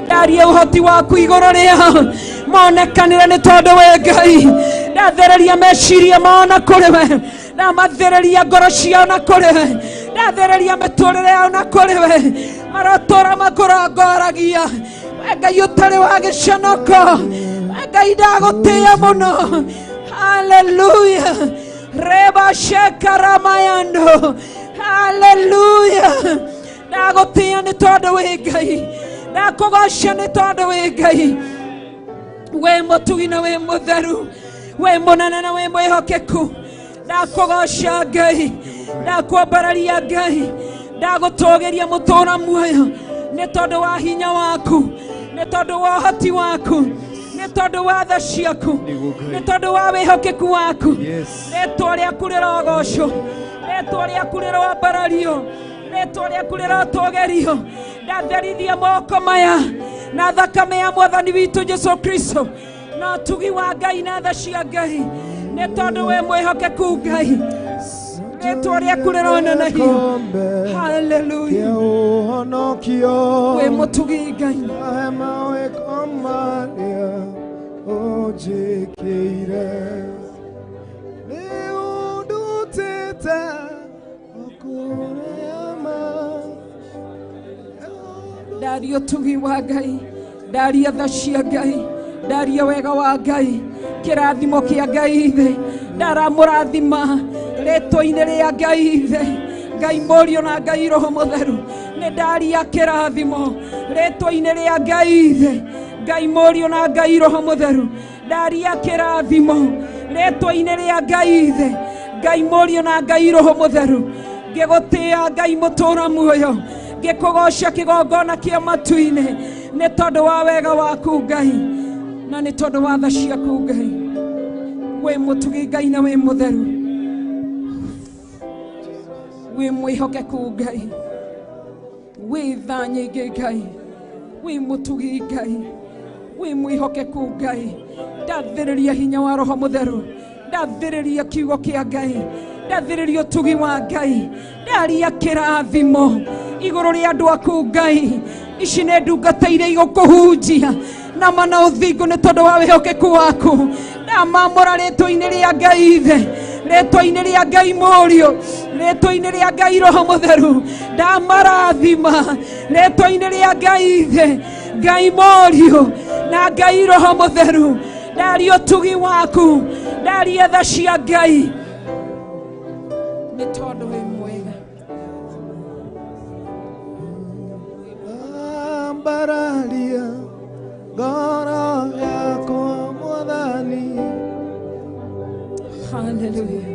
ndaria ũhoti waku igũrũ rĩao. Monekanĩre nĩ tondũ wĩ Ngai. Ndathereria meciria mao na kũrĩ we, ndamathereria ngoro ciao na kũrĩ we, ndathereria mĩtũrĩre yao na kũrĩ we. Maratũra makũrongoragia we Ngai ũtarĩ wa gĩconoko, we Ngai ndagũtĩĩa mũno. Hallelujah. Reba shekara mayando. Hallelujah. Ndagũtĩĩa nĩ tondũ wĩ Ngai, ndakũgoca nĩ tondũ wĩ Ngai. We mũtugi na we mũtheru, we mũnene na we mwĩhokeku. Ndakũgoca Ngai, ndakwambararia Ngai, ndagũtũgĩria mũtũũra muoyo nĩ tondũ wa hinya waku, nĩ tondũ wa ũhoti waku, nĩ tondũ wa tha ciaku, nĩ tondũ wa wĩhokeku waku. Rĩĩtwa rĩaku rĩrogocwo, rĩĩtwa rĩaku rĩrwambarario, rĩĩtwa rĩaku rĩrotũgĩrio. Ndatherithia moko maya na thakame ya Mwathani witũ Jesũ Kristo na tugi wa Ngai na tha cia Ngai, nĩ tondũ we mwĩhokeku Ngai. Rĩĩtwa rĩaku rĩronenehio. Hallelujah. We mũtugi Ngai. Ndaria tugi wa Ngai, ndaria tha cia Ngai, ndaria wega wa Ngai, kĩrathimo kĩa Ngai thĩ. Ndaramũrathima rĩĩtwa-inĩ rĩa Ngai thĩ, Ngai Mũriũ na Ngai Roho Mũtheru. Nĩ ndaria kĩrathimo rĩĩtwa-inĩ rĩa Ngai thĩ, Ngai Mũriũ na Ngai Roho Mũtheru. Ndaria kĩrathimo rĩĩtwa-inĩ rĩa Ngai thĩ, Ngai Mũriũ na Ngai Roho Mũtheru. Ngĩgũtĩĩa Ngai mũtũũra muoyo, ngĩkũgoca kĩgongona kĩa matu-inĩ nĩ tondũ wa wega waku Ngai, na nĩ tondũ wa tha ciaku Ngai. We mũtugi Ngai na we mũtheru, we mwĩhokeku Ngai, we tha nyingĩ Ngai, we mũtugi Ngai, we mwĩhokeku Ngai. Ndathĩrĩria hinya wa Roho Mũtheru, ndathĩrĩria kiugo kĩa Ngai, ndathĩrĩria ũtugi wa Ngai, ndaria kĩrathimo igũrũ rĩa andũ aku Ngai. Ici nĩ ndungata iria igũkũhunjia na mana ũthingu nĩ tondũ wa wĩhokeku waku. Ndamamũra rĩĩtwa-inĩ rĩa Ngai thĩ, rĩĩtwa-inĩ rĩa Ngai Mũriũ, rĩĩtwa-inĩ rĩa Ngai Roho Mũtheru. Ndamarathima rĩĩtwa-inĩ rĩa Ngai thĩ, Ngai Mũriũ na Ngai Roho Mũtheru. Ndaria ũtugi waku, ndaria tha cia Ngai nĩ tondũ wĩ mwega. Ambararia ngoro yakwa Mwathani. Hallelujah.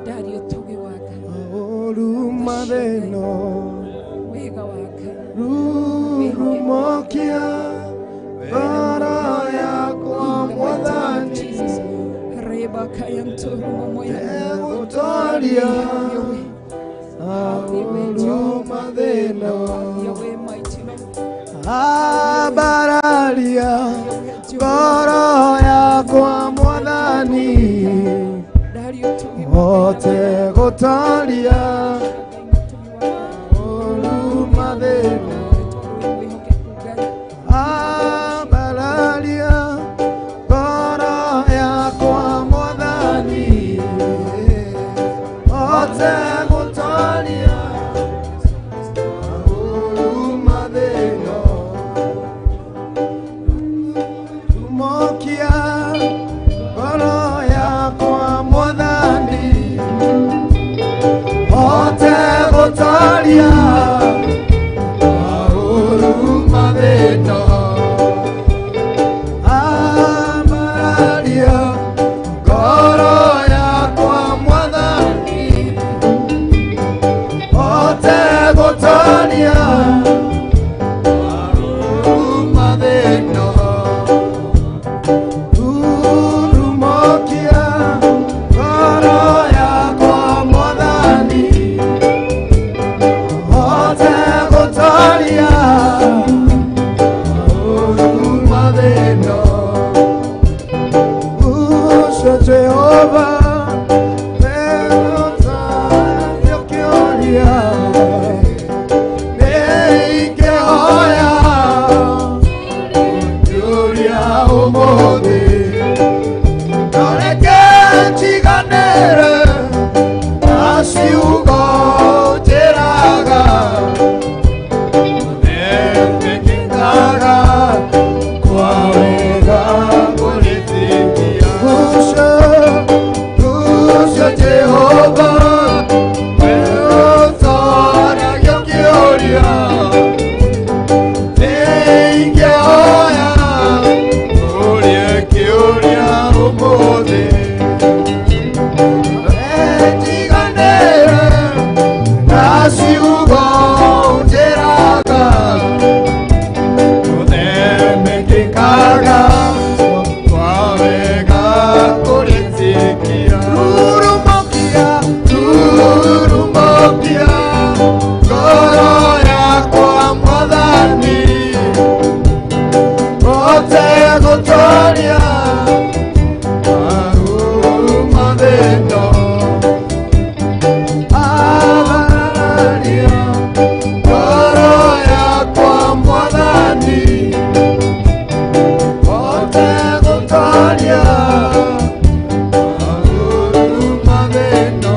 Ndaria ũtugi wa Ngai, Oruma thĩno wega wa Ngai, rurumokia ngoro yakwa Mwathani. Reba kaya ntũruma moya Egũtooria oruma thĩno. Your way, mighty Lord. abararia ngoro yakwa mwathani hote gutaria olumathina abararia ngoro yakwa mwathani hote gutaria olumathina tumokia ngoro yakwa mwathani hote gutaria olumathina abararia ngoro yakwa mwathani hote gutaria olumathina turumokia ngoro yakwa mwathani hote gutaria olumathina ucio Jehova nĩũkĩoria nĩingĩhoya ũkĩũria ũmũthĩ ndoreke njiganĩre na ciugo njĩraga nĩndĩkĩkaga kwa wega kũrĩtĩkia ucio Jehova nĩũtoragia ũkĩũria nĩingĩhoya ũrĩa kĩũria ũmũthĩ njiganĩre na ciugo njĩraga ũthemekĩkaga kwa wega kũrĩtĩkia turumokia ngoro yakwa mwathani hote gũtoria olumathina abararia ngoro yakwa mwathani hote gũtoria olumathina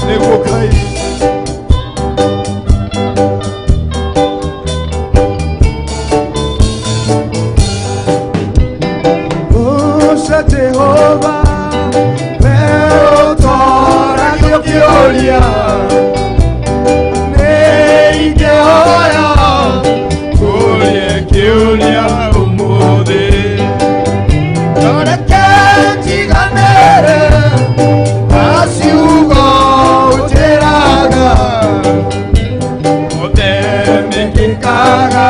nĩguo Ngai ucio Jehova nĩũtoragia ũkĩũria nĩingĩhoya ũrĩa kĩũria ũmũthĩ ndoreke njiganĩre na ciugo njĩraga ũthemekĩkaga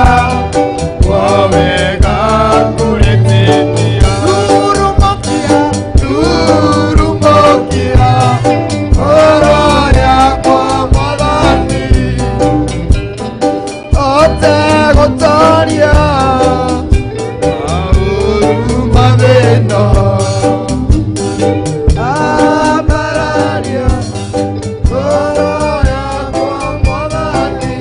kwa wega kũrĩtĩkia turumokia ngoro yakwa mwathani hote gũtoria olumathina abararia ngoro yakwa mwathani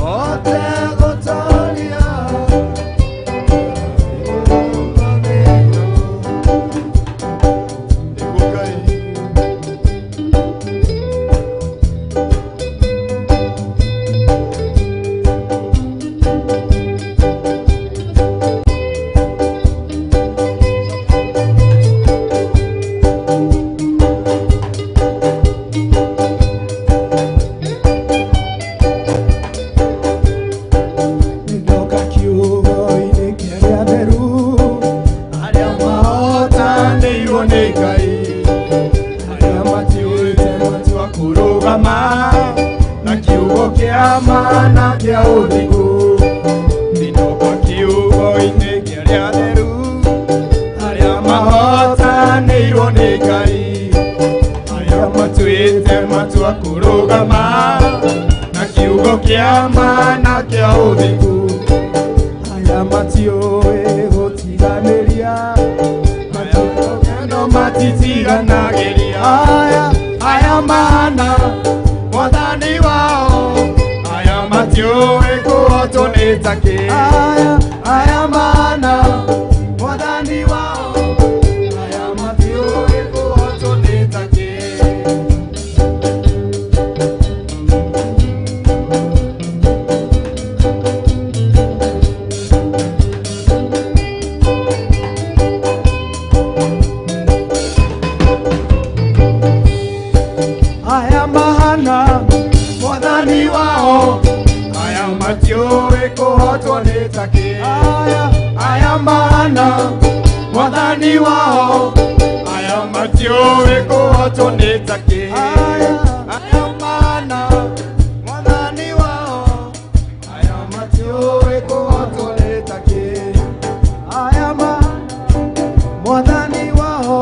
hote gũtoria olumathina nĩguo Ngai matiũĩ gũtiganĩria, no matitiganagĩria. Aya mana Mwathani wao, aya matiũĩ kũhotwo nĩ takĩ. Aya mana Mwathani wao, aya matiũĩ kũhotwo nĩ takĩ. Aya mahana Mwathani wao, aya matiũĩ kũhotwo nĩ takĩ. Aya mahana Mwathani wao, aya matiũĩ kũhotwo nĩ takĩ. Aya mahana Mwathani wao, aya matiũĩ kũhotwo nĩ takĩ. Aya mahana Mwathani wao,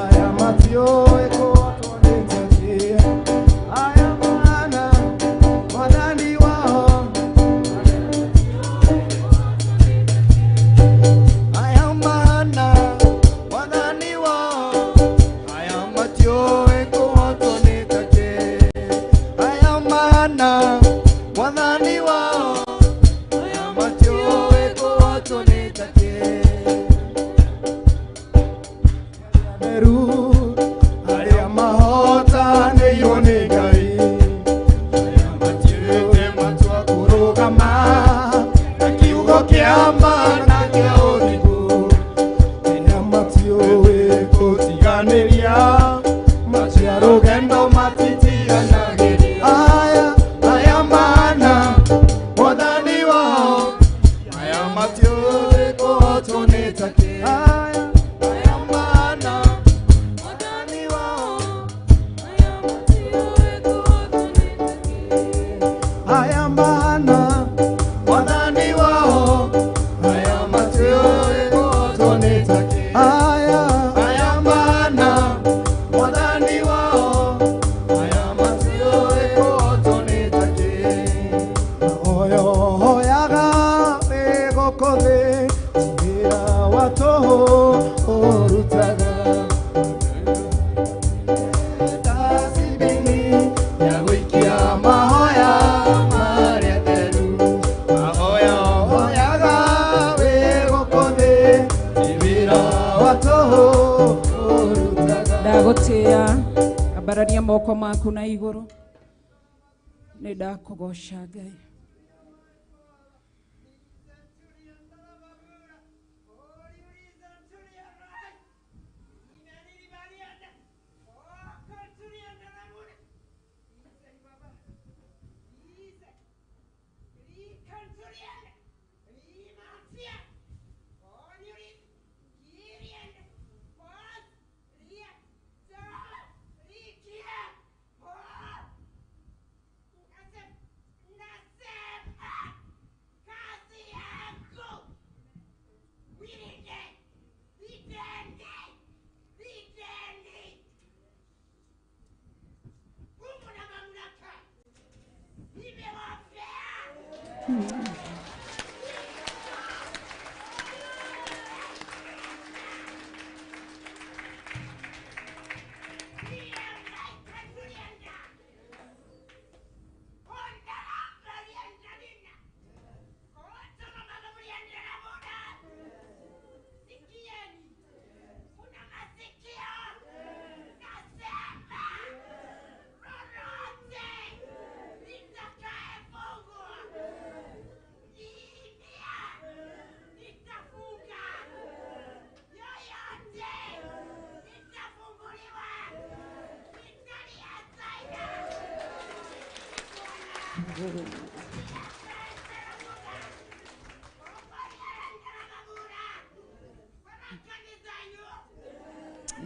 aya matiũĩ kũhotwo nĩ takĩ. Aya mahana Mwathani wao, aya mahana Mwathani wao, aya matiũĩ kũhotwo nĩ takĩ. Aya mahana Mwathani wao, aya matiũĩ kũhotwo nĩ takĩ. Meru arĩa mahotanĩirwo nĩ Ngai, arĩa matiũĩte matua kũrũgama na kiugo kĩa ma na kĩa ũthingu, arĩa matiũĩ gũtiganĩria, matua rũgendo matitiganagĩria. Aya mana Mwathani wao, aya matiũĩ kũhotwo nĩ takĩ. Aya mana Mwathani wao, aya matiũĩ kũhotwo nĩ takĩ. Aya mana Mwathani wao, aya matiũĩ kũhotwo nĩ takĩ. Aya mana Mwathani wao, aya matiũĩ kũhotwo nĩ takĩ. Oyo hoyaga wĩ gũkũ thĩ, wĩra wa tũhũ ũrutaga. Dasibini ya gũikia mahoya marĩa theru. Ahoya hoyaga wĩ gũkũ thĩ, wĩra wa tũhũ ũrutaga. ndagũtĩĩa ambararia moko maku na igũrũ, nĩ ndakũgoca Ngai.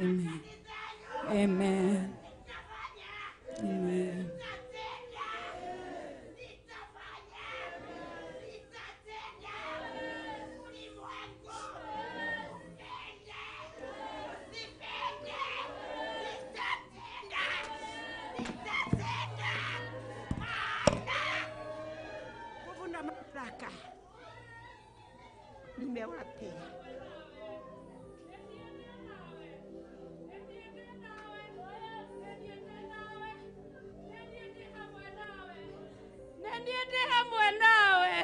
Amen. Amen. Amen. nimewatia. Neniende hamwe nawe.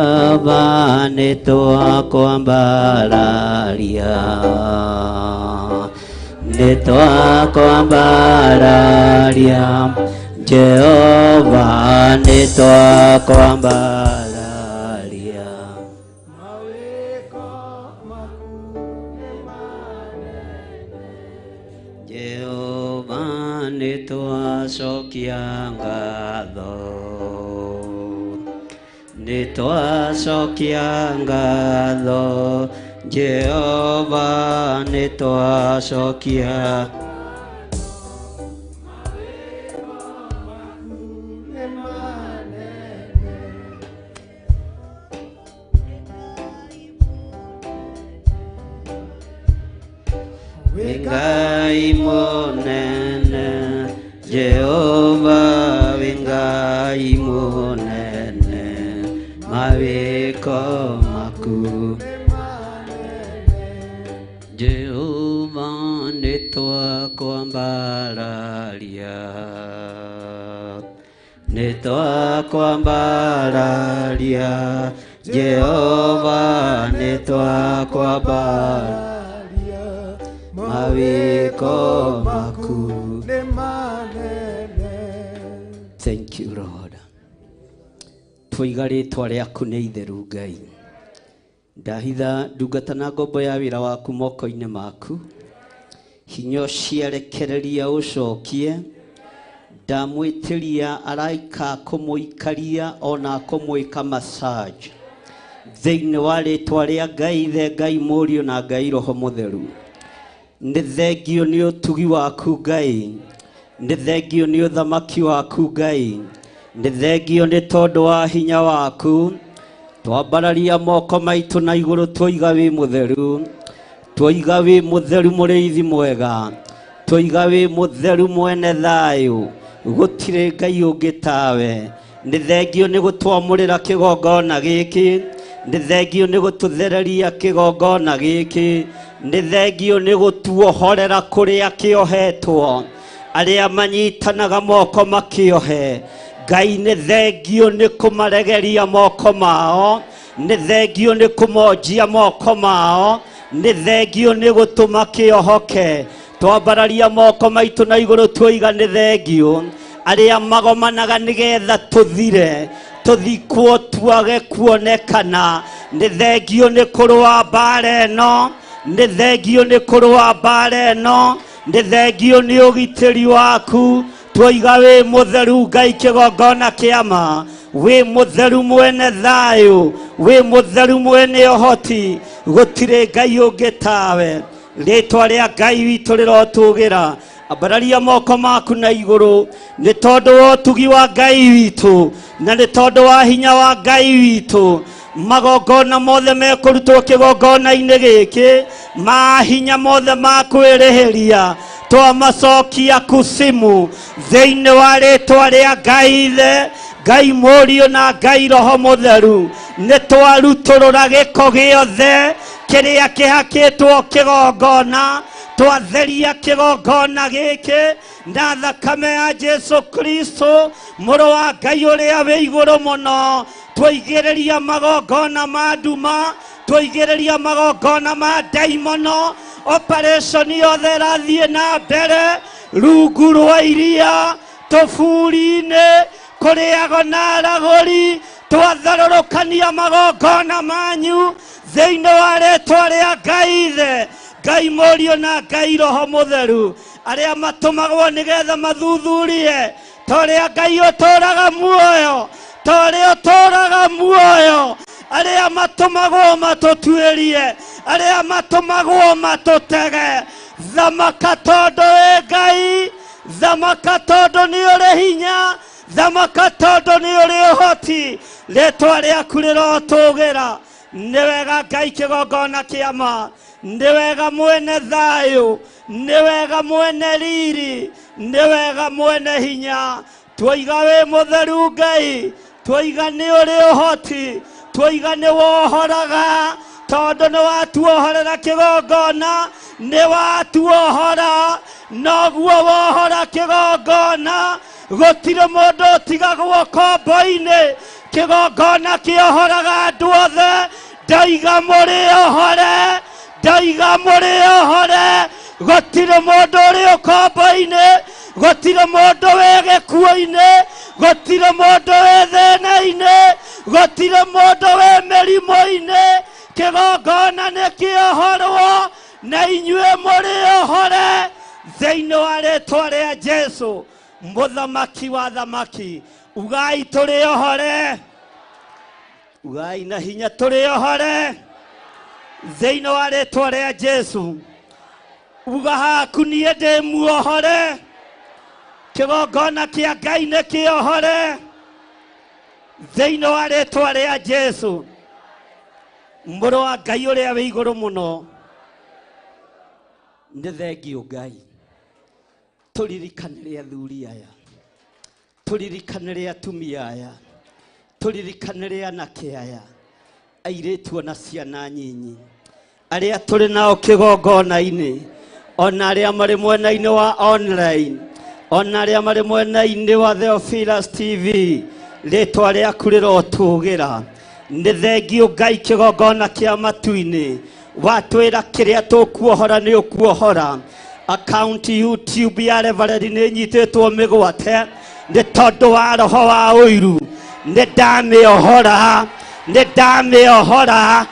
Jehova nitwakwambararia, nitwakwambararia, Jehova nitwakwambararia. Jehova nitwacokia ngatho, nitwacokia ngatho, Jehova nitwacokia Ngai munene, Jehova Ngai munene, mawiko maku. Jehova nitwakwambararia, nitwakwambararia, Jehova nitwakwambararia, mawiko maku. Thank you Lord. Twiga ritwa riaku ni itheru Ngai. Ndahitha ndungata na ngombo ya wira waku moko-inĩ maku, hinya ũciarekereria ũcokie. Ndamwĩtĩria araika kũmũikaria ona kũmwĩka massage. thĩinĩ wa rĩtwa rĩa Ngai Ithe, Ngai Mũriũ na Ngai Roho Mũtheru. Nĩ thengio nĩ ũtugi waku Ngai, nĩ thengio nĩ ũthamaki waku Ngai, nĩ thengio nĩ tondũ wa hinya waku. Twambararia moko maitũ na igũrũ twoiga wĩ mũtheru, twoiga wĩ mũtheru mũrĩithi mwega, twoiga wĩ mũtheru mwene thayũ, gũtirĩ Ngai ũngĩ tawe. Nĩ thengio nĩ gũtwamũrĩra kĩgongona gĩkĩ, nĩ thengio nĩ gũtũthereria kĩgongona gĩkĩ, nĩ thengio nĩ gũtuohorera kũrĩa kĩohetwo, arĩa manyitanaga moko makĩohe. Ngai nĩ thengio nĩ kũmaregeria moko mao, nĩ thengio nĩ kũmonjia moko mao, nĩ thengio nĩ gũtũma kĩohoke. Twambararia moko maitũ na igũrũ twoiga nĩ thengio arĩa magomanaga nĩgetha tũthire, tũthikwo tuage kuonekana. Nĩ thengio nĩ kũrũa mbara ĩno, nĩ thengio nĩ kũrũa mbara ĩno, nĩ thengio nĩ ũgitĩri waku. Twoiga wĩ mũtheru Ngai kĩgongona kĩama, wĩ mũtheru mwene thayũ, wĩ mũtheru mwene ũhoti, gũtirĩ Ngai ũngĩ tawe. Rĩtwa rĩa Ngai witũ rĩrotũgĩra. Ambararia moko maku na igũrũ, nĩ tondũ wa ũtugi wa Ngai witũ na nĩ tondũ wa hinya wa Ngai witũ. Magongona mothe mekũrutwo kĩgongona-inĩ gĩkĩ, ma hinya mothe ma kwĩrĩhĩria twamacokia kusimu thĩinĩ wa rĩtwa rĩa Ngai Ithe, Ngai Mũriũ na Ngai Roho Mũtheru. Nĩ twarutũrũra gĩko gĩothe kĩrĩa kĩhakĩtwo kĩgongona, twatheria kĩgongona gĩkĩ na thakame ya Jesu Kristo mũrũ wa Ngai ũrĩa wĩ igũrũ mũno. Twaigĩrĩria magongona ma nduma, twaigĩrĩria magongona ma ndaimono. Operation yothe ĩrathiĩ na mbere rungu rwa iria, tũburi-inĩ, kũrĩago na aragũri. Twatharũrũkania magongona manyu thĩinĩ wa rĩtwa rĩa Ngai Ithe, Ngai Mũriũ na Ngai Roho Mũtheru, arĩa matũmagwo nĩgetha mathuthurie torĩa Ngai ũtũraga muoyo, torĩa ũtũraga muoyo, arĩa matũmagwo matũtuĩrie, arĩa matũmagwo matũtege. Thamaka tondũ wĩ Ngai, thamaka tondũ nĩ ũrĩ hinya, thamaka tondũ nĩ ũrĩ ũhoti. Rĩtwa rĩaku rĩrotũgĩra. Nĩ wega Ngai kĩgongona kĩama, nĩ wega mwene thayũ, nĩ wega mwene riri, nĩ wega mwene hinya. Twoiga wĩ mũtheru Ngai, twoiga nĩ ũrĩ ũhoti, twoiga nĩ wohoraga, tondũ nĩ watuohorera kĩgongona, nĩ watuohora, noguo wohora kĩgongona. Gũtirĩ mũndũ ũtigagwo kombo-inĩ, kĩgongona kĩohoraga andũ othe. Ndaiga mũrĩohore, ndaiga mũrĩohore. Gũtirĩ mũndũ ũrĩ ũkombo-inĩ, gũtirĩ mũndũ wĩ gĩkuũ-inĩ, gũtirĩ mũndũ wĩ thĩna-inĩ, gũtirĩ mũndũ wĩ mĩrimũ-inĩ. Kĩgongona nĩ kĩohorwo na inyuĩ mũrĩohore thĩinĩ wa rĩtwa rĩa Jesu mũthamaki wa thamaki. Ugai tũrĩohore, ugai na hinya tũrĩohore thĩinĩ wa rĩtwa rĩa Jesu. Uga haku niĩ ndĩ muohore, kĩgongona kĩa Ngai nĩ kĩohore thĩinĩ wa rĩtwa rĩa Jesu mũrũ wa Ngai ũrĩa wĩ igũrũ mũno. Nĩ thengio Ngai. Tũririkanĩre athuri aya, tũririkanĩre atumia aya, tũririkanĩre anake aya, airĩtu na ciana nyinyi, arĩa tũrĩ nao kĩgongona-inĩ, ona arĩa marĩ mwena-inĩ wa online, ona arĩa marĩ mwena-inĩ wa Theophilus TV. Rĩtwa rĩaku rĩrotũgĩra. Nĩ thengio Ngai kĩgongona kĩa matu-inĩ, watwĩra kĩrĩa tũkuohora nĩ ũkuohora. Account YouTube ya Reverend nĩ nyitĩtwo mĩgwate nĩ tondũ wa roho wa ũiru. Nĩ ndamĩohora, nĩ ndamĩohora.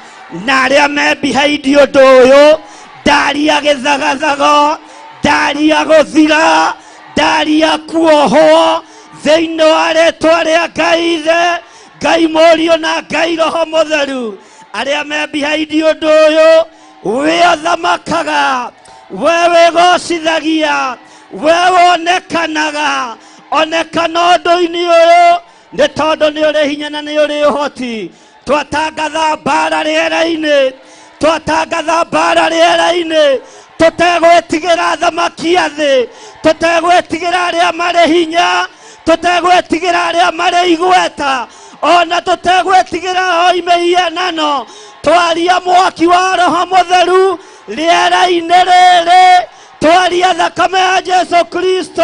Na arĩa me behind ũndũ ũyũ, ndaria gĩthagathago, ndaria gũthira, ndaria kuohwo thĩinĩ wa rĩtwa rĩa Ngai Ithe, Ngai Mũriũ na Ngai Roho Mũtheru. aria me behind undu uyu we athamakaga wewe gocithagia wewe onekanaga onekana undu-ini uyu ni tondu ni uri hinya na ni uri uhoti twatangatha mbara riera-ini twatangatha mbara riera-ini tutegwitigira thamaki a thi tutegwitigira aria mari hinya tutegwitigira aria mari igweta ona tutegwitigira oime ianano twaria mwaki wa roho mutheru riera-ini riri twaria thakame ya Jesu Kristo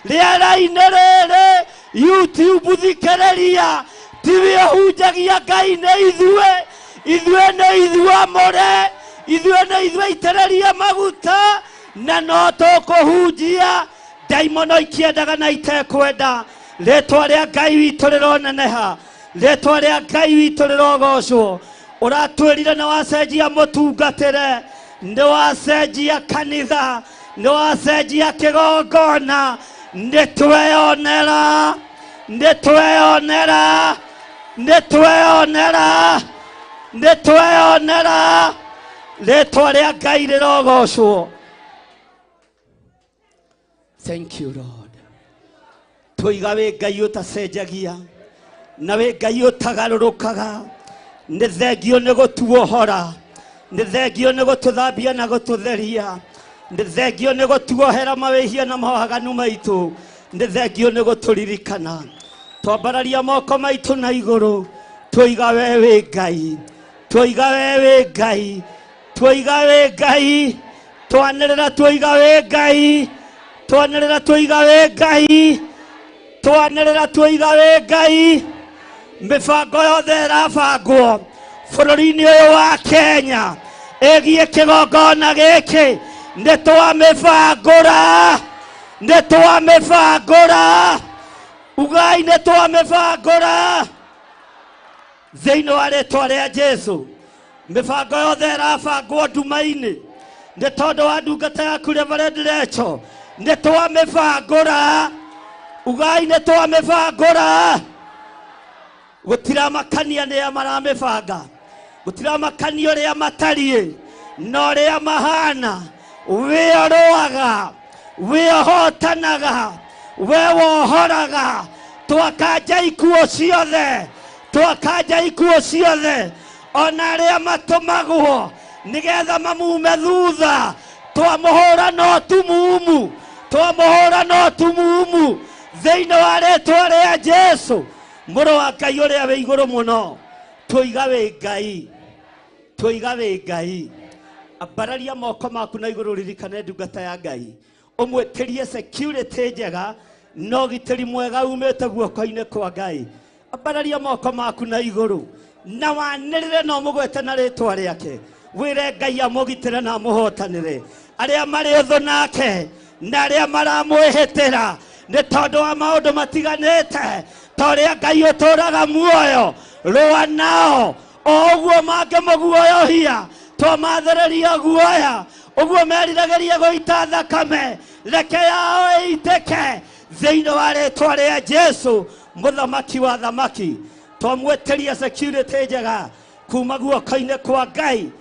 riera-ini riri YouTube thikiriria tiwe hunjagia Ngai ne ithue ne ithuamure ithue ne ithue itereria maguta na no tukuhunjia daimono ikiendaga na itekwenda ritwa ria Ngai witu rironeneha ritwa ria Ngai witu rirogocwo uratwirire na wacenjia mutungatire ni wacenjia kanitha ni wacenjia kigongona nitweyonera nitweyonera nitweyonera nitweyonera ritwa ria Ngai rirogocwo. Thank you Lord. Twiga we Ngai utacenjagia na we Ngai utagarurukaga ni thengio ni gutuohora ni thengio ni gututhambia na gututheria ni thengio ni gutuohera mawihia na mawaganu maitu ni thengio ni guturirikana twambararia moko maitu na iguru twiga we Ngai twiga we Ngai twiga we Ngai twanirira twiga we Ngai twanirira twiga we Ngai twanirira twiga we Ngai mibango yothe irabangwo bururi-ini uyu wa Kenya igie kigongona giki nitwamibangura ugai nitwamibangura thiini wa ritwa ria Jesu. Mibango yothe irabangwo nduma-ini ni tondu wa ndungata yaku Reverend Rachel nitwamibangura ugai nitwamibangura gutira makania ni maramibanga gutira makania ria matarie no ria mahana we aroaga we hotanaga we wohoraga twakanja ikuo ciothe ona ria matumagwo nigetha mamume thutha twamuhura no tumumu thiini wa ritwa ria Jesu muro wa Ngai uria we iguru muno twiga we Ngai ambararia moko maku na iguru ririkane ndungata ya Ngai umwetirie security njega no gitiri mwega umete guoko-ini kwa Ngai ambararia moko maku na iguru na wanirire no mugwete na ritwa riake wire Ngai amugitire na muhotanire aria mari uthu nake na aria maramwihitira ni tondu wa maundu matiganite toria Ngai uturaga muoyo rua nao oguo mange muguoyohia twamathereria guoya uguo merirageria guita thakame reke yao iteke thiini wa ritwa ria Jesu muthamaki wa thamaki twamweteria security njega kuma guoko-ini kwa Ngai.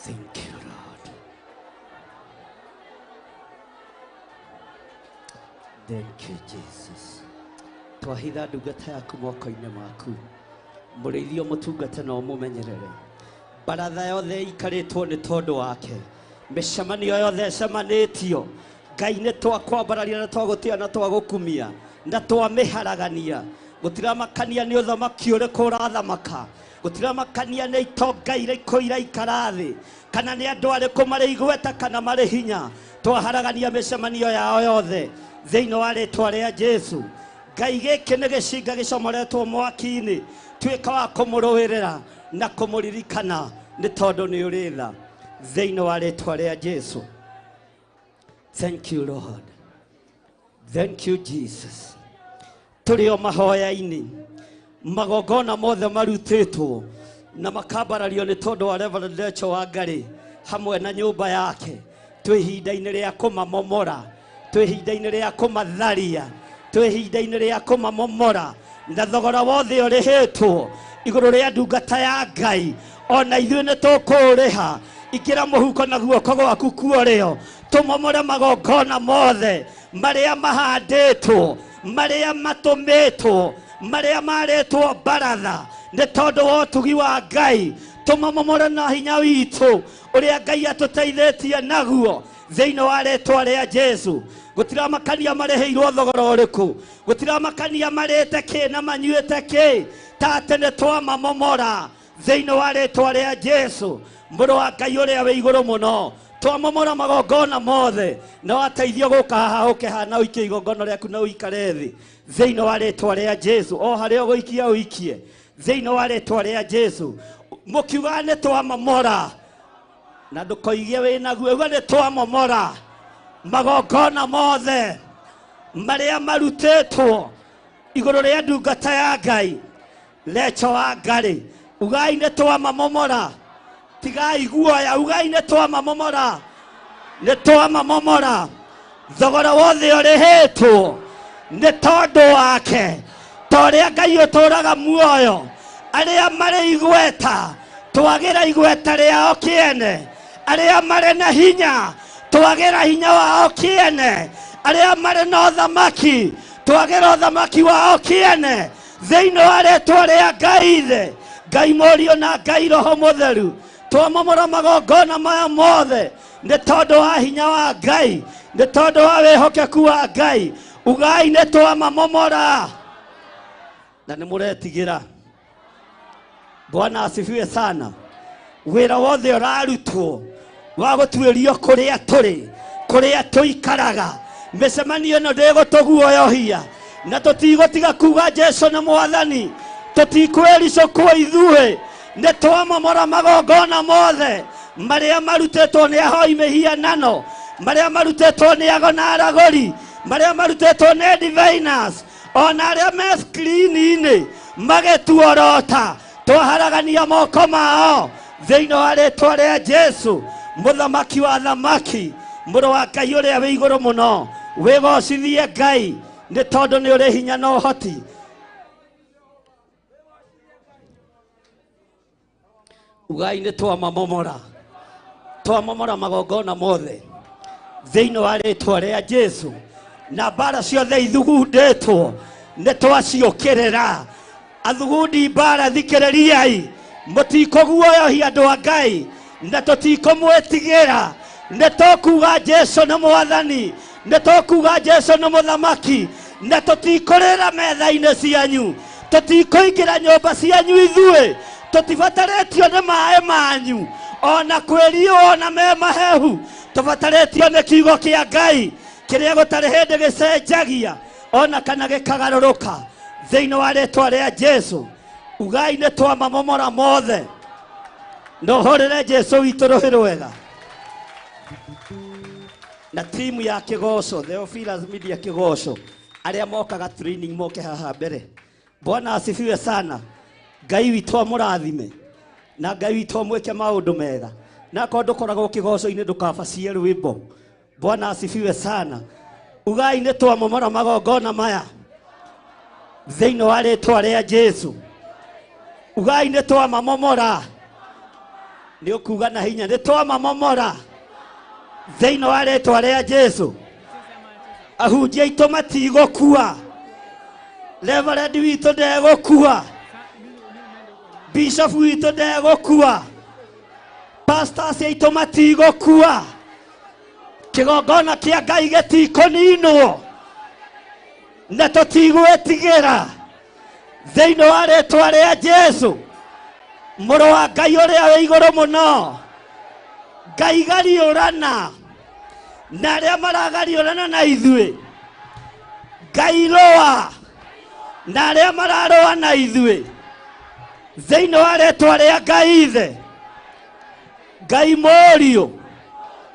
Thank you, Lord. Thank you, Jesus. Twahitha ndungata yaku moko-ini maku murithio mutungate no mumenyerere baratha yothe ikaritwo ni tondu wake micemanio yothe cemanitio Ngai nĩ twakwambararia na twagũtia na twagũkumia na twamĩharagania. Gũtiramakania nĩ ũthamaki ũrĩkũ ũrathamaka, gũtiramakania nĩ itonga irĩkũ iraikara thĩ, kana nĩ andũ arĩkũ marĩ igweta kana marĩ hinya. Twaharagania mĩcemanio yao yothe thĩinĩ wa rĩĩtwa rĩa Jesu. Ngai gĩkĩ nĩ gĩcinga gĩcomoretwo mwaki-inĩ, tuĩka wa kũmũrũĩrĩra na kũmũririkana nĩ tondũ nĩ ũrĩ tha thĩinĩ wa rĩĩtwa rĩa Jesu. Thank you Lord. Thank you Jesus. Tũrĩ o mahoya-inĩ, magongona mothe marutĩtwo na makambarario nĩ tondũ wa Reverend Rachel Wangari hamwe na nyũmba yake. Twĩ ihinda-inĩ rĩa kũmamomora, twĩ ihinda-inĩ rĩa kũmatharia, twĩ ihinda-inĩ rĩa kũmamomora, na thogora wothe ũrĩhĩtwo igũrũ rĩa ndungata ya Ngai, ona ithuĩ nĩ tũkũũrĩha. Ikĩra mũhuko na guoko gwaku kuorĩo, tũmomore magongona mothe marĩa mahandĩtwo, marĩa matũmĩtwo, marĩa marĩtwo baratha nĩ tondũ wa ũtugi wa Ngai. Tũmamomore na hinya witũ ũrĩa Ngai atũteithĩtie naguo thĩinĩ wa rĩĩtwa rĩa Jesu. Gũtiramakania marĩhĩirwo thogora ũrĩkũ, gũtiramakania marĩte kĩ na manyuĩte kĩ, ta atĩ nĩ twamamomora thĩinĩ wa rĩĩtwa rĩa Jesu. Mũrũ wa Ngai ũrĩa wĩ igũrũ mũno, twamomora magongona mothe na wateithio gũka haha ũkĩhana ũikie igongona rĩaku na ũikare thĩ thĩinĩ wa rĩĩtwa rĩa Jesu. O harĩa ũgũikia ũikie thĩinĩ wa rĩĩtwa rĩa Jesu. Mũkiuga nĩ twamomora na ndũkoigie wĩ naguo, uga nĩ twamomora magongona mothe marĩa marutĩtwo igũrũ rĩa ndungata ya Ngai Rachel Wangari. Ugai nĩ twamamomora, tigai guoya, ugai nĩ twamamomora, nĩ twamamomora. Thogora wothe ũrĩhĩtwo nĩ tondũ wake, ta ũrĩa Ngai ũtũũraga muoyo. Arĩa marĩ igweta twagĩra igweta rĩao kĩene, arĩa marĩ na hinya twagĩra hinya wao kĩene, arĩa marĩ na ũthamaki twagĩra ũthamaki wao kĩene thĩinĩ wa rĩĩtwa rĩa Ngai thĩ, Ngai Mũriũ na Ngai Roho Mũtheru. Twamomora magongona maya mothe nĩ tondũ wa hinya wa Ngai, nĩ tondũ wa wĩhokeku wa Ngai. Ugai nĩ twamamomora na nĩ mũretigĩra. Bwana asifiwe sana. Wĩra wothe ũrarutwo wa gũtuĩrio kũrĩa tũrĩ, kũrĩa tũikaraga, mĩcemanio ĩno ndĩgũtũguoyohia, na tũtigũtiga kuuga Jesu nĩ Mwathani, tũtikwĩricũkwo ithuĩ. Nĩ twamomora magongona mothe marĩa marutĩtwo nĩ ahoi mĩhianano, marĩa marutĩtwo nĩ ago na aragũri, marĩa marutĩtwo nĩ diviners, ona arĩa me screen-inĩ magĩtuorota. Twaharagania moko mao thĩinĩ wa rĩĩtwa rĩa Jesu. Mũthamaki wa thamaki, mũrũ wa Ngai ũrĩa wĩ igũrũ mũno, wĩgocithie Ngai nĩ tondũ nĩ ũrĩ hinya na ũhoti. Ugai nĩ twamamomora, twamomora magongona mothe thĩinĩ wa rĩĩtwa rĩa Jesu. Na mbara ciothe ithugundĩtwo nĩ twaciũkĩrĩra. Athugundi mbara thikĩrĩriai, mũtikũguoyohia andũ a Ngai na tũtikũmwĩtigĩra. Nĩ tũkuuga Jesu nĩ Mwathani, nĩ tũkuuga Jesu nĩ Mũthamaki, na tũtikũrĩra metha-inĩ cianyu, tũtikũingĩra nyũmba cianyu ithuĩ, tũtibatarĩtio nĩ maĩ manyu ona kwĩriũ ona me mahehu. Tũbatarĩtio nĩ kiugo kĩa Ngai kĩrĩa gũtarĩ hĩndĩ gĩcenjagia ona kana gĩkagarũrũka thĩinĩ wa rĩĩtwa rĩa Jesu. Ugai nĩ twamamomora mothe na ũhũrĩre Jesu witũ rũhĩ rwega. Na timu ya Kĩgoco, Theophilus Media Kĩgoco, arĩa mokaga training moke haha mbere. Bwana asifiwe sana. Ngai witũ amũrathime na Ngai witũ amwĩke maũndũ mega. Na korwo ndũkoragwo Kĩgoco-inĩ ndũkabacie rwĩmbo. Bwana asifiwe sana. Ugai nĩ twamomora magongona maya thĩinĩ wa rĩĩtwa rĩa Jesu. Ugai nĩ twamamomora, nĩ ũkuuga na hinya, nĩ twamamomora thĩinĩ wa rĩĩtwa rĩa Jesu. Ahunjia aitũ matigũkua, Reverend witũ ndegũkua, Bishop witũ ndegũkua, pastors aitũ matigũkua. kĩgongona kĩa Ngai gĩtikũninwo na tũtigwĩtigĩra thĩinĩ wa rĩĩtwa rĩa Jesũ mũrũ wa Ngai ũrĩa wĩ igũrũ mũno. Ngai gariũrana na arĩa maragariũrana na ithuĩ. Ngai roa na arĩa mararoa na ithuĩ thĩinĩ wa rĩĩtwa rĩa Ngai Ithe, Ngai Mũriũ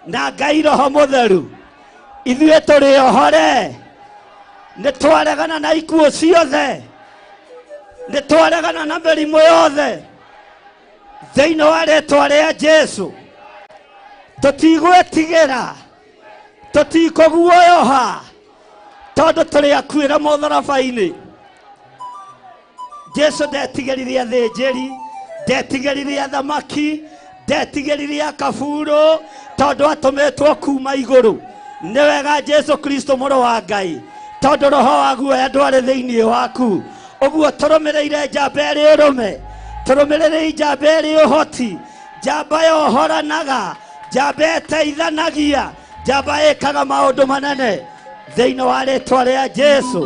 na Ngai Roho Mũtheru. Ithuĩ tũrĩ ohore, nĩ twaregana na ikuũ ciothe, nĩ twaregana na mĩrimũ yothe thĩinĩ wa rĩĩtwa rĩa Jesũ. Tũtigwĩtigĩra, tũtikũguoyoha tondũ tũrĩ akuĩra mũtharaba-inĩ. Jesũ ndetigĩrire athĩnjĩri, ndetigĩrire athamaki, ndetigĩrire akaburo tondũ atũmĩtwo kuma igũrũ. Nĩ wega Jesũ Kristo mũrũ wa Ngai, tondũ roho wa guoya ndwarĩ thĩinĩ waku. Ũguo tũrũmĩrĩire njamba ĩrĩ ũrũme, tũrũmĩrĩire njamba ĩrĩ ũhoti, njamba yohoranaga, njamba ĩteithanagia, njamba ĩkaga maũndũ manene thĩinĩ wa rĩĩtwa rĩa Jesũ.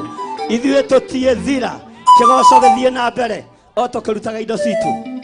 Ithuĩ tũtiĩthira, kĩgoco gĩthiĩ na mbere o tũkĩrutaga indo citũ.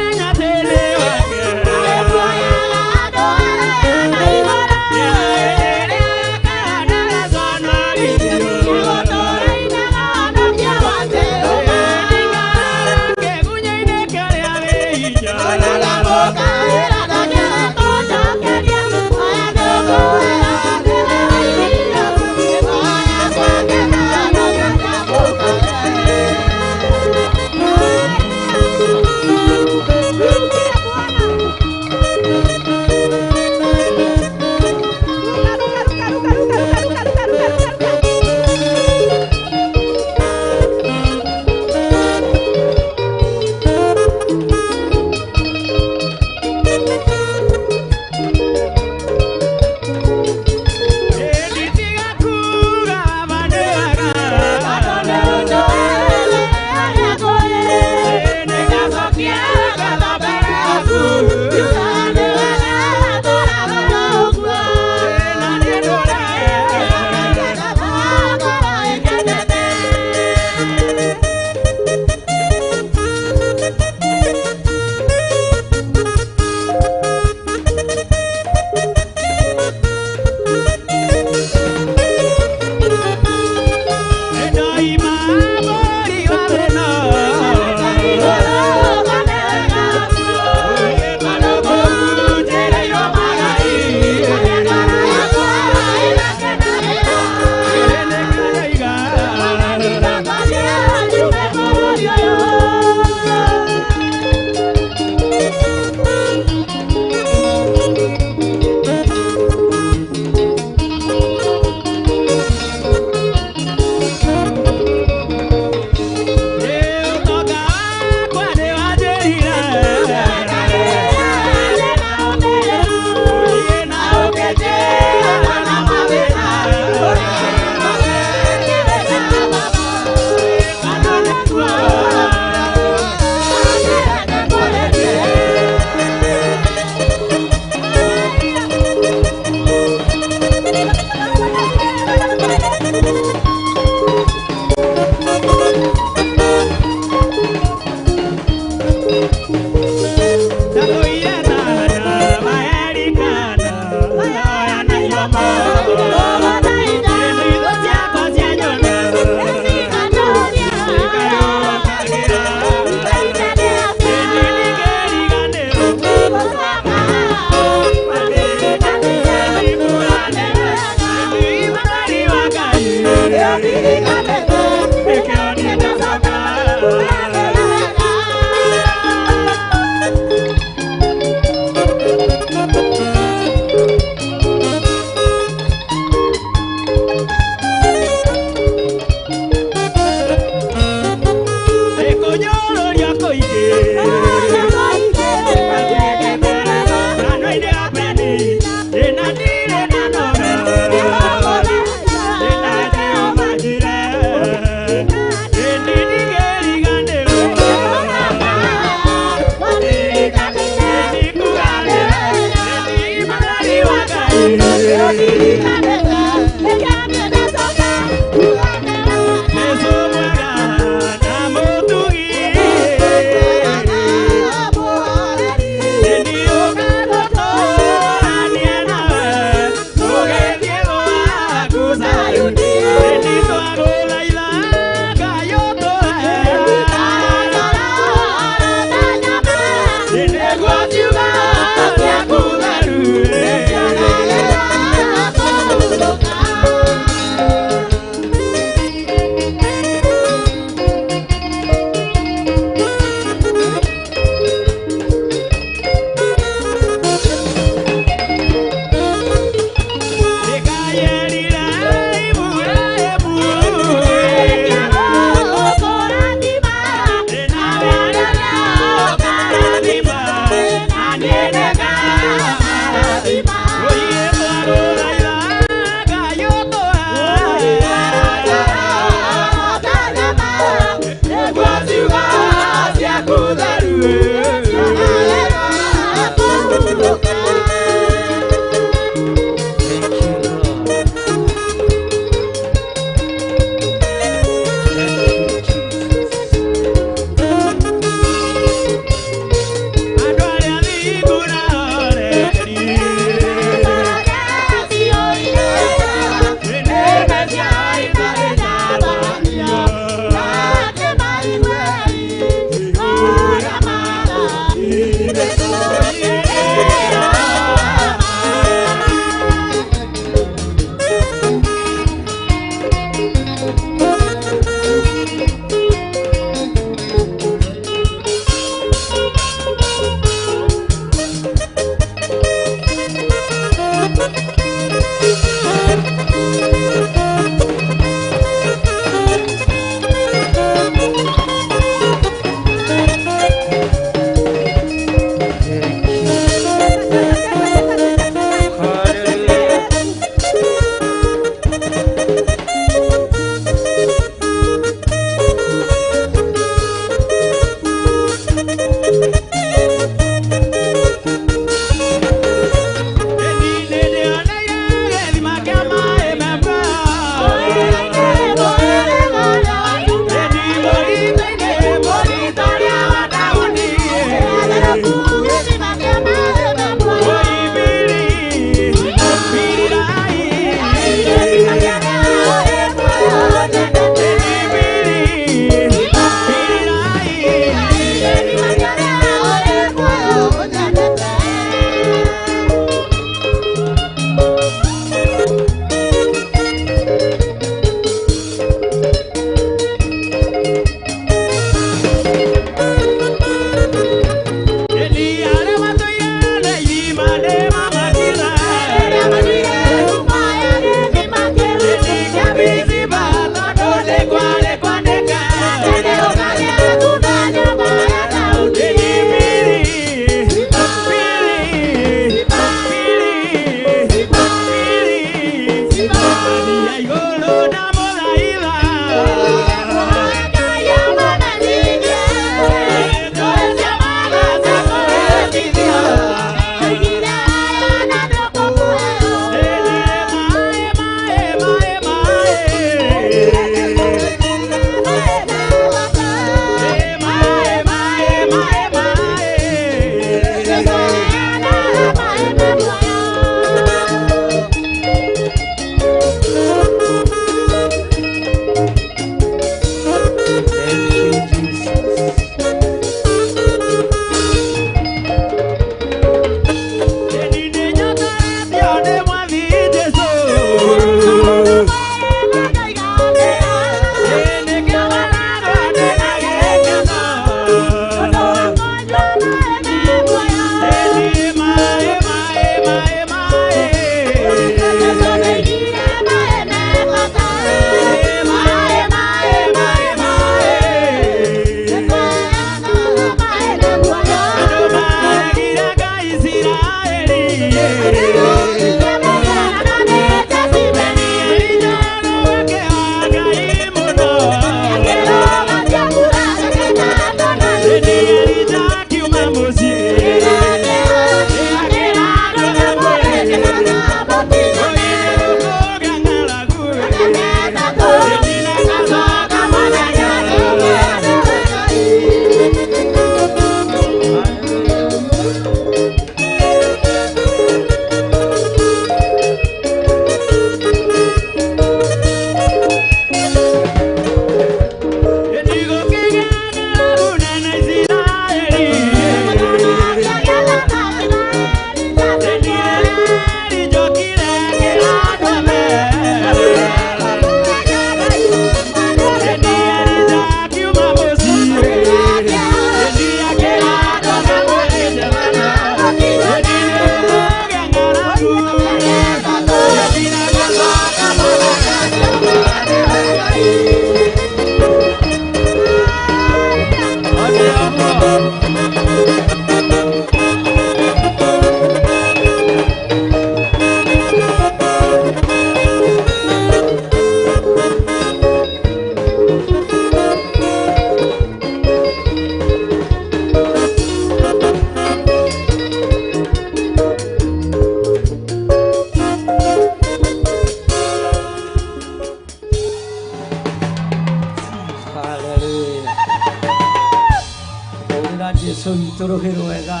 Jesu witũ rũhĩ rwega.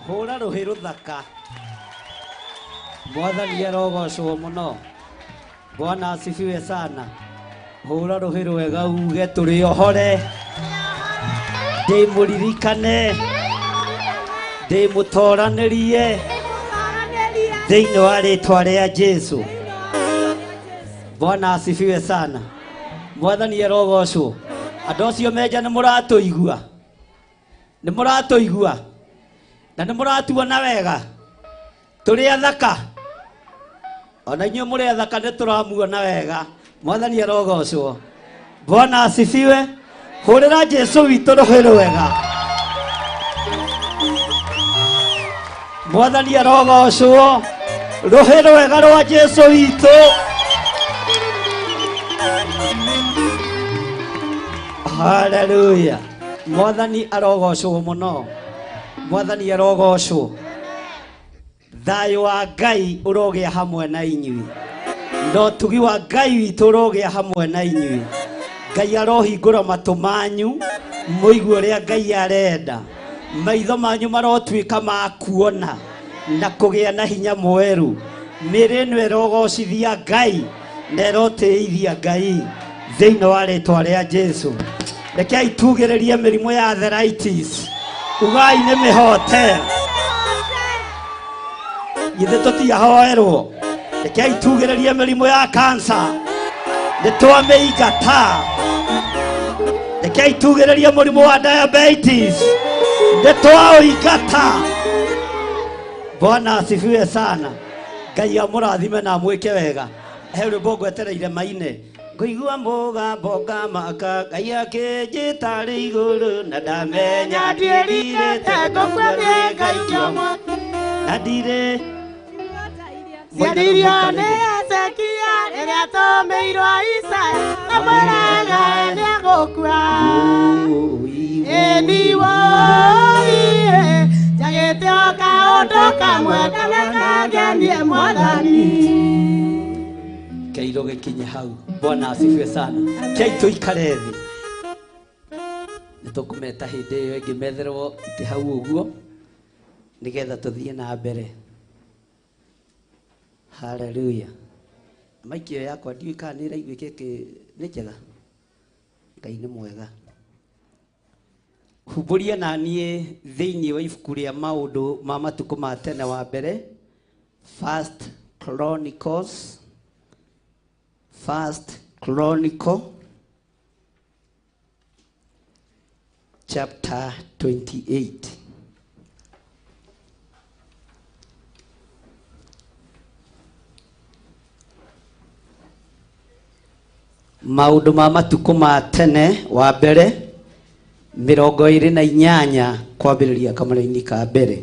Hũra rũhĩ rũthaka. Mwathani arogocwo mũno. Bwana asifiwe sana. Hũra rũhĩ rwega uge tũrĩ ohore. Ndĩmũririkane. Ndĩmũtoranĩrie. Thĩinĩ wa rĩĩtwa rĩa Jesu. Bwana asifiwe sana. Mwathani arogocwo. Andũ acio menja nĩ mũratũigua. Nĩ mũratũigua. Na nĩ mũratuona wega. Tũrĩ athaka. Ona inyuĩ mũrĩ athaka nĩ tũramuona wega. Mwathani arogocwo. Bwana asifiwe. Hũrĩra Jesu witũ rũhĩ rwega. Mwathani arogocwo. Rũhĩ rwega rwa Jesu witũ. Hallelujah. Mwathani arogocwo mũno. Mwathani arogocwo. Thayũ wa Ngai ũrogĩa hamwe na inyuĩ. No tugi wa Ngai witũ ũrogĩa hamwe na inyuĩ. Ngai arohingũra matũ manyu mũigue ũrĩa Ngai arenda. Maitho manyu marotuĩka ma kuona na kũgĩa na hinya mwerũ. Mĩĩrĩ ĩno ĩrogocithia Ngai na ĩrotĩithia Ngai thĩinĩ wa rĩĩtwa rĩa Jesu. Rekei tugĩrĩrie mĩrimũ ya arthritis. Ugai nĩ mĩhote. Githĩ tũtiahoerwo. Rekei tugĩrĩrie mĩrimũ ya cancer. Nĩtwamĩingata. Rekei tugĩrĩrie mũrimũ wa diabetes. Nĩtwaũingata. Bwana asifiwe sana. Ngai amũrathime na mwĩke wega. He rwĩmbo ngwetereire maine. Ngũigua mũgambo ngamaka Ngai akĩnjĩta rĩ igũrũ na ndamenya ndiĩrirĩte ngũkũria Ngai kĩomo na ndirĩ Ciaririo nĩ Hezekia rĩrĩa tũmĩirwo Isaya amũraga nĩagũkua. Ĩni woĩ njagĩte o kaũndũ kamwe karĩa kangenie Mwathani. Keiro gĩkinye hau. Bwana asifiwe sana. Kei tũikare thĩ. Nĩtũkũmeta hĩndĩ ĩyo ĩngĩ metherwo itĩ hau ũguo nĩgetha tũthiĩ na mbere. Hallelujah. Maikio yakwa ndiũĩ kana nĩ ĩraiguĩka nĩ njega. Ngai nĩ mwega. Humbũria na niĩ thĩinĩ wa ibuku rĩa maũndũ ma matukũ ma tene wa mbere. First Chronicle chapter 28. Maũndũ ma matukũ ma tene wa mbere 28 kwambĩrĩria kamũra-inĩ ka mbere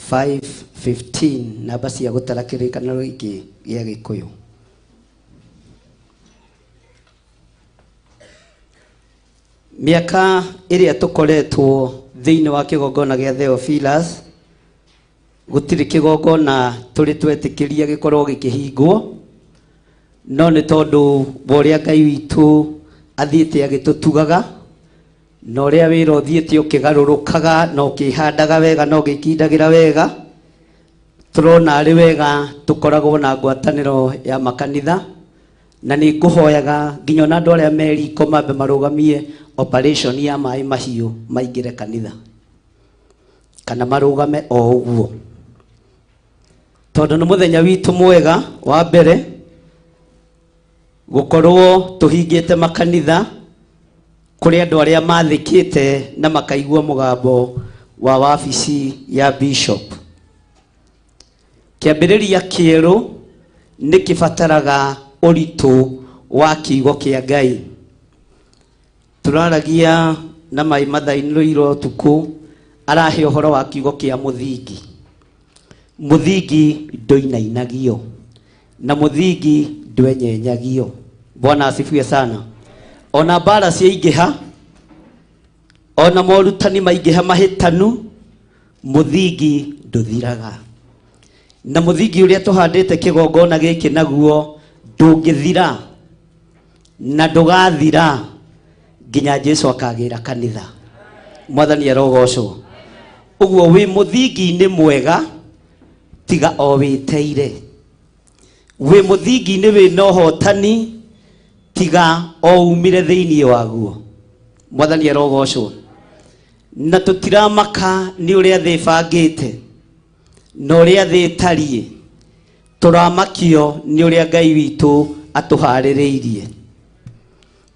5:15 namba cia gũtara kĩrĩkanĩro gĩkĩ gĩa Gĩkũyũ. Miaka ĩrĩa tũkoretwo thĩinĩ wa kĩgongona gĩa Theophilus gũtirĩ kĩgongona tũrĩ twetĩkĩria gĩkorwo gĩkĩhingwo, no nĩ tondũ wa ũrĩa Ngai witũ athiĩte agĩtũtugaga na ũrĩa wĩra ũthiĩte ũkĩgarũrũkaga na ũkĩhandaga wega na ũgĩkindagĩra wega, tũrona arĩ wega tũkoragwo na ngwatanĩro ya makanitha. Na nĩ ngũhoyaga nginya na andũ arĩa meriko mambe marũgamie operation ya maĩ mahiũ maingĩre kanitha, kana marũgame o ũguo, tondũ nĩ mũthenya witũ mwega wa mbere gũkorwo tũhingĩte makanitha kũrĩ andũ arĩa mathĩkĩte na makaigua mũgambo wa wabici ya bishop. Kĩambĩrĩria kĩerũ nĩ kĩbataraga ũritũ wa kiugo kĩa Ngai. Tũraragia na Mai Mathainĩ Rũiro Tukũ arahe ũhoro wa kiugo kĩa mũthingi. Mũthingi ndũinainagio na mũthingi ndwenyenyagio. Bwana asifiwe sana. Ona mbara ciaingĩha, ona morutani maingĩha mahĩtanu, mũthingi ndũthiraga. Na mũthingi ũrĩa tũhandĩte kĩgongona gĩkĩ naguo ndũngĩthira na ndũgathira nginya Jesu akagira kanitha. Mwathani arogocwo. Uguo wi muthingi-ini mwega tiga o witeire. Wi muthingi-ini wina uhotani tiga o umire thiini waguo. Mwathani arogocwo. Na tutiramaka ni uria thi bangite no uria thi tarie. Turamakio ni uria Ngai witu atuhaririirie.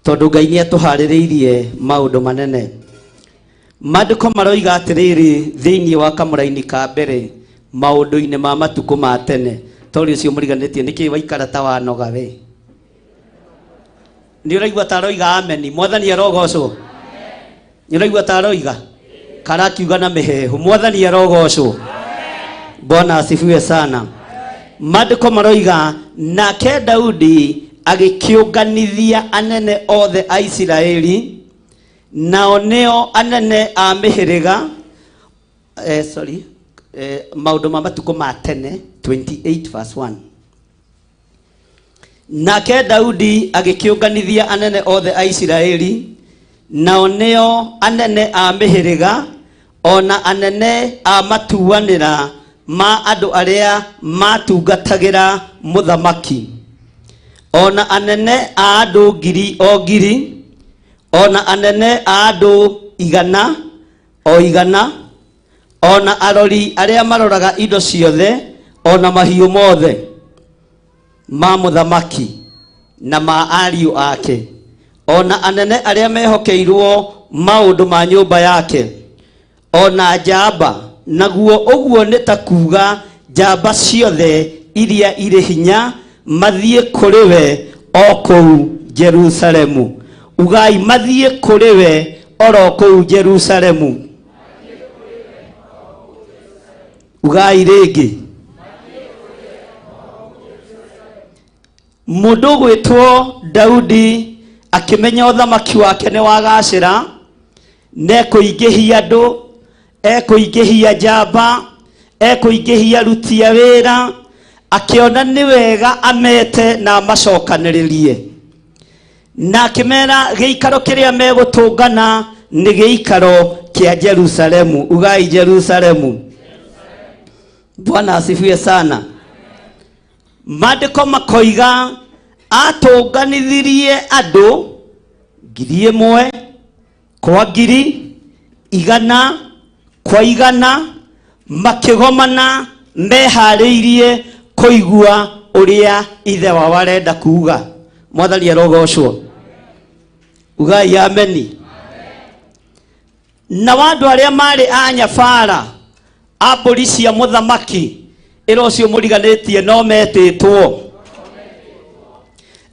Tondu Ngai ni atuhaririirie maundu manene. Maandiko maroiga atiriri thiini wa kamuraini ka mbere maundu-ini ma matuku ma tene. Tori ucio muriganitie niki waikara ta wanoga we. Ni uraigua ta aroiga ameni. Mwathani arogocwo. Ni uraigua ta aroiga karakiuga na mihehu. Mwathani arogocwo. Bwana asifiwe sana. Maandiko maroiga nake Daudi agikiunganithia anene othe a Isiraeli, nao nio anene a mihiriga maundu ma matuku ma tene 28 verse 1. Nake Daudi agikiunganithia anene othe a Isiraeli, nao nio anene a mihiriga ona anene a matuanira ma andu aria matungatagira muthamaki, ona anene a andu ngiri o ngiri, ona anene a andu igana o igana, ona arori aria maroraga indo ciothe, ona mahiu mothe ma muthamaki na ma ariu ake, ona anene aria mehokeirwo maundu ma nyumba yake, ona njamba. Naguo uguo ni ta kuga njamba ciothe iria iri hinya mathie kuri we o kou Jerusalemu. Ugai mathie kuri we oro kou Jerusalemu. Ugai ringi mundu gwitwo Daudi akimenya uthamaki wake ni wagacira, nekuingihia andu, ekuingihia njamba, ekuingihia aruti a wira, akiona ni wega amete na amacokaniririe, na akimera giikaro kiria megutungana ni giikaro kia Jerusalemu. Ugai Jerusalemu. Bwana asifiwe sana. Maandiko makoiga atunganithirie andu ngiri imwe kwa ngiri, igana kwa igana, makigomana mehariirie kuigua uria ithe wa warenda kuuga. Mwathani arogocwo. Ugai ameni. Na wandu aria mari anyabara a mburi cia muthamaki ira ucio muriganitie no metitwo.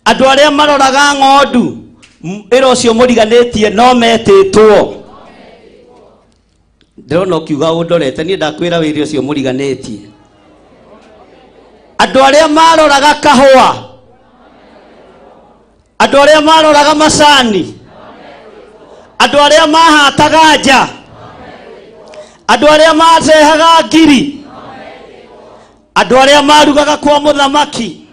Andu aria maroraga ng'ondu ira ucio muriganitie no metitwo. Ndirona ukiuga undorete, ni ndakwira wiri ucio muriganitie. Andu aria maroraga kahua, andu aria maroraga macani, andu aria mahataga nja, andu aria matehaga ngiri, andu aria marugaga kwa muthamaki,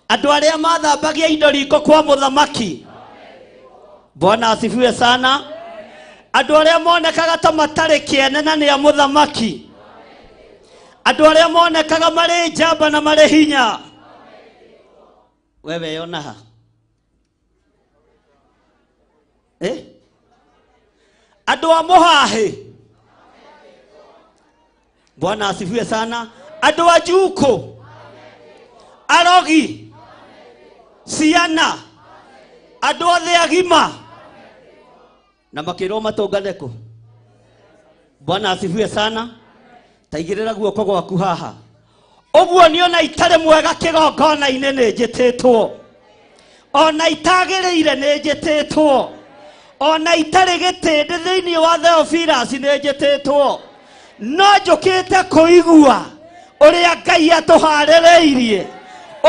andu aria mathambagia indo riko kwa muthamaki. Bwana asifiwe sana. Andu aria monekaga ta matari kiene na ni a muthamaki, andu aria monekaga mari njamba na mari hinya. Wewe yona ha andu a muhahi. Bwana asifiwe sana. Andu a juko, arogi, ciana, andu othe agima na makiro matonganeko. Bwana asifiwe sana. Taigirira guoko gwaku haha. Uguo niona itare mwega kigongona inene njititwo, ona itagiriire ni njititwo, ona itare gitindi thiini wa Theophilus ni njititwo, no njukite kuigua uria Ngai atuhaririirie.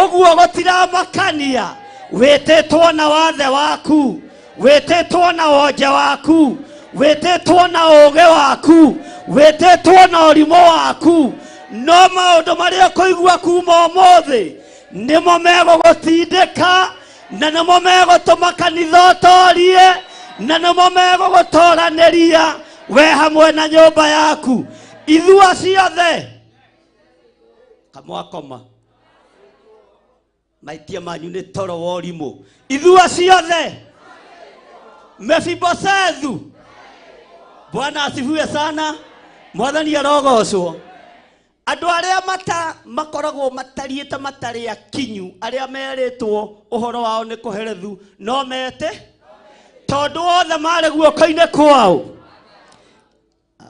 Uguo gutiramakania. Wititwo na wathe waku, wititwo na wonje waku, wititwo na uge waku, wititwo na urimo waku, no maundu maria kuigua kuma umuthi nimo megugutindika, na namo megũtũma kanitha ũtoorie, na namo megũgũtũũranĩria we hamwe na nyũmba yaku. Ithua ciothe kamwakoma maitia manyu nĩ toro wa ũrimũ. Ithua ciothe Mefibosethu. Bwana asifiwe sana. Mwathani arogocwo. Andũ arĩa makoragwo matariĩte matarĩ akinyu, arĩa merĩtwo ũhoro wao nĩ kũherethu, no mete tondũ othe marĩ guoko-inĩ kwao.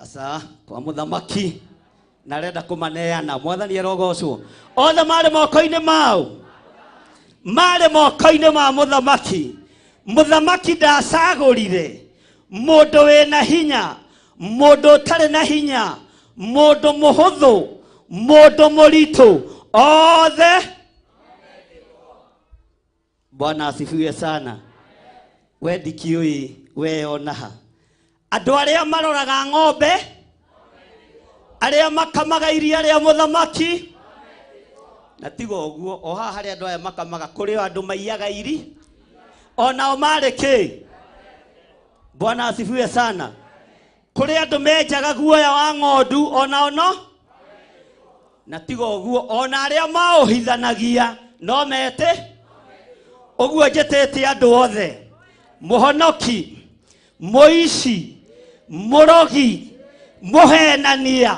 Asa kwa mũthamaki na arenda kũmaneana. Mwathani arogocwo. Othe marĩ moko-inĩ mao, marĩ moko-inĩ ma mũthamaki. Mũthamaki ndacagũrire mũndũ wĩna hinya, mũndũ ũtarĩ na hinya, mũndũ mũhũthũ, mũndũ mũritũ, othe. Bwana asifiwe sana. We ndikiũĩ we onaha. Andũ arĩa maroraga ng'ombe, arĩa makamaga iria rĩa mũthamaki, na tigo ũguo, o haha harĩa andũ aya makamaga kũrĩ andũ maiyaga iri, onao marĩ kĩ? Bwana asifiwe sana. Kũrĩ andũ menjaga guoya wa ng'ondu, onao no, na tigo ũguo, ona arĩa maũhithanagia no mete. Ũguo njĩtĩte andũ othe, mũhonoki, mũici, mũrogi, mũhenania,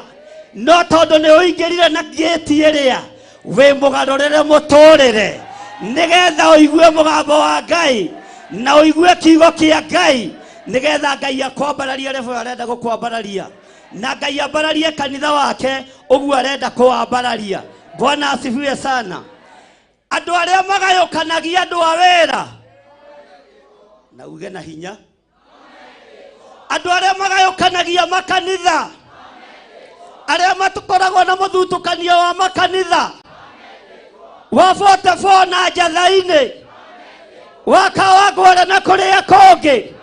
no tondũ nĩ ũingĩrire na gĩti ĩrĩa, wĩ mũgarũrĩre mũtũrĩre, nĩgetha ũigue mũgambo wa Ngai na ũigue kiugo kĩa Ngai, nĩgetha Ngai akwambararie rĩbwe arenda gũkwambararia, na Ngai ambararie kanitha wake ũguo arenda kũwambararia. Bwana asifiwe sana. Andũ arĩa magayũkanagia andũ a wĩra, na uge na hinya, andũ arĩa magayũkanagia makanitha, arĩa matukoragwo na mũthutũkanio wa makanitha, wa 44 na Njatha-inĩ, wa Kawangware na kũrĩa kũngĩ,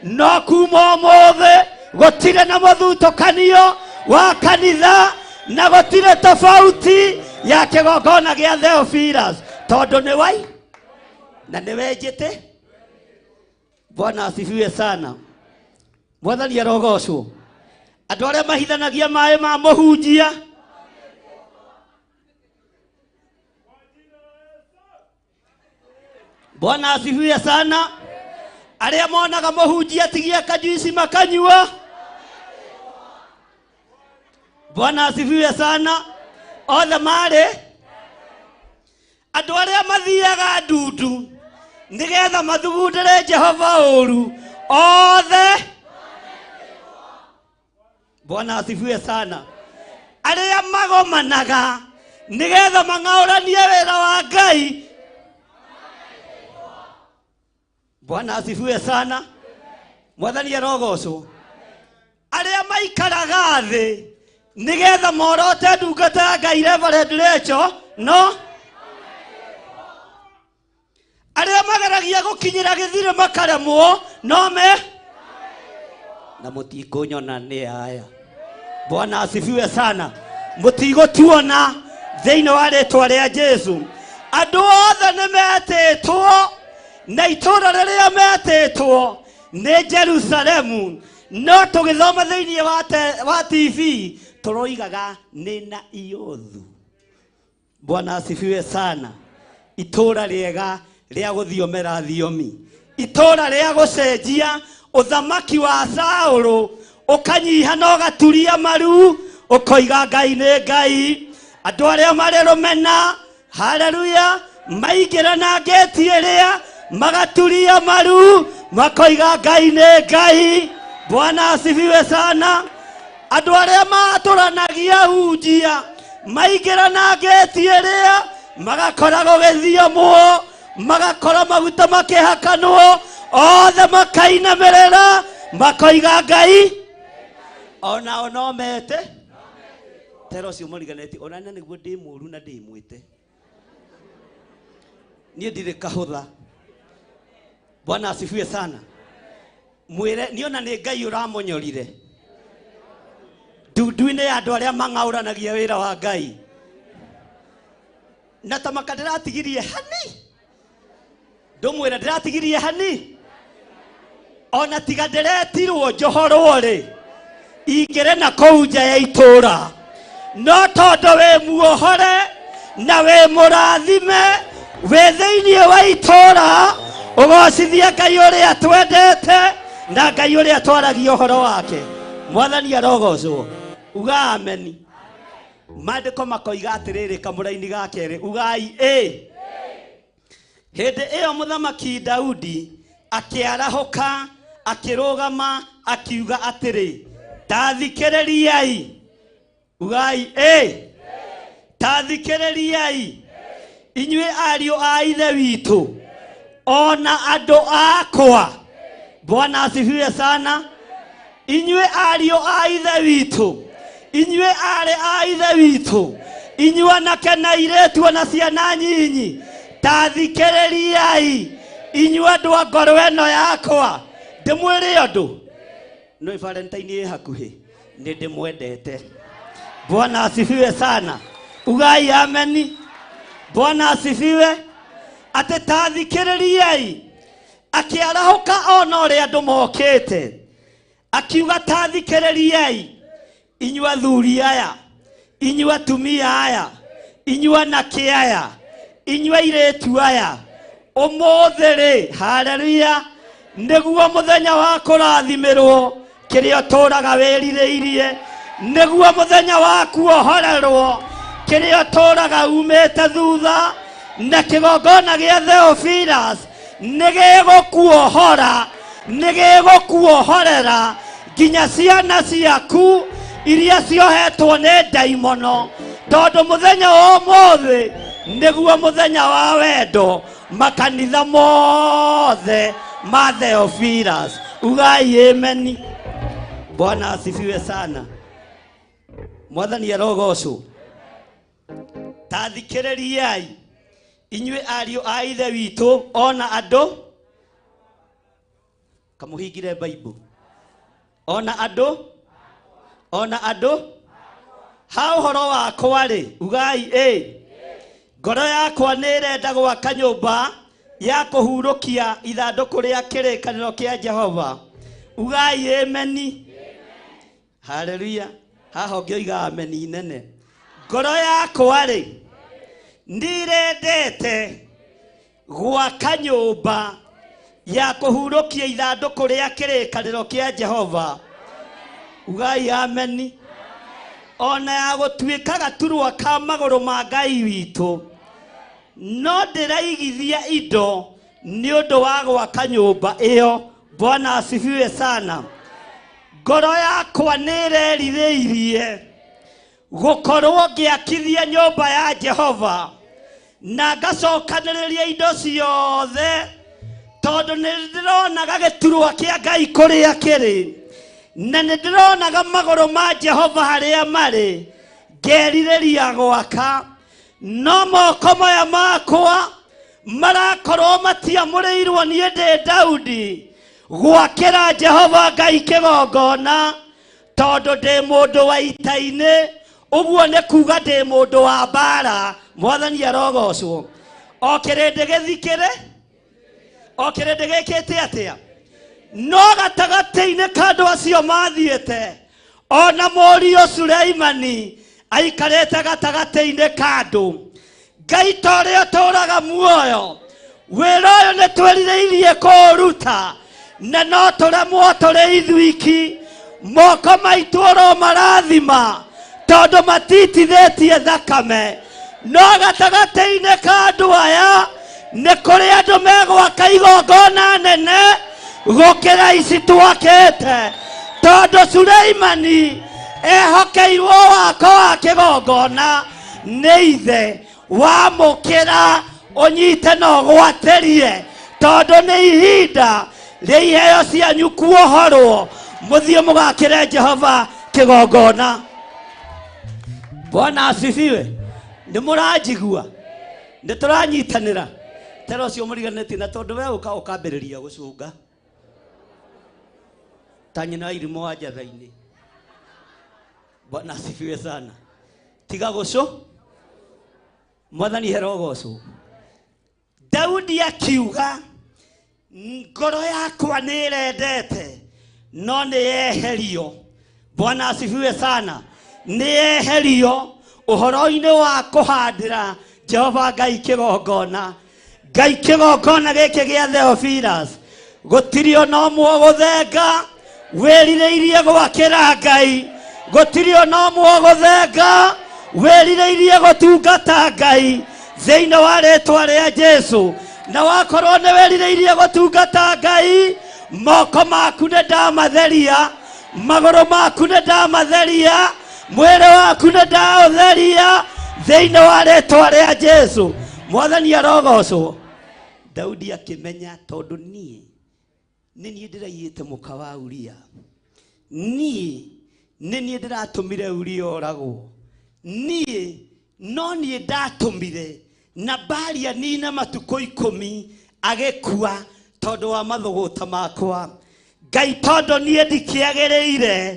no kuma ũmũthĩ gũtirĩ na mũthutũkanio wa kanitha, na gũtirĩ tofauti ya kĩgongona gĩa Theophilus, tondũ nĩ wai na nĩ wenjĩte. Bwana asifiwe sana. Mwathani arogocwo. Andũ arĩa mahithanagia maĩ ma mũhunjia, Bwana asifiwe sana. Arĩa monaga mũhunjia tigia kajuici makanyua, Bwana asifiwe sana. Othe marĩ. Andũ arĩa mathiaga ndundu nĩgetha mathugundĩre Jehova ũru, othe. Bwana asifiwe sana. Arĩa magomanaga nĩgetha mang'aũranie wĩra wa Ngai, Bwana asifiwe sana. Mwathani arogocwo. Arĩa maikaraga thĩ nĩgetha morote ndungata ya Ngai Reverend Rachel, no. Arĩa mageragia gũkinyĩra gĩthirĩ makaremwo, no me, na mũtikũnyona nĩ aya. Bwana asifiwe sana. Mũtigũtuona thĩinĩ wa rĩtwa rĩa Jesu. Andũ othe nĩ metĩtwo, na itũũra rĩrĩa metĩtwo nĩ Jerusalemu, no tũgĩthoma thĩinĩ wa TV tũroigaga nĩ na Iothu. Bwana asifiwe sana. Itũũra rĩega rĩa gũthiomera thiomi, itũũra rĩa gũcenjia ũthamaki wa Saũlũ ũkanyiha na ũgaturia maru, ũkoiga Ngai nĩ Ngai. Andũ arĩa marĩ rũmena, haleluya, maingĩra na ngeti ĩrĩa magaturia maru, makoiga Ngai nĩ Ngai. Bwana asifiwe sana. Andũ arĩa matũranagia hunjia, maingĩra na ngeti ĩrĩa magakora gũgĩthiomwo, magakora maguta makĩhakanwo, othe makainamĩrĩra, makoiga Ngai. Ona no mete. Tero cio mũriganĩti, ona nĩguo ndĩ mũũru na ndĩ mwĩte. Niĩ ndirĩ kahũtha. Bwana asifiwe sana. Mwĩre niona nĩ Ngai ũramũnyorire ndundu-inĩ ya andũ arĩa mang'aũranagia wĩra wa Ngai, na ta makandĩratigirie hani. ndumwira ndiratigirie hani ona tiga ndiretirwo njohorwo ri ingire na kou nja ya itura no tondu wi muohore na wi murathime wi thiini wa itura ugocithie Ngai uria twendete na Ngai uria twaragia uhoro wake. Mwathani arogocwo. Uga ameni. Maandiko makoiga atiriri kamuraini ga keri ugai hindi iyo muthamaki Daudi akiarahuka akirugama akiuga atiri tathikiririai ugai tathikiririai inyue ariu a ithe witu ona andu akwa. Bwana asifiwe sana. Inyue ariu a ithe witu inyue are a ithe witu inyue anake na iretu ona ciana nyinyi tathikiririai inyue andu a ngoro eno yakwa ndimwire undu no Valentine hakuhi ni ndimwendete. Bwana asifiwe sana. Ugai ameni. Bwana asifiwe. Ate tathikiririai akiarahuka ona uria andu mokite akiuga tathikiririai inyua thuri aya inyua tumia aya inyua nake aya inyua iretu aya umuthiri haleluya niguo muthenya wa kurathimirwo kiria turaga weririirie niguo muthenya wa kuohorerwo kiria turaga umete thutha na kigongona gia Theophilus nigigukuohora nigigukuohorera nginya ciana ciaku iria ciohetwo ni daimono tondu muthenya wa umuthi niguo muthenya wa wendo makanitha mothe ma Theophilus. Ugai ameni. Bwana asifiwe sana. Mwathani arogocwo. Tathikiririai inyue ariu a ithe witu ona andu kamuhingire Bible ona andu ha uhoro wakwa ri ugai ngoro yakwa nirenda gwaka nyumba ya kuhurukia ithanduku ria kirikaniro kia Jehova. Ugai ameni. Haleluya. Haho ngioiga ameni nene. Ngoro yakwa ri ndirendete gwaka nyumba ya kuhurukia ithanduku ria kirikaniro kia Jehova. Ugai ameni. Ona ya gutuika gaturwa ka maguru ma Ngai witu no ndiraigithia indo ni undu wa gwaka nyumba iyo. Bwana asifiwe sana. Ngoro yakwa nirerithĩirie gukorwo ngiakithia nyumba ya Jehova na ngacokanĩrĩria indo ciothe tondu nĩndĩronaga gĩturwa kĩa Ngai kũrĩa kĩrĩ na nĩndĩronaga magũrũ ma Jehova harĩa marĩ ngerirĩria gwaka no moko maya makwa marakorwo matiamũrĩirwo niĩ ndĩ Daudi gwakĩra Jehova Ngai kĩgongona tondu ndĩ mũndũ wa ita-inĩ. Ũguo nĩ kuga ndĩ mũndũ wa mbara. Mwathani arogocwo. O kĩrĩndĩ gĩthikĩre o kĩrĩndĩ gĩkĩte atĩa no gatagatĩ-inĩ ka andũ acio mathiĩte ona mũriũ Suleimani aikarĩte gatagatĩ-inĩ ka andũ. Ngai ta ũrĩa ũtũũraga muoyo wĩra ũyũ nĩ twĩrirĩirie kũũruta na no tũremwo tũrĩ ithuiki. Moko maitũ oro marathima tondu matitithĩtie thakame no gatagatĩ-inĩ ka andũ aya nĩ kũrĩ andũ megwaka igongona nene gũkĩra ici twakĩte tondu Suleimani ehokeirwo wako wa kĩgongona nĩ ithe wamũkĩra ũnyite na ũgwatĩrie tondu nĩ ihinda rĩa iheo cianyu kuohorwo muthie mugakire Jehova kĩgongona. Bwana asifiwe. Nĩ mũranjigua nĩ tũranyitanĩra tero ũcio mũriganĩtie na tondu we ũkambĩrĩria gũcũnga ta nyina wa irimũ wa njatha-inĩ. Bwana asifiwe sana. Tiga gũcũ. Mwathani herogocwo. Daudi akiuga ngoro yakwa nirendete no ni yeherio. Bwana asifiwe sana. Ni yeherio uhoro-ini wa kuhandira Jehova Ngai kigongona. Ngai kigongona giki gia Theophilus gutiri ona ũmwe guthenga wĩrirĩirie gwakĩra Ngai. Gutiri ona ũmwe guthenga wĩrirĩirie gũtungata Ngai thĩinĩ wa rĩĩtwa rĩa Jesũ. Na wakorwo nĩ wĩrirĩirie gũtungata Ngai, moko maku nĩ ndamatheria, magũrũ maku nĩ ndamatheria, mwĩrĩ waku nĩ ndaũtheria thĩinĩ wa rĩĩtwa rĩa Jesũ. Mwathani arogocwo. Daudi akĩmenya tondũ niĩ nĩ niĩ ndĩraiyĩte mũka wa Uria, niĩ nĩ niĩ ndĩratũmire Uria oragwo, niĩ no niĩ ndatũmire Nabali anina matukũ 10 agĩkua tondũ wa mathũgũta makwa. Ngai tondũ niĩ ndikĩagĩrĩire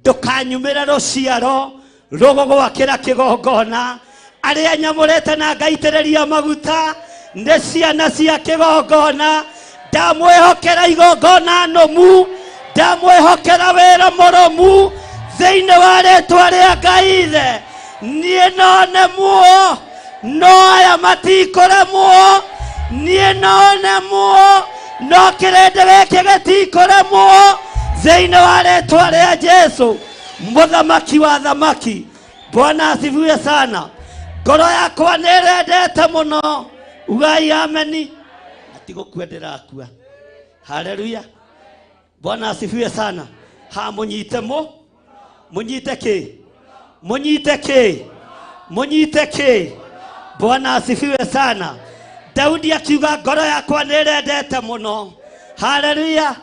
ndũkanyumĩre rũciaro rũgũgwakĩra kĩgongona. Arĩa nyamũrĩte na ngaitĩrĩria maguta nĩ ciana cia kĩgongona. Ndamwĩhokera igongona nũmu, ndamwĩhokera wĩra mũrũmu thĩinĩ wa rĩĩtwa rĩa Ngai Ithe. Niĩ no nemwo, no aya matikũremwo. Niĩ no nemwo, no kĩrĩndĩ gĩkĩ gĩtikũremwo thĩinĩ wa rĩĩtwa rĩa Jesũ, mũthamaki wa thamaki. Bwana asifiwe sana. Ngoro yakwa nĩrendete mũno. Ugai ameni. Atigũkua ndĩrakua. Haleluya. Bwana asifiwe sana. Ha mũnyite mũnyite kĩ? Mũnyite kĩ? Mũnyite kĩ? Bwana asifiwe sana. Daudi akiuga ngoro yakwa nĩrendete mũno. Haleluya.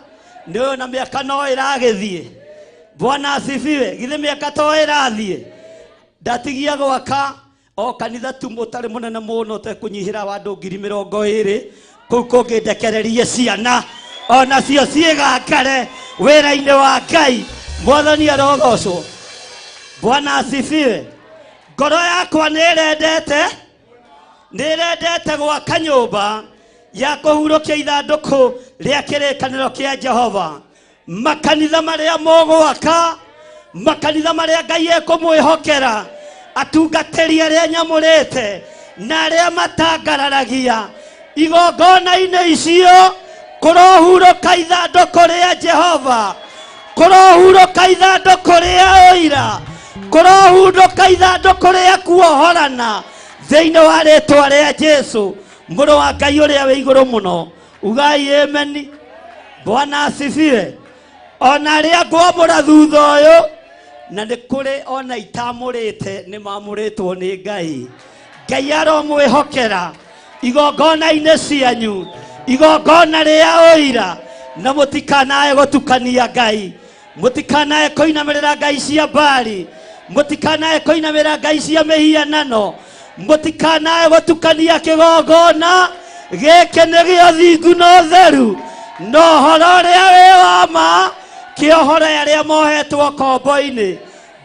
Nĩyo na mĩaka no ĩragĩthiĩ. Bwana asifiwe. Githĩ mĩaka to ĩrathiĩ. Ndatigia gwaka o kanitha tu mũtarĩ mũnene mũno ũtekũnyihĩra wa andũ 20,000 kũu kũngĩ ndekererie ciana ona cio ciĩgangare wĩra-inĩ wa Ngai. Mwathani arogocwo. Bwana asifiwe. Ngoro yakwa nĩrendete gwaka nyũmba ya kũhurũkia ithandũkũ rĩa kĩrĩkanĩro kĩa Jehova. Makanitha marĩa mũgwaka, makanitha marĩa Ngai ekũmwĩhokera, atungatĩri arĩa nyamũrĩte na arĩa matangararagia igongona-inĩ icio, kũrohurũka ithandũkũ rĩa Jehova, kũrohurũka ithandũkũ rĩa ũira, kũrohurũka ithandũkũ rĩa kuohorana thĩinĩ wa rĩĩtwa rĩa Jesũ, mũrũ wa Ngai ũrĩa wĩ igũrũ mũno. Ugai ameni. Bwana asifiwe. Ona arĩa ngwamũra thutha ũyũ, na nĩ kũrĩ ona itamũrĩte nĩ mamũrĩtwo nĩ Ngai. Ngai aromwĩhokera igongona-inĩ cianyu, igongona rĩa ũira, na mũtikanae gũtukania Ngai, mũtikanae kũinamĩrĩra ngai cia Baali, mũtikanae kũinamĩrĩra ngai cia mĩhianano, mũtikanae gũtukania kĩgongona gĩkĩ nĩ gĩa ũthingu na ũtheru, no ũhoro ũrĩa wĩ wa ma, kĩohore arĩa mohetwo kombo-inĩ.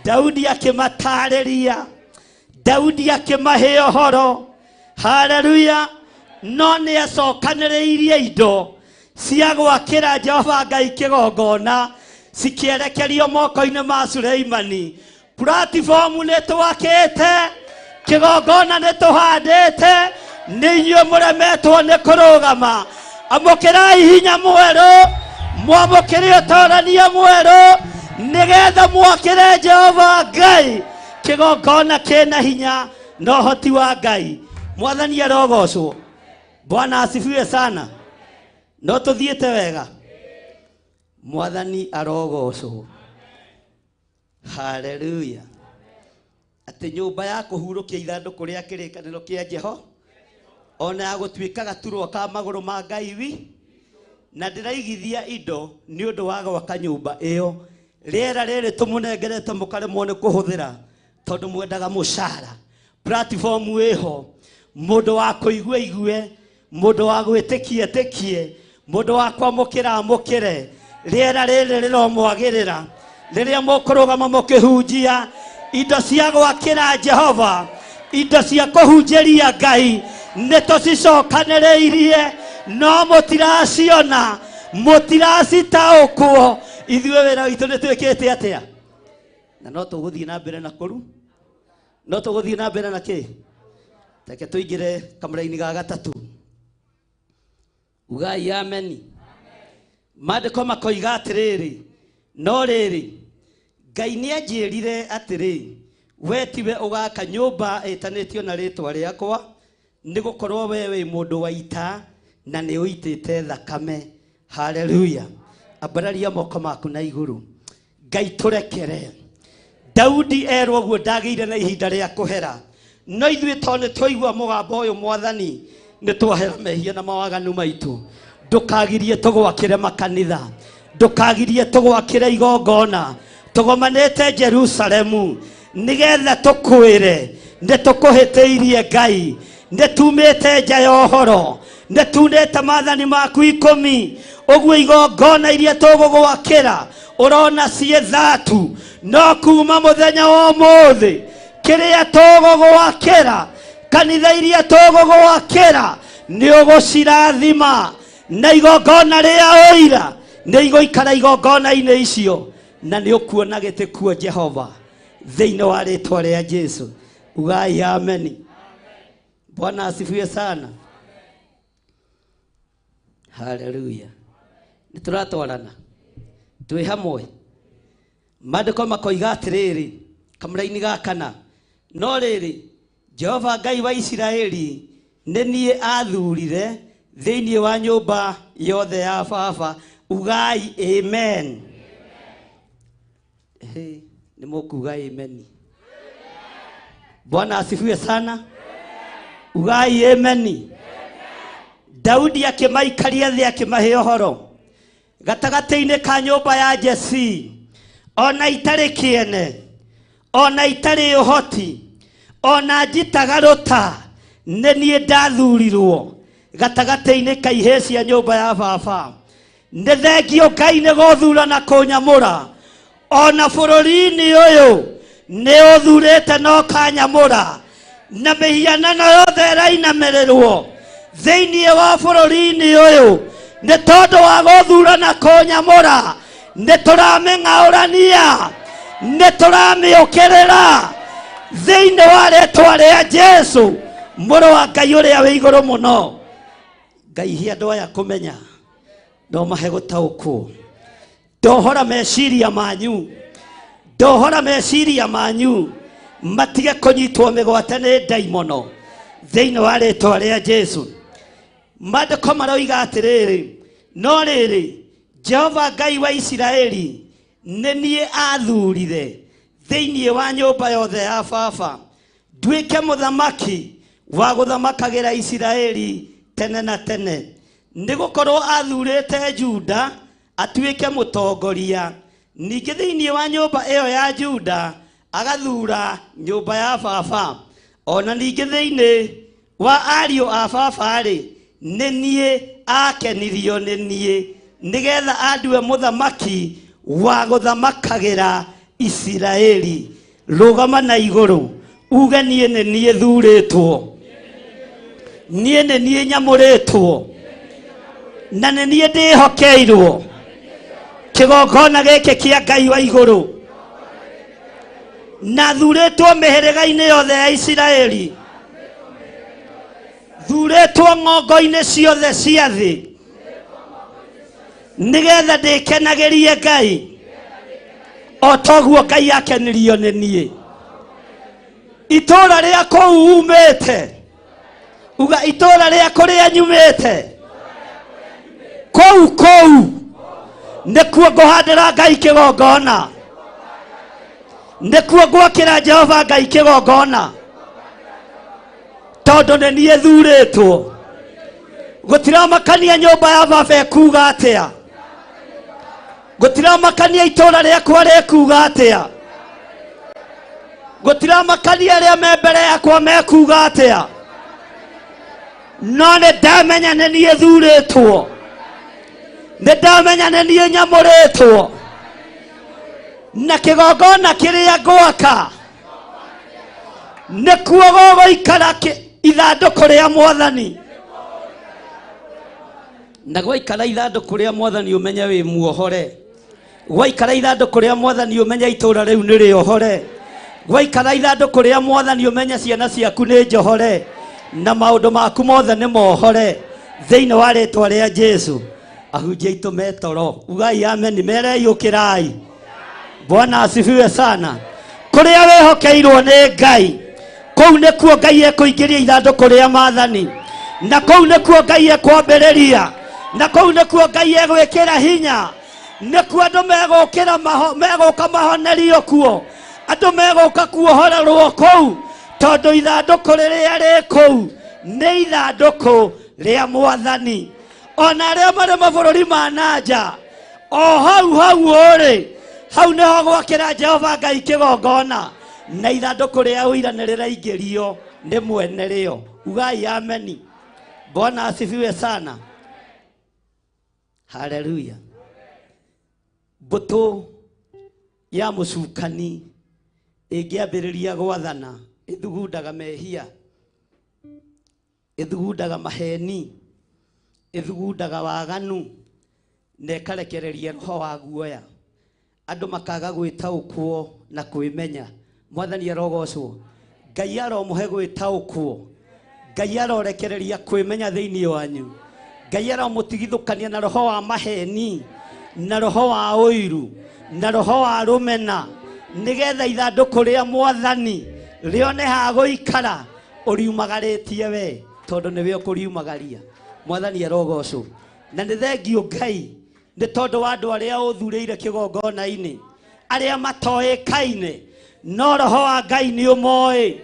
Daudi akĩmatarĩria, Daudi akĩmahe ũhoro. Haleluya. No nĩ acokanĩrĩirie indo cia gwakĩra Jehova Ngai kĩgongona cikĩerekerio moko-inĩ ma Suleimani. Platform nĩ twakĩte, kĩgongona nĩ tũhandĩte, nĩ inyuĩ mũremetwo nĩ kũrũgama. Amũkĩrai hinya mwerũ, mwamũkĩre ũtorania mwerũ, nĩgetha mwakĩre Jehova Ngai kĩgongona kĩna hinya na ũhoti wa Ngai. Mwathani arogocwo. Bwana asifiwe sana. No tũthiĩte wega. Mwathani arogocwo. Haleluya. Atĩ nyũmba ya kũhurũkia ithandũkũ rĩa kĩrĩkanĩro kĩa Jehova ona ya gũtuĩka gaturwa ka magũrũ ma Ngai wi, na ndĩraigithia indo nĩ ũndũ wa gwaka nyũmba ĩyo. Rĩera rĩrĩ tũmũnengerete mũkaremwo nĩ kũhũthĩra tondũ mwendaga mũcara. Platform ĩho, mũndũ wa kũigua igue, mũndũ wa gwĩtĩkia tĩkie, mũndũ wa kwamũkĩra amũkĩre. Rĩera rĩrĩ rĩromwagĩrĩra rĩrĩa mũkũrũgama mũkĩhunjia indo cia gwakĩra Jehova, indo cia kũhunjĩria Ngai nĩtũcicokanĩrĩirie no mũtiraciona mũtiracitaũkwo ithuĩ wĩra witũ nĩtwĩkĩte atĩa na no tũgũthiĩ na mbere na kũru no tũgũthiĩ na mbere na kĩ reke tũingĩre kamũra-inĩ ga gatatũ ugai ameni maandĩko makoiga atĩrĩrĩ no rĩrĩ Ngai nĩanjĩrire atĩrĩ we tiwe ũgaka nyũmba ĩtanĩtio na rĩtwa rĩakwa nĩgũkorwo we wĩ mũndũ wa ita na nĩ ũitĩte thakame haleluya ambararia moko maku na igũrũ Ngai tũrekere Daudi erwo guo ndagĩire na ihinda rĩa kũhera no ithuĩ to nĩ twaigua mũgambo ũyũ mwathani nĩ twahera mehia na mawaganu maitũ ndũkagirie tũgwakĩre makanitha ndũkagirie tũgwakĩre igongona tũgomanĩte Jerusalemu nĩgetha tũkwĩre nĩ tũkũhĩtĩirie Ngai nĩ tumĩte nja ya ũhoro nĩ tunĩte maathani maku 10 ũguo igongona iria tũgũgwakĩra ũrona ciĩ thatu no kuma mũthenya wa ũmũthĩ kĩrĩa tũgũgwakĩra kanitha iria tũgũgwakĩra nĩ ũgũcirathima na igongona rĩa ũira nĩ igũikara igongona-inĩ icio na nĩ ũkuona gĩtĩ kuo Jehova thĩinĩ wa rĩtwa rĩa Jesu ugai ameni Bwana asifiwe sana haleluya nĩtũratwarana twĩ hamwe maandĩko makoiga atĩrĩrĩ kamũra-inĩ ga kana no rĩrĩ Jehova Ngai wa Isiraeli nĩ niĩ athurire thĩinĩ wa nyũmba yothe ya baba ugai amen nĩ mũkuga amen Bwana asifiwe sana ugai amen Daudi akĩmaikaria thĩ akĩmahe ũhoro gatagatĩ-inĩ ka nyũmba ya Jesi ona itarĩ kĩene ona itarĩ ũhoti ona njitagarũta nĩ niĩ ndathurirwo gatagatĩ-inĩ ka ihĩĩ cia nyũmba ya baba nĩ thengio Ngai nĩ gũthura na kũnyamũra ona bũrũri-inĩ ũyũ nĩ ũthurĩte no kanyamũra na mĩhianano yothe ĩrainamĩrĩrwo thĩinĩ wa bũrũri-inĩ ũyũ nĩ tondũ wa gũthura na kũnyamũra nĩ tũramĩng'aũrania nĩ tũramĩũkĩrĩra thĩinĩ wa rĩtwa rĩa Jesu mũrũ wa Ngai ũrĩa wĩ igũrũ mũno Ngai hia andũ aya kũmenya no mahe gũtaũkwo ndohora meciria manyu matige kũnyitwo mĩgwate nĩ ndaimono thĩinĩ wa rĩtwa rĩa Jesu maandĩko maroiga atĩrĩrĩ no rĩrĩ Jehova Ngai wa Isiraeli nĩ niĩ athurire thĩinĩ wa nyũmba yothe ya baba nduĩke mũthamaki wa gũthamakagĩra Isiraeli tene na tene nĩgũkorwo athurĩte Juda atuĩke mũtongoria ningĩ thĩinĩ wa nyũmba ĩyo ya Juda agathura nyũmba ya baba ona ningĩ thĩinĩ wa ariũ a baba rĩ nĩ niĩ akenirio nĩ niĩ nĩgetha andue mũthamaki wa gũthamakagĩra Isiraeli rũgama na igũrũ uge niĩ nĩ niĩ thurĩtwo niĩ nĩ niĩ nyamũrĩtwo na nĩ niĩ ndĩhokeirwo kĩgongona gĩkĩ kĩa Ngai wa igũrũ na thurĩtwo mĩhĩrĩga-inĩ yothe ya Isiraeli thurĩtwo ng'ongo-inĩ ciothe cia thĩ nĩgetha ndĩkenagĩrie Ngai o toguo Ngai akenirio nĩ niĩ itũũra rĩa kũu umĩte uga itũũra rĩa kũrĩa nyumĩte kũu nĩkuo ngũhandĩra Ngai kĩgongona nĩkuo ngwakĩra Jehova Ngai kĩgongona tondũ nĩ niĩ thurĩtwo gũtiramakania nyũmba ya baba ĩkuuga atĩa gũtiramakania itũũra rĩakwa rĩkuuga atĩa gũtiramakania arĩa me mbere yakwa mekuuga atĩa no nĩ ndamenya nĩ niĩ thurĩtwo nĩ ndamenya nĩ niĩ nyamũrĩtwo na kĩgongona kĩrĩa ngwaka nĩkuo gũgũikara ithandũkũ rĩa Mwathani. Na gwaikara ithandũkũ rĩa Mwathani ũmenye wĩ muohore. Gwaikara ithandũkũ rĩa Mwathani ũmenye itũũra rĩu nĩ rĩohore. Gwaikara ithandũkũ rĩa Mwathani ũmenye ciana ciaku nĩ njohore na maũndũ maku mothe nĩ mohore thĩinĩ wa rĩĩtwa rĩa Jesu. Ahunjia aitũ metoro ugai amen, mereyũkĩrai. Bwana asifiwe sana. Kũrĩa wĩhokeirwo nĩ Ngai, kũu nĩkuo Ngai ekũingĩria ithandũkũ rĩa Mwathani, na kũu nĩkuo Ngai ekwambĩrĩria, na kũu nĩkuo Ngai egwĩkĩra hinya. Nĩkuo andũ megũka mahonerio kuo, andũ megũka kuohorerwo kũu, tondũ ithandũkũ rĩrĩa rĩ kũu nĩ ithandũkũ rĩa Mwathani. Ona arĩa marĩ mabũrũri ma nanja, o hau ũrĩ, hau nĩho gwakĩra Jehova Ngai kĩgongona, na ithandũkũ rĩa ũira nĩ rĩraingĩrio nĩ mwene rĩo. Ugai ameni. Bwana asifiwe sana. Haleluya. Mbũtũ ya mũcukani ĩngĩambĩrĩria gwathana ĩthugundaga mehia, ĩthugundaga maheni, ĩthugundaga waganu, na ĩkarekereria roho wa guoya. Andũ makaga gwĩtaũkwo na kwĩmenya. Mwathani arogocwo. Ngai aromũhe gwĩtaũkwo. Ngai arorekereria kwĩmenya thĩinĩ wanyu. Ngai aromũtigithũkania na roho wa maheni, na roho wa ũiru, na roho wa rũmena, nĩgetha ithandũkũ rĩa Mwathani rĩone ha gũikara ũriumagarĩtie we, tondũ nĩwe ũkũriumagaria. Mwathani arogocwo. Na nĩ thengio Ngai nĩ tondũ wa andũ arĩa ũthurĩire kĩgongona-inĩ, arĩa matoĩkaine, no roho wa Ngai nĩ ũmoĩ.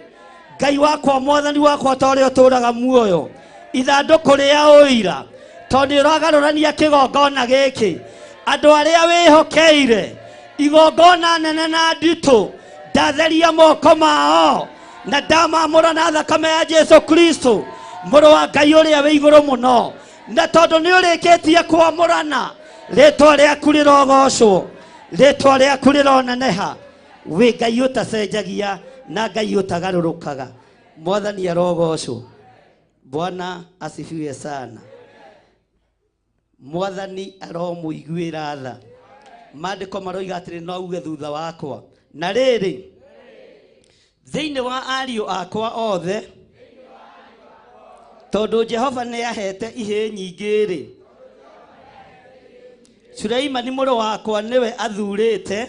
Ngai wakwa, Mwathani wakwa, ta ũrĩa ũtũũraga muoyo, ithandũkũ rĩa ũira, tondũ ũragarũrania kĩgongona gĩkĩ, andũ arĩa wĩhokeire igongona nene na nditũ, ndatheria moko mao na ndamamũra na thakame ya Jesu Kristo, mũrũ wa Ngai ũrĩa wĩ igũrũ mũno. Na tondũ nĩ ũrĩkĩtie kwamũrana, rĩĩtwa rĩaku rĩrogocwo, rĩĩtwa rĩaku rĩroneneha. Wĩ Ngai ũtacenjagia na Ngai ũtagarũrũkaga. Mwathani arogocwo. Bwana asifiwe sana. Mwathani aromũiguĩra tha. Maandĩko maroiga atĩrĩ no uge thutha wakwa. Na rĩrĩ, thĩinĩ wa ariũ akwa othe, tondũ Jehova nĩ ahete ihĩ nyingĩ-rĩ, Suleimani mũrũ wakwa nĩwe athurĩte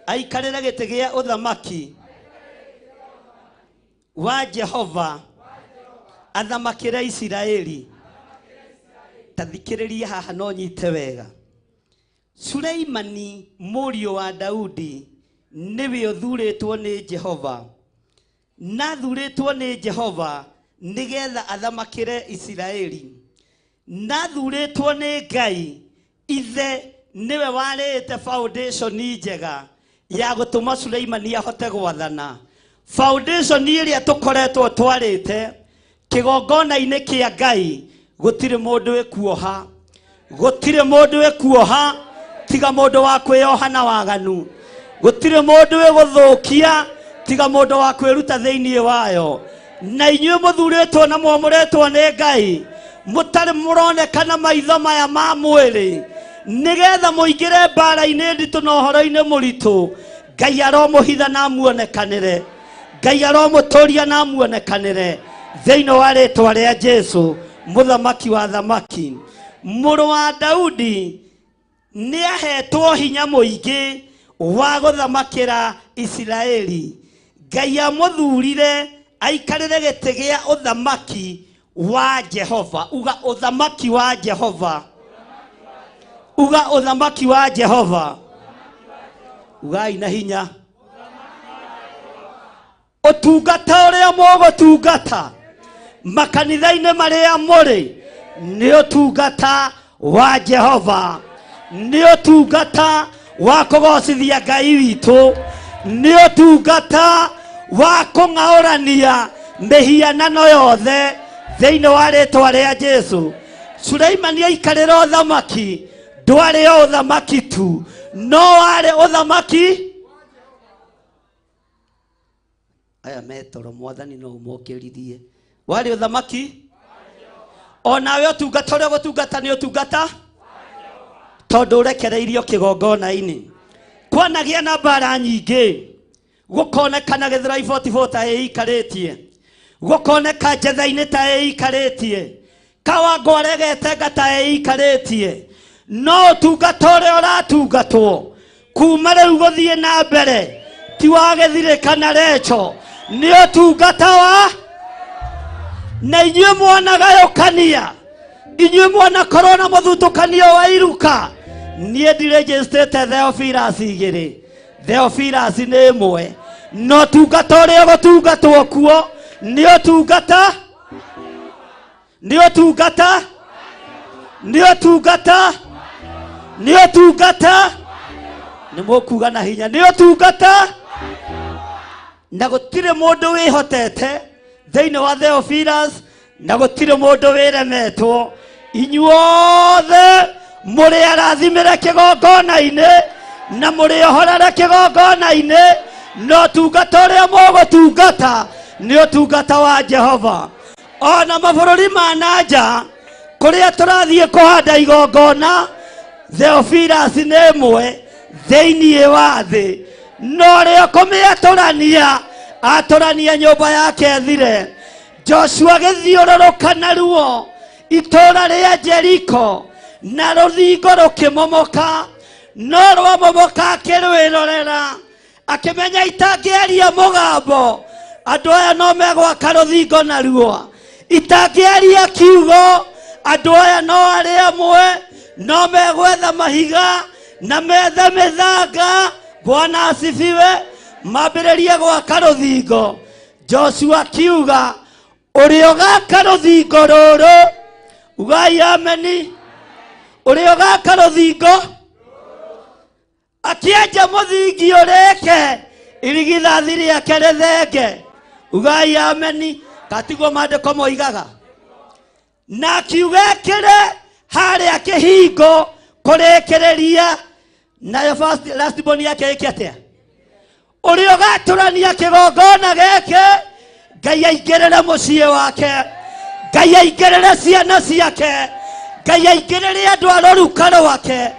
aikarĩre gĩtĩ gĩa ũthamaki wa Jehova, athamakĩre Isiraeli. Tathikĩrĩria haha no nyite wega. Suleimani mũriũ wa Daudi nĩwe ũthurĩtwo nĩ Jehova, na thurĩtwo nĩ Jehova nĩgetha athamakĩre Isiraeli. Na thurĩtwo nĩ Ngai ithe nĩwe warĩte foundation njega ya gũtũma Suleimani ahote gwathana. Foundation ĩrĩa tũkoretwo twarĩte kĩgongona-inĩ kĩa Ngai, gũtirĩ mũndũ ekuoha, gũtirĩ mũndũ ekuoha tiga mũndũ wa kwĩoha na waganu, gũtirĩ mũndũ egũthũkia tiga mũndũ wa kwĩruta thĩinĩ wayo. Na inyuĩ mũthurĩtwo na mwamũrĩtwo nĩ Ngai, mũtarĩ mũronekana maitho maya ma mwĩrĩ, nĩgetha mũingĩre mbara-inĩ nditũ na ũhoro-inĩ mũritũ. Ngai aromũhitha na muonekanĩre, Ngai aromũtũria na muonekanĩre thĩinĩ wa rĩĩtwa rĩa Jesu, mũthamaki wa thamaki. Mũrũ wa Daudi nĩ ahetwo hinya mũingĩ wa gũthamakĩra Isiraeli. Ngai amũthurire aikarĩre gĩtĩ gĩa ũthamaki wa Jehova. Uga ũthamaki wa Jehova. Uga ũthamaki wa Jehova. Ugai na hinya. Ũtungata ũrĩa mũgũtungata makanitha-inĩ marĩa mũrĩ nĩ ũtungata wa Jehova, nĩ ũtungata wa kũgocithia Ngai witũ, nĩ ũtungata wa kũng'aũrania mĩhianano yothe thĩinĩ wa rĩĩtwa rĩa Jesu. Suleimani aikarĩra ũthamaki, ndwarĩ o ũthamaki tu, no warĩ ũthamaki. aya metoro mwathani no umokirithie wari uthamaki onawe utungata uria gutungata ni utungata tondu urekereirio kigongona-ini kwanagia na mbara nyingi gukonekana Githurai 44 ta ikaritie gukoneka Njetha-ini ta ikaritie Kawango aregete ngata ikaritie no utungata uria uratungatwo kuma riu guthie na mbere ti wa githirikana recho ni utungata wa na inyuĩ mwanagayũkania inyuĩ mwanakorwo na mũthutũkanio wa iruka niĩ ndiregistĩte Theophilus igĩrĩ Theophilus nĩ ĩmwe no ũtungata ũrĩa gũtungatwo kuo nĩ ũtungata nĩ ũtungata nĩ ũtungata nĩ ũtungata nĩ mũkuga na hinya nĩ ũtungata na gũtirĩ mũndũ wĩhotete thĩinĩ wa Theophilus na gũtirĩ mũndũ wĩremetwo inyuothe mũrĩ arathimĩre kĩgongona-inĩ na mũrĩ ohorere kĩgongona-inĩ no ũtungata ũrĩa mũgũtungata nĩ ũtungata wa Jehova ona mabũrũri ma nanja kũrĩa tũrathiĩ kũhanda igongona Theophilus nĩ ĩmwe thĩinĩ wa thĩ no rĩo kũmĩatũrania atũrania nyũmba yake thire Joshua gĩthiũrũrũka naruo itũũra rĩa Jeriko na rũthingo rũkĩmomoka no rwamomoka akĩrwĩrorera akĩmenya itangĩaria mũgambo andũ aya no megwaka rũthingo naruo itangĩaria kiugo andũ aya no arĩa amwe no megwetha mahiga na methe mĩthanga Bwana asifiwe mambĩrĩrie gwaka rũthingo Joshua kiuga ũrĩa ũgaka rũthingo rũrũ ugai ameni ũrĩa ũgaka rũthingo akĩenja mũthingi ũrĩke irigithathi rĩake rĩthenge ugai ameni katigwo maandĩko moigaga na kiuga kĩrĩ harĩa kĩhingo kũrĩkĩrĩria nayo last born yake ĩkĩ atĩa ũrĩa ũgatũrania kĩgongona gĩkĩ Ngai aingĩrĩre mũciĩ wake Ngai aingĩrĩre ciana ciake Ngai aingĩrĩre andũ a rũruka rwake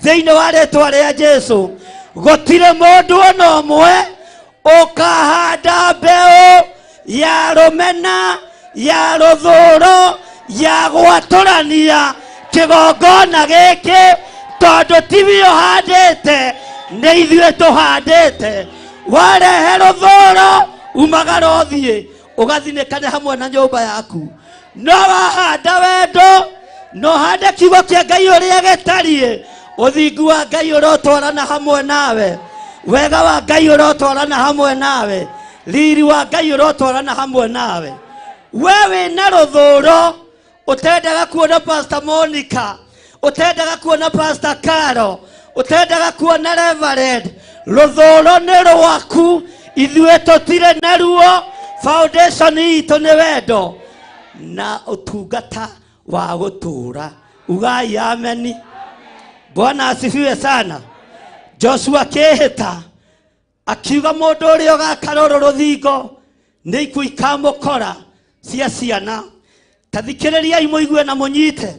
thĩinĩ wa rĩĩtwa rĩa Jesũ gũtirĩ mũndũ ona ũmwe ũkahanda mbeũ ya rũmena ya rũthũũro ya gwatũrania kĩgongona gĩkĩ tondũ tiwe ũhandĩte nĩ ithuĩ tũhandĩte warehe rũthũũro umagara ũthiĩ ũgathinĩkane hamwe na nyũmba yaku no wahanda wendo no hande kiugo kĩa Ngai ũrĩa gĩtariĩ ũthingu wa Ngai ũrotwarana hamwe nawe wega wa Ngai ũrotwarana hamwe nawe riri wa Ngai ũrotwarana hamwe nawe wewe na rũthũũro ũtendaga kuona Pastor Monica ũtendaga kuona Pastor Caro ũtendaga kuona Reverend rũthũũro nĩ rwaku ithuĩ tũtirĩ naruo foundation itũ nĩ wendo na ũtungata wa gũtũũra ugai ameni Bwana asifiwe sana Joshua kĩhĩta akiuga mũndũ ũrĩa ũgaka rũrũ rũthingo nĩ ikuũ ikamũkora cia ciana tathikĩrĩriai mũigue na mũnyite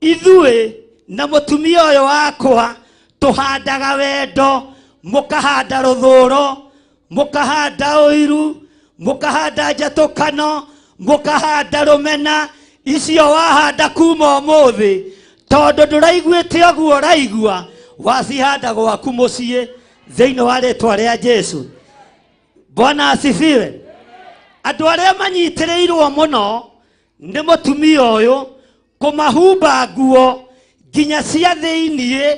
ithuĩ na mũtumia ũyũ wakwa tũhandaga wendo mũkahanda rũthũũro mũkahanda ũiru mũkahanda njatũkano mũkahanda rũmena icio wahanda kuma ũmũthĩ tondũ ndũraiguĩte ũguo ũraigua wacihanda gwaku mũciĩ thĩinĩ wa rĩĩtwa rĩa Jesũ Bwana asifiwe andũ arĩa manyitĩrĩirwo mũno nĩ mũtumia ũyũ kũmahumba nguo nginya cia thĩinĩ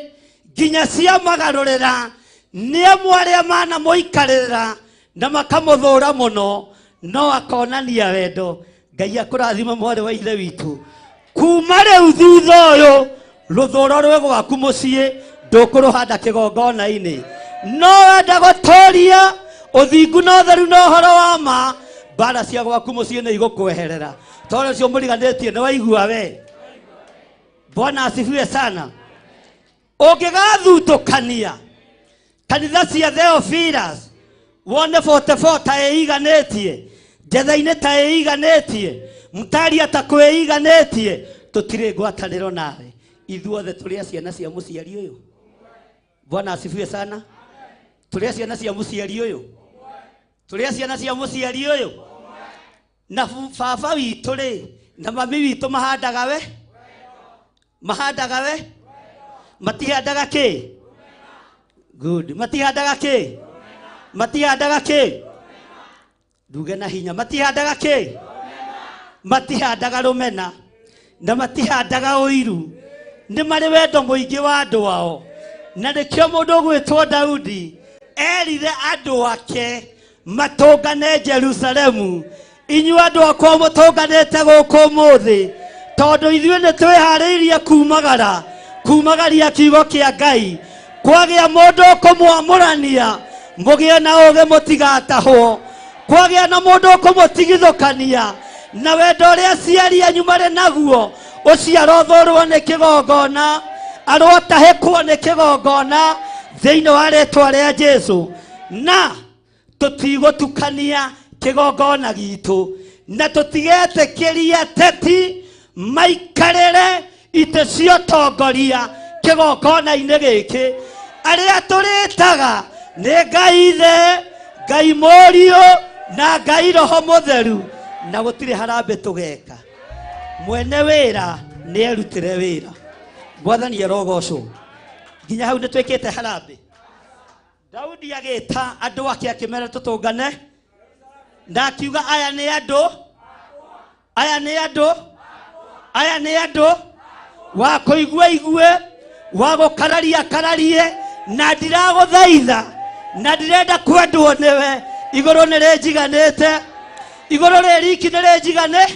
nginya cia magarũrĩra nĩ amwe arĩa manamũikarĩra na makamũthũũra mũno no akonania wendo Ngai akũrathima mwarĩ wa ithe witũ kuma rĩu thutha ũyũ rũthũũro rwĩ gwaku mũciĩ ndũkũrũhanda kĩgongona-inĩ no wenda gũtũũria ũthingu na ũtheru na ũhoro wa ma mbara cia gwaku mũciĩ nĩ igũkweherera tondũ ũcio mũriganĩtie nĩ waigua we Bwana asifiwe sana ũngĩgathutũkania kanitha cia Theophilus wone 44 ta eiganetie jethaine ta eiganetie mtaria ta kweiganetie tutire ngwataniro nawe ithuothe turi ciana cia muciari uyu. Bwana asifiwe sana. Turi ciana cia muciari uyu, turi ciana cia muciari uyu. Na baba witu ri na mami witu mahandaga we, mahandaga we, matihandaga ki? Good. Matihandaga ki? Matihandaga ki? Nduge na hinya. Matihandaga ki? Matihandaga rumena na matihandaga uiru. Ni mari wendo muingi wa andu wao. Na nikio mundu gwitwo Daudi erire andu ake matungane Jerusalemu. Inyu andu akwa mutunganite guku muthi tondu ithuĩ nĩ twĩharĩirie kumagaria kiugo kĩa Ngai. Kwagĩa mũndũ ũkũmwamũrania mũgĩe na ũũgĩ mũtigatahwo. Kwagĩa na mũndũ ũkũmũtigithũkania na wendo ũrĩa aciari anyu marĩ naguo ũcio arothũrwo nĩ kĩgongona, arotahĩkwo nĩ kĩgongona thĩinĩ wa rĩĩtwa rĩa Jesũ. Na tũtigũtukania kĩgongona gitũ na tũtigetĩkĩria teti maikarĩre itĩ cia ũtongoria kĩgongona-inĩ gĩkĩ. Arĩa tũrĩtaga nĩ Ngai Ithe, Ngai Mũriũ na Ngai Roho Mũtheru, na gũtirĩ harambĩ tũgeka. Mwene wĩra nĩ erutĩre wĩra. Mwathani arogocwo. Nginya hau nĩ twĩkĩte harambĩ. Daudi agĩta andũ ake akĩmera tũtũngane na akiuga aya nĩ andũ, aya nĩ andũ, aya nĩ andũ wa kũigua igue, wa gũkararia kararie, na ndiragũthaitha na ndirenda kwendwo nĩwe. Igũrũ nĩ rĩnjiganĩte, igũrũ rĩriki nĩ rĩnjigane.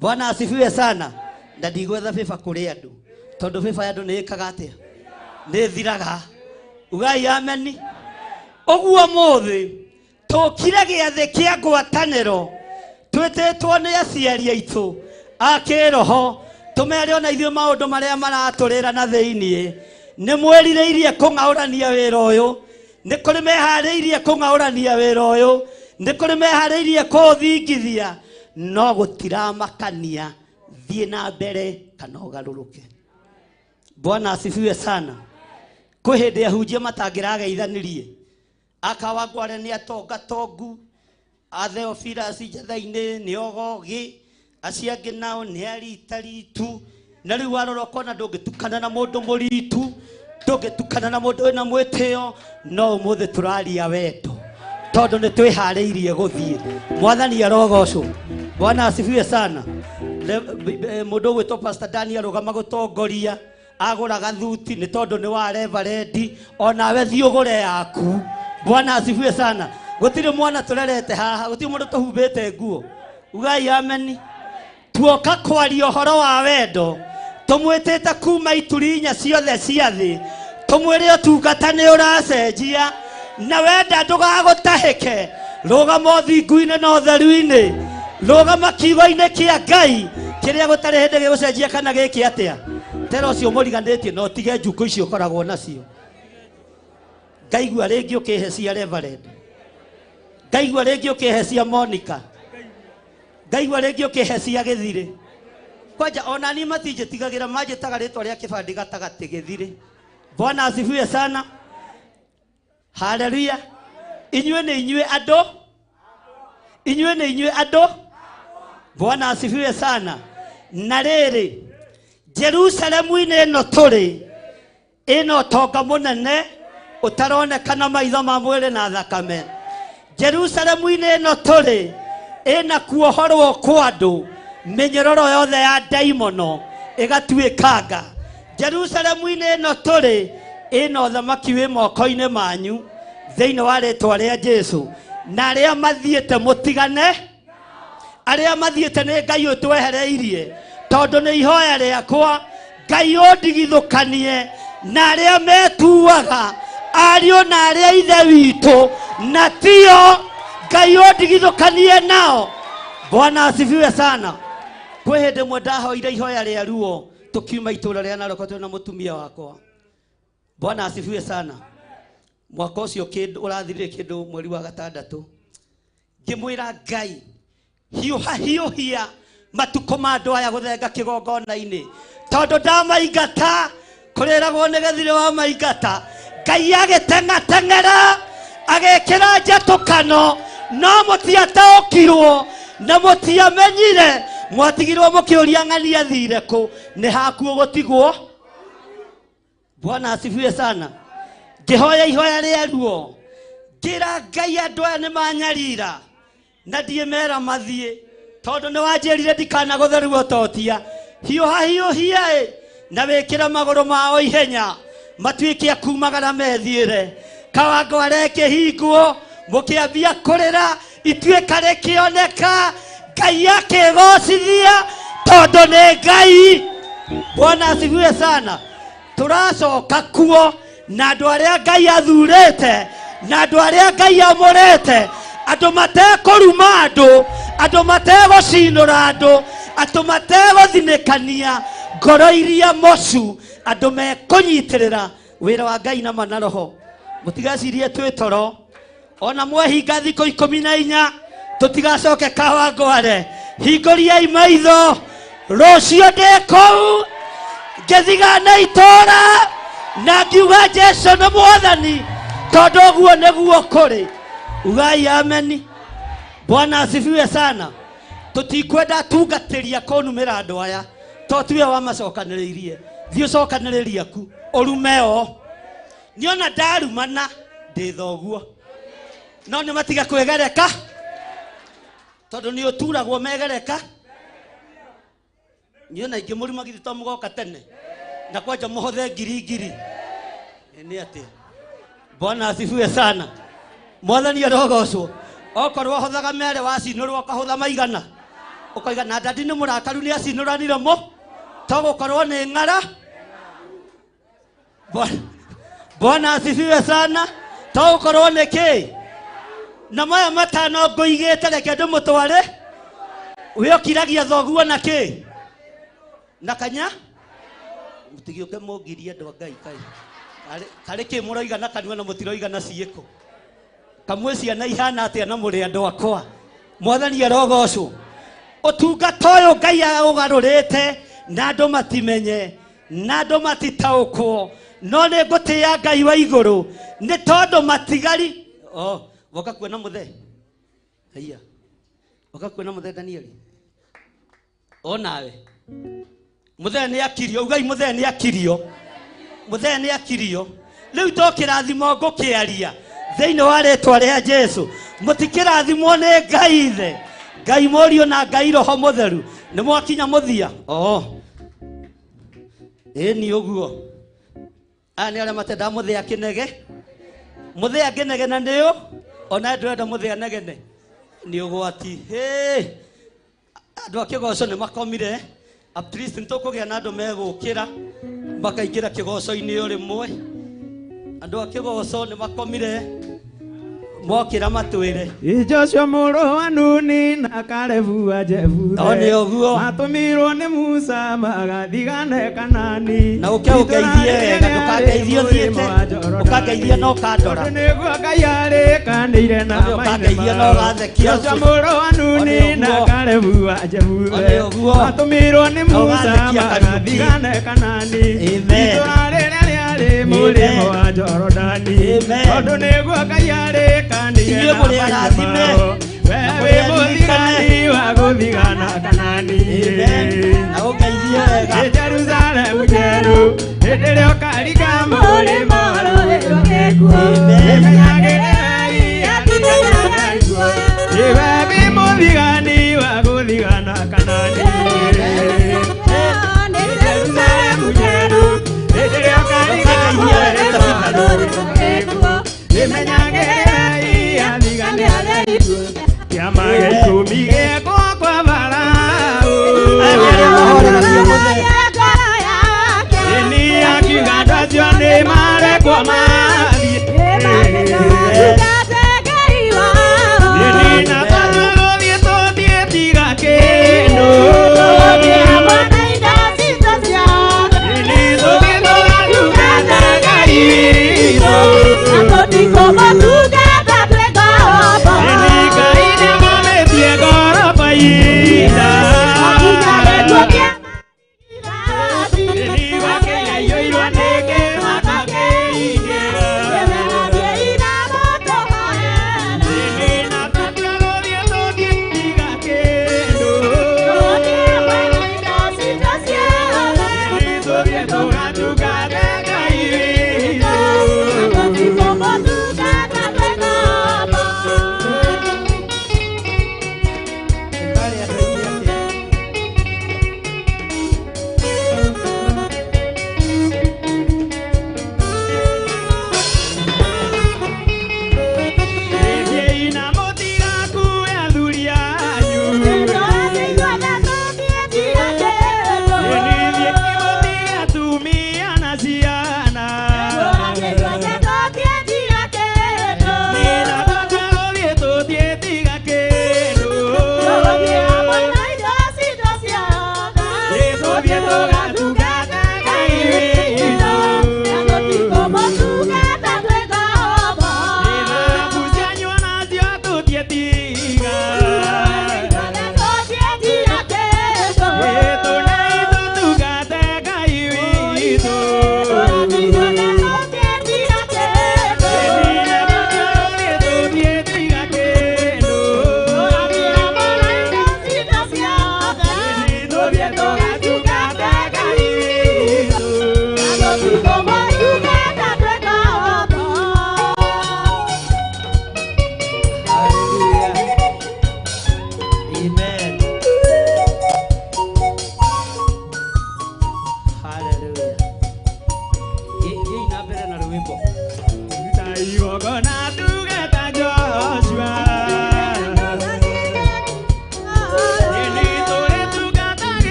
Bwana asifiwe sana. Na ndigwetha bĩba kũrĩ andũ tondũ bĩba ya andũ nĩ ĩkaga atĩa? Nĩ thiraga. Ugai ameni. Ũguo mũthĩ tũkire gĩathĩ kĩa ngwatanĩro twĩtĩtwo nĩ aciari aitũ a kĩroho tũmere ona ithuĩ maũndũ marĩa maratũrĩra na thĩinĩ. Nĩ mwĩrirĩirie kũng'aũrania wĩra ũyũ, nĩ kũrĩ meharĩirie kũng'aũrania wĩra ũyũ, nĩ kũrĩ meharĩirie kũũthingithia, no gũtiramakania thiĩ na mbere kana ũgarũrũke. Bwana asifiwe sana. Kwĩ hĩndĩ ahunjia matangĩrageithanirie akawangware nĩ atonga tongu, Theophilus jethainĩ nĩ ogogi, acio angĩ nao nĩ aritaritu. Na rĩu warora ũkona ndũngĩtukana na mũndũ mũritu, ndũngĩtukana na mũndũ wĩna mwĩtĩo. No ũmũthĩ tũraria wendo tondũ nĩ twĩharĩirie gũthiĩ. Mwathani arogocwo. Bwana asifiwe sana. Mũndũ ũgwĩtwo Pastor Daniel arũgama gũtongoria agũra gathuti nĩ tondũ nĩ wa reverendi, onawe thiĩ ũgũre yaku. Bwana asifiwe sana. Gũtirĩ mwana tũrerete haha, gũtirĩ mũndũ tũhumbĩte nguo. Ugai ameni. Tuoka kwaria ũhoro wa wendo, tũmwĩtĩte kuma iturinya ciothe cia thĩ, tũmwĩre ũtungata nĩ ũracenjia na wenda ndũgagũtahĩke. Rũgama ũthingu-inĩ na ũtheru-inĩ, rũgama kiugo-inĩ kĩa Ngai kĩrĩa gũtarĩ hĩndĩ gĩgũcenjia kana gĩkĩ atĩa. Tera ũcio mũriganĩtie no tige njukũ icio ũkoragwo nacio. Ngaigua rĩngĩ ũkĩhe cia Reverend, ngaigua rĩngĩ ũkĩhe cia Monica, ngaigua rĩngĩ ũkĩhe cia Gĩthirĩ. Kwanja ona niĩ matinjĩtigagĩra manjĩtaga rĩtwa rĩa kĩbandĩ gatagatĩ Gĩthirĩ. Bwana asifiwe sana. Haleluya. Inyuĩ nĩ inyuĩ andũ, inyuĩ nĩ inyuĩ andũ. Bwana asifiwe sana. Na rĩrĩ Jerusalemu-inĩ ĩno tũrĩ ĩno ũtonga mũnene ũtaronekana maitho ma mwĩrĩ na thakame. Jerusalemu-inĩ ĩno tũrĩ ĩna kuohorwo kwa andũ, mĩnyororo yothe ya daimono ĩgatuĩkanga. Jerusalemu-inĩ ĩno tũrĩ ĩna ũthamaki wĩ moko-inĩ manyu thĩinĩ wa rĩĩtwa rĩa Jesũ. Na arĩa mathiĩte mũtigane, arĩa mathiĩte nĩ Ngai ũtwehereirie tondũ nĩ ihoya rĩakwa Ngai ũndigithũkanie na arĩa metuaga ariũ na arĩa ithe witũ na tio Ngai ũndigithũkanie nao. Bwana asifiwe sana. Kwĩ hĩndĩ ĩmwe ndahoire ihoya rĩa ruo tukiuma itũũra rĩa Narok twĩna mũtumia wakwa. Bwana asifiwe sana. mwaka ucio kindu urathirire kindu mweri wa gatandatu ngimwira Ngai hiuhia matuko ma andu aya guthenga kigongona-ini tondu ndamaingata kuriragwo ni gethire wa maingata Ngai agitengatengera agekira njatukano no mutiataukirwo na mutiamenyire mwatigirwo mukiuria ng'ani athire ku ni hakuo gutigwo. Bwana asifiwe sana. Ngihoya ihoya rieruo ngira Ngai andu aya ni manyarira na ndiemera mathie tondu ni wanjirire ndikana gutherwo totia hiuhia na wikira maguru mao ihenya matuike akumagara methiire kawango areke hingwo mukiambia kurira ituika rikioneka Ngai akigocithia tondu ni Ngai. Bwana asifiwe sana. Turacoka kuo na andu aria Ngai athurite na andu aria Ngai amurite andu matekuruma andu mategucinura andu mateguthinikania ngoro iria mocu andu mekunyitirira wira wa Ngai na manaroho. Mutigacirie twi toro ona mwehinga thikũ 14 tutigacoke Kawangware. Hingũriai maitho rũcio ndĩ kũu ngĩthigana itũũra na ngiuga Jesũ nĩ Mwathani tondu ũguo nĩguo kũrĩ. Ugai ameni. Bwana asifiwe sana. Tutikwenda tungatĩria kũnumĩra andũ aya to tiwe wamacokanĩrĩirie thiĩ ũcokanĩrĩrie ku ũrumeo niona ndarumana ndĩ thoguo no nĩ matiga kwĩgereka tondu nĩ ũturagwo megereka. Niona ingĩ mũrimagithĩ to mũgoka tene na kwanja mũhothe ngiri nĩ atĩ. Bwana asifiwe sana. Mwathani arogocwo. Okorwo hothaga mere wacinũrwo ũkahũtha maigana ũkoiga na ndandi nĩ mũrakaru nĩ acinũranire mo to gũkorwo nĩ ng'ara. Bwana asifiwe sana. To gũkorwo nĩ kĩ na maya matano ngũigĩte reke ndĩmũtware we ũkiragia thoguo na kĩ na kanya mũtigĩũke mũngirie andũ a Ngai karĩ kĩ mũroiga na kanua na mũtiroiga na ciĩko kamwe ciana ihana atĩa na mũrĩ andũ akwa. Mwathani arogocwo. Ũtungata ũyũ Ngai aũgarũrĩte na andũ matimenye na andũ matitaũkwo no nĩ ngũtĩĩa Ngai wa igũrũ nĩ tondu matigari. Woka kuona mũthee haiya woka kuona mũthee Danieli onawe mũthee nĩ akirio. Ugai mũthee nĩ akirio. Mũthee nĩ akirio. Rĩu to kĩrathimo ngũkĩaria thĩinĩ wa rĩtwa rĩa Jesũ. Mũtikĩrathimwo nĩ Ngai Ithe Ngai Mũriũ na Ngai Roho Mũtheru. Nĩ mwakinya mũthia. Ĩni ũguo aya nĩ arĩa matenda mũthee akĩnege. Mũthee akĩnege na nĩyo ona ndĩrenda mũthee anegene nĩ ũgwati. Andũ a kĩgoco nĩ makomire at least nĩtũkũgĩa na andũ megũkĩra makaingĩra kĩgoco-inĩ rĩmwe. Andũ a kĩgoco nĩ makomire mokĩra matwĩre Joshua mũrũ wa Nuni na Kalebu wa Jefuthe matũmirwo nĩ Musa magathigane Kanani na ũkeũgeithie na ndũkageithie ũthiĩte ũkageithie no kandora nĩguo Ngai arĩkanĩire na ũkageithie no gathekia. Joshua mũrũ wa Nuni na Kalebu wa Jefuthe matũmirwo nĩ Musa magathigane Kanani itũũra rĩrĩa rĩarĩ mũrĩmo wa Jorodani tondũ nĩguo Ngai arĩkanĩire inyuĩ mũrĩ arathime wewe mũthigani wa gũthigana Kanani na ũgeithie wega Jerusalemu njerũ hĩndĩ ĩrĩa ũkaringa mũrĩmo rũĩ rũgĩkuo menyagĩrĩrai wewe mũthigani wa gũthigana Kanani Jerusalemu njerũ hĩndĩ ĩrĩa ũkaringa mũrĩmo rũĩ rũgĩkuo menyagĩrĩrai Kiama gĩtũmi gĩakwa kwa Farao Ini akiuga ndacio nĩ marekwo mathiĩ Ini na bata gũthiĩ tũthiĩ tiga kĩndũ Ini tũthiĩ tũgatungata Ngai witũ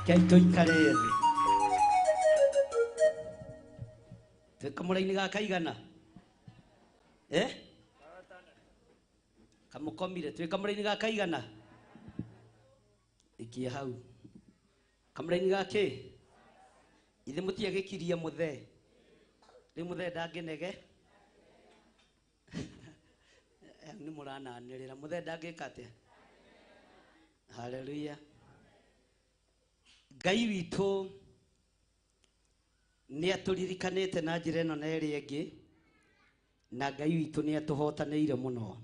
Kaito ikare thĩ. Twĩ kamũra-inĩ ga kaigana? Kamũkomire twĩ kamũra-inĩ ga kaigana? Ikia hau. Kamũra-inĩ ga kĩ? Ithe mũtiagĩkirie mũthee. Rĩu mũthee ndangĩnege? Nĩ mũrananĩrĩra mũthee ndangĩka atĩa? Haleluya. Ngai witũ nĩ atũririkanĩte na njĩra ĩno na ĩrĩa ĩngĩ, na Ngai witũ nĩ atũhotanĩire mũno.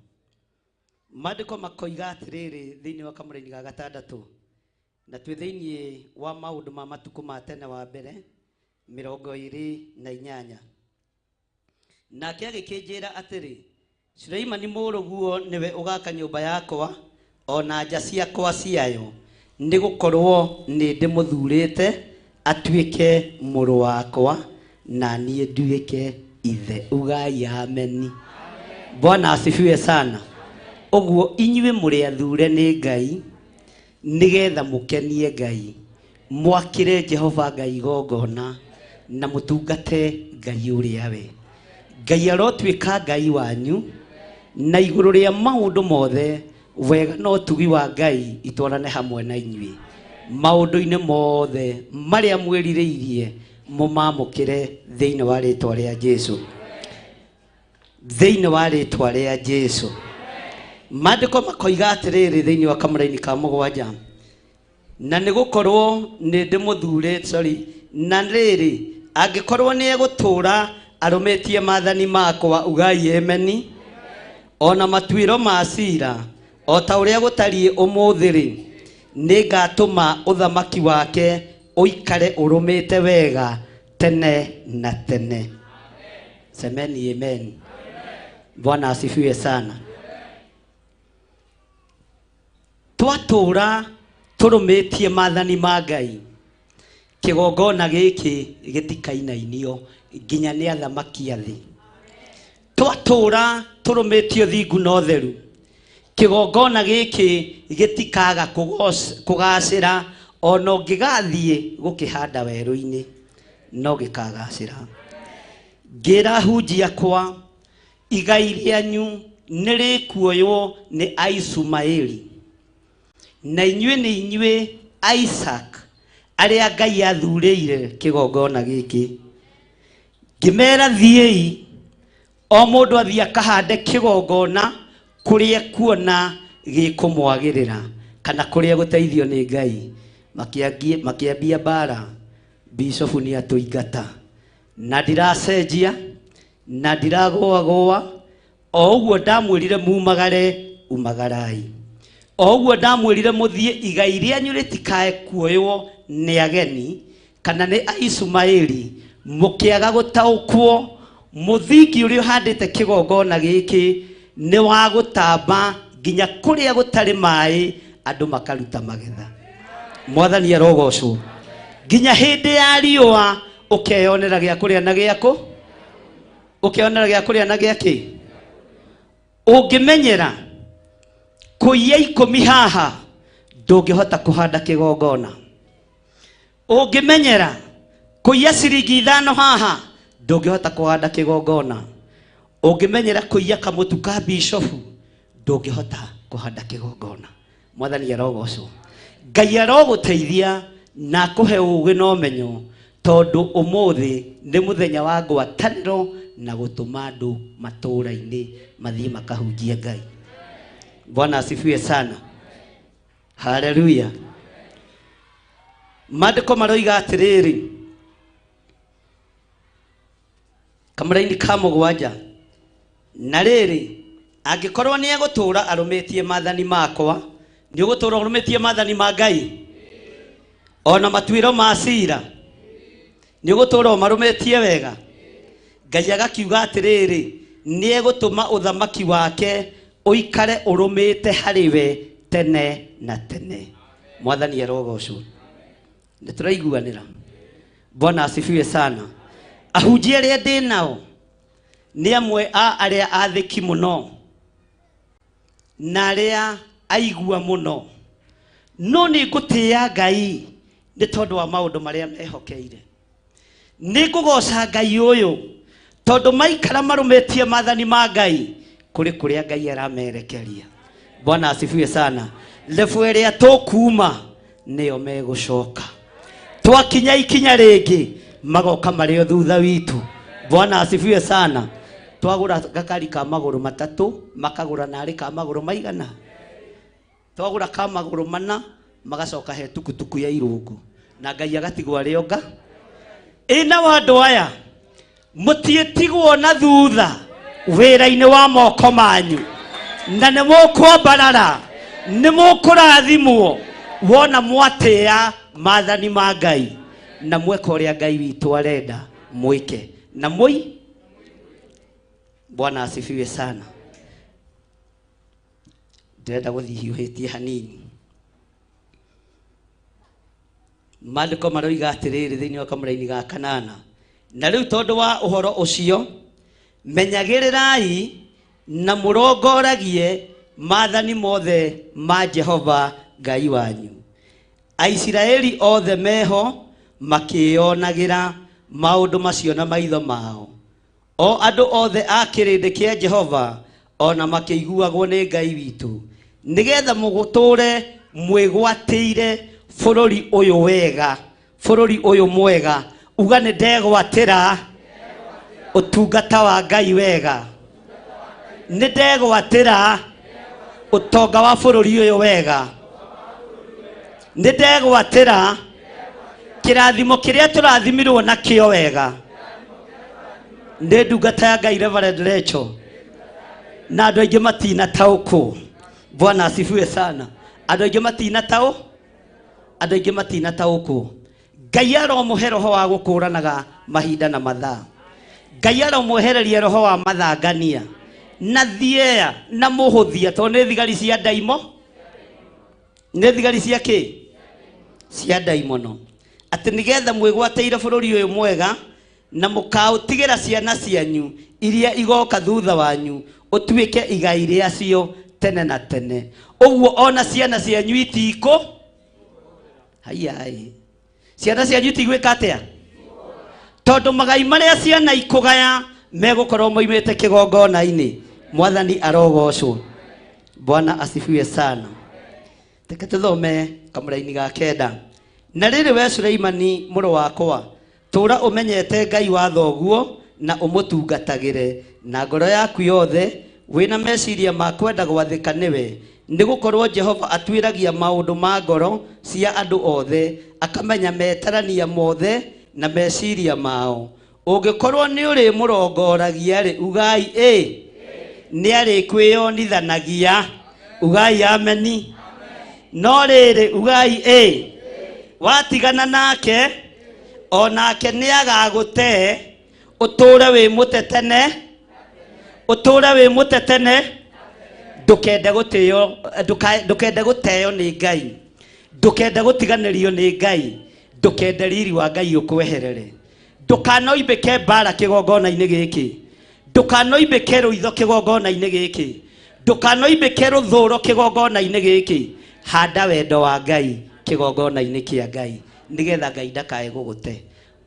Maandĩko makoiga atĩrĩrĩ thĩinĩ wa kamũra-inĩ ga gatandatũ, na twĩ thĩinĩ wa maũndũ ma matukũ ma tene wa mbere 28. Nake agĩkĩnjĩra atĩrĩ, Suleimani mũrũguo nĩwe ũgaka nyũmba yakwa ona nja ciakwa ciayo, nĩ gũkorwo nĩ ndĩmũthurĩte atuĩke mũrũ wakwa na niĩ nduĩke ithe. Ugai ameni. Bwana asifiwe sana. Ũguo inyuĩ mũrĩ athure nĩ Ngai nĩgetha mũkenie Ngai, mwakĩre Jehova Ngai igongona na mũtungate Ngai ũrĩa we. Ngai arotuĩka Ngai wanyu na igũrũ rĩa maũndũ mothe wega no tugi wa Ngai itwarane hamwe na inyuĩ maũndũ-inĩ mothe marĩa mwĩrirĩirie mũmamũkĩre thĩinĩ wa rĩĩtwa rĩa Jesũ. Thĩinĩ wa rĩĩtwa rĩa Jesũ. Maandĩko makoiga atĩrĩrĩ thĩinĩ wa kamũra-inĩ ka 7, na nĩ gũkorwo nĩ ndĩmũthurĩte na rĩrĩ angĩkorwo nĩ egũtũũra arũmĩtie maathani makwa. Ugai ameni. Ona matuĩro ma ciira o ta ũrĩa gũtariĩ ũmũthĩ-rĩ, nĩ ngatũma ũthamaki wake ũikare ũrũmĩte wega tene na tene. Semeni amen. Bwana asifiwe sana. Twatũũra tũrũmĩtie maathani ma Ngai, kĩgongona gĩkĩ gĩtikainainio nginya nĩ athamaki a thĩ. Twatũũra tũrũmĩtie ũthingu na ũtheru, kĩgongona gĩkĩ gĩtikaga kũgacĩra ona ũngĩgathiĩ gũkĩhanda werũ-inĩ no gĩkagacĩra. Ngĩra hunjia kwa igai rĩanyu nĩ rĩkuoywo nĩ Aishumaeli, na inyuĩ nĩ inyuĩ Isaac arĩa Ngai athurĩire kĩgongona gĩkĩ. Ngĩmera thiĩi o mũndũ athiĩ akahande kĩgongona kũrĩa kuona gĩkũmwagĩrĩra kana kũrĩa gũteithio nĩ Ngai. Makĩambia mbara, Bishop nĩ atũingata na ndiracenjia na ndiragũagũa. O ũguo ndamwĩrire mumagare, umagarai. O ũguo ndamwĩrire mũthiĩ igai rĩanyu rĩtikae kuoywo nĩ ageni kana nĩ Aishumaeli, mũkĩaga gũtaũkwo mũthingi ũrĩa ũhandĩte kĩgongona gĩkĩ nĩ wa gũtamba nginya kũrĩa gũtarĩ maĩ andũ makaruta magetha. Mwathani arogocwo. Nginya hĩndĩ ya riũa ũkeyonera gĩa kũrĩa na gĩakũ, ũkeyonera gĩa kũrĩa na gĩakĩ. Ũngĩmenyera kũiya 10 haha ndũngĩhota kũhanda kĩgongona. Ũngĩmenyera kũiya ciringi 5 haha ndũngĩhota kũhanda kĩgongona. Ũngĩmenyera kũiya kamũtu ka Bishop ndũngĩhota kũhanda kĩgongona. Mwathani arogocwo. Ngai arogũteithia na kũhe ũũgĩ na ũmenyo, tondũ ũmũthĩ nĩ mũthenya wa ngwatanĩro na gũtũma andũ matũũra-inĩ mathiĩ makahunjie Ngai. Bwana asifiwe sana. Haleluya. Maandĩko maroiga atĩrĩrĩ kamũra-inĩ ka 7, na rĩrĩ angĩkorwo nĩ egũtũũra arũmĩtie maathani makwa. Nĩ ũgũtũũra ũrũmĩtie maathani ma Ngai ona matuĩro ma ciira, nĩ ũgũtũũra ũmarũmĩtie wega. Ngai agakiuga atĩrĩrĩ nĩ egũtũma ũthamaki wake ũikare ũrũmĩte harĩ we tene na tene. Mwathani arogocwo. Nĩ tũraiguanĩra. Bwana asifiwe sana. Ahunjia arĩa ndĩ nao nĩ amwe a arĩa athĩki mũno na arĩa aigua mũno, no nĩ ngũtĩĩa Ngai nĩ tondũ wa maũndũ marĩa mehokeire. Nĩ ngũgoca Ngai ũyũ tondũ maikara marũmĩtie maathani ma Ngai kũrĩ kũrĩa Ngai aramerekeria. Bwana asifiwe sana. Lefu ĩrĩa tũkuuma nĩyo megũcoka. Twakinya ikinya rĩngĩ magoka marĩ o thutha witũ. Bwana asifiwe sana. Twagũra gakari ka magũrũ matatũ makagũra narĩ ka magũrũ maigana. Twagũra ka magũrũ mana magacoka he tukutuku ya irũngo na Ngai agatigwo arĩ onga. Ĩna andũ aya mũtiĩtigwo na thutha wĩra-inĩ wa moko manyu, na nĩ mũkwambarara, nĩ mũkũrathimwo wona mwatĩa maathani ma Ngai na mweka ũrĩa Ngai witũ arenda mwĩke na mũi. Bwana asifiwe sana. Ndĩrenda gũthiĩ hiũhĩtie hanini. Maandĩko maroiga atĩrĩrĩ thĩinĩ wa kamũra-inĩ ga 8, na rĩu tondũ wa ũhoro ũcio menyagĩrĩrai na mũrongoragie maathani mothe ma Jehova Ngai wanyu. Aisiraeli othe meho makĩonagĩra maũndũ macio na maitho mao. O andũ othe a kĩrĩndĩ kĩa Jehova ona makĩiguagwo nĩ Ngai witũ, nĩgetha mũgũtũre mwĩgwatĩire bũrũri ũyũ wega, bũrũri ũyũ mwega. Uga nĩ ndegwatĩra ũtungata wa Ngai wega, nĩ ndegwatĩra ũtonga wa bũrũri ũyũ wega, nĩ ndegwatĩra kĩrathimo kĩrĩa tũrathimirwo nakĩo wega. Nĩ ndungata ya Ngai Reverend Rachel na andũ aingĩ matinataũkwo. Bwana asifiwe sana. Andũ aingĩ matinataũkwo, andũ aingĩ matinataũkwo. Ngai aromũhe roho wa gũkũranaga mahinda na mathaa. Ngai aromwehereria roho wa mathangania na thiea na mũhũthia, tondũ nĩ thigari cia ndaimo, nĩ thigari cia kĩ? Cia ndaimono. Atĩ nĩgetha mwĩgwateire bũrũri ũyũ mwega na mũkaũtigĩra ciana cianyu iria igoka thutha wanyu ũtuĩke igai rĩacio tene na tene. Ũguo ona ciana cianyu itikũ hayai, ciana cianyu itigwĩka atĩa? Tondũ magai marĩa ciana ikũgaya megũkorwo moimĩte kĩgongona-inĩ. Mwathani arogocwo. Bwana asifiwe sana. Teke tũthome kamũra-inĩ ga 9. Na rĩrĩ we Suleimani mũrũ wakwa, tũra ũmenyete Ngai wa thoguo na ũmũtungatagĩre na ngoro yaku yothe, wĩna meciria ma kwenda gwathĩka nĩwe, nĩgũkorwo Jehova atuĩragia maũndũ ma ngoro cia andũ othe, akamenya metarania mothe na meciria mao. Ũngĩkorwo nĩ ũrĩ mũrongoragia-rĩ, ugai nĩ arĩ kwĩyonithanagia. Ugai ameni. No rĩrĩ ugai watigana nake, onake nĩ agagũte ũtũre wĩ mũtetene, ũtũre wĩ mũtetene. Ndũkende gũtĩo, ndũkende gũteo nĩ Ngai, ndũkende gũtiganĩrio nĩ Ngai, ndũkende riri wa Ngai ũkweherere. Ndũkanoimbĩke mbara kĩgongona-inĩ gĩkĩ, ndũkanoimbĩke rũitho kĩgongona-inĩ gĩkĩ, ndũkanoimbĩke rũthũũro kĩgongona-inĩ gĩkĩ. Handa wendo wa Ngai kĩgongona-inĩ kĩa Ngai, nĩgetha Ngai ndakae gũgũte.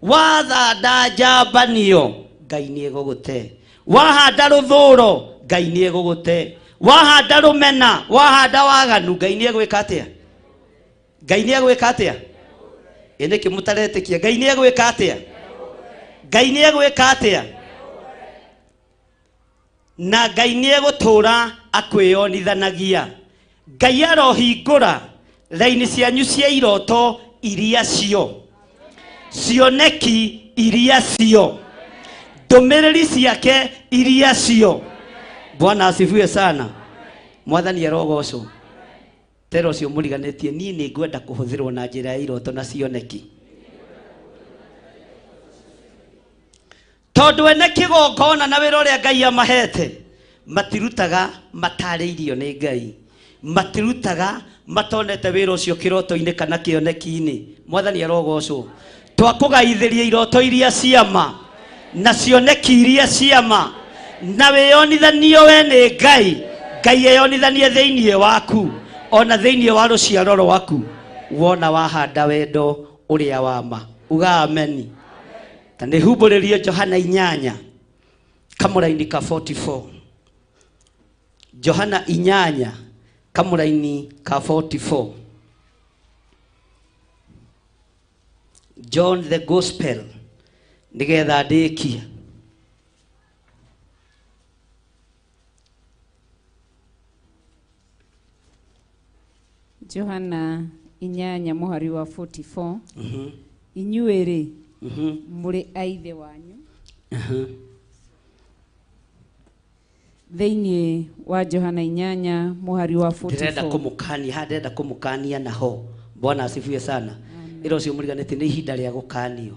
Wathanda njambanio, Ngai nĩ egũgũte. Wahanda rũthũũro, Ngai nĩ egũgũte. Wahanda rũmena, wahanda waganu, Ngai nĩ egwĩka atĩa? Ngai nĩ egwĩka atĩa? Nĩkĩ mũtaretĩkia? Ngai nĩ egwĩka atĩa? Ngai nĩ egwĩka atĩa? Na Ngai nĩ egũtũũra akwĩyonithanagia. Ngai arohingũra raini cianyu cia iroto iria cio, cioneki iria cio, ndũmĩrĩri ciake iria cio. Bwana asifiwe sana. Mwathani arogocwo. Tero cio mũriganĩtie, niĩ nĩ ngwenda kũhũthĩrwo na njĩra ya iroto na cioneki. Tondũ ene kĩgongona na wĩra ũrĩa Ngai amahete matirutaga matarĩirio nĩ Ngai, matirutaga matonete wĩra ũcio kĩroto-inĩ kana kĩoneki-inĩ. Mwathani arogocwo. Twakũgaithĩria iroto iria ciama na cioneki iria ciama, na wĩyonithanio we nĩ Ngai. Ngai eyonithanie thĩinĩ waku, ona thĩinĩ wa rũciaro rwaku. Wona wahanda wendo uria wa ma uga ameni tani huburirio Johana 8 kamuraini ka 44 Johana 8 kamuraini ka 44 John the Gospel nigetha ndikia Johana 8 muhari wa 44 inyuĩrĩ mũrĩ aithe wanyu thĩinĩ wa Johana 8 muhari wa 44 ndĩrenda kũmũkania naho Bwana asifiwe sana ilo cio mũriganĩtie nĩ ihinda rĩa gũkanio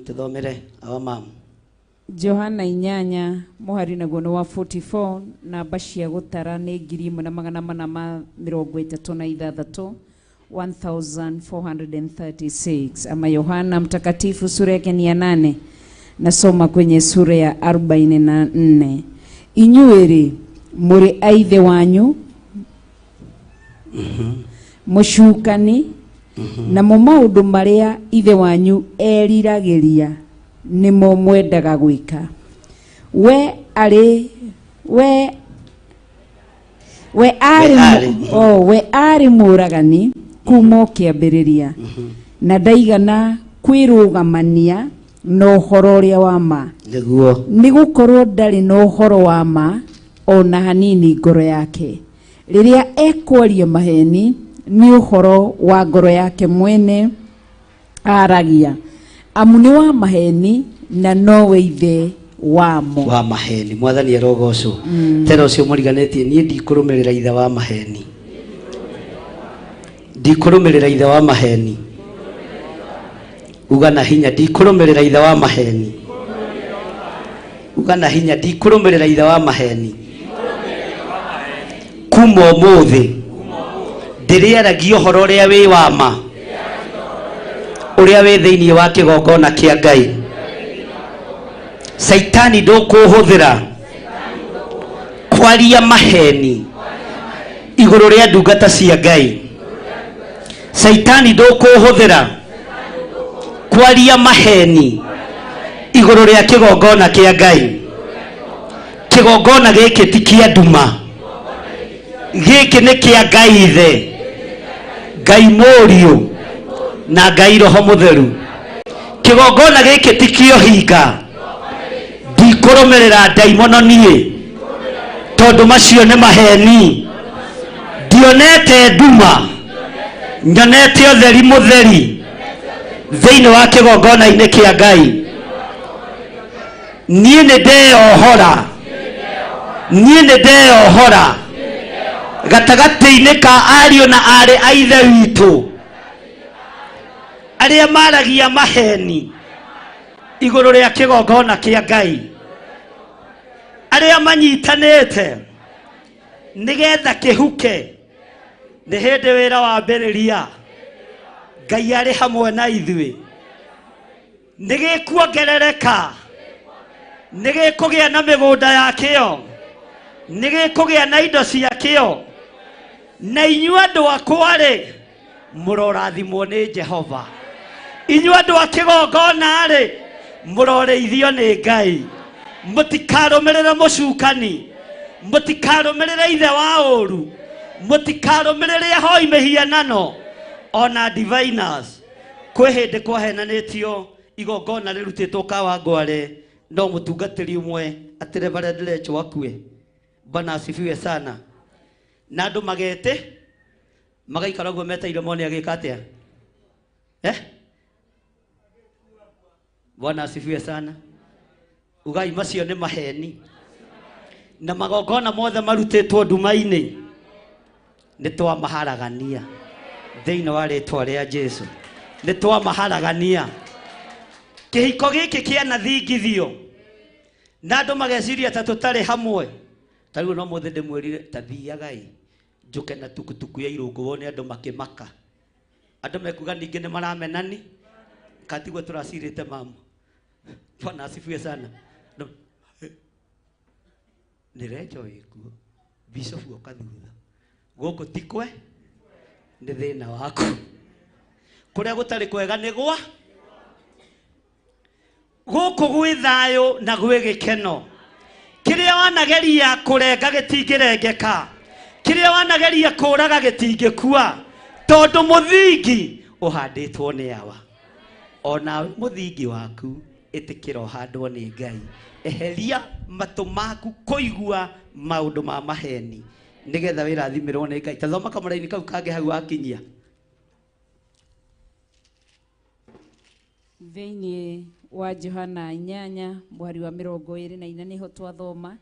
tuthomere awa mamu Johana 8 muhari naguo nĩ wa 44 namba cia gũtara nĩ 1436 1436 ama Yohana mtakatifu sura yake ni ya 8 nasoma kwenye sura ya 44 inyuĩrĩ mũrĩ aithe wanyu mũcukani na mu maũndũ marĩa ithe wanyu eriragĩria nimo mwendaga gwĩka we arĩ mũragani kuma kĩambĩrĩria na ndaigana kwĩrũgamania na ũhoro ũrĩa wa ma nĩ gũkorwo ndarĩ na ũhoro wa ma ona hanini ngoro yake rĩrĩa ekwaria maheni nĩ ũhoro wa ngoro yake mwene aragia amu nĩ wa maheni na nowe ithe wamo wa maheni mwathani erogocwo tena ũcio mũriganĩtie niĩ ndikũrũmĩrĩra ithe wa maheni ndikũrũmĩrĩra ithe wa maheni uga na hinya ndikũrũmĩrĩra ithe wa maheni uga na hinya ndikũrũmĩrĩra ithe wa maheni kuma ũmũthĩ ndĩrĩaragia ũhoro ũrĩa wĩ wa ma ũrĩa wĩ thĩinĩ wa kĩgongona kĩa Ngai Saitani ndũkũhũthĩra kwaria maheni igũrũ rĩa ndungata cia Ngai Saitani ndũkũhũthĩra kwaria maheni igũrũ rĩa kĩgongona kĩa Ngai kĩgongona gĩkĩ ti kĩa nduma gĩkĩ nĩ kĩa Ngai ithe Ngai mũriũ na Ngai roho mũtheru kĩgongona gĩkĩ ti kĩa hinga ndikũrũmĩrĩra ndaimono niĩ tondũ macio nĩ maheni ndionete nduma nyonete ũtheri mũtheri thĩinĩ wa kĩgongona-inĩ kĩa Ngai niĩ nĩ ndeyohora gatagatĩ-inĩ ka ariũ na arĩ a ithe witũ arĩa maragia maheni igũrũ rĩa kĩgongona kĩa Ngai arĩa manyitanĩte nĩgetha kĩhuke nĩ hĩndĩ wĩra wa mbĩrĩria Ngai arĩ hamwe na ithuĩ nĩgĩkuongerereka nĩgĩkũgĩa na mĩgũnda yakĩo nĩgĩkũgĩa na indo ciakĩo na inyuĩ andũ akwa-rĩ mũrorathimwo nĩ Jehova inyuĩ andũ a kĩgongona-rĩ mũroreithio nĩ Ngai mũtikarũmĩrĩre mũcukani mũtikarũmĩrĩre ithe wa ũru mũtikarũmĩrĩre ahoi mĩhianano ona diviners kwĩ hĩndĩ kwahenanĩtio igongona rĩrutĩtwo Kawangware no mũtungatĩri ũmwe atĩ Reverend Lecho akue Bwana asifiwe sana na andũ magete magaikara guo meteire mone agĩka atĩa Bwana asifiwe sana ugai macio nĩ maheni na magongona mothe marutĩtwo nduma-inĩ nĩ twamaharagania thĩinĩ wa rĩtwa rĩa Jesu nĩ twamaharagania kĩhiko gĩkĩ kĩanathingithio na andũ mageciria ta tũtarĩ hamwe tarĩu no mũthĩ ndĩmwĩrire ta thiagai njũke na tukutuku ya irũngũ wone andũ makĩmaka andũ mekuga ningĩ nĩ maramenani katigwo tũracirĩte mama Bwana asifiwe sana nĩ Rejo wĩkuo Bishop oka thutha gũkũ tikwe nĩ thĩna waku. Kũrĩa gũtarĩ kwega nĩ gwa gũkũ gwĩ thayũ na gwĩ gĩkeno. Kĩrĩa wanageria kũrenga gĩtingĩrengeka, kĩrĩa wanageria kũraga gĩtingĩkua, tondũ mũthingi ũhandĩtwo nĩ awa. Ona mũthingi waku ĩtĩkĩra ũhandwo nĩ Ngai. Eheria matũ maku kũigua maũndũ ma maheni nĩgetha wĩrathimirwo nĩ Ngai. Tathoma kamũraini kau kangĩ hau wakinyia. Thĩinĩ wa Johana 8 mwari wa 24 nĩho twathoma.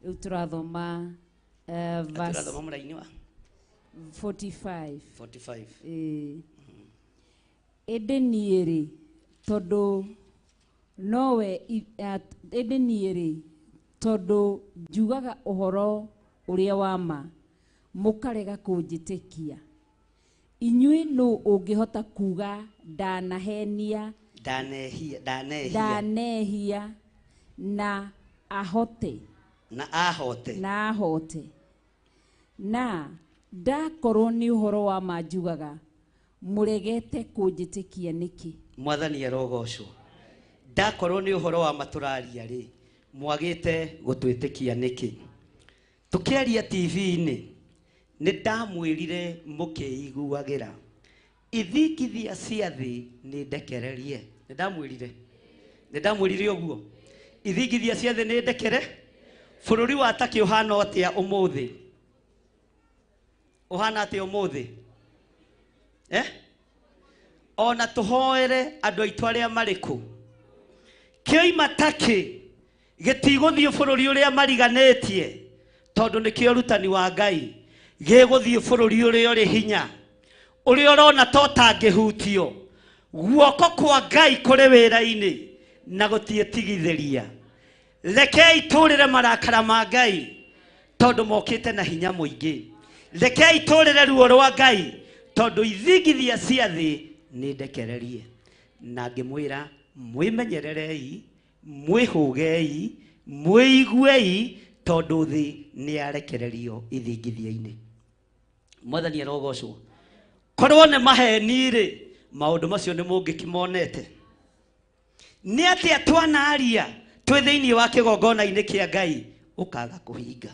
Rĩu tũrathoma verse 45. Ĩndĩ niĩ rĩ, tondũ nowe ĩndĩ niĩ rĩ, tondũ njugaga ũhoro ũrĩa wa ma, mũkarega kũnjĩtĩkia. Inyuĩ nũ ũngĩhota kuga ndanahenia ndanehia na ahote na ndakorwo nĩ ũhoro wa ma njugaga, mũregete kũnjĩtĩkia nĩkĩ? Mwathani arogocwo. Ndakorwo nĩ ũhoro wa matũraria rĩ, mwagĩte gũtwĩtĩkia nĩkĩ? Tũkĩaria TV-inĩ nĩ ndamwĩrire mũkĩiguagĩra. Ithingithia cia thĩ nĩ ndekererie. Nĩ ndamwĩrire ũguo. Ithingithia cia thĩ nĩ ndekere. Bũrũri wa Turkey ũhana atĩa ũmũthĩ? Ũhana atĩa ũmũthĩ? Ona tũhoere andũ aitũ arĩa marĩkũ. Kĩoima Turkey gĩtigũthiĩ bũrũri ũrĩa mariganĩtie, tondũ nĩkĩo ũrutani wa Ngai. Gĩgũthiĩ bũrũri ũrĩa ũrĩ hinya, ũrĩa ũrona to tangĩhutio. Guoko kwa Ngai kũrĩ wĩra-inĩ na gũtiĩtigithĩria. Rekei tũrĩre marakara ma Ngai, tondũ mokĩte na hinya mũingĩ. Rekei tũrĩre ruo rwa Ngai, tondũ ithingithia cia thĩ nĩ ndekererie. Na ngĩmwĩra mwĩmenyererei, mwĩhũgei, mwĩiguei, tondũ thĩ nĩ yarekererio ithingithia-inĩ. Mwathani arogocwo. Korwo nĩ maheni rĩ, maũndũ macio nĩ mũngĩkimonete. Nĩ atĩa twanaria twĩ thĩinĩ wa kĩgongona-inĩ kĩa Ngai ũkaga kũhinga.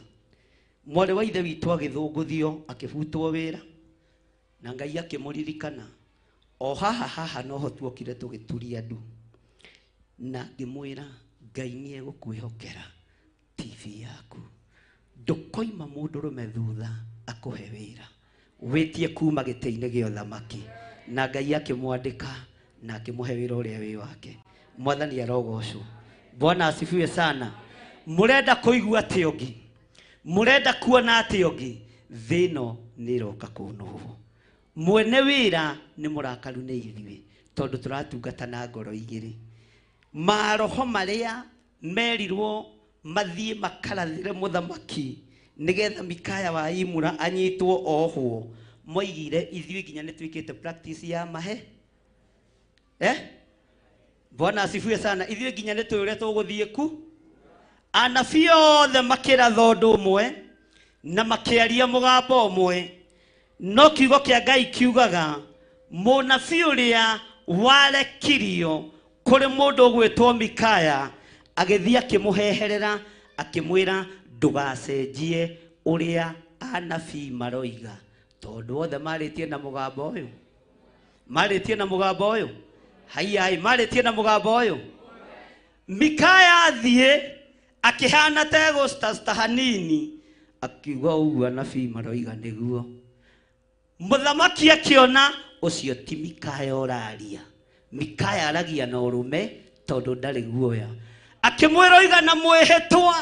Mwarĩ wa ithe witũ agĩthũngũthio akĩbutwo wĩra, na Ngai akĩmũririkana. O haha noho tuokire tũgĩturia ndu, na ngĩmwĩra Ngai nĩ egũkwĩhokera TV yaku. Ndũkoima mũndũrũme thutha akũhe wĩra, wĩtie kuma gĩtĩ-inĩ gĩa ũthamaki. Na Ngai akĩmwandĩka na akĩmũhe wĩra ũrĩa wĩ wake. Mwathani arogocwo. Bwana asifiwe sana. Mũrenda kũigua atĩ ũngĩ, mũrenda kuona atĩ ũngĩ, thĩno nĩ ĩroka kũnũhwo. Mwene wĩra nĩ mũrakaru nĩ ithuĩ, tondũ tũratungata na ngoro igĩrĩ. Maroho marĩa merirwo mathiĩ makarathĩre mũthamaki nĩgetha Mikaya wa Imura anyitwo ohwo, moigire ithuĩ nginya nĩ twĩkĩte practice ya mahe. Bwana asifiwe sana. Ithuĩ nginya nĩ tũĩ ũrĩa tũgũthiĩ ku. Anabii othe makĩratha ũndũ ũmwe na makĩaria mũgambo ũmwe, no kiugo kĩa Ngai kiugaga mũnabii ũrĩa warekirio kũrĩ mũndũ ũgwĩtwo Mikaya agĩthiĩ akĩmũheherera akĩmwĩra ndũgacenjie ũrĩa anabii maroiga, tondũ othe marĩtie na mũgambo ũyũ. Marĩtie na mũgambo ũyũ. Haiyai, marĩtie na mũgambo ũyũ. Mikaya athiĩ akĩhana tegũstasta hanini, akiuga ũguo anabii maroiga nĩguo. Mũthamaki akĩona ũcio ti Mikaya ũraria. Mikaya aragia na ũrũme tondũ ndarĩ guoya. Akĩmwĩra oiga na mwĩhĩtwa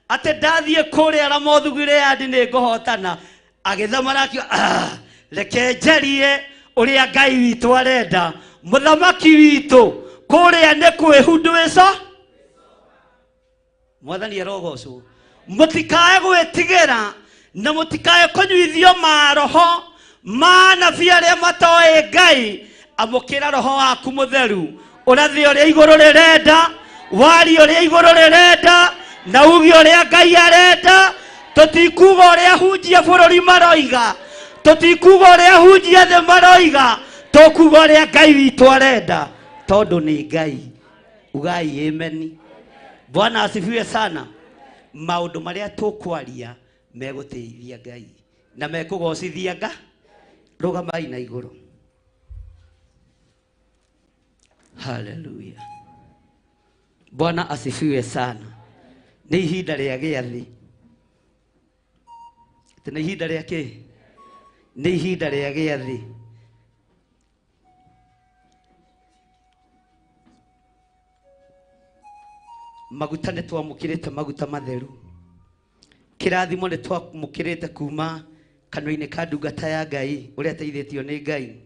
atĩ ndathiĩ kũrĩa Ramothu Gileadi nĩ ngũhotana. Agĩthamara akiuga reke njarie ũrĩa Ngai witũ arenda. Mũthamaki witũ kũrĩa nĩ kwĩhundwĩca. Mwathani arogocwo. Mũtikae gwĩtigĩra na mũtikae kũnyuithio maroho ma anabii arĩa matoĩ Ngai. Amũkĩra roho waku mũtheru, ũrathi ũrĩa igũrũ rĩrenda, wari ũrĩa igũrũ rĩrenda, na ugi ũrĩa Ngai arenda. Tũtikuga ũrĩa hunjia bũrũri maroiga, tutikuga uria hunjia the maroiga tukuga uria Ngai witũ arenda tondu ni Ngai. Ugai amen. Bwana asifiwe sana. Maundu maria tukwaria meguteithia Ngai na mekugocithia Ngai. Rugamai na iguru. Hallelujah. Bwana asifiwe sana. Ni ihinda ria giathi. Ni ihinda ria ki? Ni ihinda ria giathi. Maguta nĩ twamũkĩrĩte maguta matheru. Kĩrathimo nĩ twamũkĩrĩte kuma kanua-inĩ ka ndungata ya Ngai ũrĩa ateithĩtio nĩ Ngai.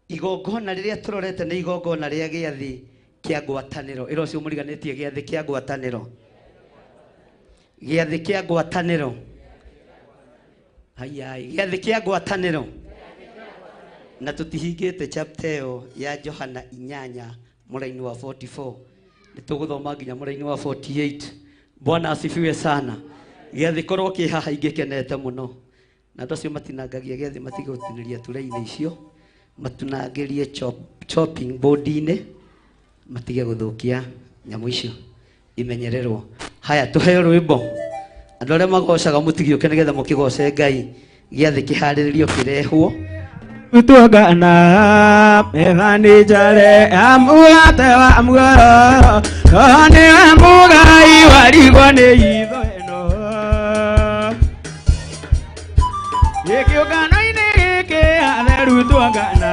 Igongona rĩrĩa tũrorete nĩ igongona rĩa gĩathĩ kĩa ngwatanĩro. Ĩro cio mũriganĩtie gĩathĩ kĩa ngwatanĩro. Gĩathĩ kĩa ngwatanĩro. Hayai, gĩathĩ kĩa ngwatanĩro. Na tũtihingĩte chapter ĩyo ya Johana 8 mũraini wa 44. Nĩtũgũthoma nginya mũraini wa 48. Bwana asifiwe sana. Gĩathĩ korwo kĩ haha ingĩkenete mũno. Na andũ acio matinangagia gĩathĩ matigũtinĩria turĩ-inĩ icio. Matunangĩrie chopping board-inĩ. Matige gũthũkia nyamũ icio. Imenyererwo. Haya tũheo rwĩmbo. Andũ arĩa magocaga mũtigĩũke nĩgetha mũkĩgoce Ngai. Gĩathĩ kĩharĩrĩrio kĩrehwo. Tuagana methani jare amugate wa mugaro kone amugai warigwa ni itho eno yekiogano-inĩ gĩkĩ atheru tuagana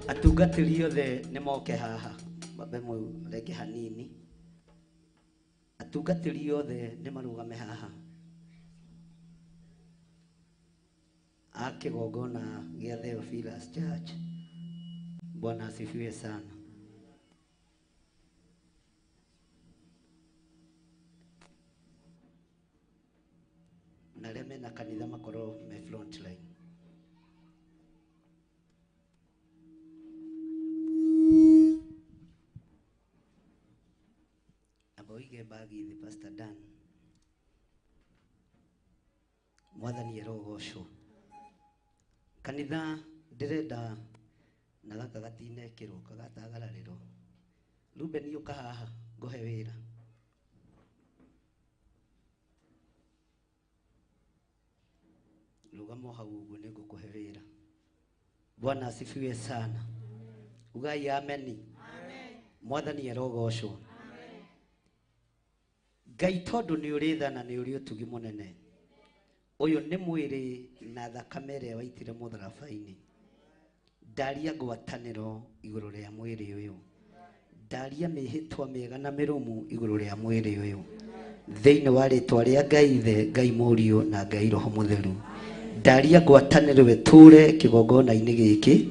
atungatĩri othe nĩ moke haha mabe mũreke hanini. Atungatĩri othe nĩ marũgame haha a kĩgongona gĩa Theophilus Church. Bwana asifiwe sana. Na arĩa mena kanitha makorwo me front line. Aboige bagi the Pastor Dan. Mwathani erogocwo. Kanitha ndirenda na gaka gatinekirwo kagatagararirwo. Ruben yuka haha ngohe wira. Rugamo hau uguo nigukuhe wira. Bwana asifiwe sana. Ugai ameni. Mwathani erogocwo. Ngai tondu ni uri tha na ni uri utugi munene. Uyu ni mwiri na thakame ria waitire mutharabaini. Ndaria ngwataniro iguru ria mwiri uyu. Ndaria mihitwa miega na mirumu iguru ria mwiri uyu. Thiini wa ritwa ria Ngai Ithe, Ngai Muriu na Ngai Roho Mutheru. Ndaria ngwataniro weture kigongona-ini giki.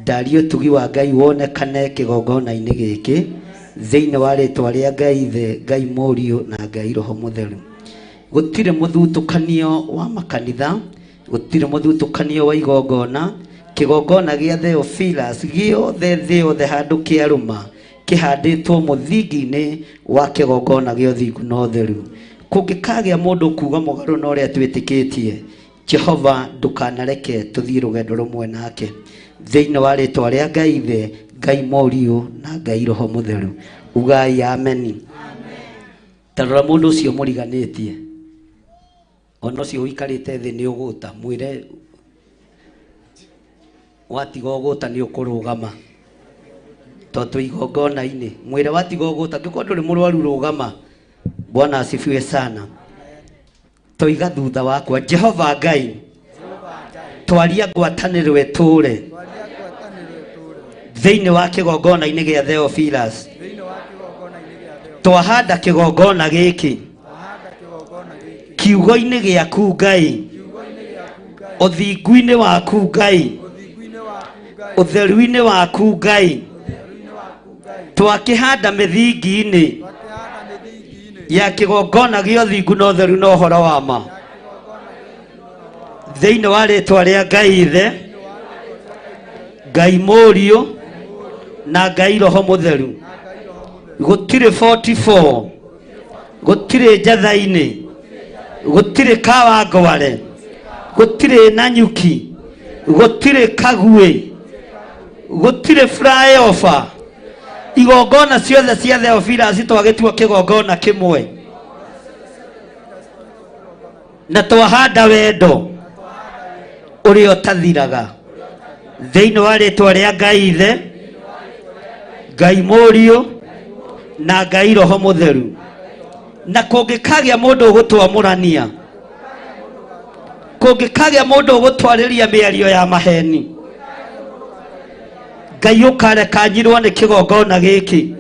Ndaria utugi wa Ngai wonekane kigongona-ini giki. Thiini wa ritwa ria Ngai Ithe, Ngai Muriu na Ngai Roho Mutheru. Gutire muthutukanio wa makanitha, gutire muthutukanio wa igongona. Kigongona gia Theophilus giothe thiothe handu kiaruma kihanditwo muthingi-ini wa kigongona gia uthingu na utheru. Kungikagia mundu kuga mugaru na uria twitikitie, Jehova ndukanareke tuthie rugendo rumwe nake. Thiini wa ritwa ria Ngai Ithe, Ngai Muriu na Ngai Roho Mutheru. Ugai ameni. Tarora mundu ucio muriganitie. Ono cio wikarite thi ni uguta mwire watiga uguta ni ukurugama. Tondu igongona-ini mwire watiga uguta ngiko nduri murwaru rugama. Bwana asifiwe sana. Toiga thutha wakwa Jehova Ngai. Twaria ngwataniro weture. Thiini wa kigongona-ini gia Theophilus. Twahanda kigongona giki. Kiugo-ini giaku Ngai. Uthingu-ini waku Ngai. Utheru-ini waku Ngai. Twakihanda mithingi-ini ya kigongona gia uthingu na utheru na uhoro wa ma. Thiini wa ritwa ria Ngai Ithe, Ngai Muriu na Ngai Roho Mutheru. Gutire 44, gutire Njatha-ini, gutire Kawangware, gutire Nanyuki, gutire Kagwe, gutire Flyover. Igongona ciothe cia Theophilus twagitua kigongona kimwe na twahanda wendo uria utathiraga. Thiini wa ritwa ria Ngai Ithe, Ngai Muriu na Ngai Roho Mutheru. Na kungikagia mundu ugutwamurania, kungikagia mundu ugutwariria miario ya maheni, Ngai ukareka nyirwo ni kigongona giki.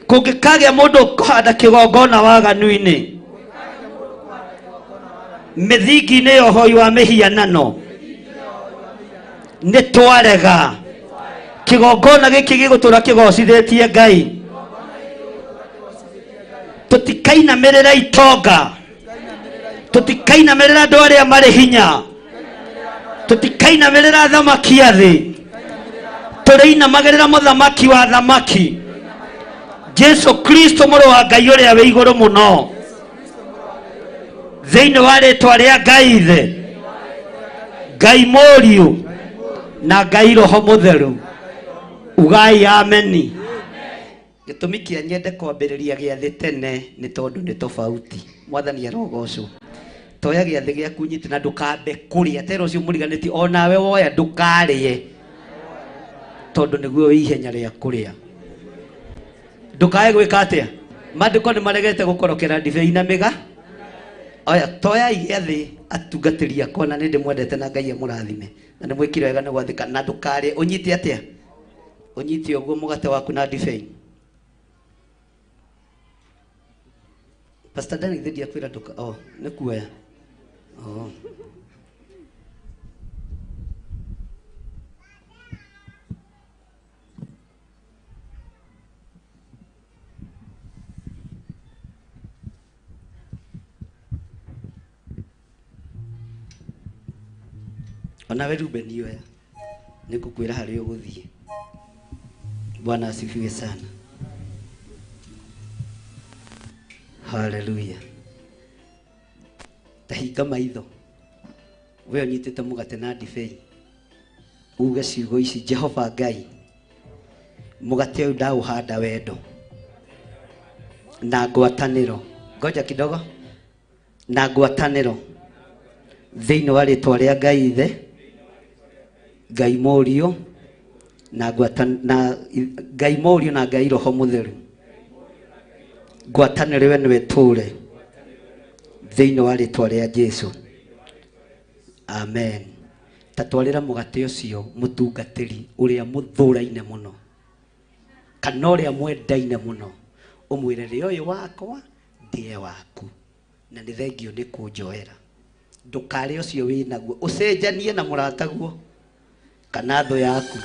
Kungikagia mundu ukuhanda kigongona waganu-ini, mithingi-ini ya uhoi wa mihianano, ni twarega. Kigongona giki gigutura kigocithitie Ngai. Tutikainamirira itonga, tutikainamirira andu aria mari hinya, tutikainamirira thamaki a thi, turiinamagirira muthamaki wa thamaki, Jesu Kristo muru wa Ngai uria wi iguru muno. Thiini wa ritwa ria Ngai Ithe, Ngai Muriu na Ngai Roho Mutheru. Ugai ameni. Gitumi kia nyende kwambiriria giathi tene ni tondu ni tofauti. Mwathani arogocwo. Toya giathi giaku nyiti na ndukambe kuria tero ucio muriganiti onawe woya ndukarie tondu niguo ihenya ria kuria. Ndukae gwika atia? Maandiko ni maregete gukorokera ndibei na miga. Oya toya giathi atungatiri akwa na ndi mwendete na Ngai amurathime na ni mwikire wega ni gwathika na ndukarie. Unyiti atia? Unyiti oguo mugate waku na ndibei. Pastor Danny dhidi ya kwira duka. Oh, ni kuoya. Oh. Onawe Ruben yoya. Nikukwira hari uguthie. Bwana asifiwe sana. Hallelujah. hinga maitho we onyitete mugate na ndibei uge ciugo ici Jehova Ngai mugate uyu ndauhanda wendo na ngwatanĩro ngoja kidogo na ngwatanĩro thĩinĩ wa rĩtwa rĩa Ngai Ithe Ngai Mũriũ na Ngai Mũriũ na Ngai Roho Mũtheru ngwatanĩro we nĩwe tũre thĩinĩ wa rĩtwa rĩa Jesũ amen. Tatwarĩra mũgate ũcio mũtungatĩri ũrĩa mũthũraine mũno kana ũrĩa mwendaine mũno ũmwĩre rĩ ũyũ wakwa ndiye waku na nĩ thengio nĩ kũnjoera ndũkarĩ ũcio wĩnaguo ũcenjanie na mũrataguo kana thũ yaku.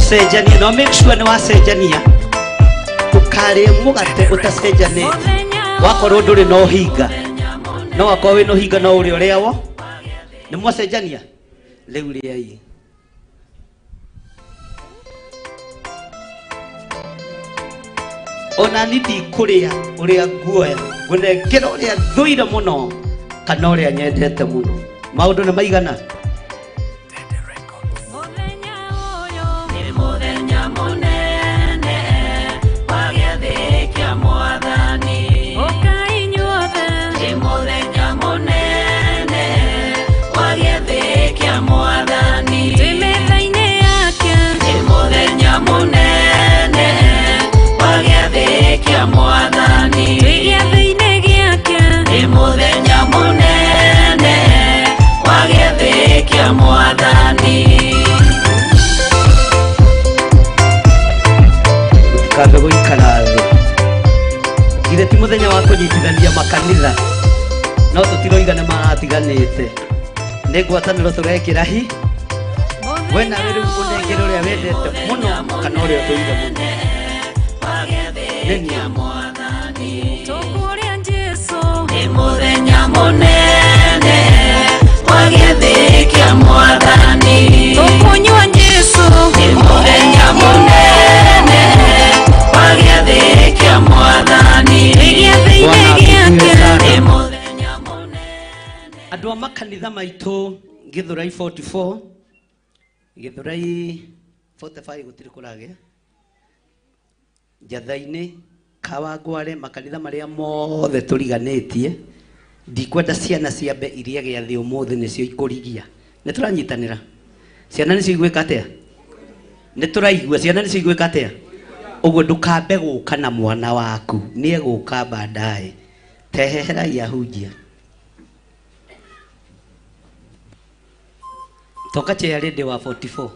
Sejania no make sure no wasejania tukare mugate utasejane wakorwo nduri no hinga no wakorwo we no hinga no uri ureawo ni mwasejania riu riai ona nidi kuria uria guoya gunekera uria thuire muno kana uria nyendete muno maundu ni maigana Kabe guikara thĩ githĩ ti mũthenya wa kũnyitithania makanitha no tũtiroigane maratiganĩte nĩ ngwatanĩro tũrekĩra hi we nawe rĩu ũnengere ũrĩa wendete mũno kana ũrĩa ũtũire mũno nĩ niĩ tũkũrĩa Jesũ nĩ mũthenya mũnene wa gĩathĩ kĩa Mwathani tũkũnyua Jesũ nĩ mũthenya mũnene wa gĩathĩ kĩa Mwathani gĩathĩ-inĩ gĩake nĩ mũthenya mũnene. Andũ a makanitha maitũ Githurai 44 Githurai 45 gũtirĩ kũragĩa Njatha-inĩ Kawangware makanitha marĩa mothe tũriganĩtie ndikwenda ciana ciambe iria gĩathĩ ũmũthĩ nĩcio ikũrigia nĩ tũranyitanĩra ciana nĩcio igwĩka atĩa nĩ tũraigua ciana nĩcio igwĩka atĩa ũguo ndũkambe gũka na mwana waku nĩ egũka baadaye teheherai ahunjia toka chia rĩndĩ wa 44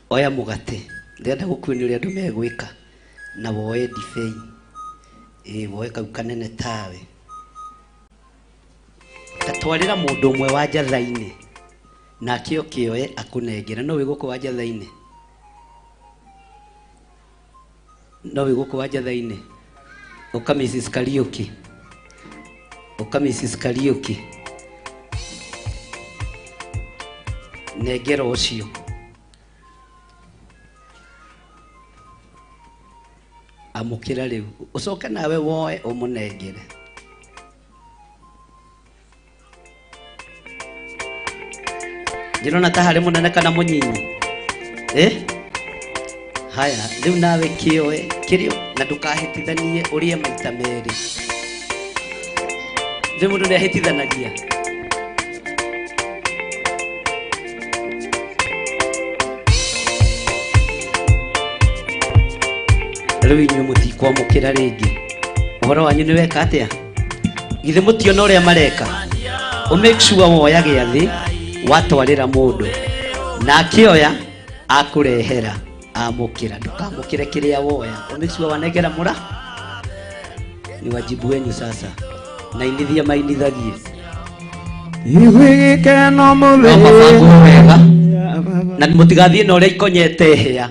oya mũgate ndĩrenda gũkuonia ũrĩa andũ megwĩka na woe ndibei woe kau kanene tawe tatwarĩra mũndũ ũmwe wa Njatha-inĩ nake ũkĩoe akũnengere no wĩ gũkũ wa Njatha-inĩ no wĩ gũkũ wa Njatha-inĩ ũka Mrs. Kariuki ũka Mrs. Kariuki nengera ũcio amũkĩra rĩu ũcoke nawe woe ũmũnengere ndĩrona ta harĩ mũnene kana mũnyinyi haya rĩu nawe kĩoe kĩrĩo na ndũkahĩtithanie ũrĩe maita merĩ rĩu mũndũ nĩahĩtithanagia rĩu inyuĩ mũtikwamũkĩra rĩngĩ ũhoro wanyu nĩ weka atĩa githĩ mũtiona ũrĩa mareka make sure woya gĩathĩ watwarĩra mũndũ na akĩoya akũrehera amũkĩra ndũkamũkĩre kĩrĩa woya make sure wanengera mũra ni wajibu wenyu sasa na inithia mainithagie igwĩgĩkeno wega na mũtigathiĩ na ũrĩa ikonyete hĩa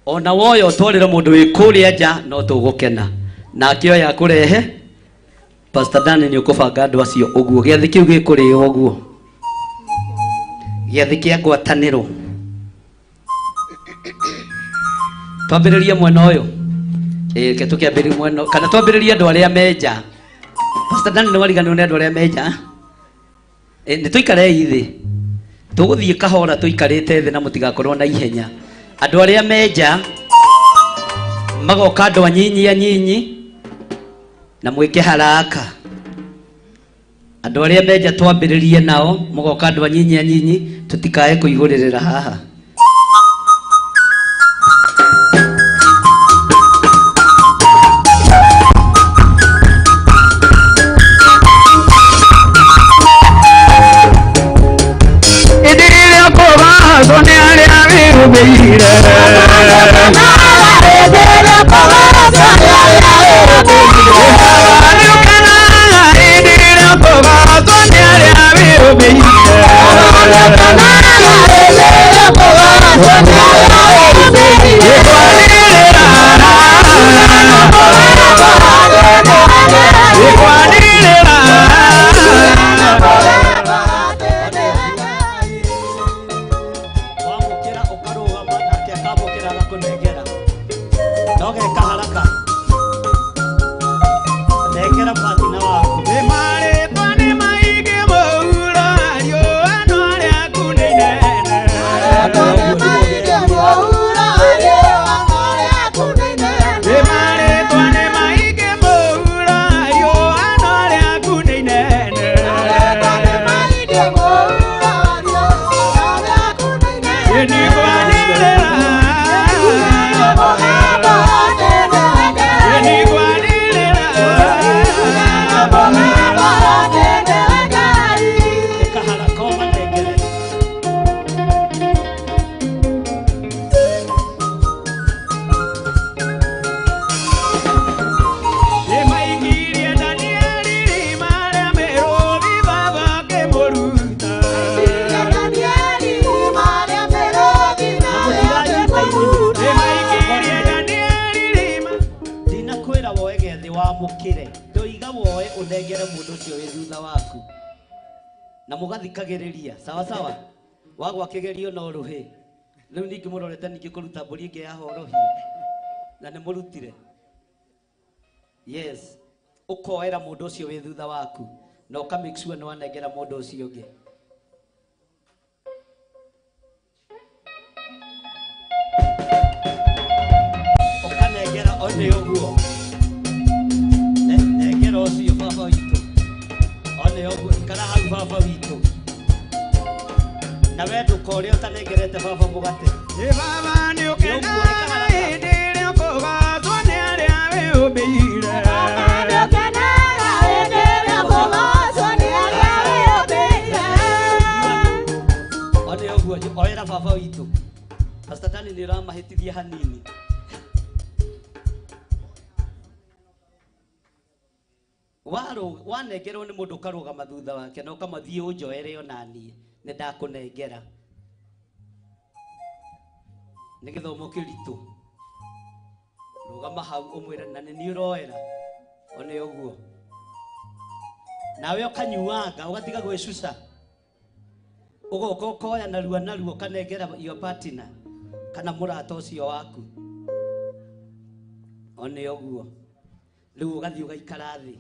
ona woya ũtwarĩra mũndũ wĩ kũrĩa nja no tũgũkena na akĩoya akũrehe Pastor Dan nĩ ũkũbanga andũ acio ũguo gĩathĩ kĩu gĩkũrĩo ũguo gĩathĩ kĩa ngwatanĩro twambĩrĩrie mwena ũyũ ke tũkĩambĩrĩria mwena kana twambĩrĩrie andũ arĩa menja. Pastor Dan nĩ wariganĩrwo nĩ andũ arĩa menja. Nĩ tũikarei thĩ tũgũthiĩ kahora tũikarĩte thĩ na mũtigakorwo na ihenya. Andũ arĩa menja magoka andũ anyinyi na mwĩke haraka. Andũ arĩa menja twambĩrĩrie nao magoka andũ anyinyi tũtikae kũigũrĩrĩra haha. Mugathikagiriria sawa sawa wagwa kigerio no ruhi riu ningi murorete ningi kuruta mburi ingi ya horohio na ni murutire. Yes, ukoera mundu ucio wi thutha waku na uka make sure ni wanengera mundu ucio ungi. Ukanengera one uguo nengera ucio baba witu one uguo kana hau baba witu na wewe ukoria utanengerete baba mugate baba ni ukena ndire ukoga zone aria we ubeire one uguo oera baba witu. Pastor Dani ni ramahitithia hanini. Wanengerwo nĩ mũndũ ũkarũgama thutha wake na ũkamathiĩ ũnjoere onanie nĩ ndakũnengera. Nĩ gĩthomo kĩritũ. Rũgama hau ũmwĩre na nĩ ũroera one ũguo. Nawe ũkanyuanga ũgatiga gwĩcuca. Ũgoka ũkoya narua ũkanengera your partner kana mũrata ũcio waku. One ũguo. Rĩu ũgathiĩ ũgaikara thĩ.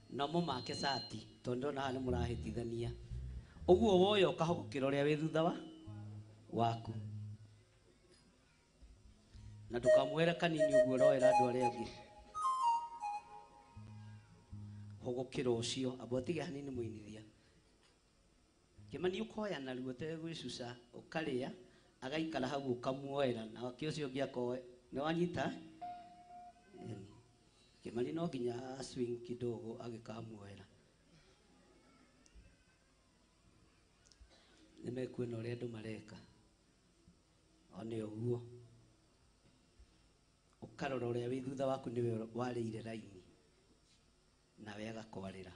namo make sati tondo na hano murahitithania uguo woyo kahukira uria wi thutha waku na tukamwera kanini uguo roera andu aria angi hugukira ucio abotige hanini muinithia kimani ukoya na ruo te gwicuca ukaria agaikara hau ukamuoera na akio cio ngiakoe ni wanyita kimani no nginya swing kidogo agikamuoera nimekuona uria andu mareka one uguo ukarora uria wi thutha waku niwe warĩire raini nawe agakwarĩra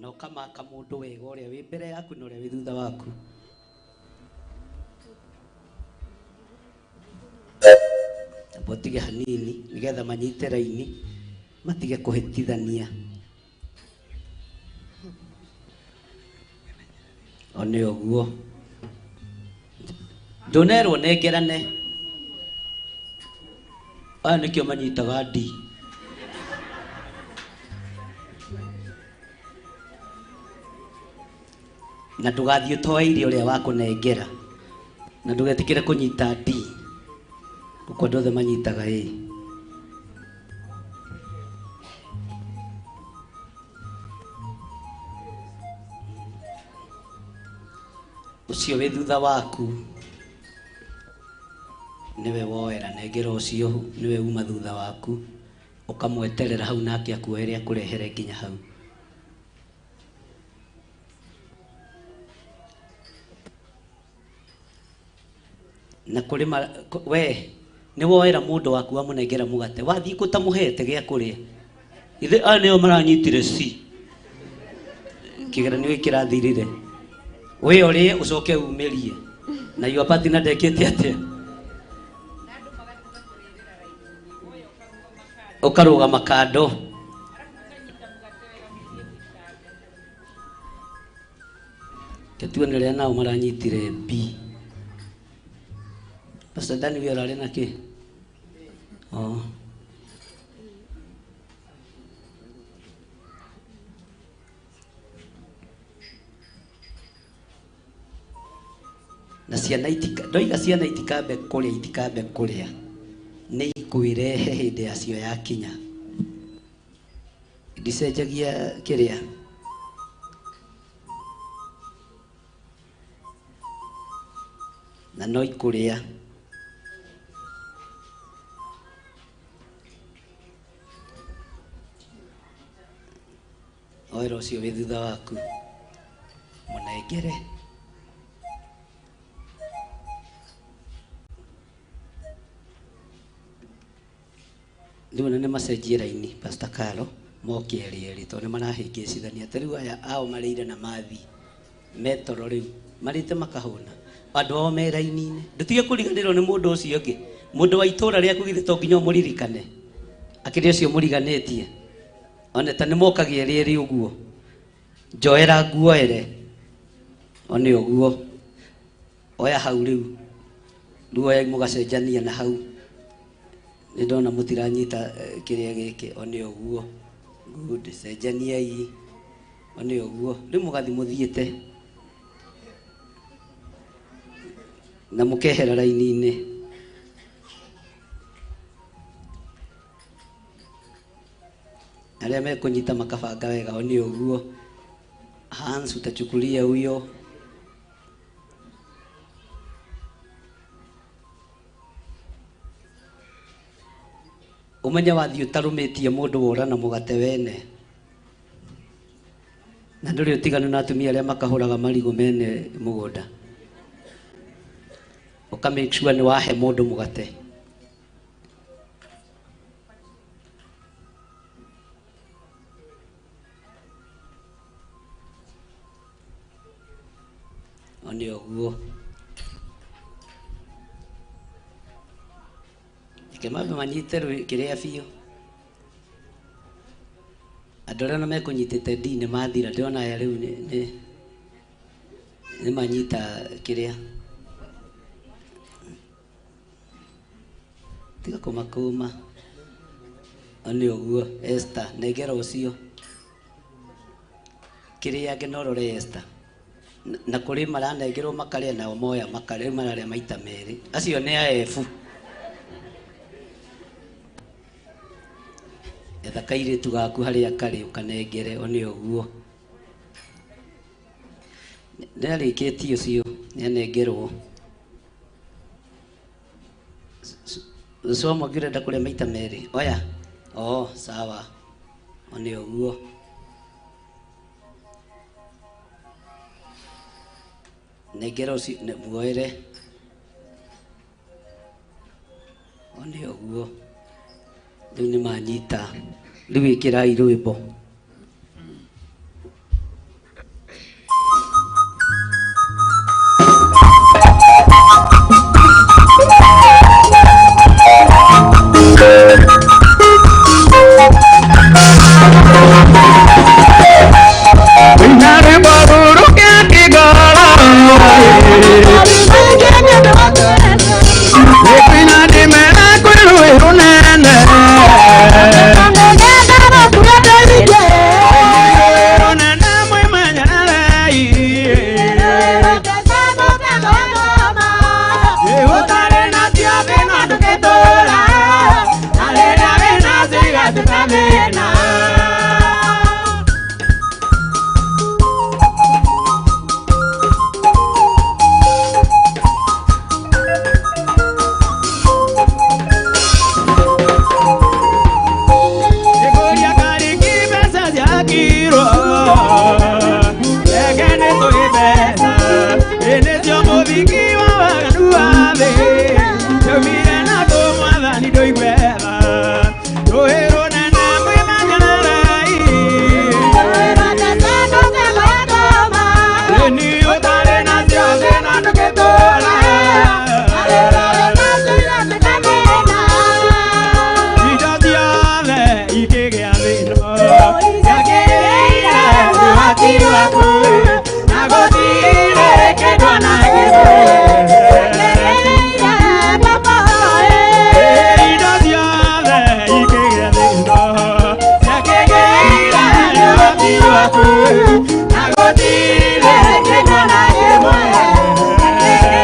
no kamaka mundu wega uria wi mbere yaku na uria wi thutha waku botige hanini nigetha manyite raini matige kuhitithania one uguo ndonerwo nengerane aya nikio manyitaga ndi na ndugathie toeire uria wakunengera na ndugetikire kunyita ndi kuko ndothe manyitaga ucio wi thutha waku niwe woera nengera ucio niwe uma thutha waku ukamweterera hau nake akuere akurehere nginya hau na kuri we ni woera mundu waku amunengera mugate wathii kutamuhete gya kuria ithe aneo maranyitire ci kigeranio gikirathirire we ori ucoke umerie na yu apati na ndekete atia ukaruga makando ketuonerea nao maranyitire B Pastor Dani we orare na ki na ciana itika ndoiga ciana itikambe kuria ni ikuirehe hindi yacio yakinya ndicenjagia kiria na no ikuria oero ucio wi thutha waku munengere Ndio nene macenjie raini Pastor Carlo moke eri to ne marahingicithania tariu aya ao marĩire na mathi metoro riu marite makahuna andu ao me raini-inĩ ndutige kũriganĩrwo nĩ mũndũ ũcio ũngĩ mũndũ wa itũra rĩaku githĩ to nginya mũririkane akĩrĩ ũcio mũriganĩtie one ta nĩ mokagia rĩrĩ ũguo njoera nguoere one ũguo oya hau rĩu oya mũgacenjania na hau nĩ ndona mũtiranyita kĩrĩa gĩkĩ one ũguo good cenjaniai one ũguo rĩu mũgathi mũthiĩte na mũkehera raini-inĩ arĩa mekũnyita makabanga wega one ũguo Hans utachukulia huyo umenya wathi utarumitie mundu wora na mugate wene na nduri utiganu na atumia aria makahuraga marigo mene mugunda uka make sure ni wahe mundu mugate oni oguo ikemabe manyite kiria biũ andũ arĩa mekũnyitĩte ndini mathira ndĩrona aya rĩu nĩ manyita kĩrĩa tiga kũmakũma oni ũguo Esther negera ũcio kĩrĩa ngĩnorore Esther na kuri maranengerwo makarĩa nao moya makarĩa mararĩa maita merĩ acio nĩ aebu etha kairĩtu gaku harĩa karĩ ũkanengere one ũguo nĩarĩkĩtie ũcio nĩanengerwo somo ngĩrenda kũrĩa maita merĩ oya sawa one ũguo negero si ne muoere one ũguo rĩu nĩ manyita rĩu ĩkĩrai rwĩmbo I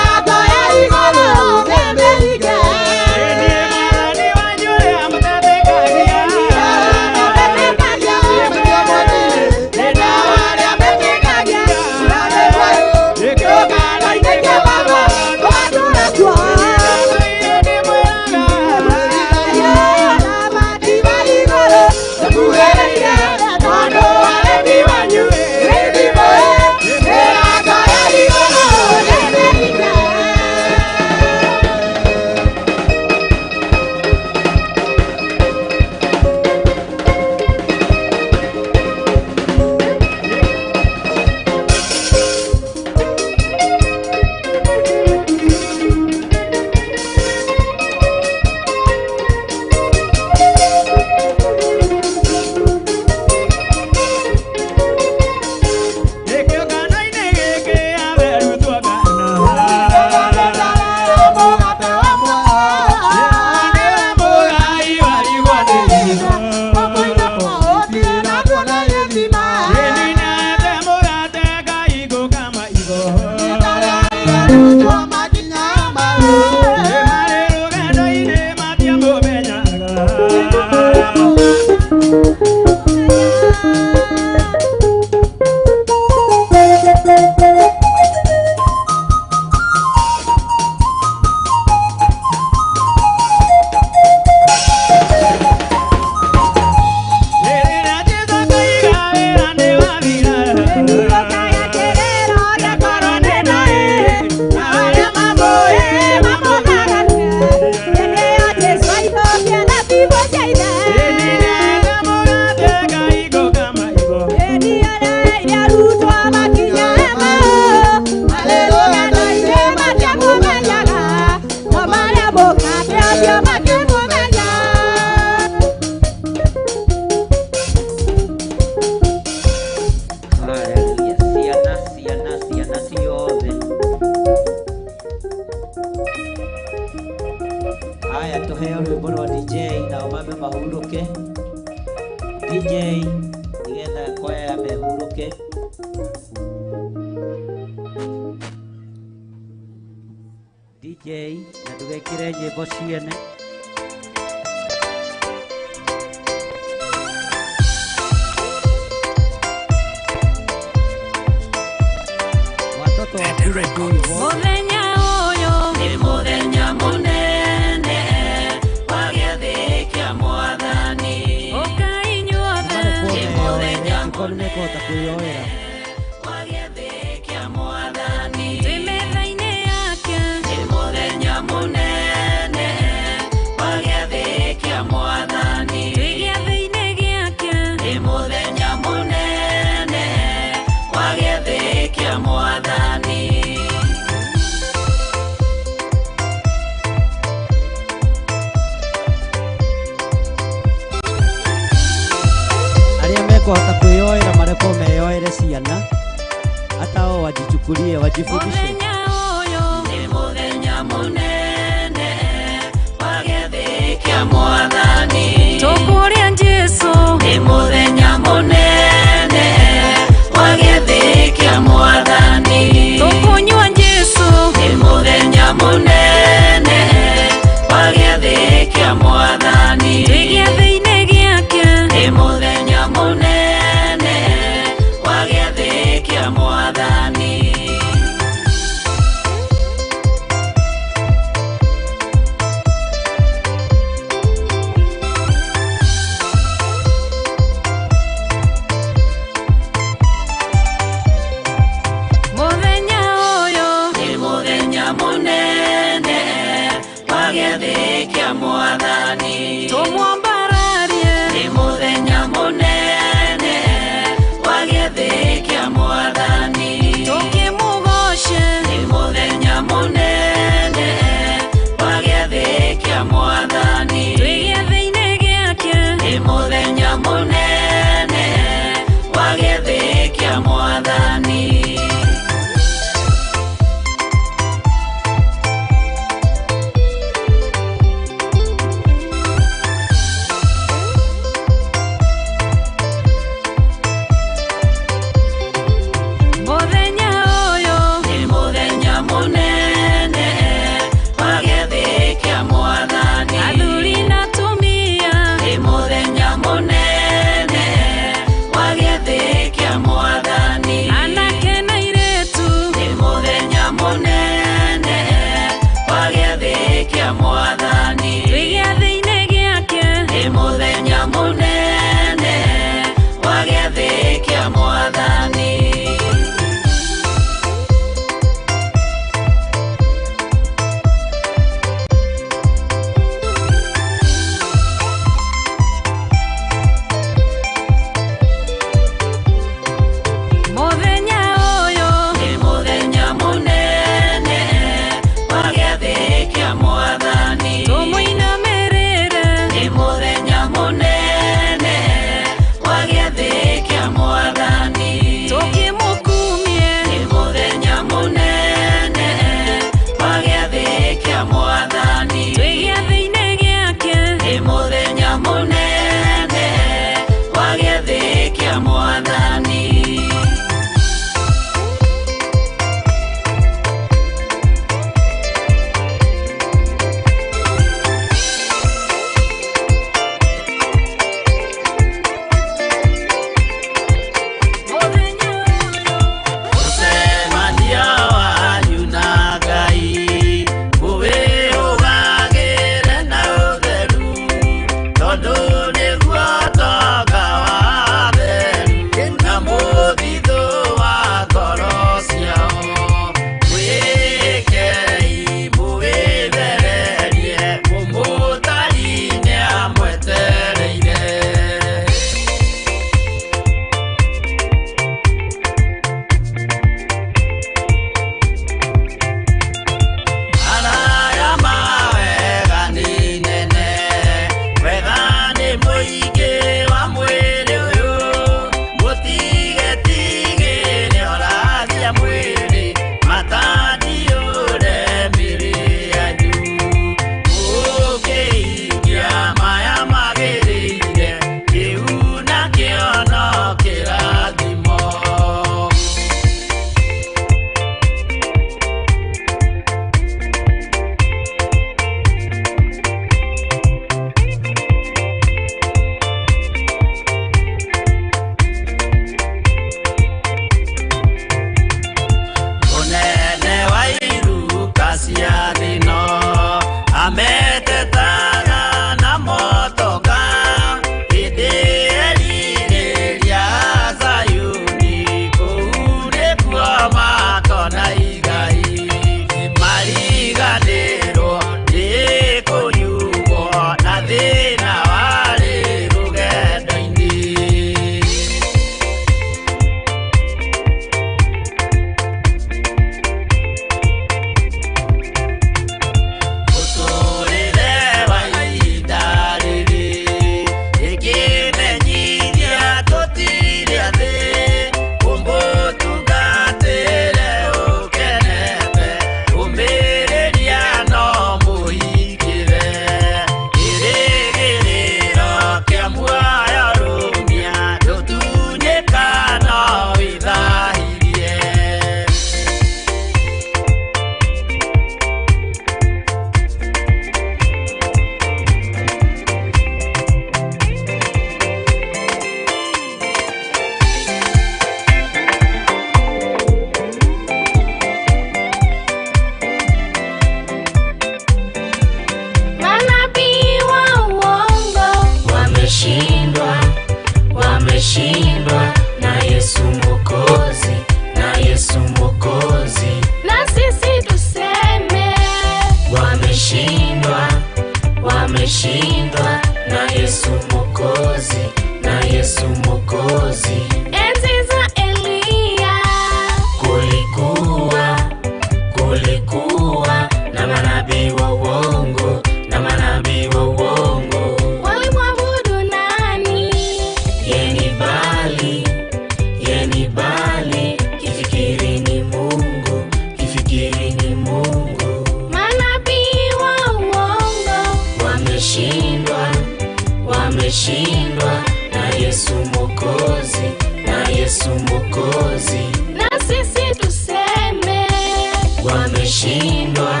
wameshindwa,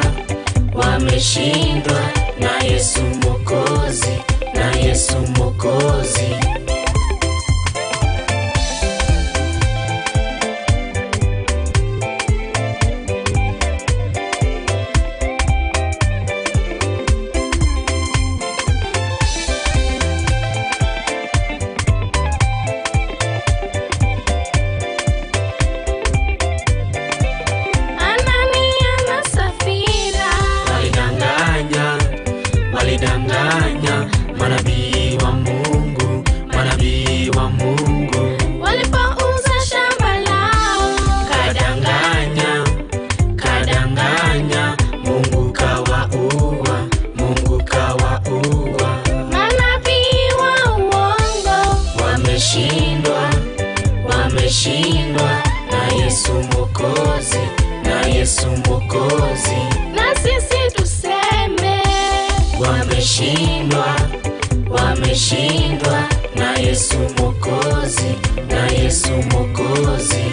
wameshindwa na Yesu Mwokozi, na Yesu Mwokozi. Walidanganya manabii wa Mungu, manabii wa Mungu. Walipouza shamba lao, kadanganya, Mungu kawaua, Mungu kawaua. manabii wa uongo Wameshindwa, wameshindwa na Yesu Mwokozi, na Yesu Mwokozi. na sisi tuseme Wameshindwa, wameshindwa na Yesu Mwokozi, na Yesu Mwokozi.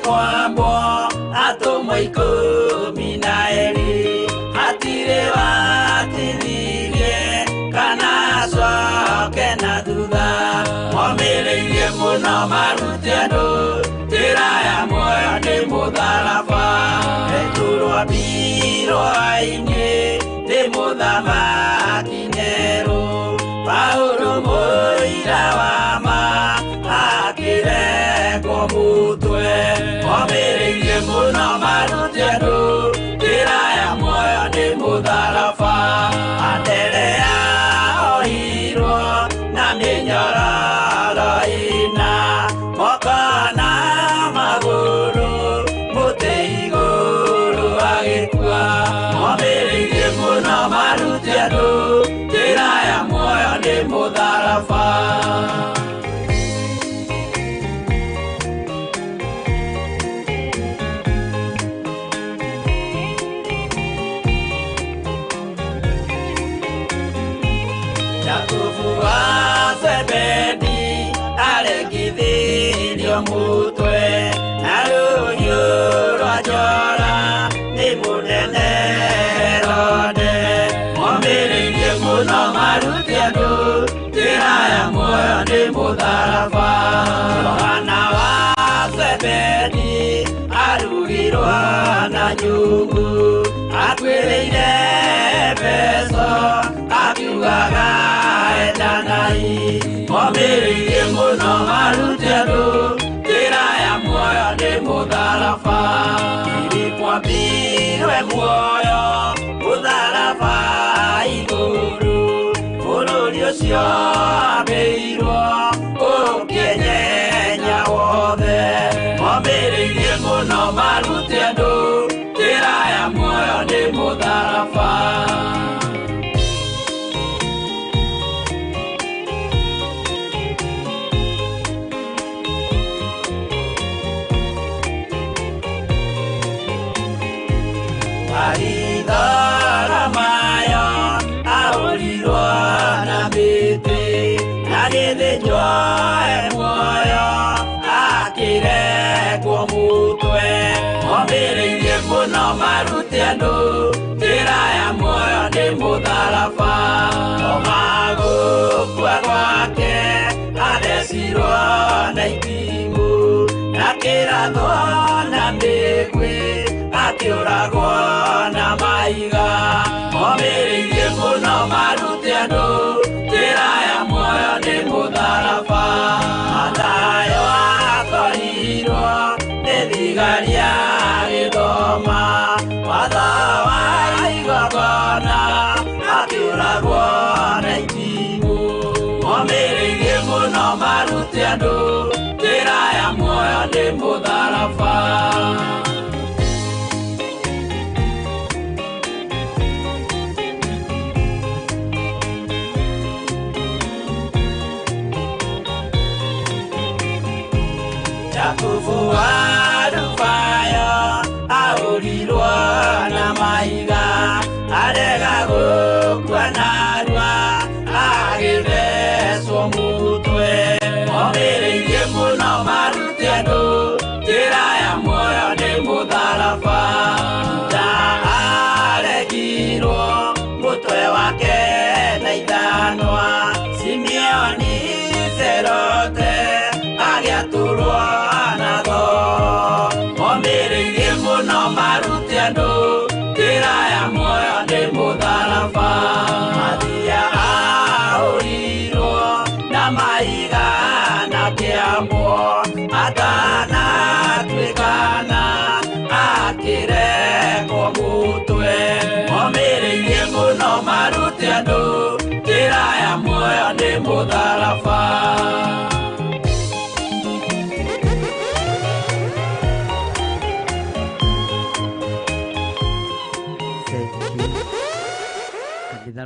kwambo atumwa 12 hatire watinirie kana coke na thutha momireirie muno maruti andu njira ya muoyo ni mutharaba eturwa mbirwa-ini ni muthamaki neru Paulo muira wa ma akirengwo mutwe momireirie muno maruti andu njira ya muoyo ni mutharaba anderea ohirwo na minyororo ina mokana maguru muti iguru agikua momireirie muno maruti andu njira ya muoyo ni mutharaba Zebedi alegithirio mutwe na rũhiũ rwa njora nĩ mũnene Herode momireirie mũno maruti andũ njĩra ya muoyo nĩ mũtharaba Johana wa Zebedi arugirwo na nyungu atuĩrĩire Efeso akiugaga endanai momireirie muno maruti andu njira ya muoyo ni mutharaba irikwambirwe muoyo mutharaba iguru bũrũri ũcio ambĩirwo ũkĩnyenya wothe momireirie muno maruti andu njira ya muoyo ni mutharaba aturagwo na maiga momĩrĩirie mũno marute andũ njĩra ya muoyo nĩ mũtharaba Mathayo akorirwo nĩ thigari ya gĩthoma watho wa igongona aturagwo na itimũ momĩrĩirie mũno marute andũ njĩra ya muoyo nĩ mũtharaba Jakubu wa Rufayo aurirwo na maiga arega gũkua narua agĩthecwo mũtwe momĩrĩirie mũno marute andũ njĩra ya muoyo nĩ mũtharaba Juda aregirwo mũtwe wake na ithanwa Simeoni Zelote agĩatũrwo momĩrĩirie mũno marute andũ njĩra ya muoyo nĩ mũtharaba Mathia ahũrirwo na maiga na kĩambo atanatuĩkana akĩrekwo mũtwe momĩrĩirie mũno marute andũ njĩra ya muoyo nĩ mũtharaba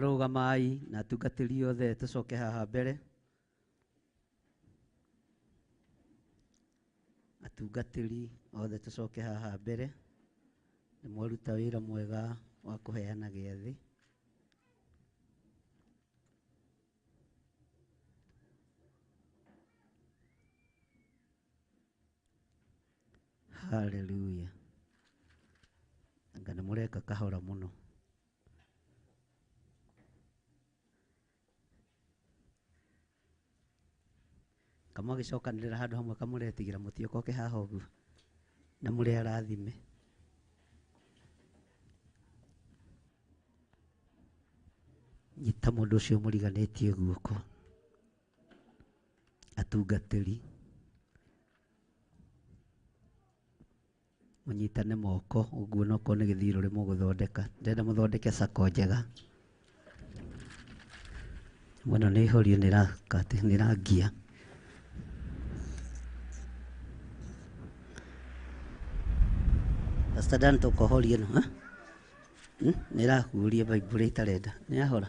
Rũgamai na tungatĩri othe tũcoke haha mbere atungatĩri othe tũcoke haha mbere nĩ mwaruta wĩra mwega wa kũheana gĩathĩ haleluya anga nĩ mũreka kahora mũno kama gĩcokanĩrĩra handũ hamwe kamũretigĩra mũtiokoke haha ũguo na mũrĩ arathime nyita mũndũ ũcio mũriganĩtie guoko atungatĩri mũnyitane moko ũguo no korwo nĩ gĩthirũ rĩ mũgũthondeka ndĩrenda mũthondeke sako njega mwena nĩ ihorio nĩ rangia Pastor Dan tokohorie no ha nĩrakuria Bible itarenda nĩahora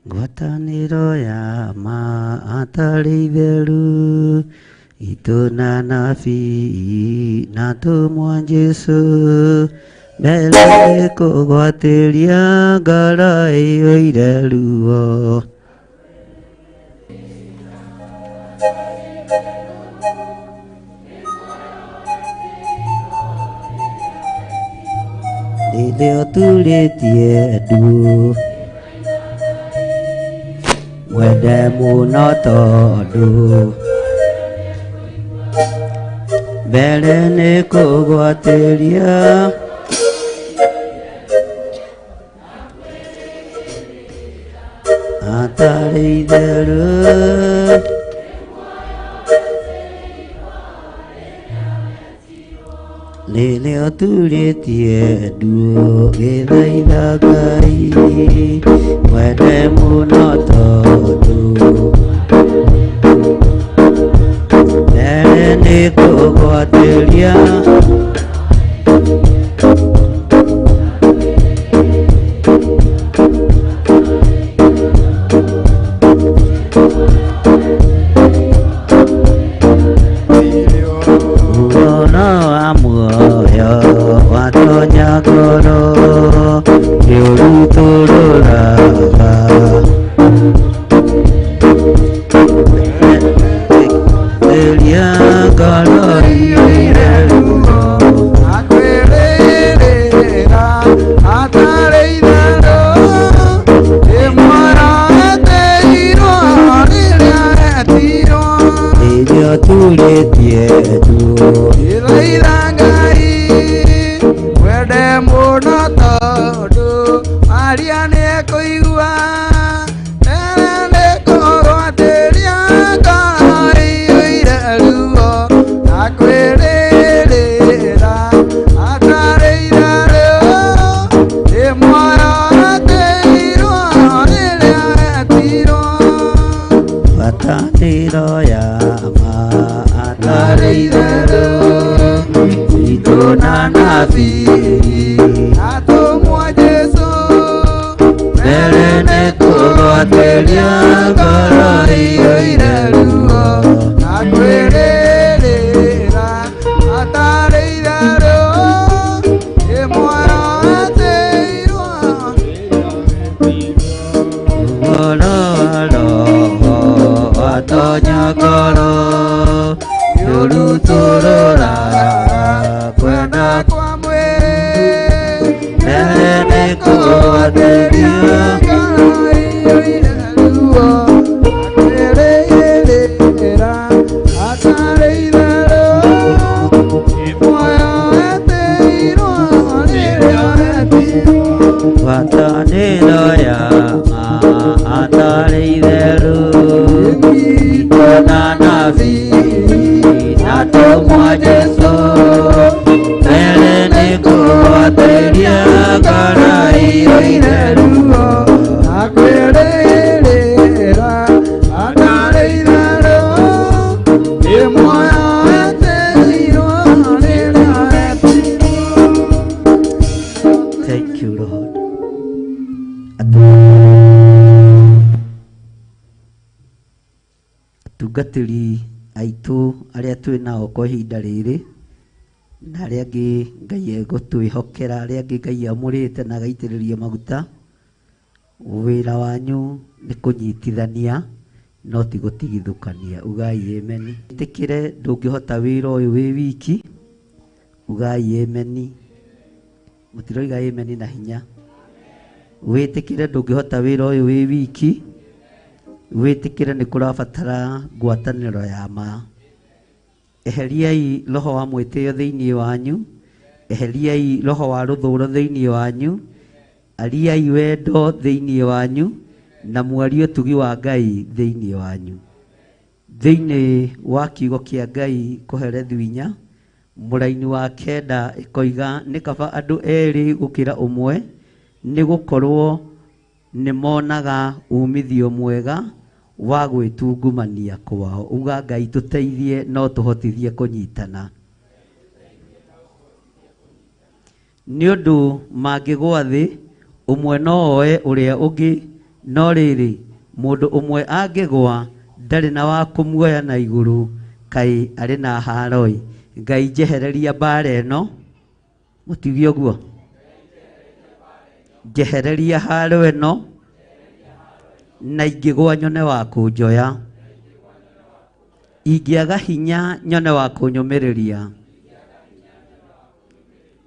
ngwatanĩro ya ma atarĩ itheru itũ na nabii na tũmwa Jesũ mbere kũgwatĩria ngara ĩyoire ruo rĩrĩa ũturĩtie ndu mwende mũno tondũ mbere nĩ kũgwatĩria atarĩ itheru rĩrĩa ũturĩtie ndu gĩthaitha Ngai mwende mũno tondũ mbere nĩ kũgwatĩria uono wa muoyo watonya ngoro kĩũrutũrũraga ngoro iire ruo urĩtie tu iraitha Ngai wende mũno tondũ aria nĩekũigua nĩkũgwatĩria Ngai ũire ruo na kwĩrĩrĩra atarĩ itherũ nĩ muoyo ateirwo rĩrĩa wetirwo watanĩro ya ma atarĩ itherũ itũ na nabii atũmwo Jesũ mbere nĩkũgwatĩria ngoro ĩire ruo na kwĩrĩrĩra atarĩ itherũ nĩ muoyo ateirwo ũhoro wa roho watonya ngoro nĩũrutũrũra kwenda kwa mwĩrĩ mbere nĩkũgwatĩria ngoro ĩire ruo na kwĩrĩrĩra atarĩ itherũ nĩ muoyo ateirwo rĩrĩa wetirwo watanĩro ya ma atarĩ itherũ itũ na nabii atũmwo Jesũ mbere nĩkũgwatĩria ngoro ĩire ruo na kwĩrĩrĩra atarĩ itherũ nĩ muoyo ateirwo rĩrĩa wetirwo. Thank you, Lord. Atungatĩri aitũ arĩa twĩ nao kwa ihinda rĩrĩ na arĩa angĩ Ngai egũtwĩhokera arĩa angĩ Ngai amũrĩte na agaitĩrĩria maguta, wĩra wanyu nĩ kũnyitithania no ti gũtigithũkania. Ugai amen. Wĩtĩkĩre ndũngĩhota wĩra ũyũ wĩ wiki. Ugai amen. Mũtiroiga amen na hinya. Wĩtĩkĩre ndũngĩhota wĩra ũyũ wĩ wiki. Wĩtĩkĩre nĩ kũrabatara ngwatanĩro ya ma. Eheriai roho wa mwĩtĩo thĩinĩ wanyu, eheriai roho wa rũthũũro thĩinĩ wanyu, ariai wendo thĩinĩ wanyu na mwarie ũtugi wa Ngai thĩinĩ wanyu. Thĩinĩ wa kiugo kĩa Ngai kũherethu hinya, mũraini wa kenda ĩkoiga nĩ kaba andũ erĩ gũkĩra ũmwe nĩ gũkorwo nĩ monaga umithio mwega wa gwĩtungumania kwao. Uga Ngai tũteithie no tũhotithie kũnyitana. Nĩ ũndũ mangĩgwa thĩ ũmwe no oe ũrĩa ũngĩ, no rĩrĩ mũndũ ũmwe angĩgwa ndarĩ na wa kũmuoya na igũrũ, kaĩ arĩ na haroi. Ngai njehereria mbara ĩno. Mũtiuge ũguo. Njehereria haro ĩno na ingĩgwa nyone wa kũnjoya. Ingĩaga hinya nyone wa kũnyũmĩrĩria.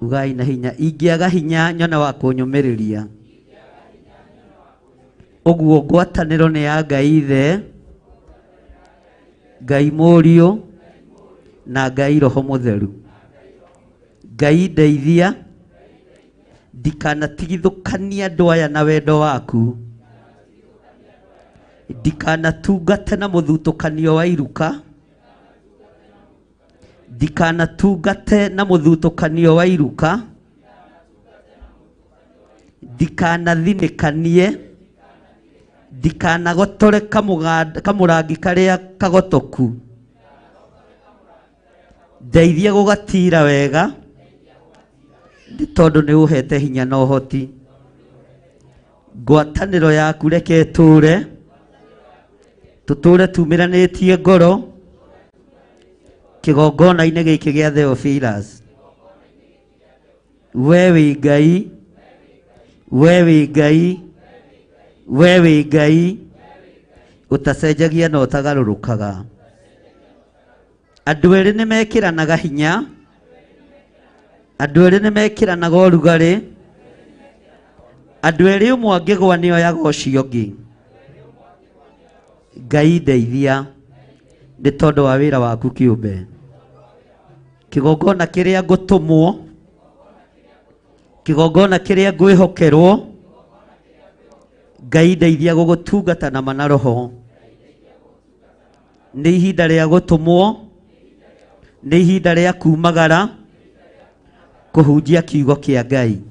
Ugai na hinya. Ingĩaga hinya nyone wa kũnyũmĩrĩria. Ũguo ngwatanĩro nĩ ya Ngai Ithe, Ngai Mũriũ na Ngai Roho Mũtheru. Ngai ndeithia ndikanatigithũkania andũ aya na wendo waku, ndikanatungate na mũthutũkanio wa iruka, ndikanatungate na mũthutũkanio wa iruka, ndikanathinĩkanie, ndikanagotore kamũrangi karĩa kagotoku. Ndeithia gũgatira wega tondũ nĩ ũhete hinya na ũhoti. Ngwatanĩro yaku reke tũtũre tumĩranĩtie ngoro kĩgongona-inĩ gĩkĩ gĩa Theophilus. We wĩ Ngai, we wĩ Ngai, we wĩ Ngai, ũtacenjagia na ũtagarũrũkaga. Andũ erĩ nĩ mekĩranaga hinya, andũ erĩ nĩ mekĩranaga ũrugarĩ, andũ erĩ ũmwe angĩgwa nĩ oyaga ũcio ũngĩ. Ngai ndeithia nĩ tondũ wa wĩra waku kĩũmbe. Kĩgongona kĩrĩa ngũtũmwo, kĩgongona kĩrĩa ngwĩhokerwo, Ngai ndeithia gũgũtungata na mana roho. Nĩ ihinda rĩa gũtũmwo, nĩ ihinda rĩa kumagara kũhunjia kiugo kĩa Ngai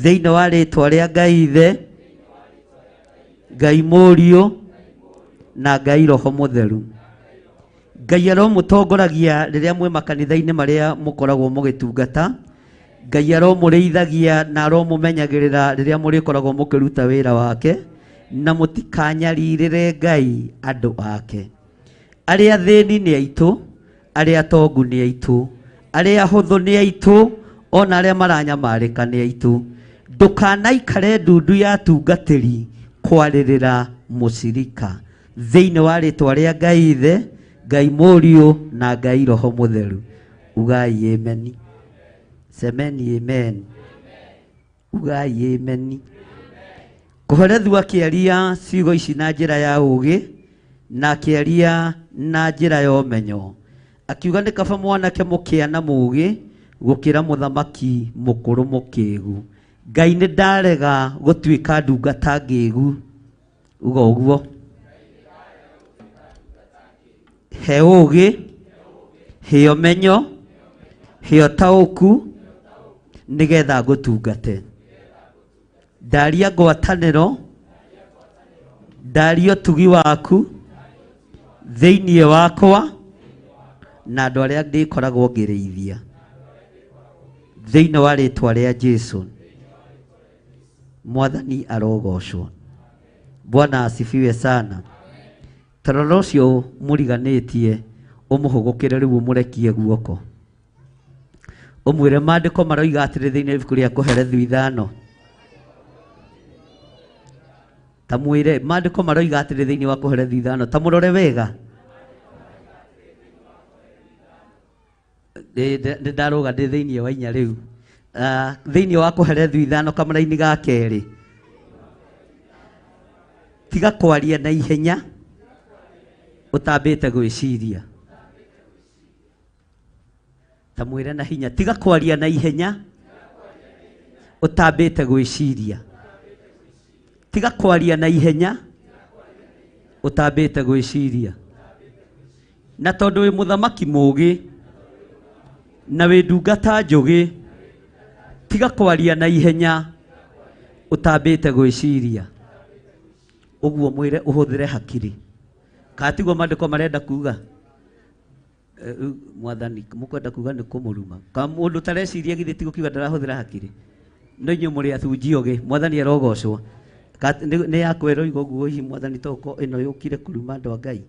thĩinĩ wa rĩtwa rĩa Ngai Ithe, Ngai Mũriũ na Ngai Roho Mũtheru. Ngai aromũtongoragia rĩrĩa mwĩ makanitha-inĩ marĩa mũkoragwo mũgĩtungata. Ngai aromũrĩithagia na aromũmenyagĩrĩra rĩrĩa mũrĩkoragwo mũkĩruta wĩra wake, na mũtikanyarirĩre Ngai andũ ake. Arĩa thĩni nĩ aitũ, arĩa atongu nĩ aitũ, arĩa ahũthũ nĩ aitũ, ona arĩa maranyamarĩka nĩ aitũ. Ndũkanaikare ndundu ya tungatĩri kwarĩrĩra mũcirika thĩinĩ wa rĩtwa rĩa Ngai Ithe, Ngai Mũriũ na Ngai Roho Mũtheru. Ugai amen. Semeni amen. Ugai amen. Kũherethu akĩaria ciugo ici na njĩra ya ũgĩ na akĩaria na njĩra ya ũmenyo, akiuga nĩ kaba mwanake mũkĩana mũgĩ gũkĩra mũthamaki mũkũrũ mũkĩĩgu. Ngai nĩ ndarega gũtuĩka ndungata ngĩĩgu. Uga ũguo. He ũgĩ, he ũmenyo, he ũtaũku nĩgetha ngũtungate. Ndaria ngwatanĩro, ndaria ũtugi waku thĩinĩ wakwa na andũ arĩa ndĩkoragwo ngĩrĩithia thĩinĩ wa rĩtwa rĩa Jesũ. Mwathani arogocwo. Bwana asifiwe sana. Tarora ũcio mũriganĩtie ũmũhũgũkĩre rĩu ũmũrekie guoko. Ũmwĩre maandĩko maroiga atĩrĩ thĩinĩ wa ibuku rĩa Kũherethu 5. Tamwĩre maandĩko maroiga atĩrĩ thĩinĩ wa Kũherethu 5. Tamũrore wega. Ndarũga ndĩ thĩinĩ wa inya rĩu. Thĩinĩ wa Kũherethu 5 kamũra-inĩ ga kerĩ. Tiga kwaria na ihenya ũtambĩte gwĩciria. Tamwĩre na hinya, tiga kwaria na ihenya ũtambĩte gwĩciria. Tiga kwaria na ihenya ũtambĩte gwĩciria. Na tondũ wĩ mũthamaki mũũgĩ na wĩ ndungata njũgĩ, tiga kwaria na ihenya ũtambĩte gwĩciria. Ũguo mwĩre ũhũthĩre hakiri. Katiguo maandĩko marenda kuga. Mwathani mũkwenda kuga nĩ kũmũruma. Ka mũndũ tareciria githĩ ti gũkiuga ndarahũthĩra hakiri. No inyuĩ mũrĩ athunji ũgĩ. Mwathani arogocwo. Nĩ yakwĩrwo ũguo hihi Mwathani toko ĩno yũkire kuruma andũ a Ngai.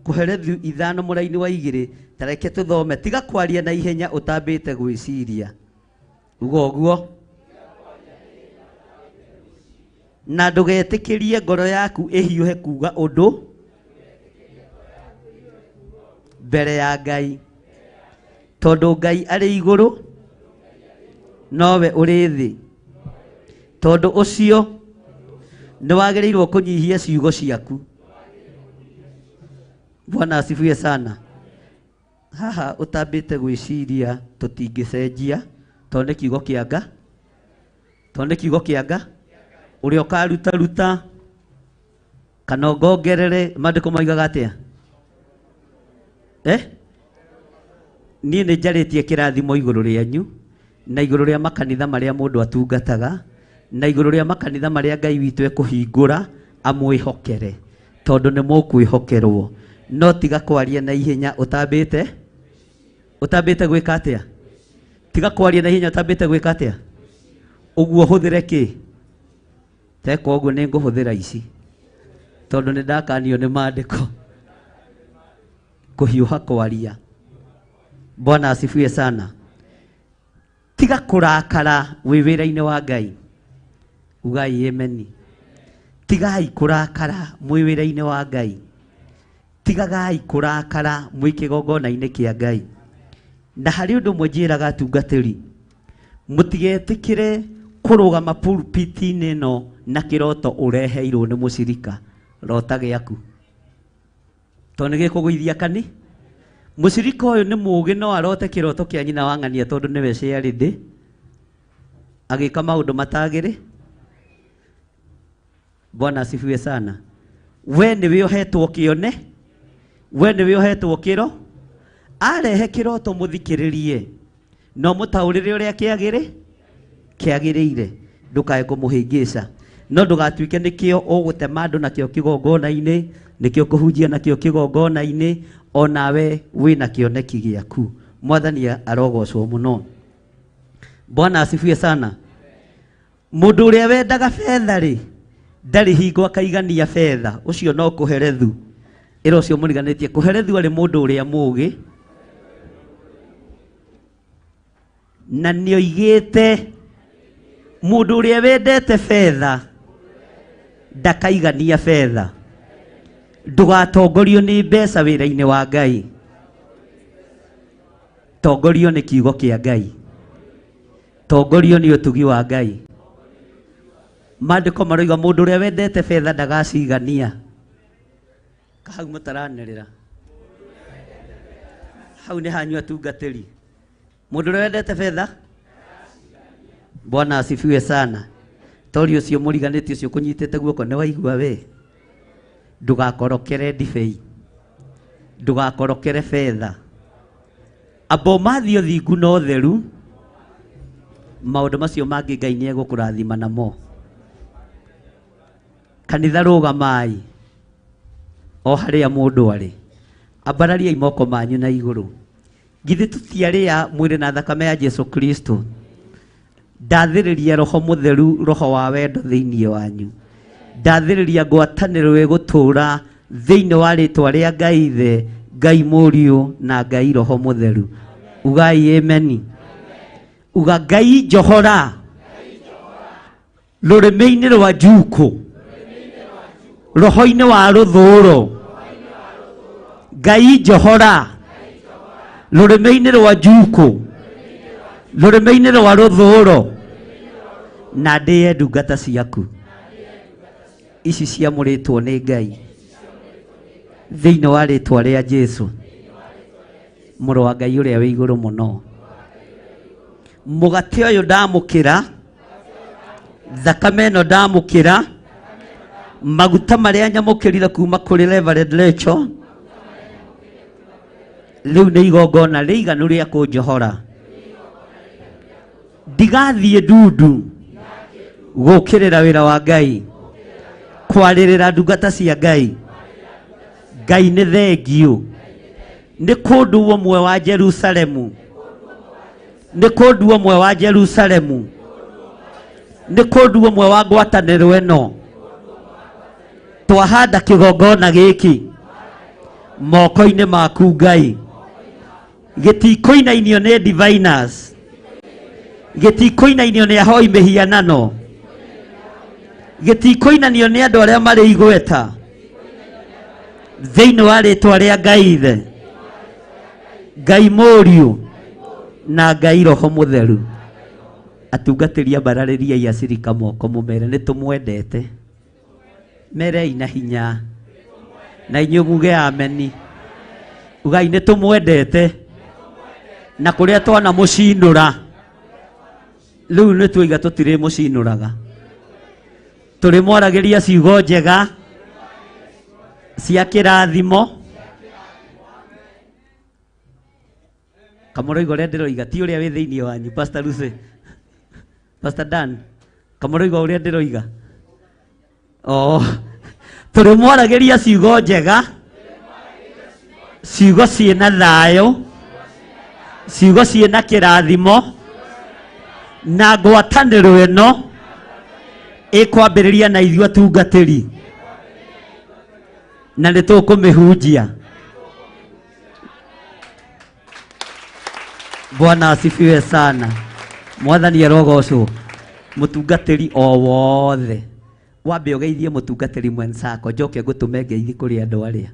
Kũherethu 5 mũra-inĩ wa 2 tareke tũthome. Tiga kwaria na ihenya ũtambĩte gwĩciria. Uga ũguo. Na ndũgetĩkĩrie ngoro yaku ĩhiũhe kuga ũndũ mbere ya Ngai, tondũ Ngai arĩ igũrũ nowe ũrĩ thĩ. Tondũ ũcio nĩ wagĩrĩirwo kũnyihia ciugo ciaku. Bwana asifiwe sana. Haha ũtambĩte gwĩciria tũtingĩcenjia tondũ nĩ kiugo kĩa Ngai. Tondũ nĩ kiugo kĩa Ngai. Ũrĩa ũkaruta ruta kana ngongerere maandĩko moigaga atĩa? Niĩ nĩ njarĩtie kĩrathimo igũrũ rĩanyu na igũrũ rĩa makanitha marĩa mũndũ atungataga na igũrũ rĩa makanitha marĩa Ngai witũ ekũhingũra amwĩhokere, tondũ nĩ mũkwĩhokerwo. No tiga kwaria na ihenya ũtambĩte gwĩka atĩa? Tiga kwaria na ihenya ũtambĩte gwĩka atĩa? Ũguo hũthĩre kĩ? Teka ũguo nĩ ngũhũthĩra ici tondũ nĩ ndakanio nĩ maandĩko. Kũhiũha kwaria. Bwana asifiwe sana. Tiga kũrakara wĩ wĩra-inĩ wa Ngai. Ugai amen. Tigai kũrakara mwĩ wĩra-inĩ wa Ngai. Tigagai kũrakara mwĩ kĩgongona-inĩ kĩa Ngai. Na harĩ ũndũ ũmwe njĩraga atungatĩri, mũtigetĩkĩre kũrũgama pulpiti-inĩ ĩno na kĩroto ũreheirwo nĩ mũcirika. Rota gĩaku. to nĩ gĩkũgũithia kani. Mũcirika ũyũ nĩ mũũgĩ no arote kĩroto kĩa nyina wa ng'ania tondũ nĩwe ciarĩthĩ agĩka maũndũ matagĩrĩ. Bwana asifiwe sana. We nĩwe ũhetwo kĩone, we nĩwe ũhetwo kĩro, arehe kĩroto mũthikĩrĩrie no mũtaũrĩre ũrĩa kĩagĩrĩire, ndũkae kũmũhĩngĩca, no ndũgatuĩke nĩkĩo ũgũtema andũ nakĩo kĩgongona-inĩ, nĩkĩo kũhunjia nakĩo kĩgongona-inĩ, onawe wĩna kĩoneki gĩaku. Mwathani arogocwo mũno. Bwana asifiwe sana. Mũndũ ũrĩa wendaga fedha rĩ, ndarĩ hingo akaigania fedha, ũcio no kũherethu. Ĩra ũcio mũriganĩtie, kũherethu arĩ mũndũ ũrĩa mũũgĩ na nĩoigĩte mũndũ ũrĩa wendete fedha ndakaigania fedha. Ndũgatongorio nĩ mbeca wĩra-inĩ wa Ngai, tongorio nĩ kiugo kĩa Ngai, tongorio nĩ ũtugi wa Ngai. Maandĩko maroiga mũndũ ũrĩa wendete fedha ndagacigania. Kahau mũtaranĩrĩra, hau nĩ hanyu atungatĩri. Mũndũ ũrĩa wendete fedha, Bwana asifiwe sana. Tori ũcio mũriganĩtie ũcio kũnyitĩte guoko nĩ waigua we. Ndũgakorokere ndibei, ndũgakorokere fedha. Abo mathio thingu no theru, maũndũ macio mangĩ Ngai nĩ egũkũrathima namo. Kanitha rũgamai o harĩa mũndũ arĩ, ambarariai moko manyu na igũrũ. Githĩ tũtiarĩa mwĩrĩ na thakame ya Jesu Kristo? Ndathĩrĩria Roho Mũtheru, Roho wa wendo thĩinĩ wanyu. Ndathĩrĩria ngwatanĩro ĩgũtũũra thĩinĩ wa rĩĩtwa rĩa Ngai Ithe, Ngai Mũriũ na Ngai Roho Mũtheru. Ugai ameni. Uga Ngai njohora rũrĩmĩ-inĩ rwa njuku, roho-inĩ wa rũthũũro. Ngai njohora rũrĩmĩ-inĩ rwa njuku, rũrĩmĩ-inĩ rwa rũthũũro, na ndĩe ndungata ciaku ici ciamũrĩtwo nĩ Ngai thĩinĩ wa rĩĩtwa rĩa Jesu, mũrũ wa Ngai ũrĩa wĩ igũrũ mũno. Mũgate ũyũ ndamũkĩra, thakame ĩno ndamũkĩra, maguta marĩa nyamũkĩrire kuma kũrĩ Reverend Rachel, rĩu nĩ igongona rĩiganu rĩa kũnjohora. Ndigathiĩ ndundu gũkĩrĩra wĩra wa Ngai, kwarĩrĩra ndungata cia Ngai. Ngai nĩ thengio. Nĩ kũndũ ũmwe wa Jerusalemu, nĩ kũndũ ũmwe wa Jerusalemu, nĩ kũndũ ũmwe wa ngwatanĩro ĩno. Twahanda kĩgongona gĩkĩ moko-inĩ maku Ngai, gĩtikũinainio nĩ diviners, gĩtikũinainio nĩ ahoi mĩhianano, gĩtikũinanio nĩ andũ arĩa marĩ igweta, thĩinĩ wa rĩĩtwa rĩa Ngai Ithe, Ngai Mũriũ na Ngai Roho Mũtheru. Atungatĩri ambararĩriai acirika moko mũmere nĩ tũmwendete. Merei na hinya na inyuĩ muge ameni. Ugai nĩ tũmwendete na kũrĩa twana mũcinũra, rĩu nĩ tuiga tũtirĩ mũcinũraga. Tũrĩ mwaragĩria ciugo njega cia kĩrathimo. Kamũroiga ũrĩa ndĩroiga ti ũrĩa wĩ thĩinĩ wanyu, Pastor Lucy, Pastor Dan, kamũroiga ũrĩa ndĩroiga. Tũrĩ mwaragĩria ciugo njega, ciugo ciĩna thayũ, ciugo ciĩna kĩrathimo, na ngwatanĩro ĩno ĩkwambĩrĩria na ithuĩ atungatĩri, na nĩ tũkũmĩhunjia. Bwana asifiwe sana. Mwathani arogocwo. Mũtungatĩri o wothe wambe ũgeithie mũtungatĩri mwenzako, njoke ngũtũme ngeithi kũrĩ andũ arĩa.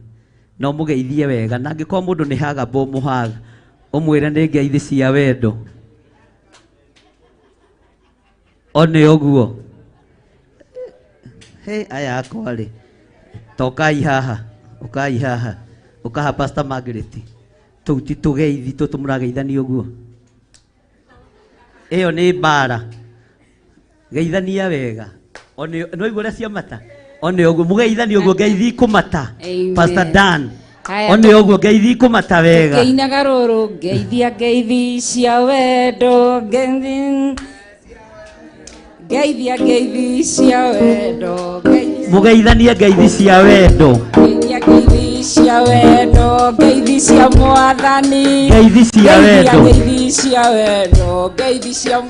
No mũgeithie wega, na angĩkorwo mũndũ nĩ haga bo mũhaga, ũmwĩre nĩ ngeithi cia wendo. One ũguo. Aya akwa rĩ, tokai haha, ũkai haha. ukaha Pastor Margaret tuti tugeithi tutumurageithania uguo iyo ni bara geithania wega one no igore cia mata one uguo mugeithania uguo ngeithi kumata Pastor Dan one uguo ngeithi kumata wega keinaga ruru geithia ngeithi cia wendo geithia ngeithi cia wendo mugeithania ngeithi cia wendo ngeithi cia wendo ngeithi cia mwathani ngeithi cia wendo ngeithi cia wendo ngeithi cia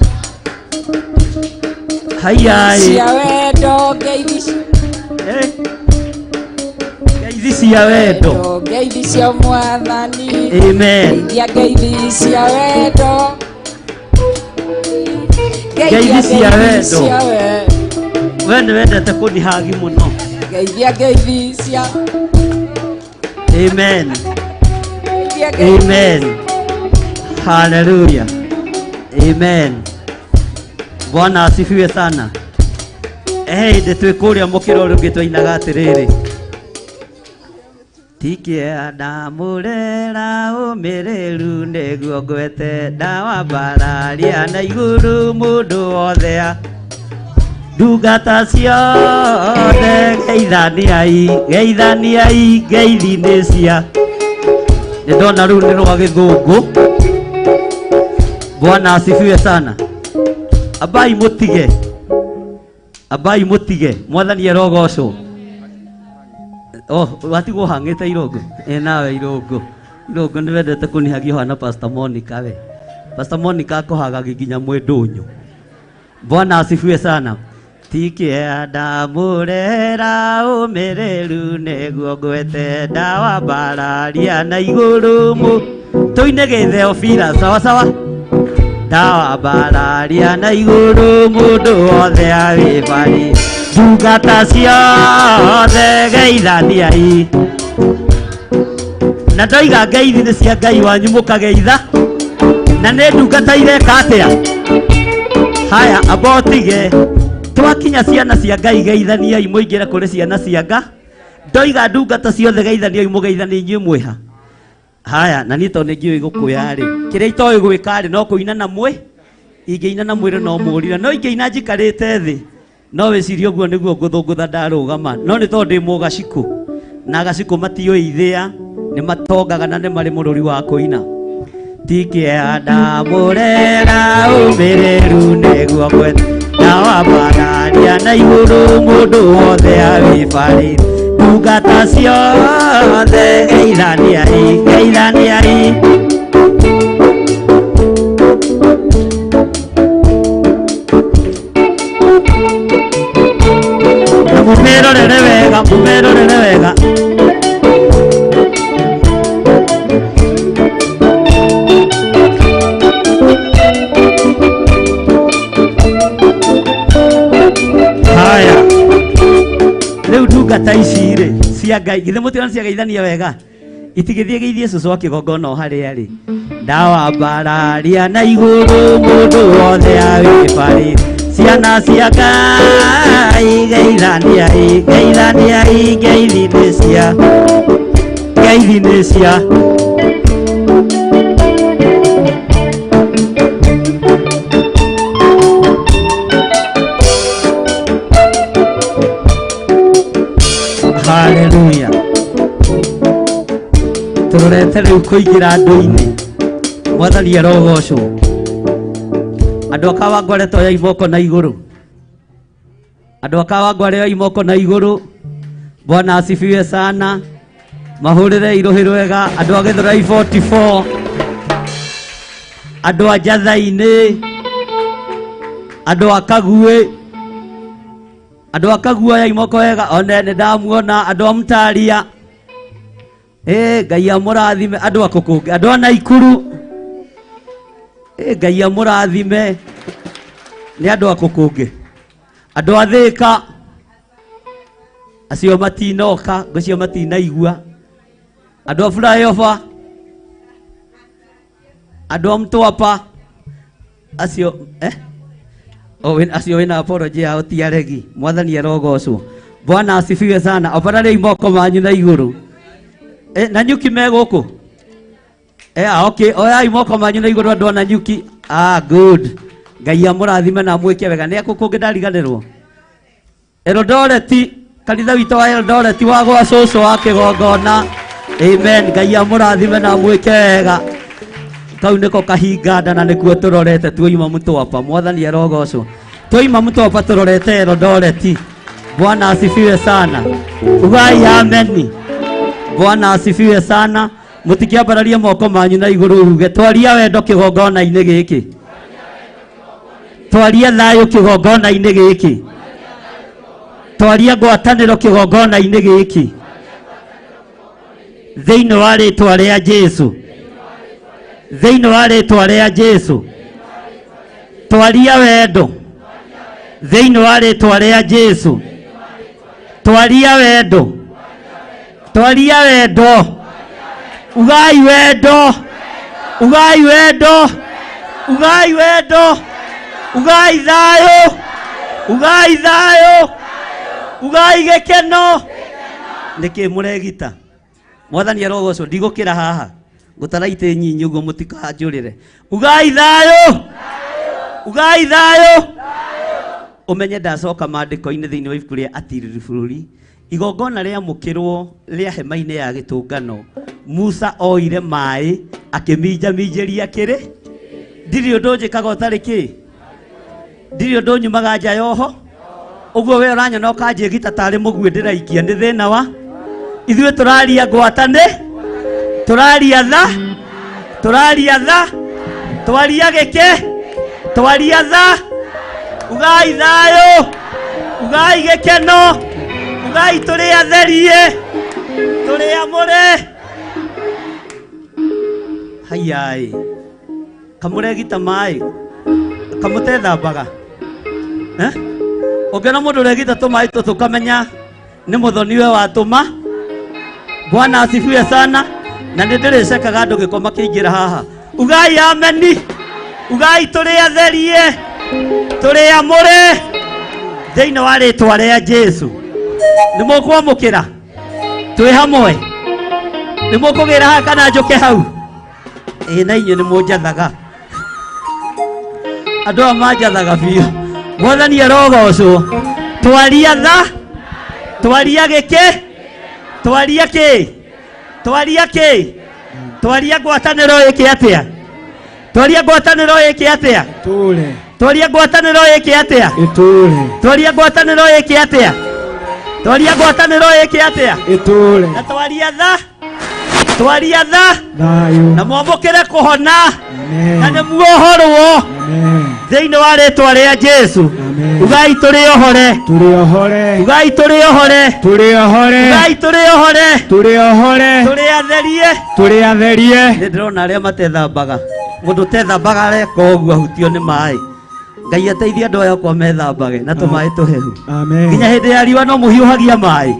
Hayai cia wendo ngeithi ngeithi cia wendo ngeithi cia mwathani amen ngeithi cia wendo ngeithi cia wendo wende wendete kunihagi muno ngeithi cia amen amen hallelujah amen Bwana asifiwe sana de twikuria mukiro rungi twainaga atiriri tikia ndamurera umiriru niguo ngwete ndawa mbararia na iguru mundu wothe ndungata ciothe geithaniai ngeithi-inĩ cia nĩ ndona rĩu nĩ rwa gĩthũngũ. Bwana asifiwe sana. Abai mutige mwathani arogocwo. Watigwo hang'ĩte irũngũ nawe irũngũ nĩ wendete kũnihagio hana Pastor Monica we. Pastor Monica akũhagagia nginya mwĩndũnyũ. Bwana asifiwe sana. Tikia ndamurera umiriru niguo ngwete ndawa mbararia na iguru mu tuine githeo fira sawa sawa ndawa mbararia na iguru mundu wothe awibari ndungata ciothe geithaniai na ndoiga ngeithi nĩ cia Ngai wanyu mũkageitha na nĩ ndungata ireka atĩa. Haya abotige twakinya ciana cia Ngai geithaniai muingire kuri ciana cia Nga ndoiga ndungata ciothe geithaniai mugeithani inyuĩ mwĩha. Haya na niĩ to nĩ ngĩũĩ gũkũya rĩ kĩrĩa itoĩ gwĩka rĩ no kũina na mwĩ ingĩina na mwĩrĩ no mũrire no ingĩina njikarĩte thĩ no wĩcirie ũguo nĩguo ngũthũngũtha ndarũgama no nĩ tondũ ndĩ mũgacikũ na gacikũ matiũĩ ithĩa nĩ matongaga na nĩ marĩ mũrũri wa kũina. Tikia ndamurera umiriru niguo ngwete ndawa mbararia na iguru mundu wothe awibari ndungata ciothe geithaniai na mumirorere wega haya rĩu ndungata ici rĩ cia Ngai githĩ mũtirona cia geithania wega itigithie geithie cũcũ wa kĩgongona o harĩa rĩ ndawa mbararia na igũrũ mũndũ wothe awĩbarĩ ciana cia Ngai geithaniai ngeithi-inĩ cia haleluya. Turorete rĩu kũingĩra andũ-inĩ mwathani arogocwo. Andũ akawa ngoretwo ya imoko na igũrũ, andũ akawa ngware imoko na igũrũ. Bwana asifiwe sana. Mahũrĩre irũhĩ rwega andũ a Gĩthũrai 44, andũ a Njatha-inĩ, andũ a Kaguĩ, andũ a Kaguoya imoko wega one nĩ ndamuona. Andũ a Mtaria Ngai amũrathime. Andũ a Kũkũnge, andũ a Naikuru Ngai amũrathime. Nĩ andũ a Kũkũnge, andũ a Thĩka acio matinoka ngũcio matinaigua. Andũ a Flyover, andũ a Mtwapa acio acio wĩna apology yao ti aregi. Mwathani arogocwo. Bwana asifiwe sana. Oparare imoko manyu na igũrũ Na nyuki me guku. Okay. Oyai moko manyu na iguru andu na nyuki. Good. Ngai amurathime na mwike wega. Ni akukungi ndariganirwo. Eldoret, kanitha witũ wa Eldoret wa gwa cũcũ wa kĩgongona. Amen. Ngai amurathime na mwike wega. Kau niko kahinganda na nikuo turorete tuoima Mtwapa. Mwathani arogocwo. Tuoima Mtwapa turorete Eldoret. Bwana asifiwe sana. Ugai amen. Bwana asifiwe sana. Mutikiambararia moko manyu na iguru uge twaria wendo kĩgongona-inĩ gĩkĩ. Twaria thayũ kĩgongona-inĩ gĩkĩ. Twaria ngwatanĩro kĩgongona-inĩ gĩkĩ. Thĩinĩ wa rĩĩtwa rĩa Jesũ. Thĩinĩ wa rĩĩtwa rĩa Jesũ. Twaria wendo. Thĩinĩ wa rĩĩtwa rĩa Jesũ. Twaria wendo. Twaria wendo. Ugai wendo. Ugai wendo. Ugai wendo. Ugai thayũ. Ugai thayũ. Ugai gĩkeno. Nĩkĩ mũregita? Mwathani arogocwo ndigũkĩra haha. Gũtara itĩ nyinyi ũguo mũtikanjũrĩre. Ugai thayũ. Ugai thayũ. Umenye ndacoka maandĩko-inĩ thĩinĩ wa ibuku rĩa Atiriri bũrũri. Igongona rĩa mũkĩrwo rĩa hema-inĩ ya gĩtũngano. Musa oire maĩ akĩminjaminjĩria kĩrĩ. Ndirĩ ũndũ njĩkaga ũtarĩ kĩ? Ndirĩ ũndũ nyumaga nja yoho? Ũguo we ũranyona ũkanjĩgita tarĩ mũguĩ ndĩraikia nĩ thĩna wa? Ithuĩ tũraria ngwatanĩ. Tũraria tha. Tũraria tha. Twaria gĩkĩ. Twaria tha. Ugai thayũ. Ugai gĩkeno. Ugai tũrĩ atherie. Tũrĩ amũre. Hayai. Kamuregita maĩ. Kamũtethambaga. Ũngĩona mũndũ ũregita tũmaĩ tũkamenya nĩ mũthoni we watũma. Bwana asifiwe sana. Na nĩ ndĩrĩcekaga andũ gĩko makĩingĩra haha. Ugai ameni. Ugai tũrĩ atherie. Tũrĩ amũre. Thĩinĩ wa rĩĩtwa rĩa Jesũ. Nĩ mũkwamũkĩra. Twĩ hamwe. Nĩ mũkũgĩra haha kana njũke hau? Na inyuĩ nĩ mũnjathaga. Andũ aya manjathaga biũ. Mwathani arogocwo. Twaria tha. Twaria gĩkĩ. Twaria kĩ. Twaria kĩ. Twaria ngwatanĩro ĩkĩ atĩa. Twaria ngwatanĩro ĩkĩ atĩa. Tũre. Twaria ngwatanĩro ĩkĩ atĩa. Ĩtũre. Twaria ngwatanĩro ĩkĩ atĩa. Twaria ngwatanĩro ĩkĩ atĩa. Ĩtũre. Na twaria tha. Twaria tha. Thayũ. Na mwamũkĩre kũhona. Na nĩ muohorwo. Thĩinĩ wa rĩĩtwa rĩa Jesũ. Ugai tũrĩ ohore. Tũrĩ ohore. Ugai tũrĩ ohore. Tũrĩ ohore. Ugai tũrĩ ohore. Tũrĩ ohore. Tũrĩ atherie. Tũrĩ atherie. Nĩ ndĩrona arĩa matethambaga. Mũndũ tethambaga areka ũguo ahutio nĩ maĩ. Ngai ateithie andũ aya kwa methambage na tũmaĩ tũhehu. Amen. Nginya hĩndĩ ya riũa no mũhiũhagia maĩ.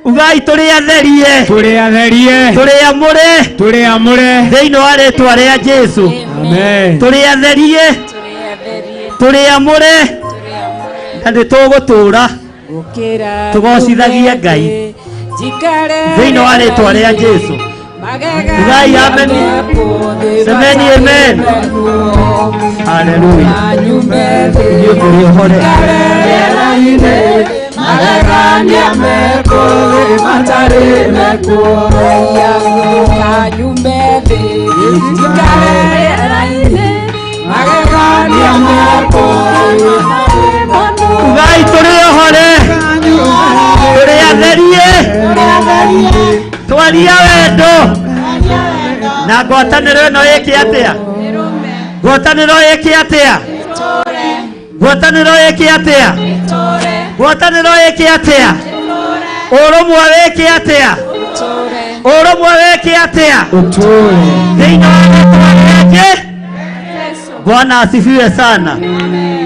Ugai tũrĩ atherie. Tũrĩ atherie. Tũrĩ amũre. Tũrĩ amũre. Thĩinĩ wa rĩĩtwa rĩa Jesũ. Amen. Tũrĩ atherie. Tũrĩ amũre. Na nĩ tũgũtũũra tũgocithagie Ngai thĩinĩ wa rĩĩtwa rĩa Jesũ. Ugai amen. Semeni amen. Hallelujah. Ndio tũrĩ ohore. Magagania meko, matare meko, ya nyumbe, magagania meko. Ugai tũrĩ ohore. Tũrĩ atherie. Twaria wendo. Na ngwatanĩro ĩno ĩkĩ atĩa. Ngwatanĩro ĩkĩ atĩa. Ngwatanĩro ĩkĩ atĩa. Ngwatanĩro ĩkĩ atĩa. Ũrũmwe wĩkĩ atĩa. Ũrũmwe wĩkĩ atĩa. Thĩinĩ wa rĩĩtwa rĩa Jesũ. Bwana asifiwe sana.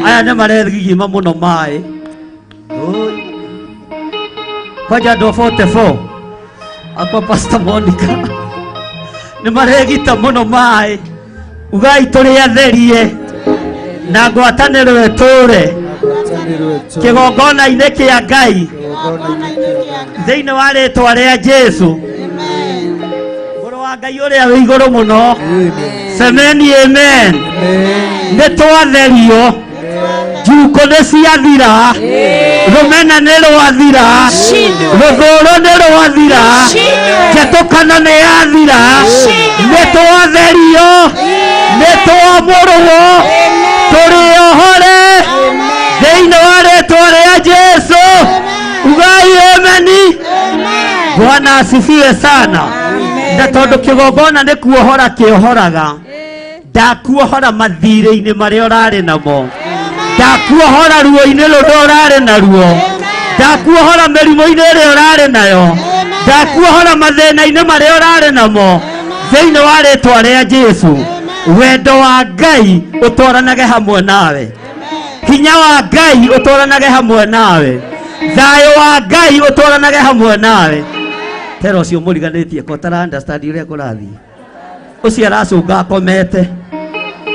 Aya nĩ marethigima mũno maĩ. Kwanja andũ 44 akwa Pastor Monica nĩ maregita mũno maĩ. Ugai tũrĩ atherie na ngwatanĩro ĩtũre kĩgongona-inĩ kĩa Ngai thĩinĩ wa rĩĩtwa rĩa Jesu. Mũrũ wa Ngai ũrĩa wĩ igũrũ mũno, semeni amen. Nĩ twatherio, njukũ nĩ ciathira, rũmena nĩ rwathira, rũthũũro nĩ rwathira, njatũkano nĩ yathira, nĩ twatherio, nĩ twamũrwo, tũrĩ ohore thĩinĩ wa rĩĩtwa rĩa Jesu. Ugai ameni. Bwana asifiwe sana. Na tondũ kĩgongona nĩ kuohora kĩohoraga, ndakuohora mathirĩ-inĩ marĩa ũrarĩ namo, ndakuohora ruo-inĩ rũrĩa ũrarĩ naruo, ndakuohora mĩrimũ-inĩ ĩrĩa ũrarĩ nayo, ndakuohora mathĩna-inĩ marĩa ũrarĩ namo thĩinĩ wa rĩĩtwa rĩa Jesu. Wendo wa Ngai ũtwaranage hamwe nawe, hinya wa Ngai ũtwaranage hamwe nawe, thayũ wa Ngai ũtwaranage hamwe nawe. Tero ũcio mũriganĩtie ko tara understand ũrĩa kũrathiĩ, ũcio aracũnga akomete.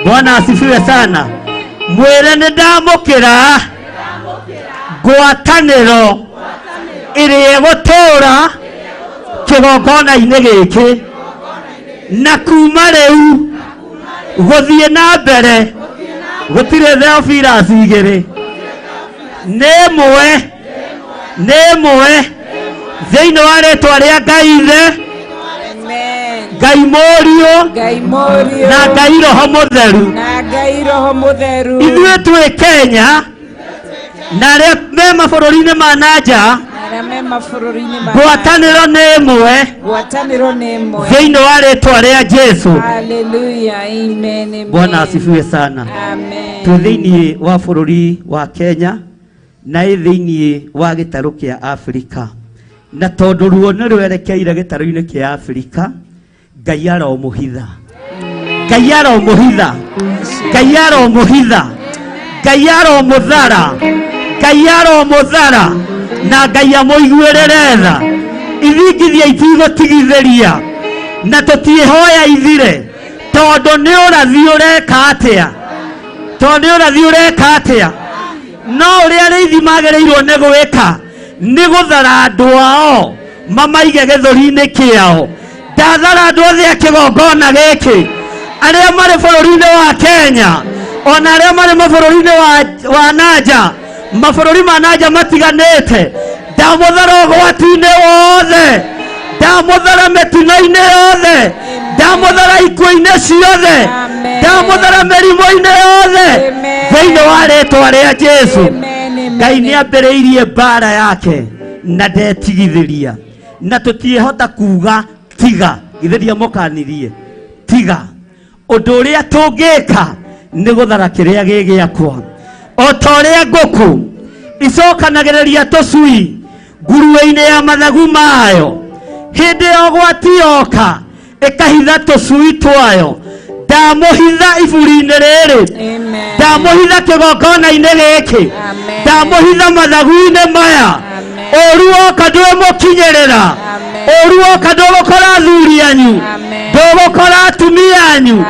Bwana asifiwe sana. Mwĩre nĩ ndamũkĩra ngwatanĩro ĩrĩa gũtũũra kĩgongona-inĩ gĩkĩ, na kuma rĩu gũthiĩ na mbere gũtirĩ theophilus igĩrĩ, nĩ ĩmwe thĩinĩ wa rĩĩtwa rĩa Ngai Ithe, Ngai Mũriũ na Ngai Roho Mũtheru. Ithuĩ twĩ Kenya na arĩa me mabũrũri-inĩ ma nanja, ngwatanĩro nĩ ĩmwe thĩinĩ wa rĩĩtwa rĩa Jesu. Bwana asifiwe sana. Twĩ thĩinĩ wa bũrũri wa Kenya na thĩinĩ wa gĩtarũ kĩa Afrika, na tondũ ruo nĩ rwerekeire gĩtarũ-inĩ kĩa Afrika, Ngai aromũhitha, Ngai aromũhitha, Ngai aromũhitha, Ngai aromũthara, Ngai aromũthara, na Ngai amũiguĩrĩre tha. Ithingithia itigũtigithĩria na tũtiĩhoya ithire, tondũ nĩ ũrathi ũreka atĩa, no ũrĩa arĩithi magĩrĩirwo nĩ gwĩka nĩ gũthara andũ ao mamaige gĩthũri-inĩ kĩao. Ndathara andũ othe a kĩgongona gĩkĩ, arĩa marĩ bũrũri-inĩ wa Kenya ona arĩa marĩ mabũrũri-inĩ wa nanja, mabũrũri ma nanja matiganĩte. Ndamũthara ũgwati-inĩ wothe, ndamũthara mĩtino-inĩ yothe, ndamũthara ikuũ-inĩ ciothe, ndamũthara mĩrimũ-inĩ yothe thĩinĩ wa rĩĩtwa rĩa Jesu. Ngai nĩ ambĩrĩirie mbara yake na ndetigithĩria, na tũtiĩhota kuga tiga, githĩria mũkanirie tiga. Ũndũ ũrĩa tũngĩka nĩ gũthara kĩrĩa gĩgĩakwa, o ta ũrĩa ngũkũ icokanagĩrĩria tũcui nguruwe-inĩ ya mathagu mayo, hĩndĩ ya ũgwati yoka ĩkahitha tũcui twayo. Ndamũhitha iburi-inĩ rĩrĩ, ndamũhitha kĩgongona-inĩ gĩkĩ, ndamũhitha mathagu-inĩ maya. Ũru woka ndũmũkinyĩrĩra, ũru woka ndũgũkora athuri anyu, ndũgũkora atumia anyu,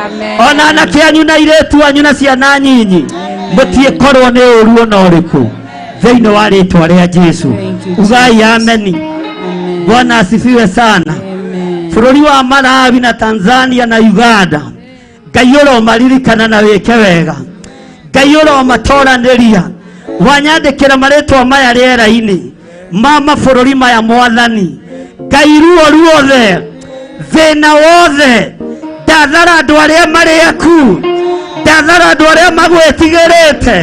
ona anake anyu na airĩtu anyu na ciana nyinyi, mũtiĩkorwo nĩ ũru ona ũrĩkũ thĩinĩ wa rĩĩtwa rĩa Jesu. Ugai ameni. Bwana asifiwe sana. Bũrũri wa Malawi na Tanzania na Uganda, Ngai ũromaririkana na wĩke wega, Ngai ũromatoranĩria, wanyandĩkĩra marĩtwa maya rĩera-inĩ ma mabũrũri maya Mwathani. Ngai ruo ruothe, thĩna wothe, ndathara andũ arĩa marĩ aku, ndathara andũ arĩa magwĩtigĩrĩte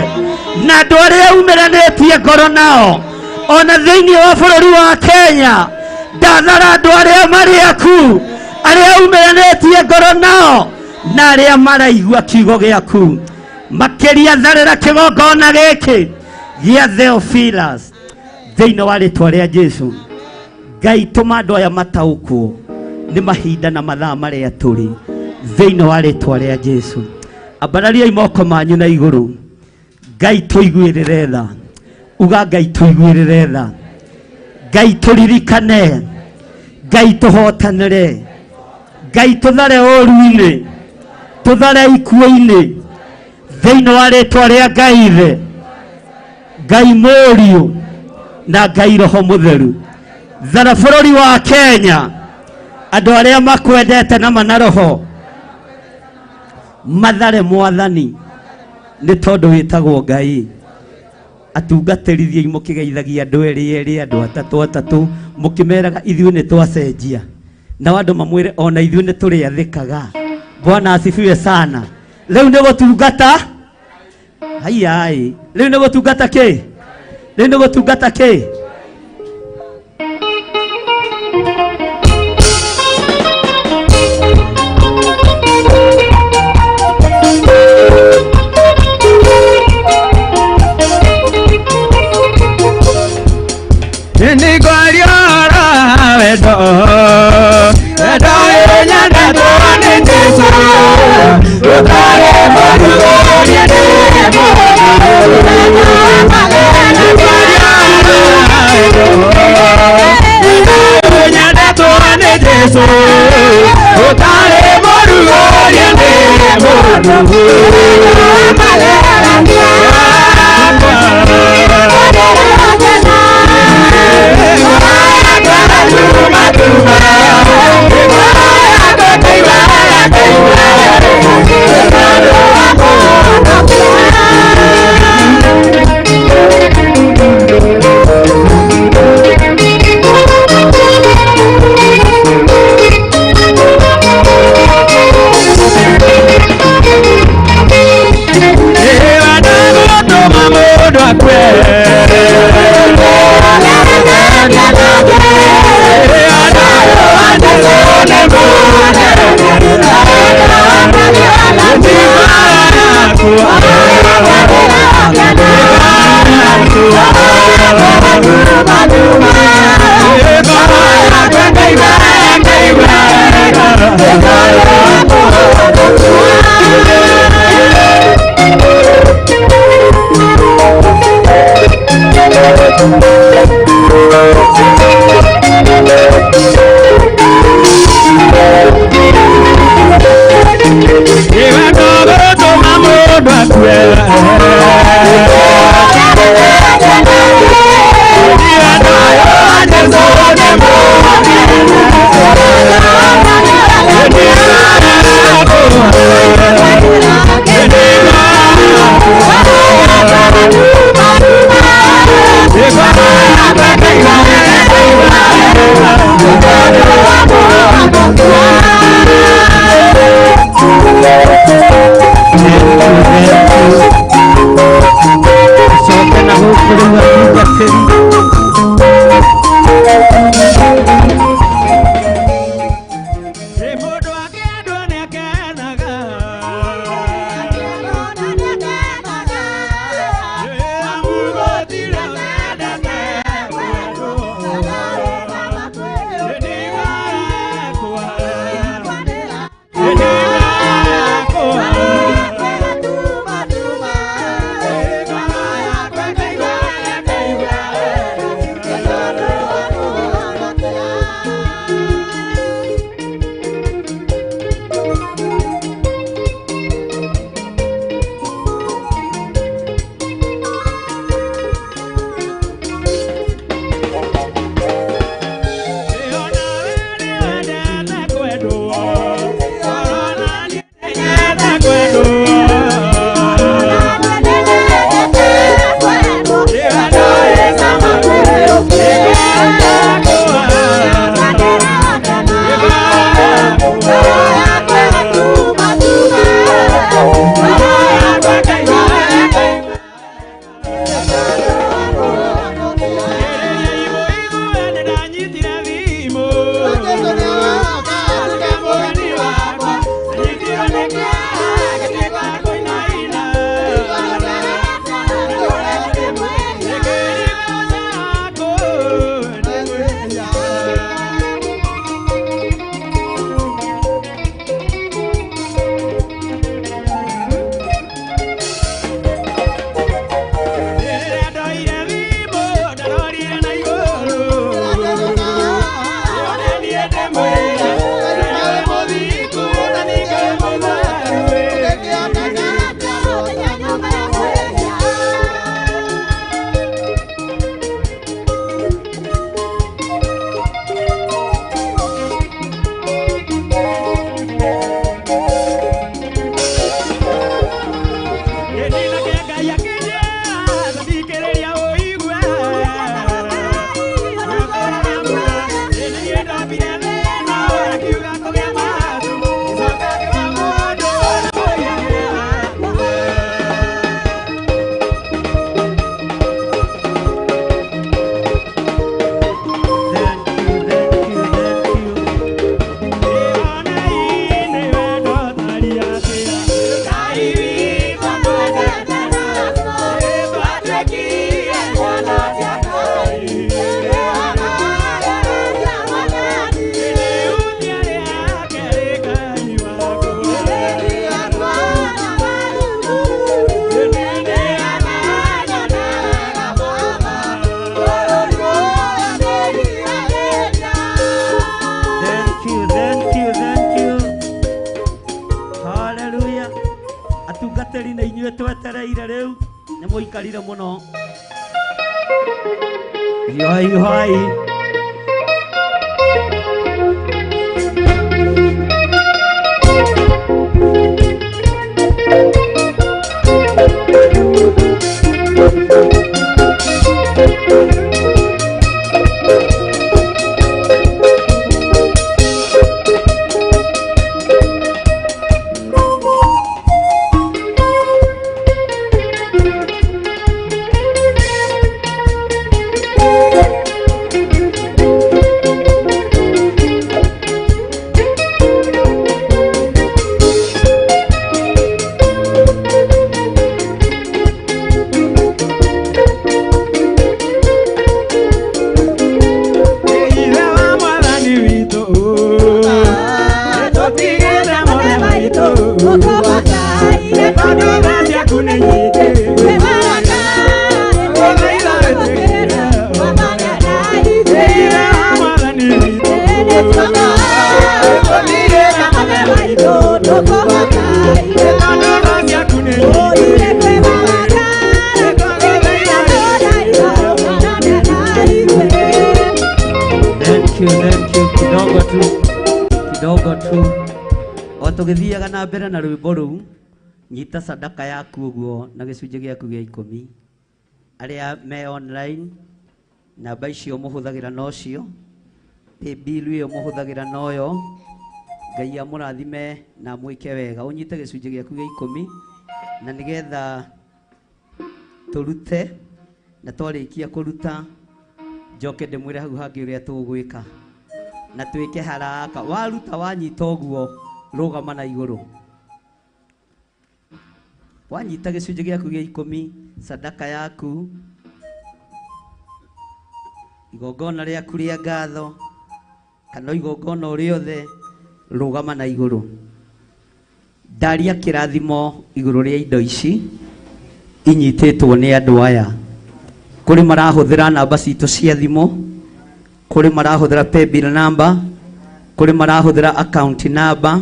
na andũ arĩa umiranĩtie ngoro nao, ona thĩinĩ wa bũrũri wa Kenya, ndathara andũ arĩa marĩ aku, arĩa umiranĩtie ngoro nao na arĩa maraigua kiugo gĩaku. Makĩria tharĩra kĩgongona gĩkĩ gĩa Theophilus thĩinĩ wa rĩĩtwa rĩa Jesu. Ngai tũma andũ aya mataũkwo nĩ mahinda na mathaa marĩa tũrĩ thĩinĩ wa rĩĩtwa rĩa Jesu. Ambarariai moko manyu na igũrũ. Ngai tũiguĩrĩre tha, uga Ngai tũiguĩrĩre tha, Ngai tũririkane, Ngai tũhotanĩre, Ngai tũthare ũru-inĩ, tũthare ikuũ-inĩ thĩinĩ wa rĩĩtwa rĩa Ngai Ithe, Ngai Mũriũ na Ngai Roho Mũtheru. zara bũrũri wa Kenya andũ arĩa makwendete na manaroho mathare mwathani nĩ tondũ wĩtagwo Ngai atungatĩrithie mũkĩgeithagia andũ erĩ andũ atatũ mũkĩmeraga ithuĩ nĩ twacenjia na andũ mamwĩre ona ithuĩ nĩ tũrĩathĩkaga. Bwana asifiwe sana. Leo nĩ gũtungata hayai, leo nĩ gũtungata kĩ? Leo nĩ gũtungata kĩ? Eva twetereire riu ni muikarire muno yohai yohai tugithiaga na mbere na rwimbo ruu nyita sadaka yaku uguo na gicunje giaku gia 10 aria me online namba icio muhuthagira nocio bill iyo muhuthagira noyo ngai amurathime na mwike wega unyite gicunje giaku gia 10 na nigetha turute na twarikia kuruta njoke ndimwire hau hangi uria tugwika na twike haraka waruta wanyita uguo rugama na iguru wanyita gicunje giaku gia 10 sadaka yaku igongona riaku ria ngatho kana igongona uriothe rugama na iguru ndaria kirathimo iguru ria indo ici inyitetwo ni andu aya kuri marahuthira namba citu cia thimo kuri marahuthira paybill number kuri marahuthira account number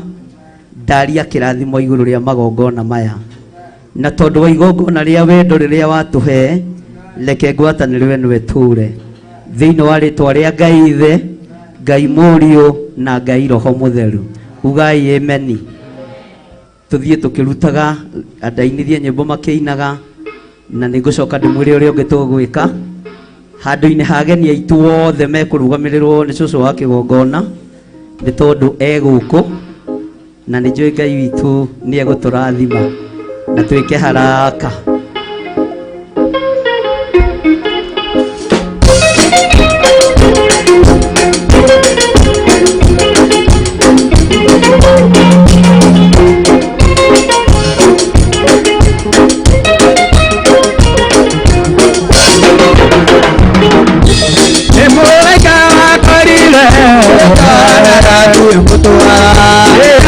ndaria kirathimo iguru ria magongona maya na tondu wa igongona ria wendo riria watuhe leke ngwatanirwe niwe ture thiini wa ritwa ria Ngai ithe Ngai Mũriũ na Ngai Roho Mutheru ugai ameni tuthie tukirutaga andainithie nyimbo makiinaga na nigucoka ndimwire uria ungi tugwika handu-ini hageni aitu wothe mekurugamirwo ni cucu wa kigongona ni tondu eguku na ni njui Ngai witu ni eguturathima na twike haraka Yeah.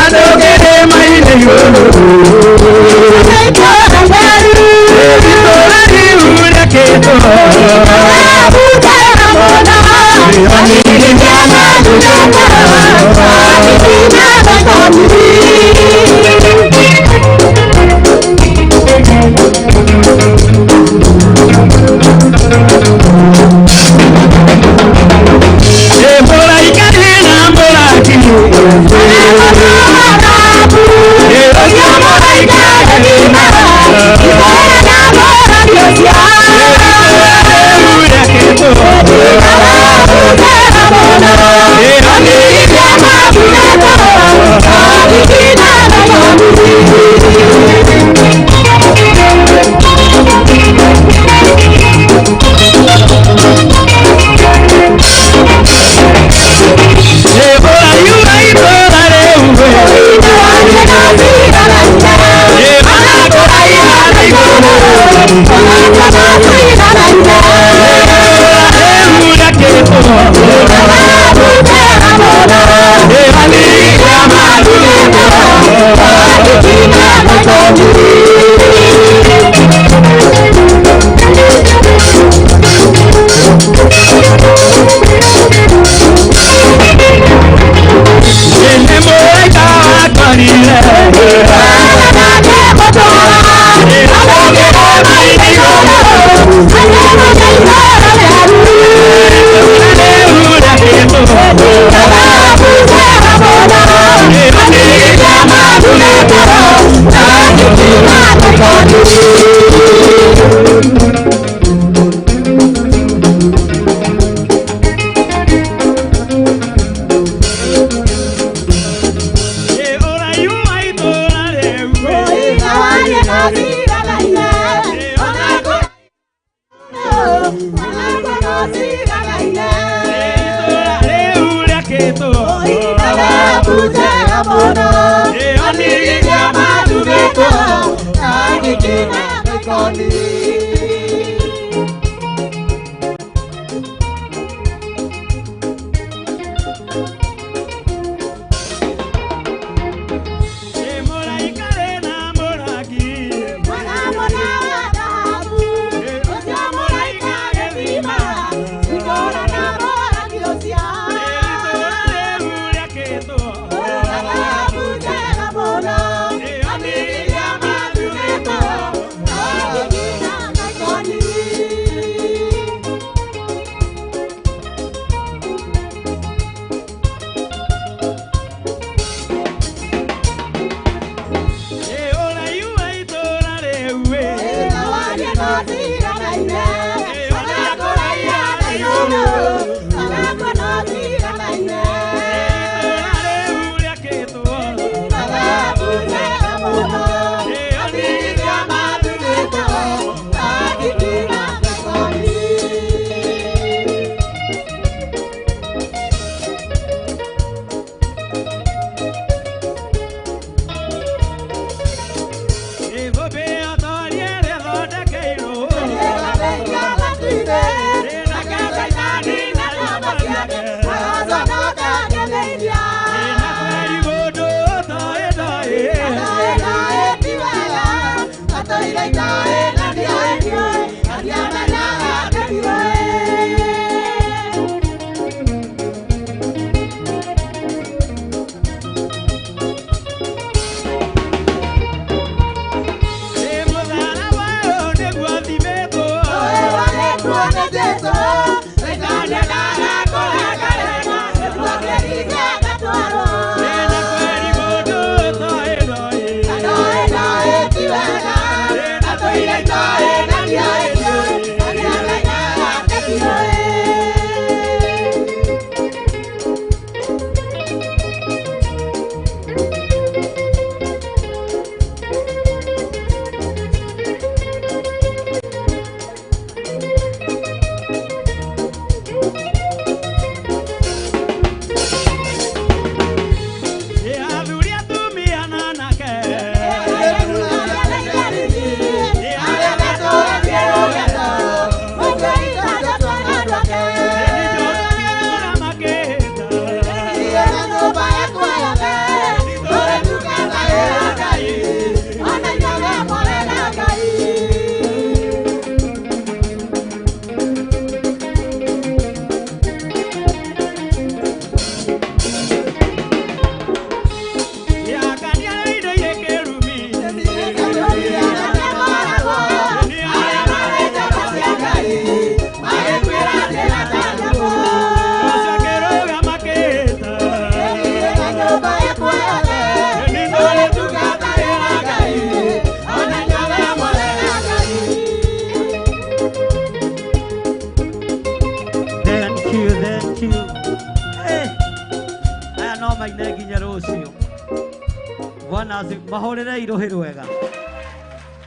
Mahorere irohe rwega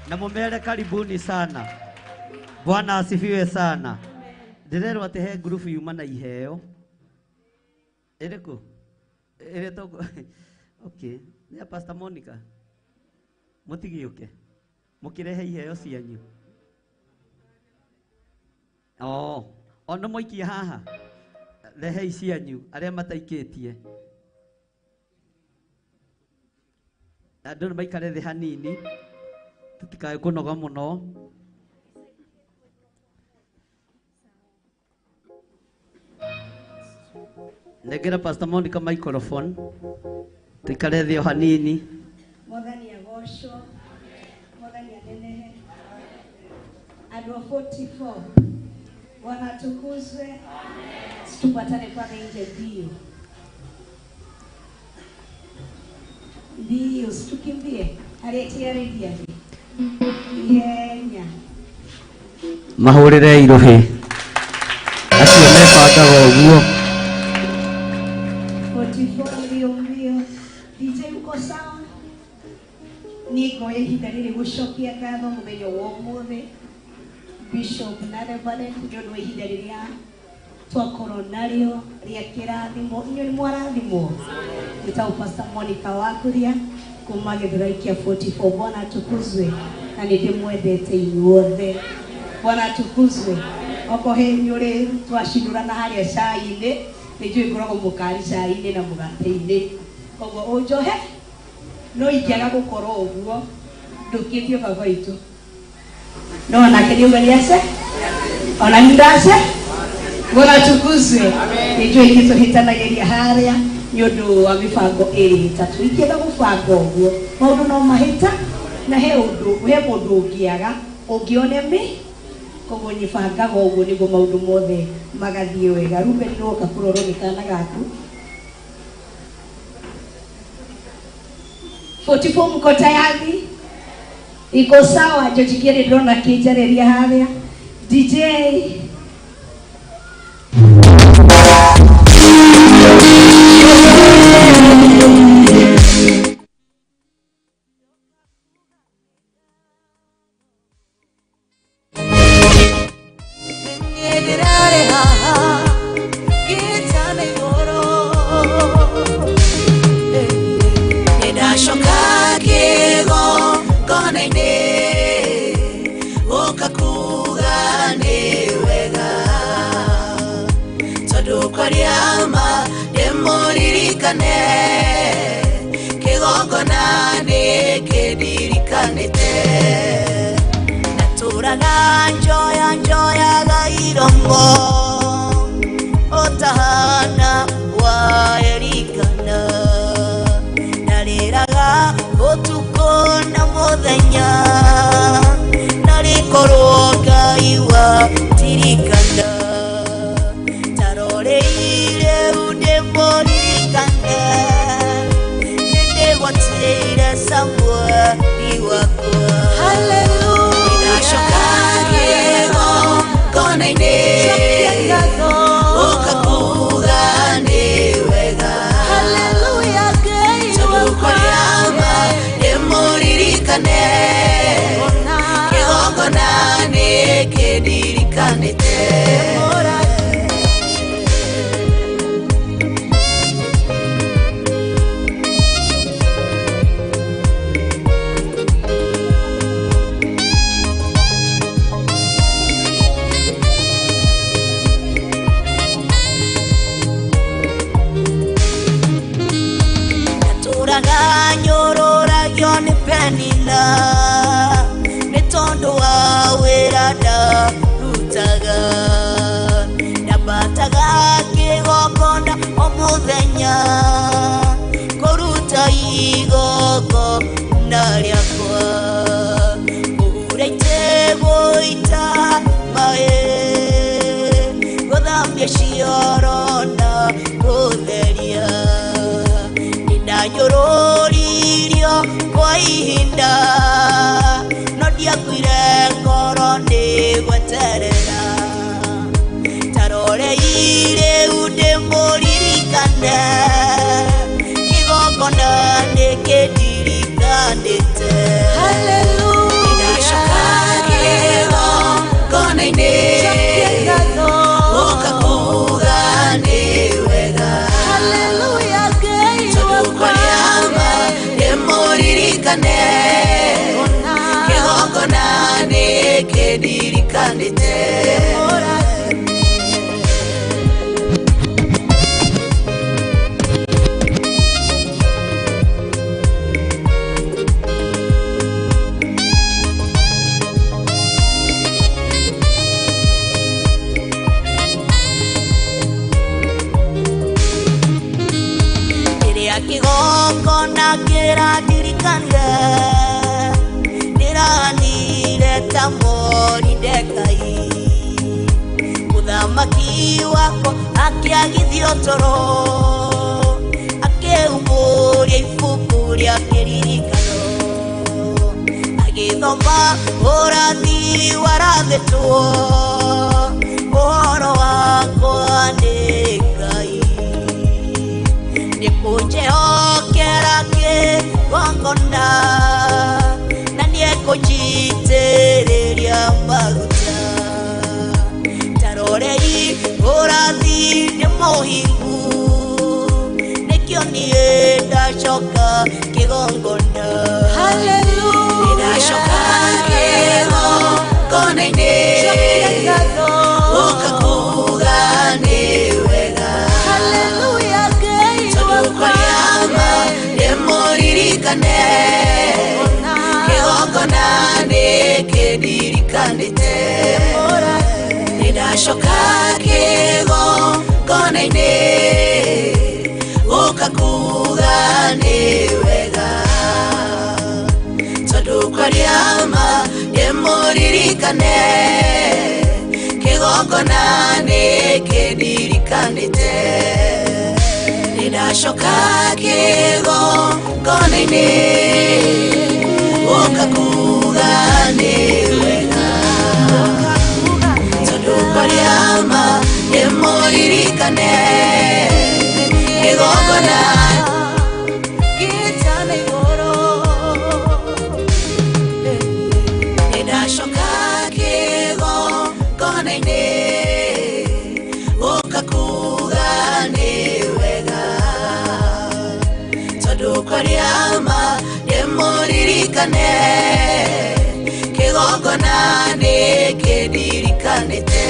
na mumere karibuni sana. Bwana asifiwe sana. Ndirerwo ati he group yuma na iheo ereko ereto okay ni Pastor Monica mutigiuke mukirehe iheo cianyu ono moikia haha rehe cianyu aria mataikitie andu maikare thi hanini tutikae kunoga muno. Negera Pastor Monica microphone tukare thi hanini. Mwathani agocwo, Mwathani anenehe. Andũ 44 Bwana atukuzwe. Tupatane pale nje ndio. Ndio, tukimbie. Aretiaredia. Yenya. Mahurire irohe. Acio mebangaga ũguo. 44 mbio. DJ uko sawa? Niko ihinda rĩrĩ gũcokia ngatho mũthenya wa ũmũthĩ. Bishop na Reverend njono ihinda riria twakorwo nario ria kirathimo inyo ni mwarathimo nitao Pastor Monica Wakuria kuma Githuraikia 44. Bwana tukuzwe na ndimwendete inyuothe. Bwana tukuzwe oko henyure twashindurana haria cai-ini nijui ngoragwo mukari cai-ini na mugate-ini koguo unjohe no ingiaga gukorwo uguo ndukithio baba itu no na kile ngaliase ona ndase Bwana tukuzwe nijui kitu hitanageria haria nyondo wa mifango eri itatu ikienda gubanga uguo maundu no mahita na he mundu ungiaga ungione mi koguo nyibangaga uguo niguo maundu mothe magathie wega. Ruben no kakuroro ni kana gaku 44 mko tayari? Iko sawa? Jojikiere ndona kijareria haria DJ Otahana wa erikana naliraga otukona muthenya nalikorwo Ngai wa tirikana taroreire undemoririkane nindegwatire Samweli wakwa. Hallelujah. Ndashokagirwo ngona-inĩ ukakuga nĩ wega. Hallelujah. Tũkũriama ndĩmũririkane kĩgongona nĩ kĩndirikanĩte. Nyororagio nĩ Penina nĩ tondũ wa wĩra ndarutaga ndambataga kĩgongona o mũthenya kũruta igongona rĩakwa kũhura itegũita maĩ gũthambia cioro na gũtheria nyororirio kwa ihinda no ndiakuire ngoro ndigweterera taroreire ndĩmũririkane kĩgongona nĩkĩndirikanĩte. Hallelujah. Ndacokagĩrwo ngona-inĩ ũkakuga nĩ wega. Hallelujah. Ndĩmũririkane kĩgongona nĩkĩndirikanĩte. Kĩgongona kĩrandirikania ndĩranire ta Moridekai mũthamaki wakwa akĩagithio toro akĩhumbũria ibuku rĩa kĩririkano agĩthoma ũrathi warathĩtwo ũhoro wakwa nĩ Ngai ndĩkũnjehokera kĩgongona na nĩekũnjitĩrĩria maguta nĩndacoka kĩgongona nĩndacoka kĩgongona-inĩ ũkakuga nĩ wega tondũ kwariama ndĩmũririkane kĩgongona nĩkĩndirikanĩte nĩndacoka kĩgongona-inĩ ũkakuga nĩ wega tondũ kwariama ndĩmũririkane kĩgongona nĩkĩndirikanĩte nĩndacoka kĩgongona-inĩ ũkakuga nĩ wega tondũ kwariama ndĩmũririkane kĩgongona gĩtana igũrũ nĩndacoka kĩgongona-inĩ ũkakuga nĩ wega tondũ kwariama ndĩmũririkane kĩgongona nĩkĩndirikanĩte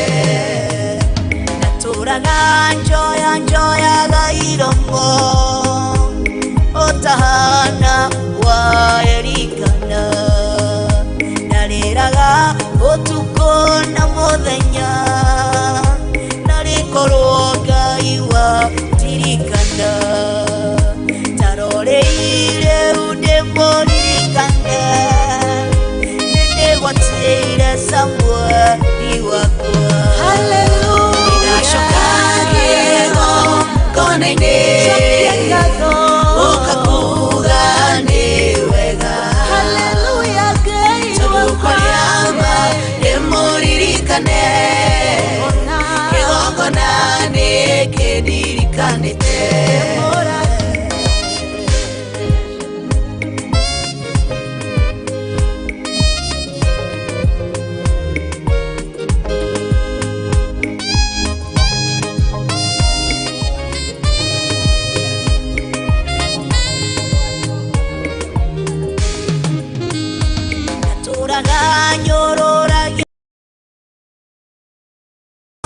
natũraga njoyaga iromo ũtahana wa Elikana narĩraga ũtukũ na mũthenya narĩkorwo Ngai wa tirikana taroreire ndĩmũririkane nĩndĩgwatĩire Samũeli wakwa nĩndacoka kĩgongona-inĩ ũkakuga nĩ wega tondũ kwariama ndĩmũririkane kĩgongona nĩkĩndirikanĩte nyororagia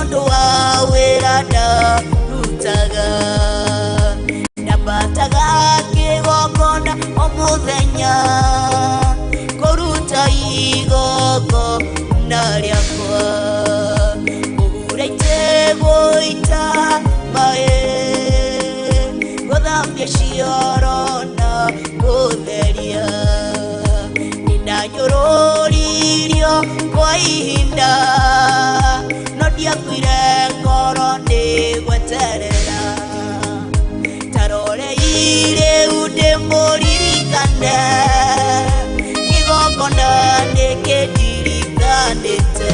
ũndũ wa wĩra ndarutaga ndambataga kĩgongona o mũthenya kũruta igongona rĩakwa kũhura itegũita maĩ gũthambia cioro na gũtheria nĩndanyũrũririo kwa ihinda no ndiakuire ngoro nĩgweterera taroreire ndĩmũririkane kĩgongona nĩkĩndirikanĩte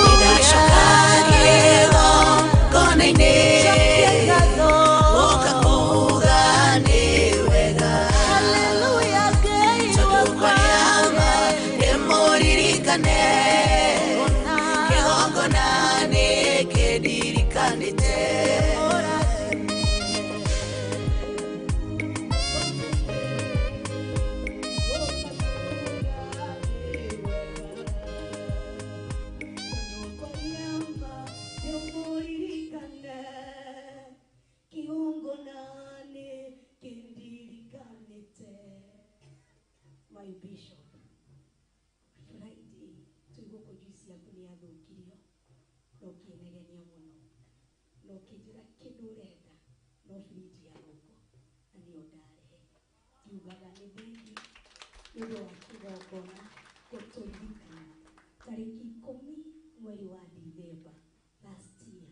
nĩndacoka kĩgongona-inĩ ũkakuga nĩ wega tondũ kwariama ndĩmũririkane kĩgongona nĩkĩndirikanĩte My bishop, Friday, tuiguko juisi yaku ni yathukirio no kienegenia muno no kinjira kindu urenda no friji ya guko na niyo ndarehe kiugaga ni thengi nĩũndũ wa kĩgongona gũtũririkana tarĩki 10 mweri wa Dithemba last year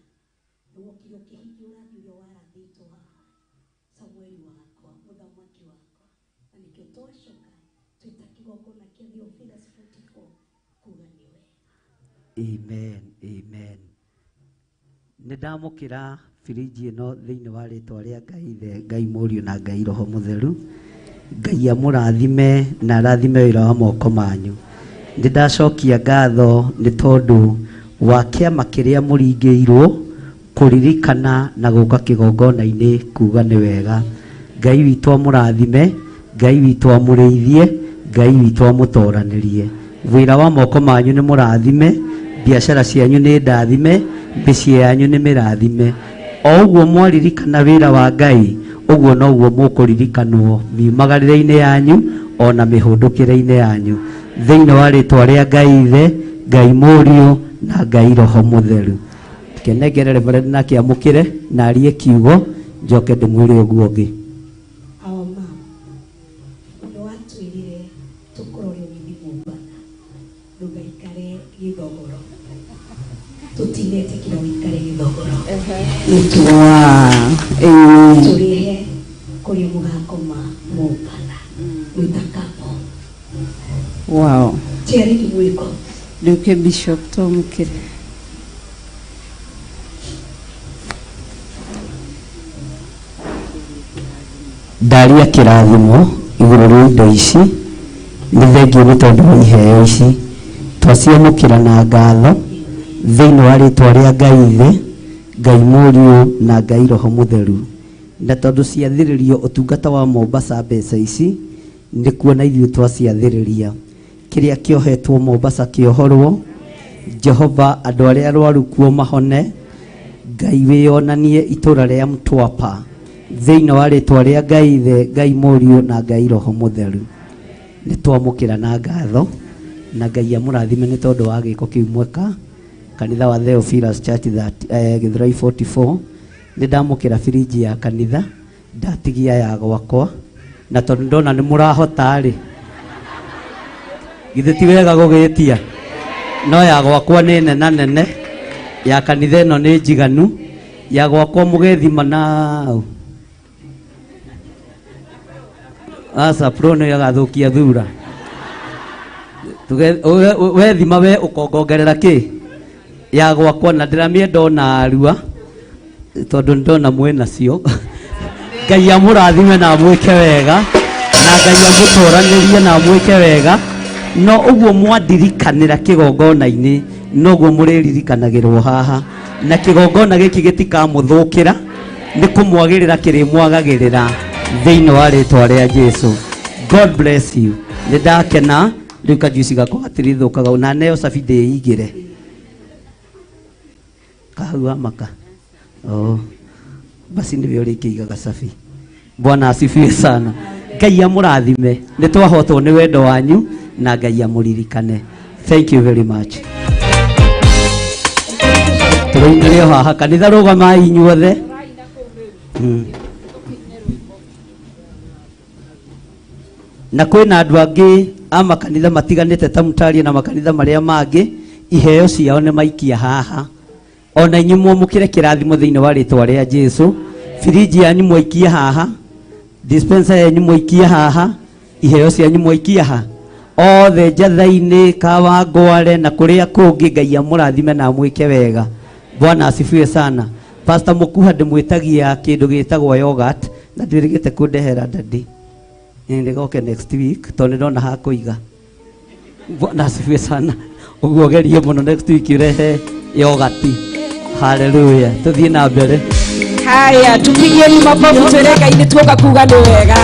nĩwokire ũkĩhingia ũrathi ũrĩa warathĩtwo haha Samũeli wakwa mũthamaki wakwa na nĩkĩo twacoka twĩta kĩgongona kĩa Theophilus 44 kuga nĩ we. Amen, amen. Nĩndamũkĩra firiji ĩno thĩinĩ wa rĩtwa rĩa Ngai Ithe, Ngai Mũriũ na Ngai Roho Mũtheru. Ngai amũrathime na arathime wĩra wa moko manyu. Nĩndacokia ngatho nĩ tondũ wa kĩama kĩrĩa mũringĩirwo kũririkana na gũka kĩgongona-inĩ kuga nĩ wega. Ngai witũ amũrathime, Ngai witũ amũrĩithie, Ngai witũ amũtoranĩrie. Wĩra wa moko manyu nĩ mũrathime, biacara cianyu nĩ ndathime, mĩciĩ yanyu nĩ mĩrathime. O ũguo mwaririkana wĩra wa Ngai, ũguo noguo mũkũririkanwo miumagarĩre-inĩ yanyu ona mĩhũndũkĩre-inĩ yanyu. Thĩinĩ wa rĩtwa rĩa Ngai Ithe, Ngai Mũriũ na Ngai Roho Mũtheru. Kenengere Reverend na kĩamũkĩre na arie kiugo, njoke ndĩmwĩre ũguo ũngĩ. Turihe kuri mugakoma mubana mutakapo. Wow. Tiari kimwiko. Duke Bishop Tom Kire. Ndaria kĩrathimo igũrũ rĩa indo ici, nĩ thengiũ nĩ tondũ wa iheo ici twaciamũkĩra na ngatho thĩinĩ wa rĩtwa rĩa Ngai Ithe, Ngai Mũriũ na Ngai Roho Mũtheru. Na tondũ ciathĩrĩrio ũtungata wa Mombasa mbeca ici, nĩ kuona ithuĩ twaciathĩrĩria. Kĩrĩa kĩohetwo Mombasa kĩohorwo, Jehova andũ arĩa arwaru kuo mahone, Ngai wĩonanie itũra rĩa Mtwapa thĩinĩ wa rĩtwa rĩa Ngai Ithe, Ngai Mũriũ na Ngai Roho Mũtheru. Nĩ twamũkĩra na ngatho na Ngai amũrathime nĩ tondũ wa gĩko kĩu mweka. Kanitha wa Theophilus Church that Githurai 44 nĩ ndamũkĩra firiji ya kanitha, ndatigia ya gwakwa, na tondũ ndona nĩ mũrahota rĩ, githĩ ti wega gũgĩtia, no ya gwakwa nĩ nene, ya kanitha ĩno nĩ njiganu, ya gwakwa mũgethima nau. Asa pro nĩ agathũkia thura. We thima we ũkongongerera kĩ? Ya gwakwa na ndĩramĩenda ona arua, tondũ ndona mwena cio. Ngai amũrathime na amwĩke wega, na Ngai amũtoranĩrie na amwĩke wega. No ũguo mwandirikanĩra kĩgongona-inĩ, noguo mũrĩririkanagĩrwo haha. Na kĩgongona gĩkĩ gĩtikamũthũkĩra, nĩ kũmwagĩrĩra kĩrĩmwagagĩrĩra thĩinĩ wa rĩtwa rĩa Jesũ. God bless you. Nĩ ndakena, rĩu kajuici gakwa gatirĩthũkaga, na neo cabi ndĩigĩre. Kahua maka. Oh. Basi ndivyo ũrĩkĩigaga cabi. Bwana asifiwe sana. Ngai amũrathime. Nĩ twahotwo nĩ wendo wanyu na Ngai amũririkane. Thank you very much. Tũrũngĩre haha kanitha rũgamai inyuothe. Na kwĩna andũ angĩ a makanitha matiganĩte ta Mutaria na makanitha marĩa mangĩ, iheo ciao nĩ maikia haha. Ona inyuĩ mwamũkĩre kĩrathimo thĩinĩ wa rĩtwa rĩa Jesũ. Firiji yanyu mwaikia haha, dispenser yanyu mwaikia haha, iheo cianyu mwaikia haha. Othe Njatha-inĩ, Kawangware na kũrĩa kũngĩ, Ngai amũrathime na amwĩke wega. Bwana asifiwe sana. Pastor Mũkuha ndĩmwĩtagia kĩndũ gĩtagwo yogurt, na ndĩrĩgĩte kũndehera ndadi. Nĩgoke next week, tondũ ndona ha kũiga. Bwana asifiwe sana. Ũguo gerie mũno next week ũrehe yogurt. Hallelujah. Tuthiĩ na mbere. Haya, tupigieni makofi twende Ngai nĩ tuoka kuga nĩ wega.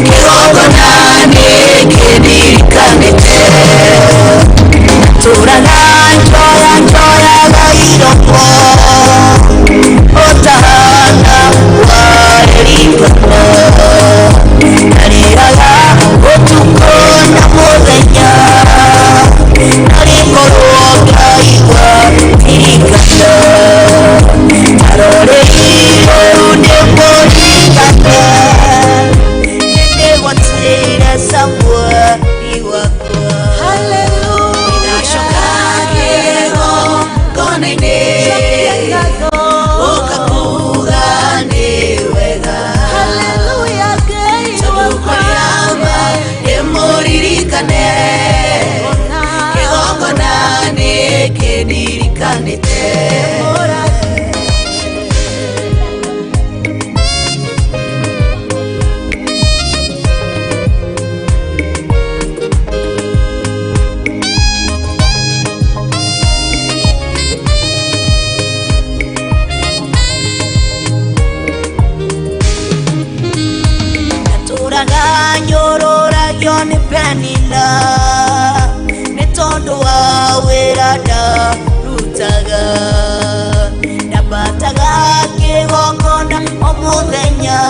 Kigongona nĩ kĩni nina nĩ tondũ wa wĩra ndarutaga ndambataga kĩgongona o mũthenya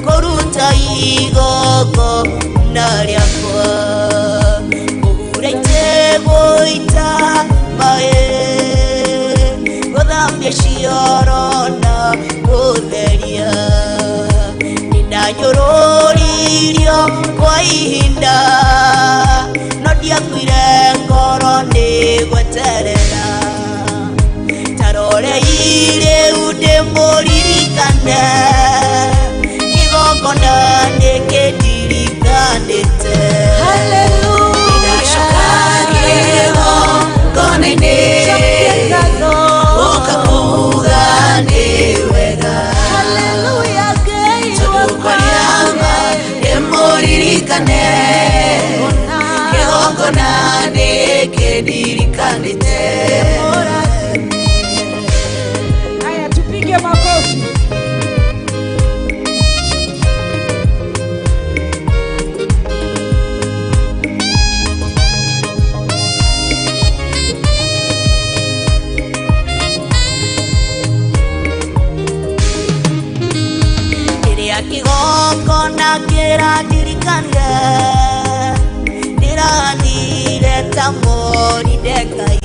kũruta igongona rĩakwa kũhura gũita maĩ gũthambia cioro na gũtheria nĩndanyũrũririo kwa ihinda no ndiakuire ngoro nĩ gweterera taroreire ndĩmũririkane igongona nĩkĩndirikanĩte ukakuga ni wega tukukwanyama emuririkane kigongona nikindirikanite. Haya, tupige makofi. Kigongona kĩrandirikania ndĩranire ta Moridekai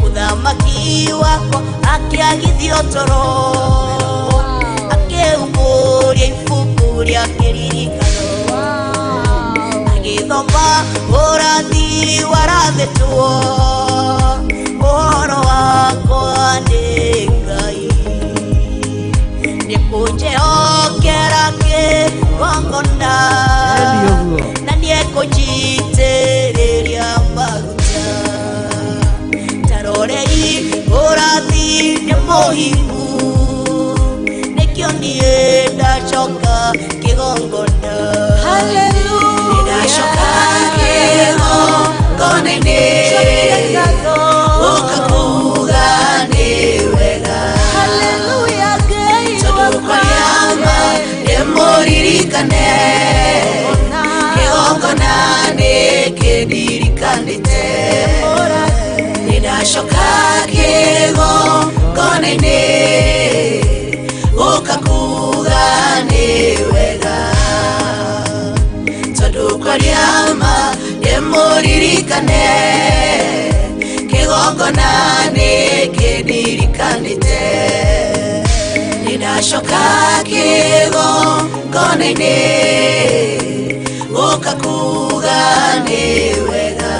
mũthamaki wakwa akĩagithio toro akĩumbũria ibuku rĩa kĩririkano agĩthoma ũrathi warathĩtwo ũhoro wakwa nĩ Ngai nĩkũnjehokera kĩgongona na nĩekũnjitĩrĩria maguta tarorei ũrathi nĩ mũhingu nĩkĩo niĩ ndacoka kĩgongona ndacoka kĩgongona-inĩ ũkakuga nĩ wega tukukwanyama emuririkane kigongona nikindirikanite ndacoka kigongona-inĩ ũkakuga nĩ wega tukukwanyama emuririkane kigongona nikindirikanite ndacoka kigongona-inĩ ũkakuga nĩ wega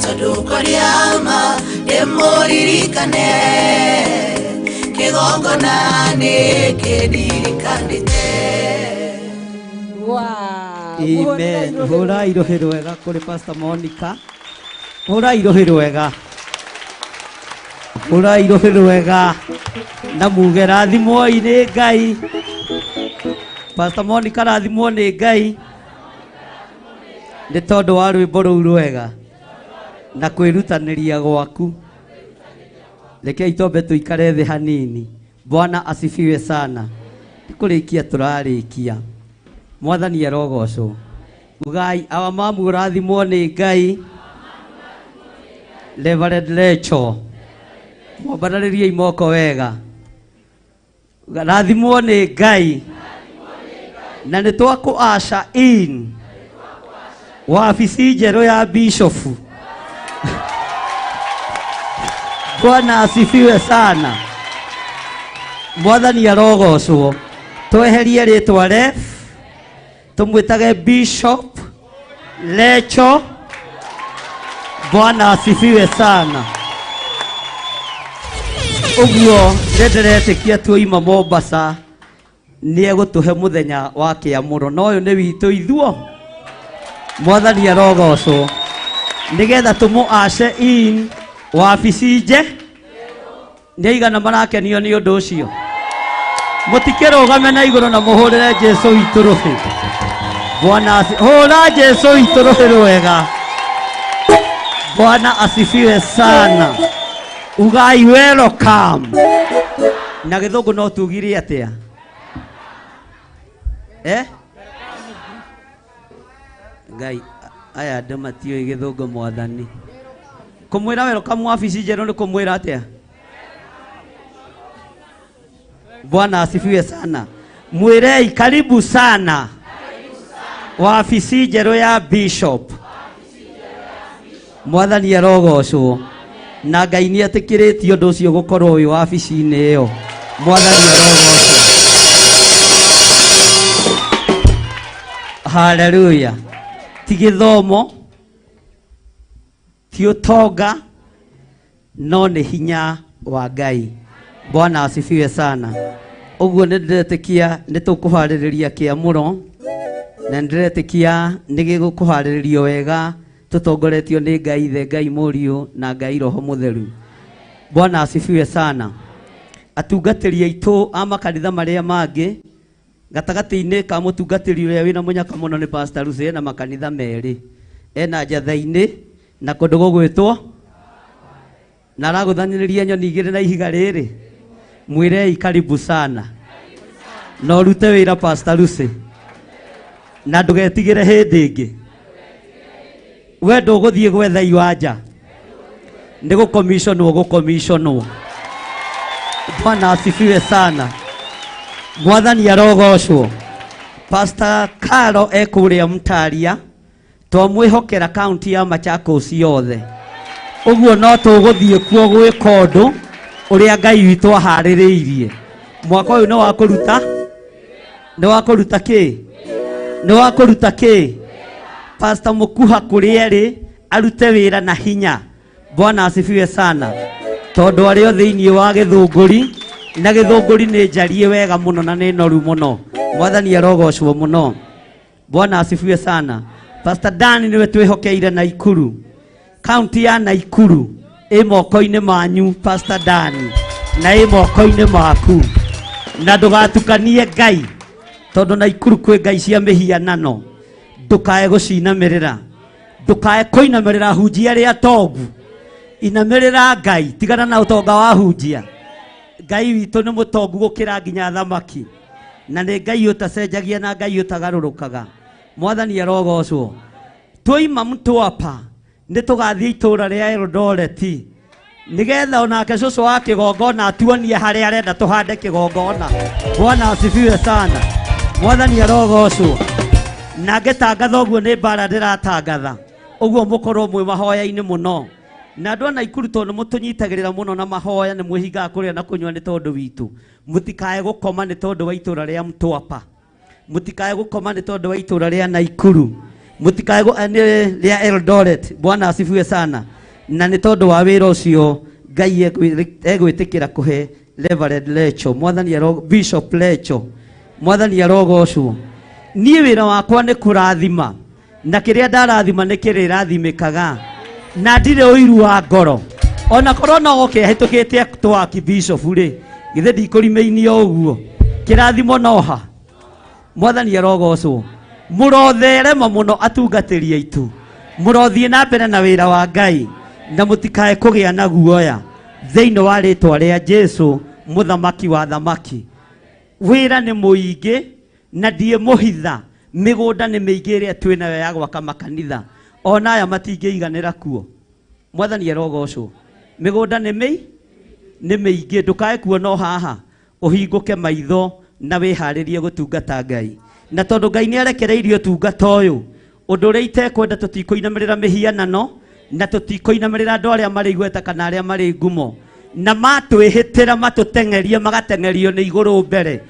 tondũ kwariama ndĩmũririkane kigongona nĩkĩndirikanĩte. Amen. Hũra irohĩ rwega kũrĩ Pastor Monica. Hũra irohĩ rwega. Hũra irohĩ rwega na muge rathimwo nĩ Ngai. Pastor Monica rathimwo nĩ Ngai nĩ tondũ wa rwĩmbo rũu rwega na kwĩrutanĩria gwaku. Rekei twambe tũikare thĩ hanini. Bwana asifiwe sana. Kũrĩkia tũrarĩkia. Mwathani arogocwo. Ugai our mom rathimwo nĩ Ngai. Reverend Lecho. Mwabarĩrie imoko wega. Rathimwo nĩ Ngai. Na nĩ twakũasha in wabici njerũ ya bishop. Bwana asifiwe sana. Mwathani arogocwo. Tweherie rĩtwa ref. Tumwitage Bishop Lecho. Bwana asifiwe sana. Uguo ndenderetĩkia tuoima Mombasa nĩ egũtũhe mũthenya wa kĩamũro na ũyũ nĩ witũ ithuo. Mwathani arogocwo. Nĩgetha tũmũace in wabici nje. Nĩ aigana marakenio nĩ ũndũ ũcio. Mũtikĩrũgame na igũrũ na mũhũrĩre Jesũ witũ rũhĩ. Bwana hũra Jesũ witũ rũhĩ rwega. Bwana asifiwe sana. Ugai welcome. Na gĩthũngũ no tugire atĩa? Ngai aya ndamatio igithungu mwathani kumwira wero kamwa ofisi jero ni kumwira atia. Bwana asifiwe sana. Mwirei karibu sana wa ofisi jero ya bishop. Mwathani arogocwo na Ngai ni atikiritio ndu cio gukorwo wi wa ofisi-ini iyo. Mwathani arogocwo. Hallelujah. Ti githomo ti utonga no ni hinya wa Ngai. Bwana asifiwe sana. Uguo ndiretekia nitukuhaririria kiamuro na ndiretekia nigigukuhariririo wega tutongoretio ni Ngai the Ngai Muriu na Ngai Roho Mutheru. Bwana asifiwe sana. Atungatiri aitu ama kanitha maria mangi gatagati-ini ka mutungatiri uria wina munyaka muno ni Pastor Lucy na makanitha meri ena njatha-ini na kundu gugwitwo na araguthanyiriria nyoni igiri na ihiga riri. Mwirei karibu sana no rute wira Pastor Lucy na ndugetigire hindi ingi we nduguthie gwetha iwanja ni gukommissionwo. Bwana asifiwe sana. Mwathani arogocwo. Pastor Karo ekuria Mtaria twamwihokera county ya Machakos yothe. Uguo no tuguthie kuo gwika undu uria Ngai witu ahaririirie. Mwaka uyu ni wakuruta ki? Pastor Mukuha kurieri arute wira na hinya. Bwana asifiwe sana. Tondu ario thiini wa githunguri na githunguri ni njarie wega muno na ni noru muno. Mwathani arogocwo muno. Bwana asifiwe sana. Pastor Dani niwe twihokeire na Ikuru. County ya Naikuru ĩ moko-inĩ manyu Pastor Dani na ĩ moko-inĩ maku. Na ndugatukanie Ngai tondu Naikuru kwĩ ngai cia mihianano. Ndukae gucinamirira. Ndukae kuinamirira hunjia ria tongu. Inamirira Ngai tigana na utonga wa hunjia. Ngai witu ni mutongu gukira nginya thamaki. Na ni Ngai utacenjagia na Ngai utagarurukaga. Mwathani arogocwo. Twoima Mtwapa ni tugathie itura ria Eldoret nigetha onake cucu wa kigongona atuonie haria arenda tuhande kigongona. Bwana asifiwe sana. Mwathani arogocwo. Na ngitangatha uguo ni bara ndiratangatha uguo mukorwo mwi mahoya-ini muno na andu ana Ikuru tondu mutunyitagirira muno na mahoya ni mwihingaga kuria na kunywa ni tondu witu. Mutikae gukoma ni tondu wa itura ria Mtwapa. Mutikae gukoma ni tondu wa itura ria Naikuru. Mutikae ria Eldoret. Bwana asifiwe sana. Na ni tondu wa wira ucio Ngai egwitikira kuhe Reverend Lecho. Mwathani Bishop Lecho. Mwathani arogocwo. Nie wira wakwa ni kurathima na kiria ndarathima ni kirirathimikaga na ndire uiru wa ngoro ona korwo no ukihĩtũkĩte twaki bishop ri githe ndikũrimĩinio ũguo kĩrathimo noha. Mwathani arogocwo. Mũrotherema mũno atungatĩri aitũ. Mũrothie na mbere na wĩra wa Ngai na mũtikae kũgĩa na guoya thĩinĩ wa rĩtwa rĩa Jesu mũthamaki wa thamaki. Wĩra nĩ mũingĩ na ndiĩ mũhitha. Mĩgũnda nĩ mĩingĩ ĩrĩa twĩnayo ya gwaka makanitha ona aya matingĩiganĩra kuo. Mwathani arogocwo. Mĩgũnda nĩ mĩingĩ. Ndũkae kuona haha ũhingũke maitho na wĩharĩrie gũtungata Ngai. Na tondu Ngai nĩ arekereirie ũtungata ũyũ ũndũ ũrĩa itekwenda tũtikũinamĩrĩra mĩhianano na tũtikũinamĩrĩra andũ arĩa marĩ igweta kana arĩa marĩ ngumo na matwĩhĩtĩra matũteng'erie magateng'erio nĩ igũrũ mbere.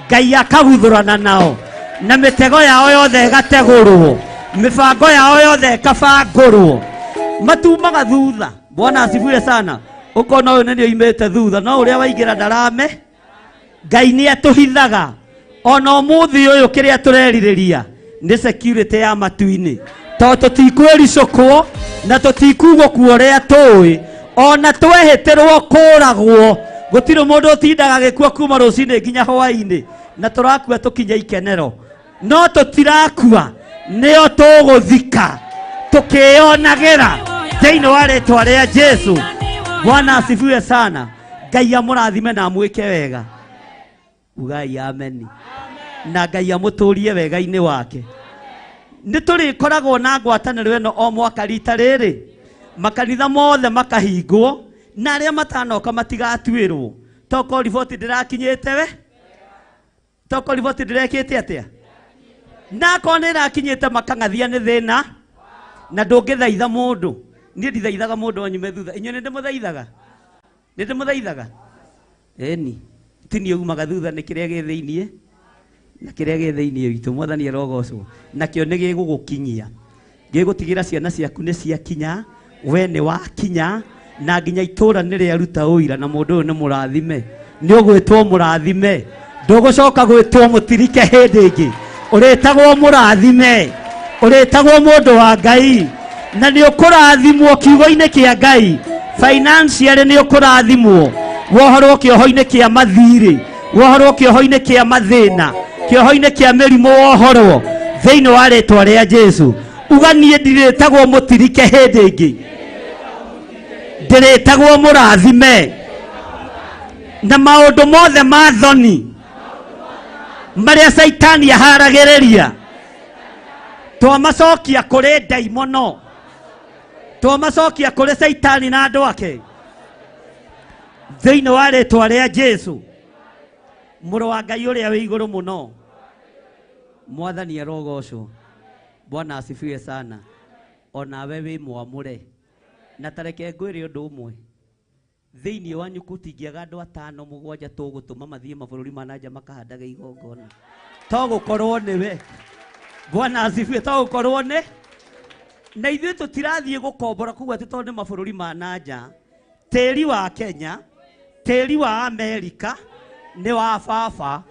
Ngai akaguthũrana nao na mĩtego yao yothe ĩgategũrwo. Mifango yao yothe kabangũrwo. Matumaga thutha. Bwana asifiwe sana. Ukona uyu nĩ oimĩte thutha no ũrĩa waingĩra ndarame. Ngai nĩ atũhithaga. Ona ũmũthĩ ũyũ kĩrĩa tũrerirĩria nĩ security ya matu-inĩ. Tondũ tũtikwĩricũkwo na tũtikugwo kuo ũrĩa tũĩ. Ona twehĩtĩrwo kũragwo. Gũtirĩ mũndũ ũtindaga agĩkua kuma rũcinĩ nginya hwaĩ-inĩ. Na tũrakua tũkinya ikenero. No tũtirakua. Nĩo tũgũthika tukĩonagĩra thĩinĩ wa rĩtwa rĩa Jesu. Bwana asifiwe sana. Ngai amũrathime na amwĩke wega. Ugai ameni. Na Ngai amũtũrie wega-inĩ wake. nĩ tũrĩ koragwo na ngwatanĩro ĩno o mwaka rita rĩrĩ makanitha mothe makahingwo na arĩa matanoka matigatuĩrwo toko riboti ndĩrakinyĩte we toko riboti ndĩrekĩte atĩa na kone ĩrakinyĩte makang'athia nĩ thĩna na ndũngĩthaitha mũndũ niĩ ndithaithaga mũndũ onyume thutha inyuĩ nĩ ndĩmũthaithaga eni tini umaga thutha nĩ kĩrĩa gĩ thĩiniĩ na kĩrĩa gĩ thĩiniĩ witũ mwathani arogocwo nakĩo nĩ gĩgũgũkinyia gĩgũtigĩra ciana ciaku nĩ ciakinya we nĩ wakinya na nginya itũra nĩ rĩaruta ũira na mũndũ ũyũ nĩ mũrathime nĩ ũgwĩtwo mũrathime ndũgũcoka gwĩtwo mũtirike hĩndĩ ĩngĩ ũrĩtagwo mũrathime ũrĩtagwo mũndũ wa Ngai na nĩ ũkũrathimwo kiugo-inĩ kĩa Ngai financially nĩ ũkũrathimwo wohorwo kĩoho-inĩ kĩa mathirĩ wohorwo kĩoho-inĩ kĩa mathĩna kĩoho-inĩ kĩa mĩrimũ wohorwo thĩinĩ wa rĩtwa rĩa Jesu uga niĩ ndirĩtagwo mũtirike hĩndĩ ĩngĩ ndĩrĩtagwo mũrathime na maũndũ mothe ma thoni marĩa Saitani aharagĩrĩria twamacokia kũrĩ ndaimono twamacokia kũrĩ Saitani na andũ ake thĩinĩ wa rĩtwa rĩa Jesu mũrũ wa Ngai ũrĩa wĩ igũrũ mũno mwathani arogocwo Bwana asifiwe sana onawe wĩ mwamũre na tareke ngwĩre ũndũ ũmwe thĩinĩ wanyu gũtingĩaga andũ 5-7 tũgũtũma mathiĩ mabũrũri ma nanja makahandaga igongona togũkorwo nĩwe Bwana asifiwe togũkorwo nĩ na ithuĩ tũtirathiĩ gũkombora kuga atĩ tondũ nĩ mabũrũri ma nanja tĩri wa Kenya tĩri wa Amerika nĩ wa baba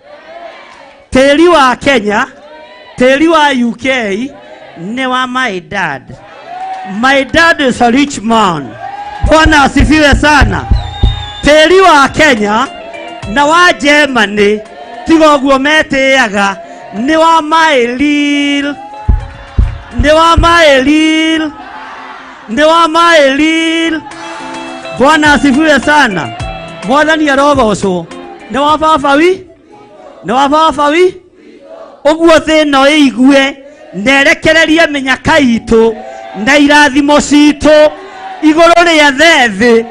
tĩri wa Kenya tĩri wa UK nĩ wa my dad is a rich man Bwana asifiwe sana tĩri wa Kenya na wa Germany tigoguo metĩaga nĩ wa my lil Bwana asifiwe sana mwathani arogocwo nĩ wa baba wi ũguo thĩno ĩigue nerekererie mĩnyaka itũ na irathimo citũ igũrũ rĩa thĩ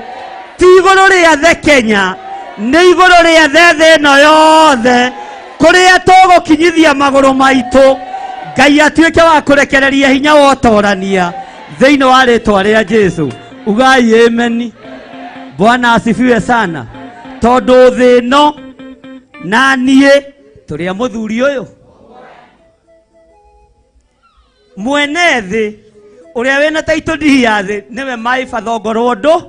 ti igũrũ rĩa thĩ Kenya nĩ igũrũ rĩa thĩ ĩno yothe kũrĩa tũgũkinyithia magũrũ maitũ Ngai atuĩke wa kũrekereria hinya wa ũtorania thĩinĩ wa rĩtwa rĩa Jesu ugai amen Bwana asifiwe sana tondũ thĩ ĩno na niĩ tũrĩ a mũthuri ũyũ mwene thĩ ũrĩa wĩna taitũ ndihi ya thĩ nĩwe maiba thongorwo ndũ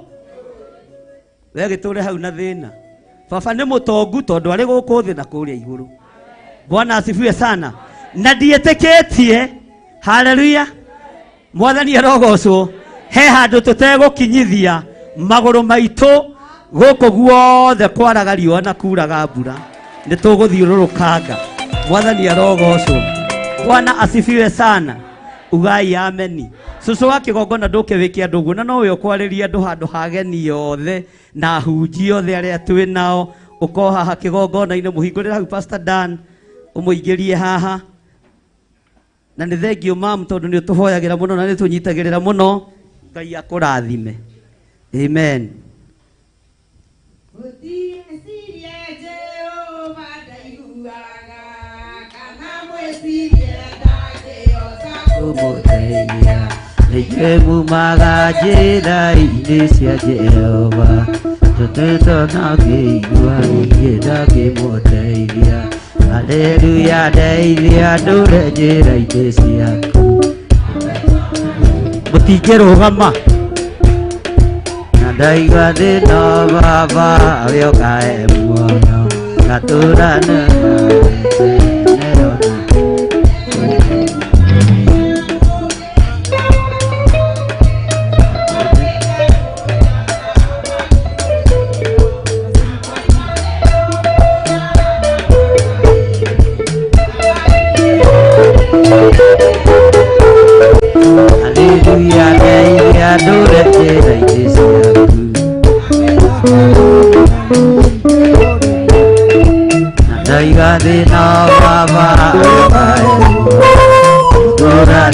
we gĩtũre hau na thĩna baba nĩ mũtongu tondũ arĩ gũkũ thĩ na kũrĩa igũrũ Bwana asifiwe sana na ndiĩtĩkĩtie haleluya mwathani arogocwo he handũ tũtegũkinyithia magũrũ maitũ gũkũ guothe kwaraga riũa na kuraga mbura nĩ tũgũthiũrũrũkanga mwathani arogocwo Bwana asifiwe sana ugai ameni cũcũ wa kĩgongona ndũkĩwĩke andũ ũguo na nowe ũkwarĩria andũ handũ hageni yothe na hunji yothe arĩa twĩ nao ũko haha kĩgongona-inĩ mũhingũrĩre hau Pastor Dan ũmũingĩrie haha na nĩ thengio mamu tondũ nĩ ũtũhoyagĩra mũno na nĩ tũnyitagĩrĩra mũno Ngai akũrathime amen Umuteithia nĩkĩo mumaga njĩra-inĩ cia Jehova tũtũtona ngĩigua ningĩ ndangĩmũteithia haleluya ndeithia ndũre njĩra-inĩ ciaku mũtingĩrũgama na ndaigua thĩna baba ũrĩa he muoyo gatũrana Hallelujah, ndeithia ndũre njĩra-inĩ ciaku na ndaiga thĩna baba ũrĩa he muoyo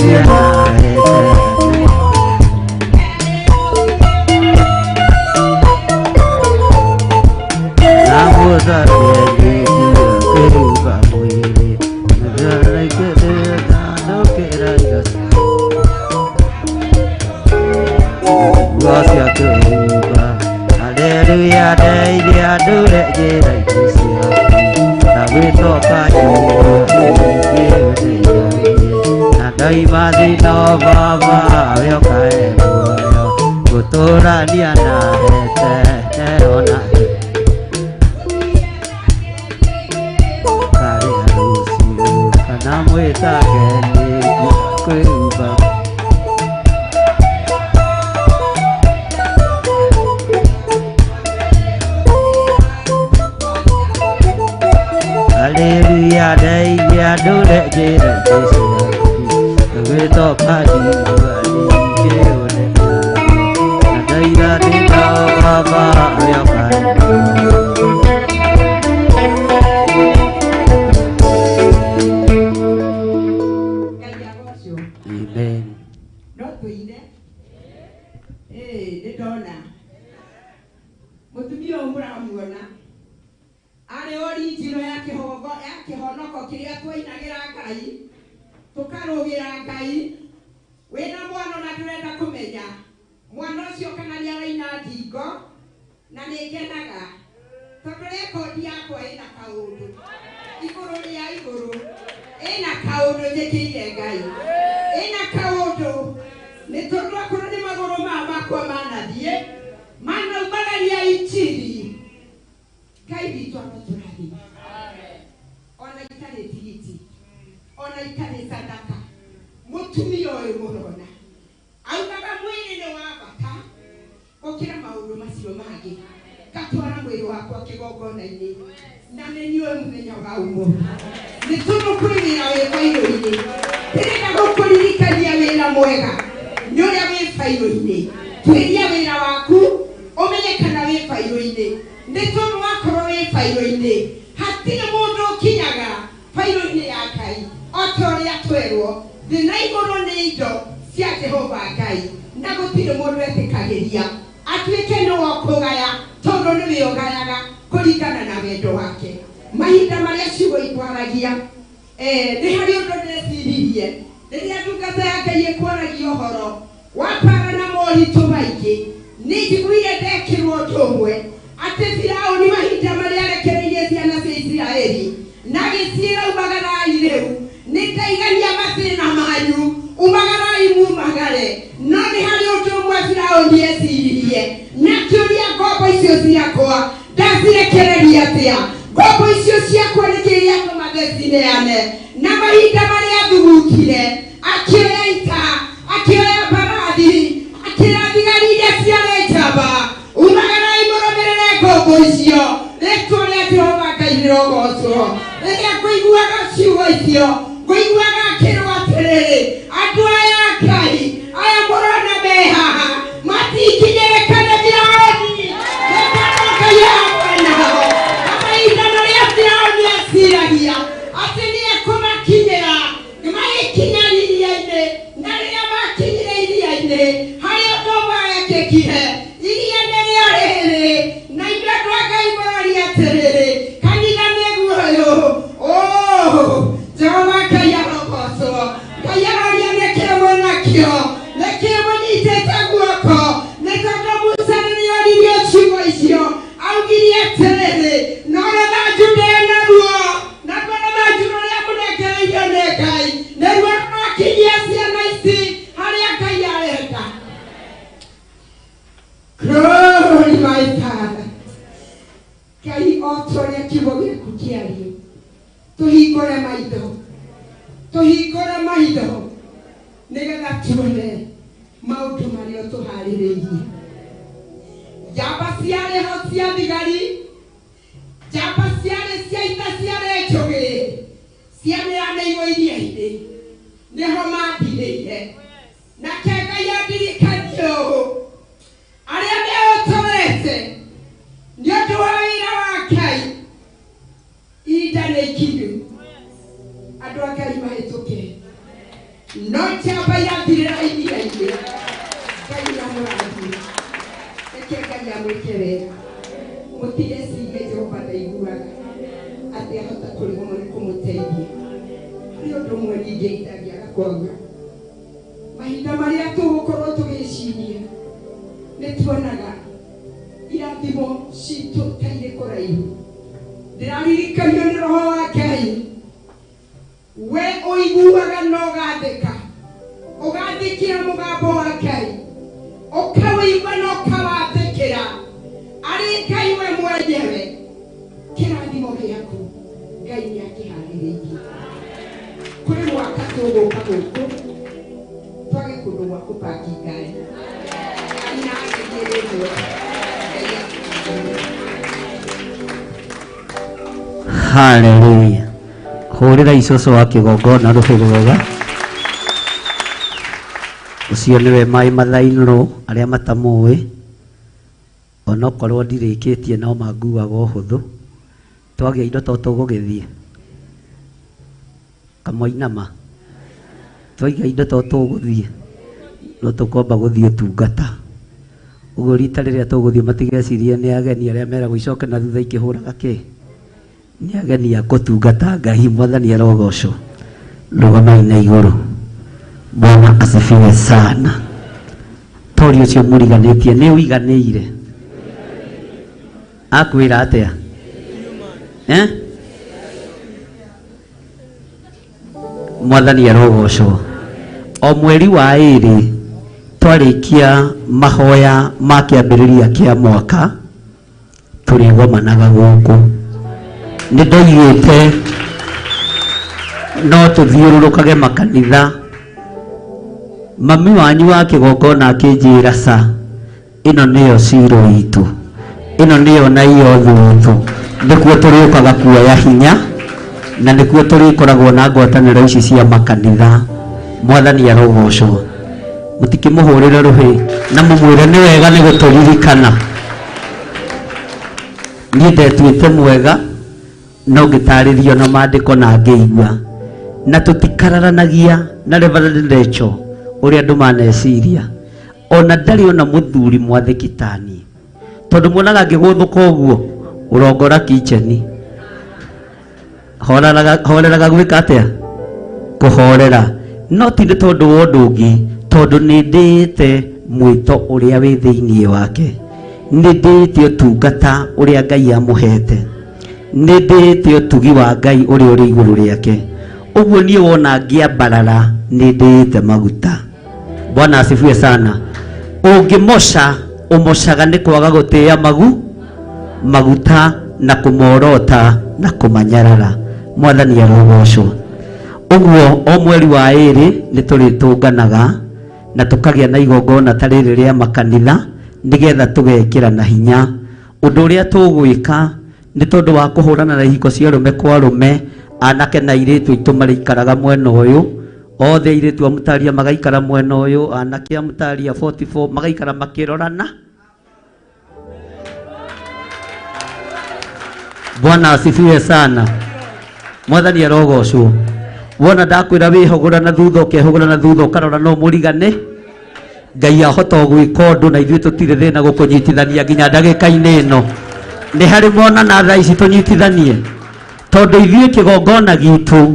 no chamba yathirira iria-inĩ Ngai amũrathime reke Ngai amwĩke wega mũtigecirie Jehova ndaiguaga atĩ ahota kũrigwo nĩ kũmũteithia nĩ ũndũ ũmwe ningĩ itagĩaga kwaga mahinda marĩa tũgũkorwo tũgĩciria nĩ tuonaga irathimo citũ ta irĩ kũraihu ndĩraririkanio nĩ roho wa Ngai we ũiguaga na ũgathĩkĩra mũgambo wa Ngai ũkawĩigua na ũkawathĩkĩra arĩ Ngai we mwenyewe kĩrathimo gĩaku Ngai nĩ akĩharĩrĩirie kũrĩ mwaka tũgũka gũkũ twage kũndũ gwa kũpaki ngari na agĩgĩrĩrwo Hallelujah. Hurira icoco wa kigongona ruhiru wega. Ucio niwe mai mathainũ arĩa matamũĩ. Ona korwo ndirĩkĩtie no manguaga ũhũthũ. Twagĩa indo to tũgũgĩthiĩ. Kamoinama. Twagĩa indo to tũgũthiĩ. No tũkomba gũthiĩ ũtungata. Ũguo rita rĩrĩa tũgũthiĩ matigecirie nĩ ageni arĩa meragwo icoke na thutha ikĩhũraga kĩ. Ni ageni ya kutungata Ngai Mwathani arogocwo rugamai na igũrũ. Bwana asifiwe sana. Tori ũcio mũriganĩtie nĩ ũiganĩire akwĩra atĩa Mwathani arogocwo. O mweri wa ĩrĩ twarĩkia mahoya ma kĩambĩrĩria kĩa mwaka tũrĩgomanaga gũkũ. Nĩndoigĩte no tũthiũrũrũkage makanitha. Mami wanyu wa kĩgongona akĩnjĩra ca ĩno nĩyo ciro itũ, ĩno nĩyo na iyothu itũ. Nĩkuo tũrĩũkaga kuoya hinya na nĩkuo tũrĩkoragwo na ngwatanĩro ici cia makanitha. Mwathani arogocwo. Mũtikĩmũhũrĩre rũhĩ na mũmwĩre nĩ wega nĩ gũtũririkana. Niĩ ndetuĩte mwega no ngĩtarĩrio na maandĩko na ngĩigua na tũtikararanagia na Reverend Rachel ũrĩa andũ maneciria. Ona ndarĩ ona mũthuri mwathĩkitani tondũ muonaga ngĩgũthũka ũguo ũrongora kitchen. Horeraga gwĩka atĩa? Kũhorera. No ti nĩ tondũ wa ũndũ ũngĩ, tondũ nĩ ndĩĩte mwĩto ũrĩa wĩ thĩinĩ wake. Nĩ ndĩĩte ũtungata ũrĩa Ngai amũhete. Nĩ ndĩĩte ũtugi wa Ngai ũrĩa ũrĩ igũrũ rĩake. Ũguo niĩ wona ngĩambarara nĩ ndĩĩte maguta. Bwana asifiwe sana. Ũngĩmoca ũmocaga nĩ kwaga gũtĩĩa maguta na kũmorota na kũmanyarara. Mwathani arogocwo. Ũguo o mweri wa ĩrĩ nĩ tũrĩtũnganaga na tũkagĩa na igongona ta rĩrĩ rĩa makanitha nĩgetha tũgekĩra na hinya ũndũ ũrĩa tũgwĩka. Nĩ tondũ wa kũhũrana na ihiko cia arũme kwa arũme, anake na airĩtu aitũ marĩikaraga mwena ũyũ, othe airĩtu a Mũtaria magaikara mwena ũyũ, anake a Mũtaria 44 magaikara makĩrorana. Bwana asifiwe sana. Mwathani arogocwo. Wona ndakwĩra wĩhogora na thutha ũkehogora na thutha ũkarora no mũrigane. Ngai ahota gwĩka ũndũ na ithuĩ tũtirĩ thĩna gũkũnyitithania nginya ndagĩka-inĩ ĩno. Nĩ harĩ mona na thaa ici tũnyitithanie tondũ ithuĩ kĩgongona gitũ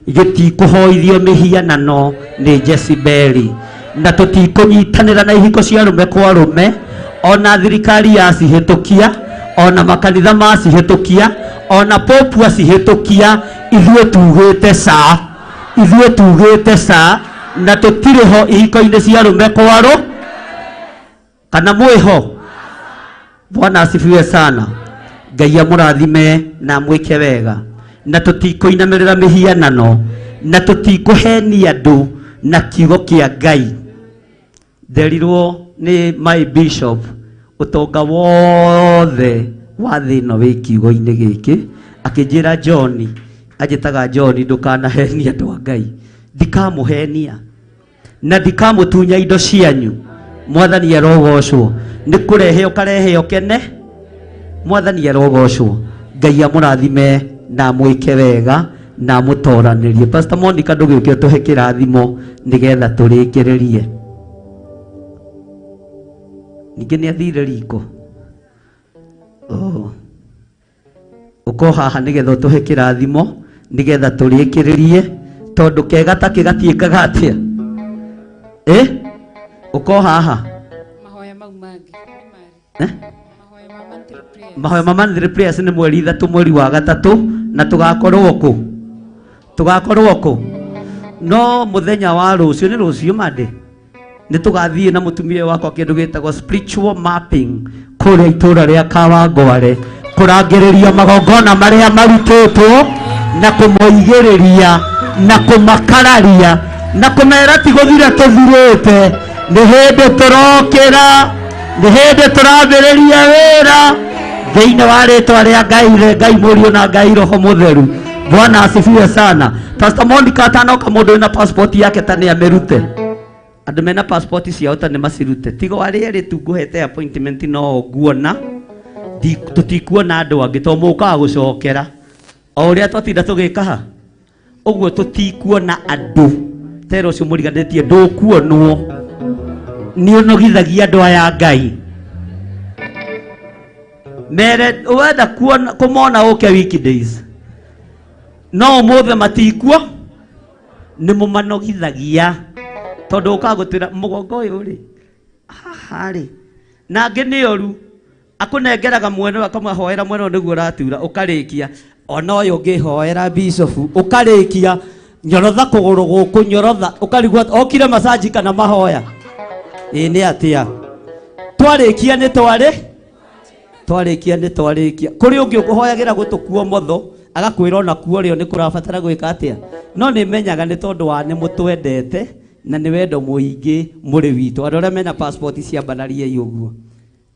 gĩtikũhoithio mĩhianano nĩ Jezebeli na tũtikũnyitanĩra na ihiko cia arũme kwa arũme. Ona thirikari yacihĩtũkia, ona makanitha macihĩtũkia, ona popu acihĩtũkia, ithuĩ tugĩte ca na tũtirĩ ho ihiko-inĩ cia arũme kwa arũme. Kana mwĩho? Bwana asifiwe sana. Ngai amũrathime na mwĩke wega na tũtikũinamĩrĩra mĩhianano na tũtikũhenia andũ na kiugo kĩa Ngai. Nderirwo nĩ my bishop ũtonga wothe wa thĩ ĩno wĩ kiugo-inĩ gĩkĩ. Akĩnjĩra John, anjĩtaga John, ndũkanahenia andũ a Ngai. Ndikamũhenia na ndikamũtunya indo cianyu. Mwathani arogocwo. Nĩ kũrehe ũkarehe ũkene. Mwathani arogocwo. Ngai amũrathime na mwĩke wega na mutoranirie. Pastor Monica ndugiuke tuhe kirathimo nigetha turikirerie. Ninge ni athire riko. Uko haha nigetha tuhe kirathimo nigetha turikirerie tondu kega ta kigatiikaga atia. Uko haha mahoya mau mangi mahoya ma monthly prayers ni mweri 3 mweri wa gatatu na tugakorwo ku no muthenya wa rucio ni rucio mande ni tugathie na mutumia wakwa kindu gitagwo spiritual mapping kuria itura ria Kawangware kurangiriria magongona maria marutitwo na kumoigiriria na kumakararia na kumera ti guthira tuthirite ni hindi turokira ni hindi turambiriria wira thiini wa ritwa ria Ngai Murio na Ngai Roho Mutheru. Bwana asifiwe sana. Pastor Monica atanoka mundu na passport yake tani amerute. Andu mena passport ciao tani macirute. Tigo ari tunguhete appointment no guona. Tutikuona andu angi to muka gucokera. O uria twatinda tugikaha. Uguo tutikuona andu. Tero cio murigandetie ndukuonwo. Ni unogithagia andu aya Ngai. Mere wenda kuona kumona uke weekdays. No mothe matikuo ni mumanogithagia tondu ukagutira mugongo uyu ri hari na ngini yoru akunengeraga mwene akamahoera mwene niguo ratura ukarikia ona uyu ngihoera bishop ukarikia nyorotha kuguru guku nyorotha ukarigwa okire masaji kana mahoya ni atia twarikia ni twarikia kuri ungi ukuhoyagira gutukuo motho agakwira ona kuo rio ni kurabatara gwika atia no ni menyaga ni tondu wa ni mutwendete na ni wendo muingi muri witu andu aria mena passport cia mbanarie uguo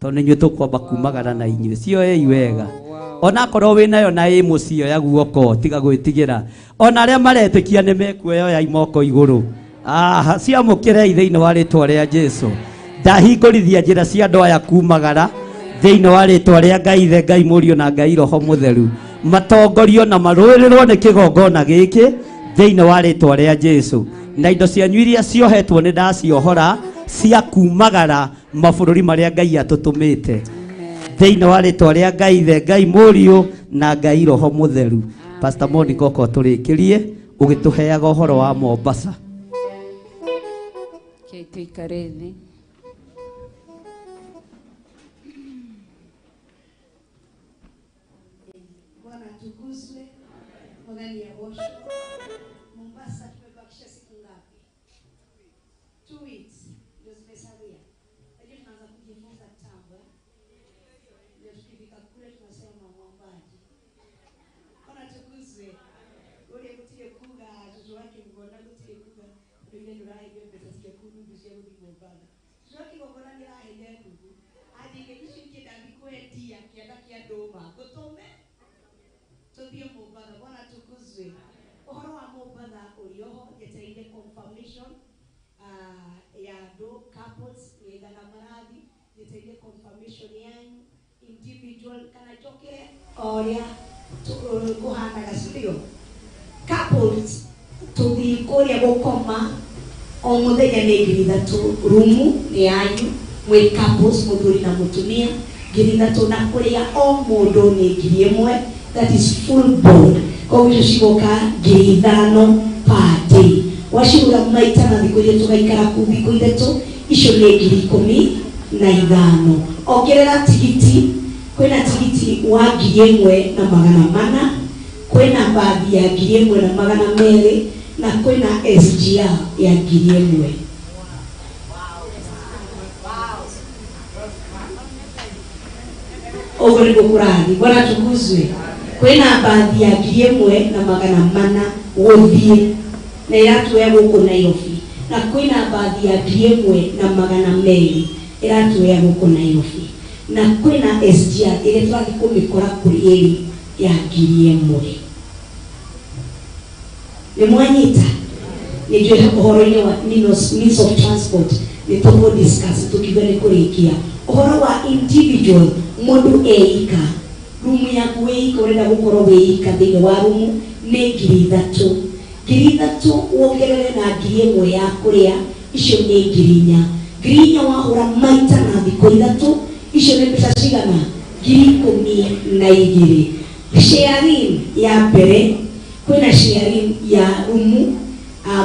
tondu inyu tukwamba kumagara na inyu cio ei wega ona korwo winayo na i mucio ya guoko tiga gwitigira ona aria maretikia ni mekuoyo ya imoko iguru cia mukirei thiini wa ritwa ria Jesu ndahingurithia njira cia andu aya kumagara thiini wa ritwa ria Ngai Murio na Ngai Roho Mutheru matongorio na maruirirwo ni kigongona giki thiini wa ritwa ria Jesu na indo cianyu iria ciohetwo ni ndaciohora cia kumagara mabururi maria Ngai atutumite thiini wa ritwa ria Ngai Murio na Ngai Roho Mutheru. Pastor Monica ko turikirie ugituheaga uhoro wa Mombasa. Tuikare Bwana atukuzwe. Magani ya worship. Mombasa tumebakisha siku ngapi? 2 weeks. Ndio zimesalia. Lakini tunaanza kujifunza kitambo. Ndio tukifika kule tunasema mwombaji. Bwana atukuzwe. Ule mtie kuga watoto wake ngona mtie kuga. Ndio ndio rai ndio pesa zile kudu ndio ndio Mombasa. Sio ngona ni rai ndio. Hadi kesho ndani kwetia kienda kia doma. Gotome tobia Mombasa. Bwana atukuzwe. Uhoro wa Mombasa ulioho yeteile confirmation ya do couples yenda na maradhi yeteile confirmation yanyu individual kana choke oria kuhana gasirio couples tuthikoria gukoma o muthenya ni ngiri ithatu rumu ni yanyu mwi couples muthuri na mutumia ngiri ithatu na kuria o mundu ni ngiri imwe. That is full board. Kwa hiyo shigoka ngiri ithano per day. Washigura maita na thikũ iria tugaikara kuu thikũ ithatũ icio nĩ ngiri 15. Ongerera tigiti, kwĩna tigiti wa 1,400, kwĩna bathi ya 1,200 na kwĩna SGR ya 1,000. Ogore gukurathi. Bwana tukuzwe. Kwĩna bathi ya 1,400 guthie na iratuya guku Nairobi na kwĩna bathi ya 1,200 iratuya guku Nairobi na kwĩna SGR ile twathi kumikora kuri ya 1,000. Ni mwanyita ni jwe uhoro-ini wa means of transport ni tupo discuss tukigani kurikia uhoro wa individual mundu eika rumu yaku weika urenda gukorwo weika thiini wa rumu nĩ 3,000 3,000 wongerere na 1,000 ya kũrĩa icio nĩ 4,000 4,000 wahũra maita na thikũ 3 icio nĩ mbeca cigana 12,000 sharing ya mbere kwĩna sharing ya rumu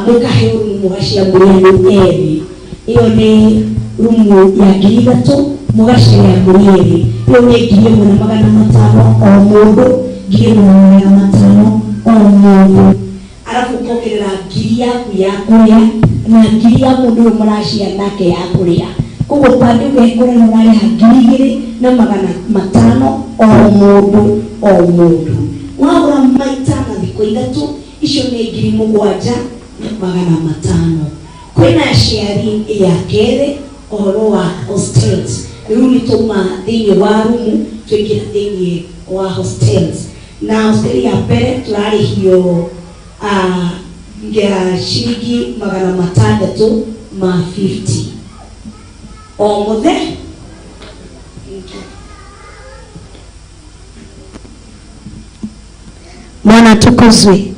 mũkahe rumu mũgaciamũria eri iyo nĩ rumu ya 3,000 mũgaciamũria eri iyo nĩ 1,500 o mũndũ 1,500 o mũndũ arabu kongerera 1,000 yaku ya kũrĩa na 1,000 ya mũndũ mũracia nake ya kũrĩa koguo pande ugekora mũrarĩha 2,500 o mũndũ o mũndũ wagũra maita na thikũ 3 icio nĩ 7,500 kwĩna sharing ya kerĩ ũhoro wa hostels rĩu nĩ tũma thĩinĩ wa rumu twĩngĩra thĩinĩ wa hostels na hostel ya mbere tũrarĩhio ciringi 650 o mũthenya. Bwana tukuzwe.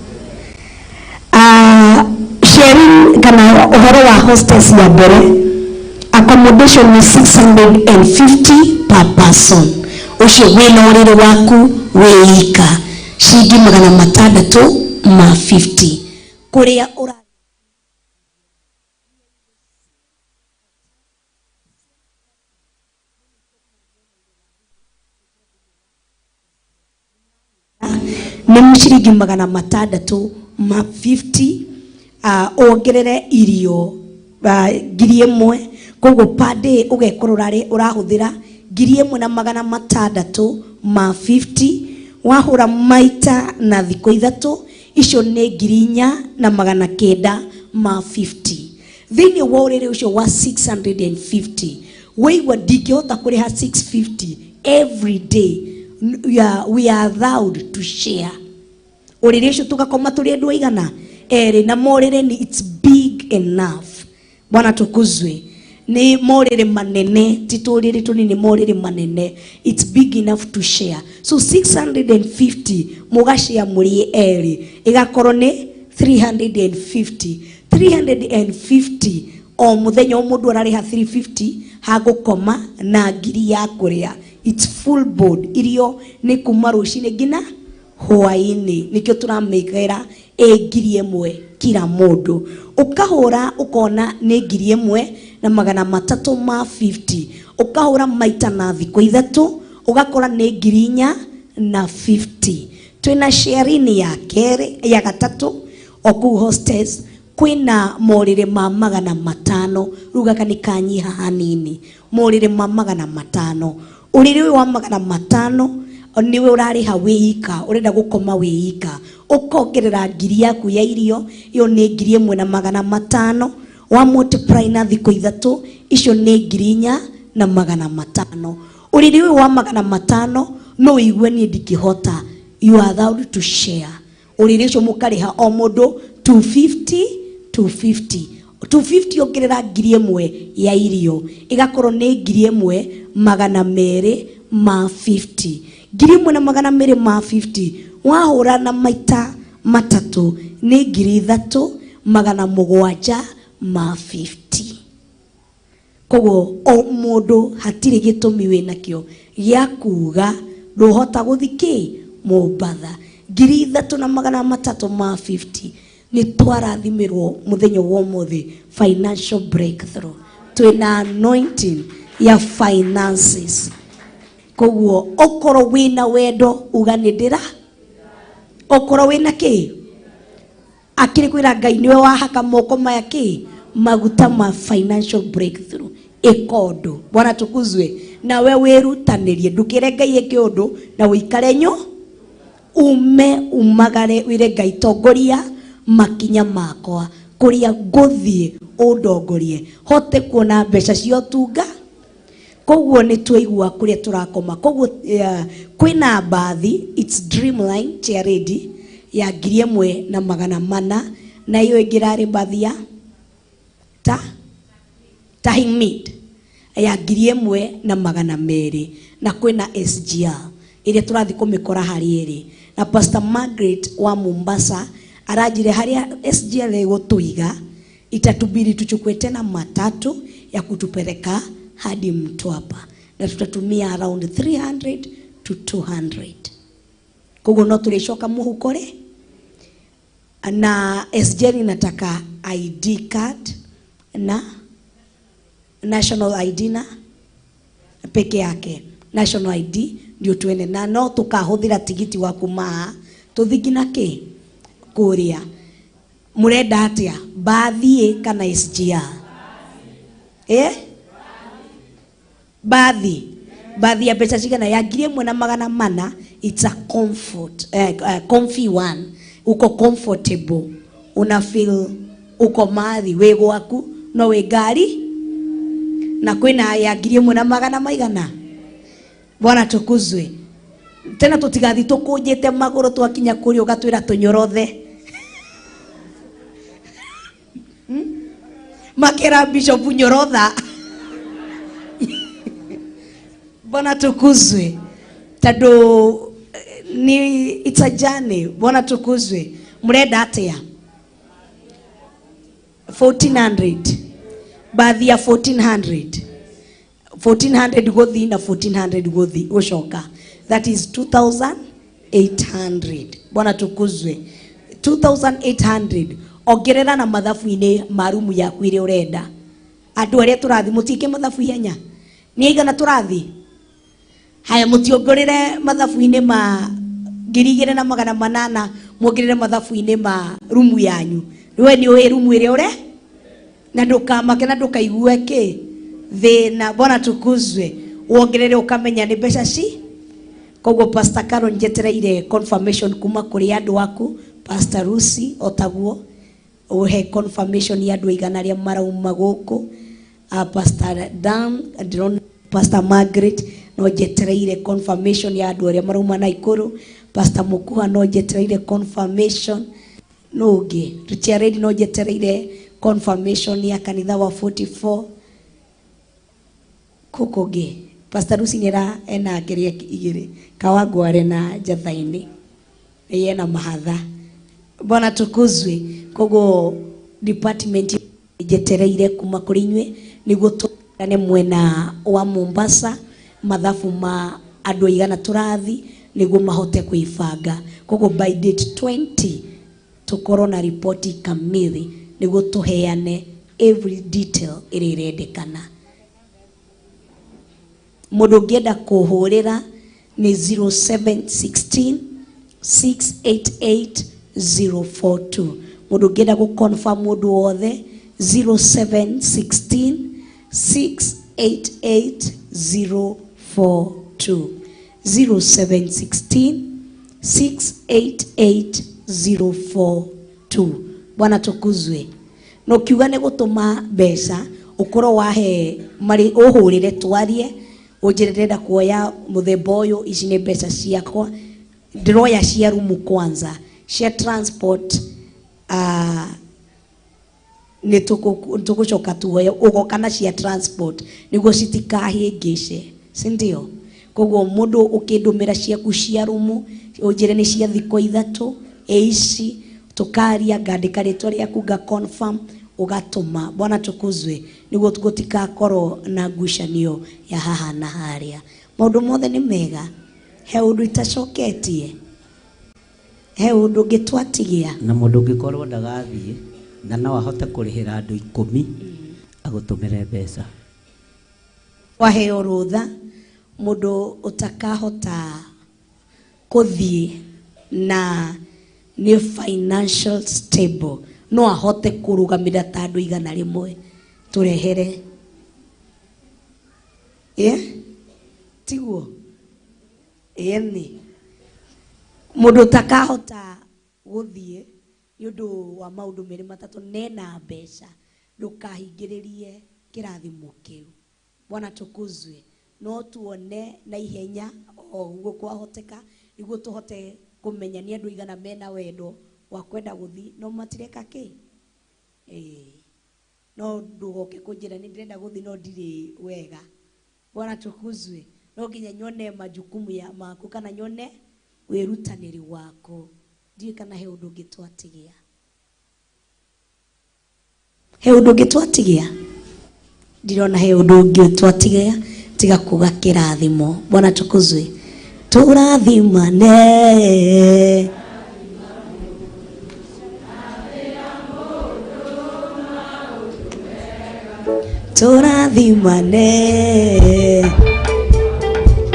Sharing kana uhoro wa hostess ya mbere accommodation ni 650 per person. Ucio wina urire waku weika shilingi 650 kuria ura ni shilingi 650 ongerere irio 1,000 koguo per day ugekorora urahuthira 1,650 wahura maita na thiko 3 icio ni 4,950 thini wa urire ucio wa 650 weigwa ndingihota kuriha 650 every day. We are allowed to share. Urire ucio tugakoma turi andu aigana eri na morire ni it's big enough. Bwana tukuzwe. Ni morire manene titurire tunini morire manene it's big enough to share. So 650 mugashia muri eri igakorwo ni 350 o muthenya o mundu arariha 350 hagukoma na ngiri ya kuria. It's full board. Irio ni kuma rucini ngina hwaini nikio turamikira 1,000 kila mundu ukahura ukona ni 1,350 ukahura maita na thiko 3 ugakora ni 4,050 twina sharing ya kere ya gatatu oku hostess kwina morire ma 500 rugaka ni kanyiha hanini morire ma 500 urire wa 500 niwe urariha wika urenda gukoma wika ukongerera 1,000 yaku ya irio iyo ni 1,500 wa multiply na thiko 3 icio ni 4,500 urire wa 500 no igwe ni ndikihota you are allowed to share urire ucio mukariha o mundu 250 ongerera 1,000 ya irio igakorwo ni 1,250 1,250 wahura na maita matatu ni 3,750 koguo o mundu hatiri gitumi winakio gia kuga nduhota guthiki Mombatha 3,350 ni twarathimirwo muthenya wa muthi financial breakthrough twina anointing ya finances koguo okoro wina wendo uganidira okoro wina ki akiri kwira Ngai niwe wahaka moko maya ki maguta ma financial breakthrough ikondo. Bwana tukuzwe. Na we wirutanirie ndukire Ngai ekiundu na wikare nyo umagare wire Ngai tongoria makinya makwa kuria nguthie undongorie hote kuona mbeca cio tunga koguo ni twaigua kuria turakoma koguo kwina bathi it's Dreamline charity ya 1,400 na iyo ingirari bathi ya Tahimid ya 1,200 na kwina SGR ile turathi kumikora hari iri na Pastor Margaret wa Mombasa arajire haria SGL gutuiga itatubiri tuchukue tena matatu ya kutupeleka hadi Mtwapa na tutatumia around 300 to 200. Kogo no tulishoka muhukore na SGL nataka ID card na national ID na peke yake. National ID ndio tuene na no tukahuthira tigiti wa kuma tuthigina ki kuria murenda atia bathie kana SGR bathi ya pesa cigana ya 1,400. It's a comfy one. Uko comfortable, una feel uko mathi we gwaku no we gari na kwina ya 1,400. Bwana tukuzwe. Tena tutigathi tukujite maguru twakinya kuri ugatwira tunyorothe. Makera Bishop nyorotha. Bwana tukuzwe. Tado ni it's a journey. Bwana tukuzwe. Murenda atia 1400. Baadhi ya 1400 gothi na 1400 gothi ushoka. That is 2,800. Bwana tukuzwe. 2,800. Ongerera na mathabu-ini marumu yaku ire urenda. Andu aria turathi mutike mathabu ihenya. Ni igana turathi. Haya mutiongorere mathabu-ini ma 2,800 muongerere mathabu-ini ma rumu yanyu. We ni we rumu ire ure na ndukamake na ndukaigue ki thina. Bwana tukuzwe. Uongerere ukamenya ni mbeca ci. Koguo Pastor Carol njetereire confirmation kuma kuri andu aku Pastor Rusi otaguo uhe confirmation ya andu igana ria marauma guku. Pastor Dan Drone, Pastor Margaret no njetereire confirmation ya andu aria marauma Naikuru. Pastor Mukuha no njetereire confirmation. Noge Richard no njetereire confirmation ya kanitha wa 44 kukoge. Pastor Rusi nira ena geria igiri kawagware na jathaini yena mahatha. Bwana tukuzwe. Kogo department jetereire kuma kuri nywe niguo tukane mwena wa Mombasa mathabu ma andu igana turathi niguo mahote kuifanga. Kogo by date 20 tukorwo na report kamili niguo tuheane every detail iri irendekana. Mundu ngienda kuhurira ni 0716 688 042. Mundu ngienda ku confirm mundu wothe 0716 688 042. 0716 688 042. Bwana tukuzwe. No kiuga ne gutuma mbeca ukoro wahe mari uhurire twarie ujerenda kuoya muthemba uyu. Ici ni mbeca ciakwa ndiroya cia rumu kwanza cia transport. Ni tugucoka tuoya ugokana cia transport niguo citikahingice, si ndio? Koguo mundu ukindumira ciaku cia rumu ujire ni cia thiko ithatu ici tukaria ngandika ritwa riaku ga confirm ugatuma. Bwana tukuzwe. Niguo gutikakorwo na ngucanio ya haha na haria. Maundu mothe ni mega. He undu itacoketie. He undu ngitwatigia na mundu ngikorwo ndagathie na no ahote kurihira andu 10 agutumire mbeca. Waheo rutha mundu utakahota kuthie na ni financial stable no ahote kurugamira ta andu igana rimwe turehere tiguo ni mundu takahota guthie yundu wa maundu meri matatu nena mbeca ndukahingiririe kirathimo kiu. Bwana tukuzwe. No tuone na ihenya o kwahoteka niguo tuhote kumenya ni andu igana mena wendo wa kwenda guthi no matireka ki no ndugoke kunjira ni ndirenda guthi no ndiri wega. Bwana tukuzwe. no nginya nyone majukumu ya maku kana nyone wirutaniri wako ndiye kana he undu ngitwatigia ndirona he undu ngitwatigia tiga kuga kirathimo. Bwana tukuzwe. Turathimane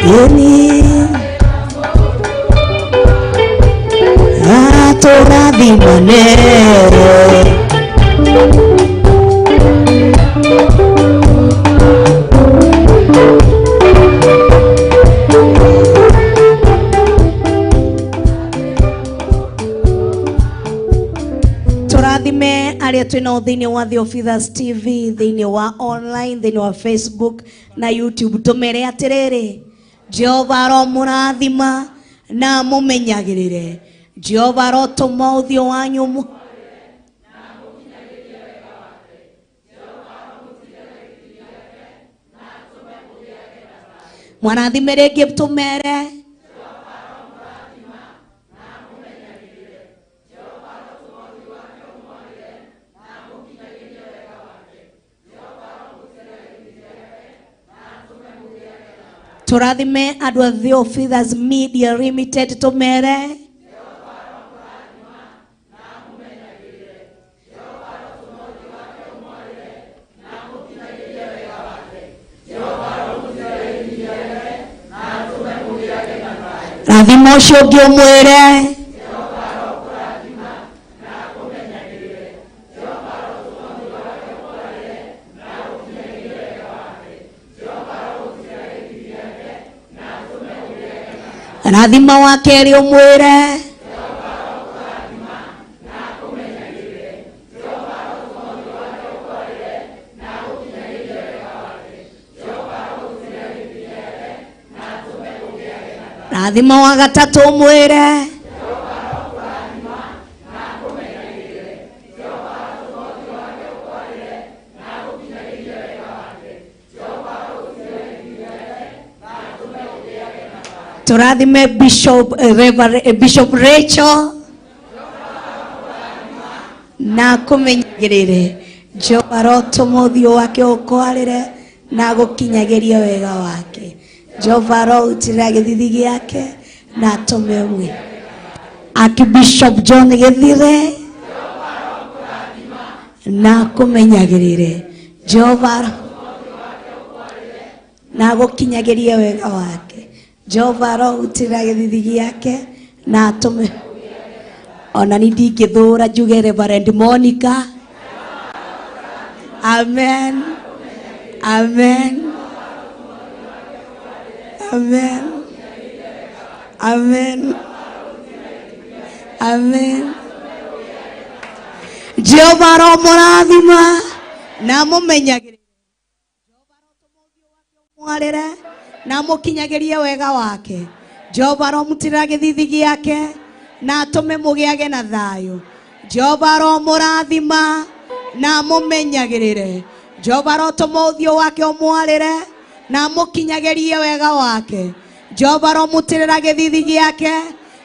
yeni turathimane turathime aria twina thini wa The Officers TV, thini wa online, thini wa Facebook na YouTube. Tumere atiriri Jehova ro murathima na mumenyagirire. Jehova ro tuma uthio wanyu mwarathime ringi tumere turathime andu a The Officers Media Limited tumere rathimo ucio ungi umwire rathima wa keri umwire rathima wa gatatu umwire turathime Bishop Rachel na kumenyagirire. Jehova ro tuma uthio wake ukwarire na gukinyagiria wega wake. Jehova ro utira githithi giake na tume mwe Archbishop John Githire na kumenyagirire. Jehova na gukinyagiria wega wake. Jehova ro utira githithi giake na tume ona nindingithura njuge Reverend Monica. Amen, amen, amen, amen, amen. Jehova ro murathima na mumenyagirire. Jehova ro tumuthio wake umwarire na mukinyagirie wega wake. Jehova ro mutira githithi giake na tume mugiage na thayo. Jehova ro murathima na mumenyagirire. Jehova ro tuma uthio wake umwarire na mukinyagirie wega wake. Jehova ro mutirira githithi giake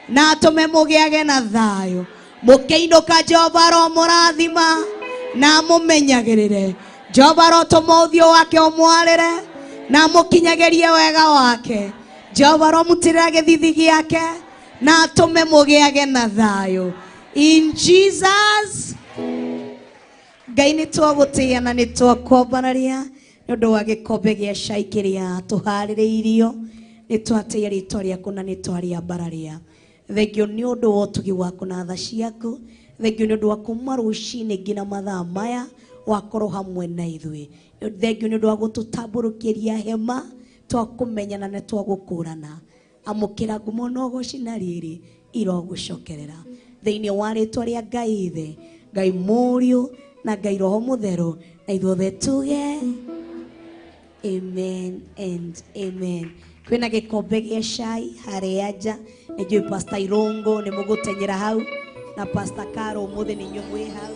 na tume mugiage na thayo. Mukeinuka Jehova ro murathima na mumenyagirire. Jehova ro tuma uthio wake umwarire na mukinyagirie wega wake. Jehova ro mutirira githithi giake na tume mugiage na thayo. In Jesus Ngai nĩ twagutia na nĩ twakwambararia nĩ ũndũ wa gĩkombe gĩa cai kĩrĩa tũharĩrĩirio. Nĩ twatia rĩtwa rĩaku na nĩ twarĩambararia. Thengio nĩ ũndũ wa ũtugi waku na tha ciaku. Thengio nĩ ũndũ wa kuma rũcinĩ nginya mathaa maya wakorwo hamwe na ithuĩ. Thengio nĩ ũndũ wa gũtũtambũrũkĩria hema twakũmenyana na twagũkũrana. Amũkĩra ngumo na ũgooci na rĩrĩ irogũcokerera thĩinĩ wa rĩtwa rĩa Ngai Ithe, Ngai Mũriũ na Ngai Roho Mũtheru, na ithuothe tuge amen and amen. Kwĩna gĩkombe gĩa cai harĩa nja. Nĩ njũĩ Pastor Irũngũ nĩ mũgũtenyera hau na Pastor Karo ũmũthĩ nĩ inyuĩ mwĩ hau.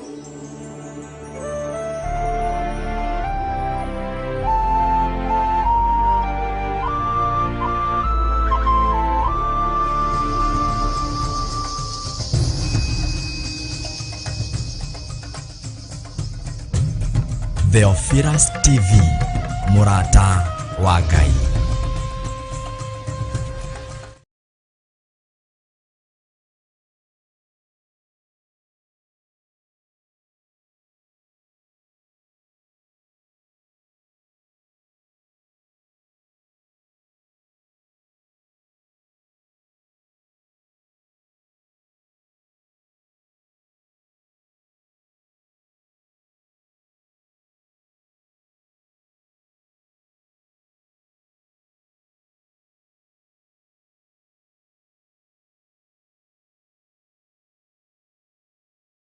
Theophilus TV, Murata wa Ngai.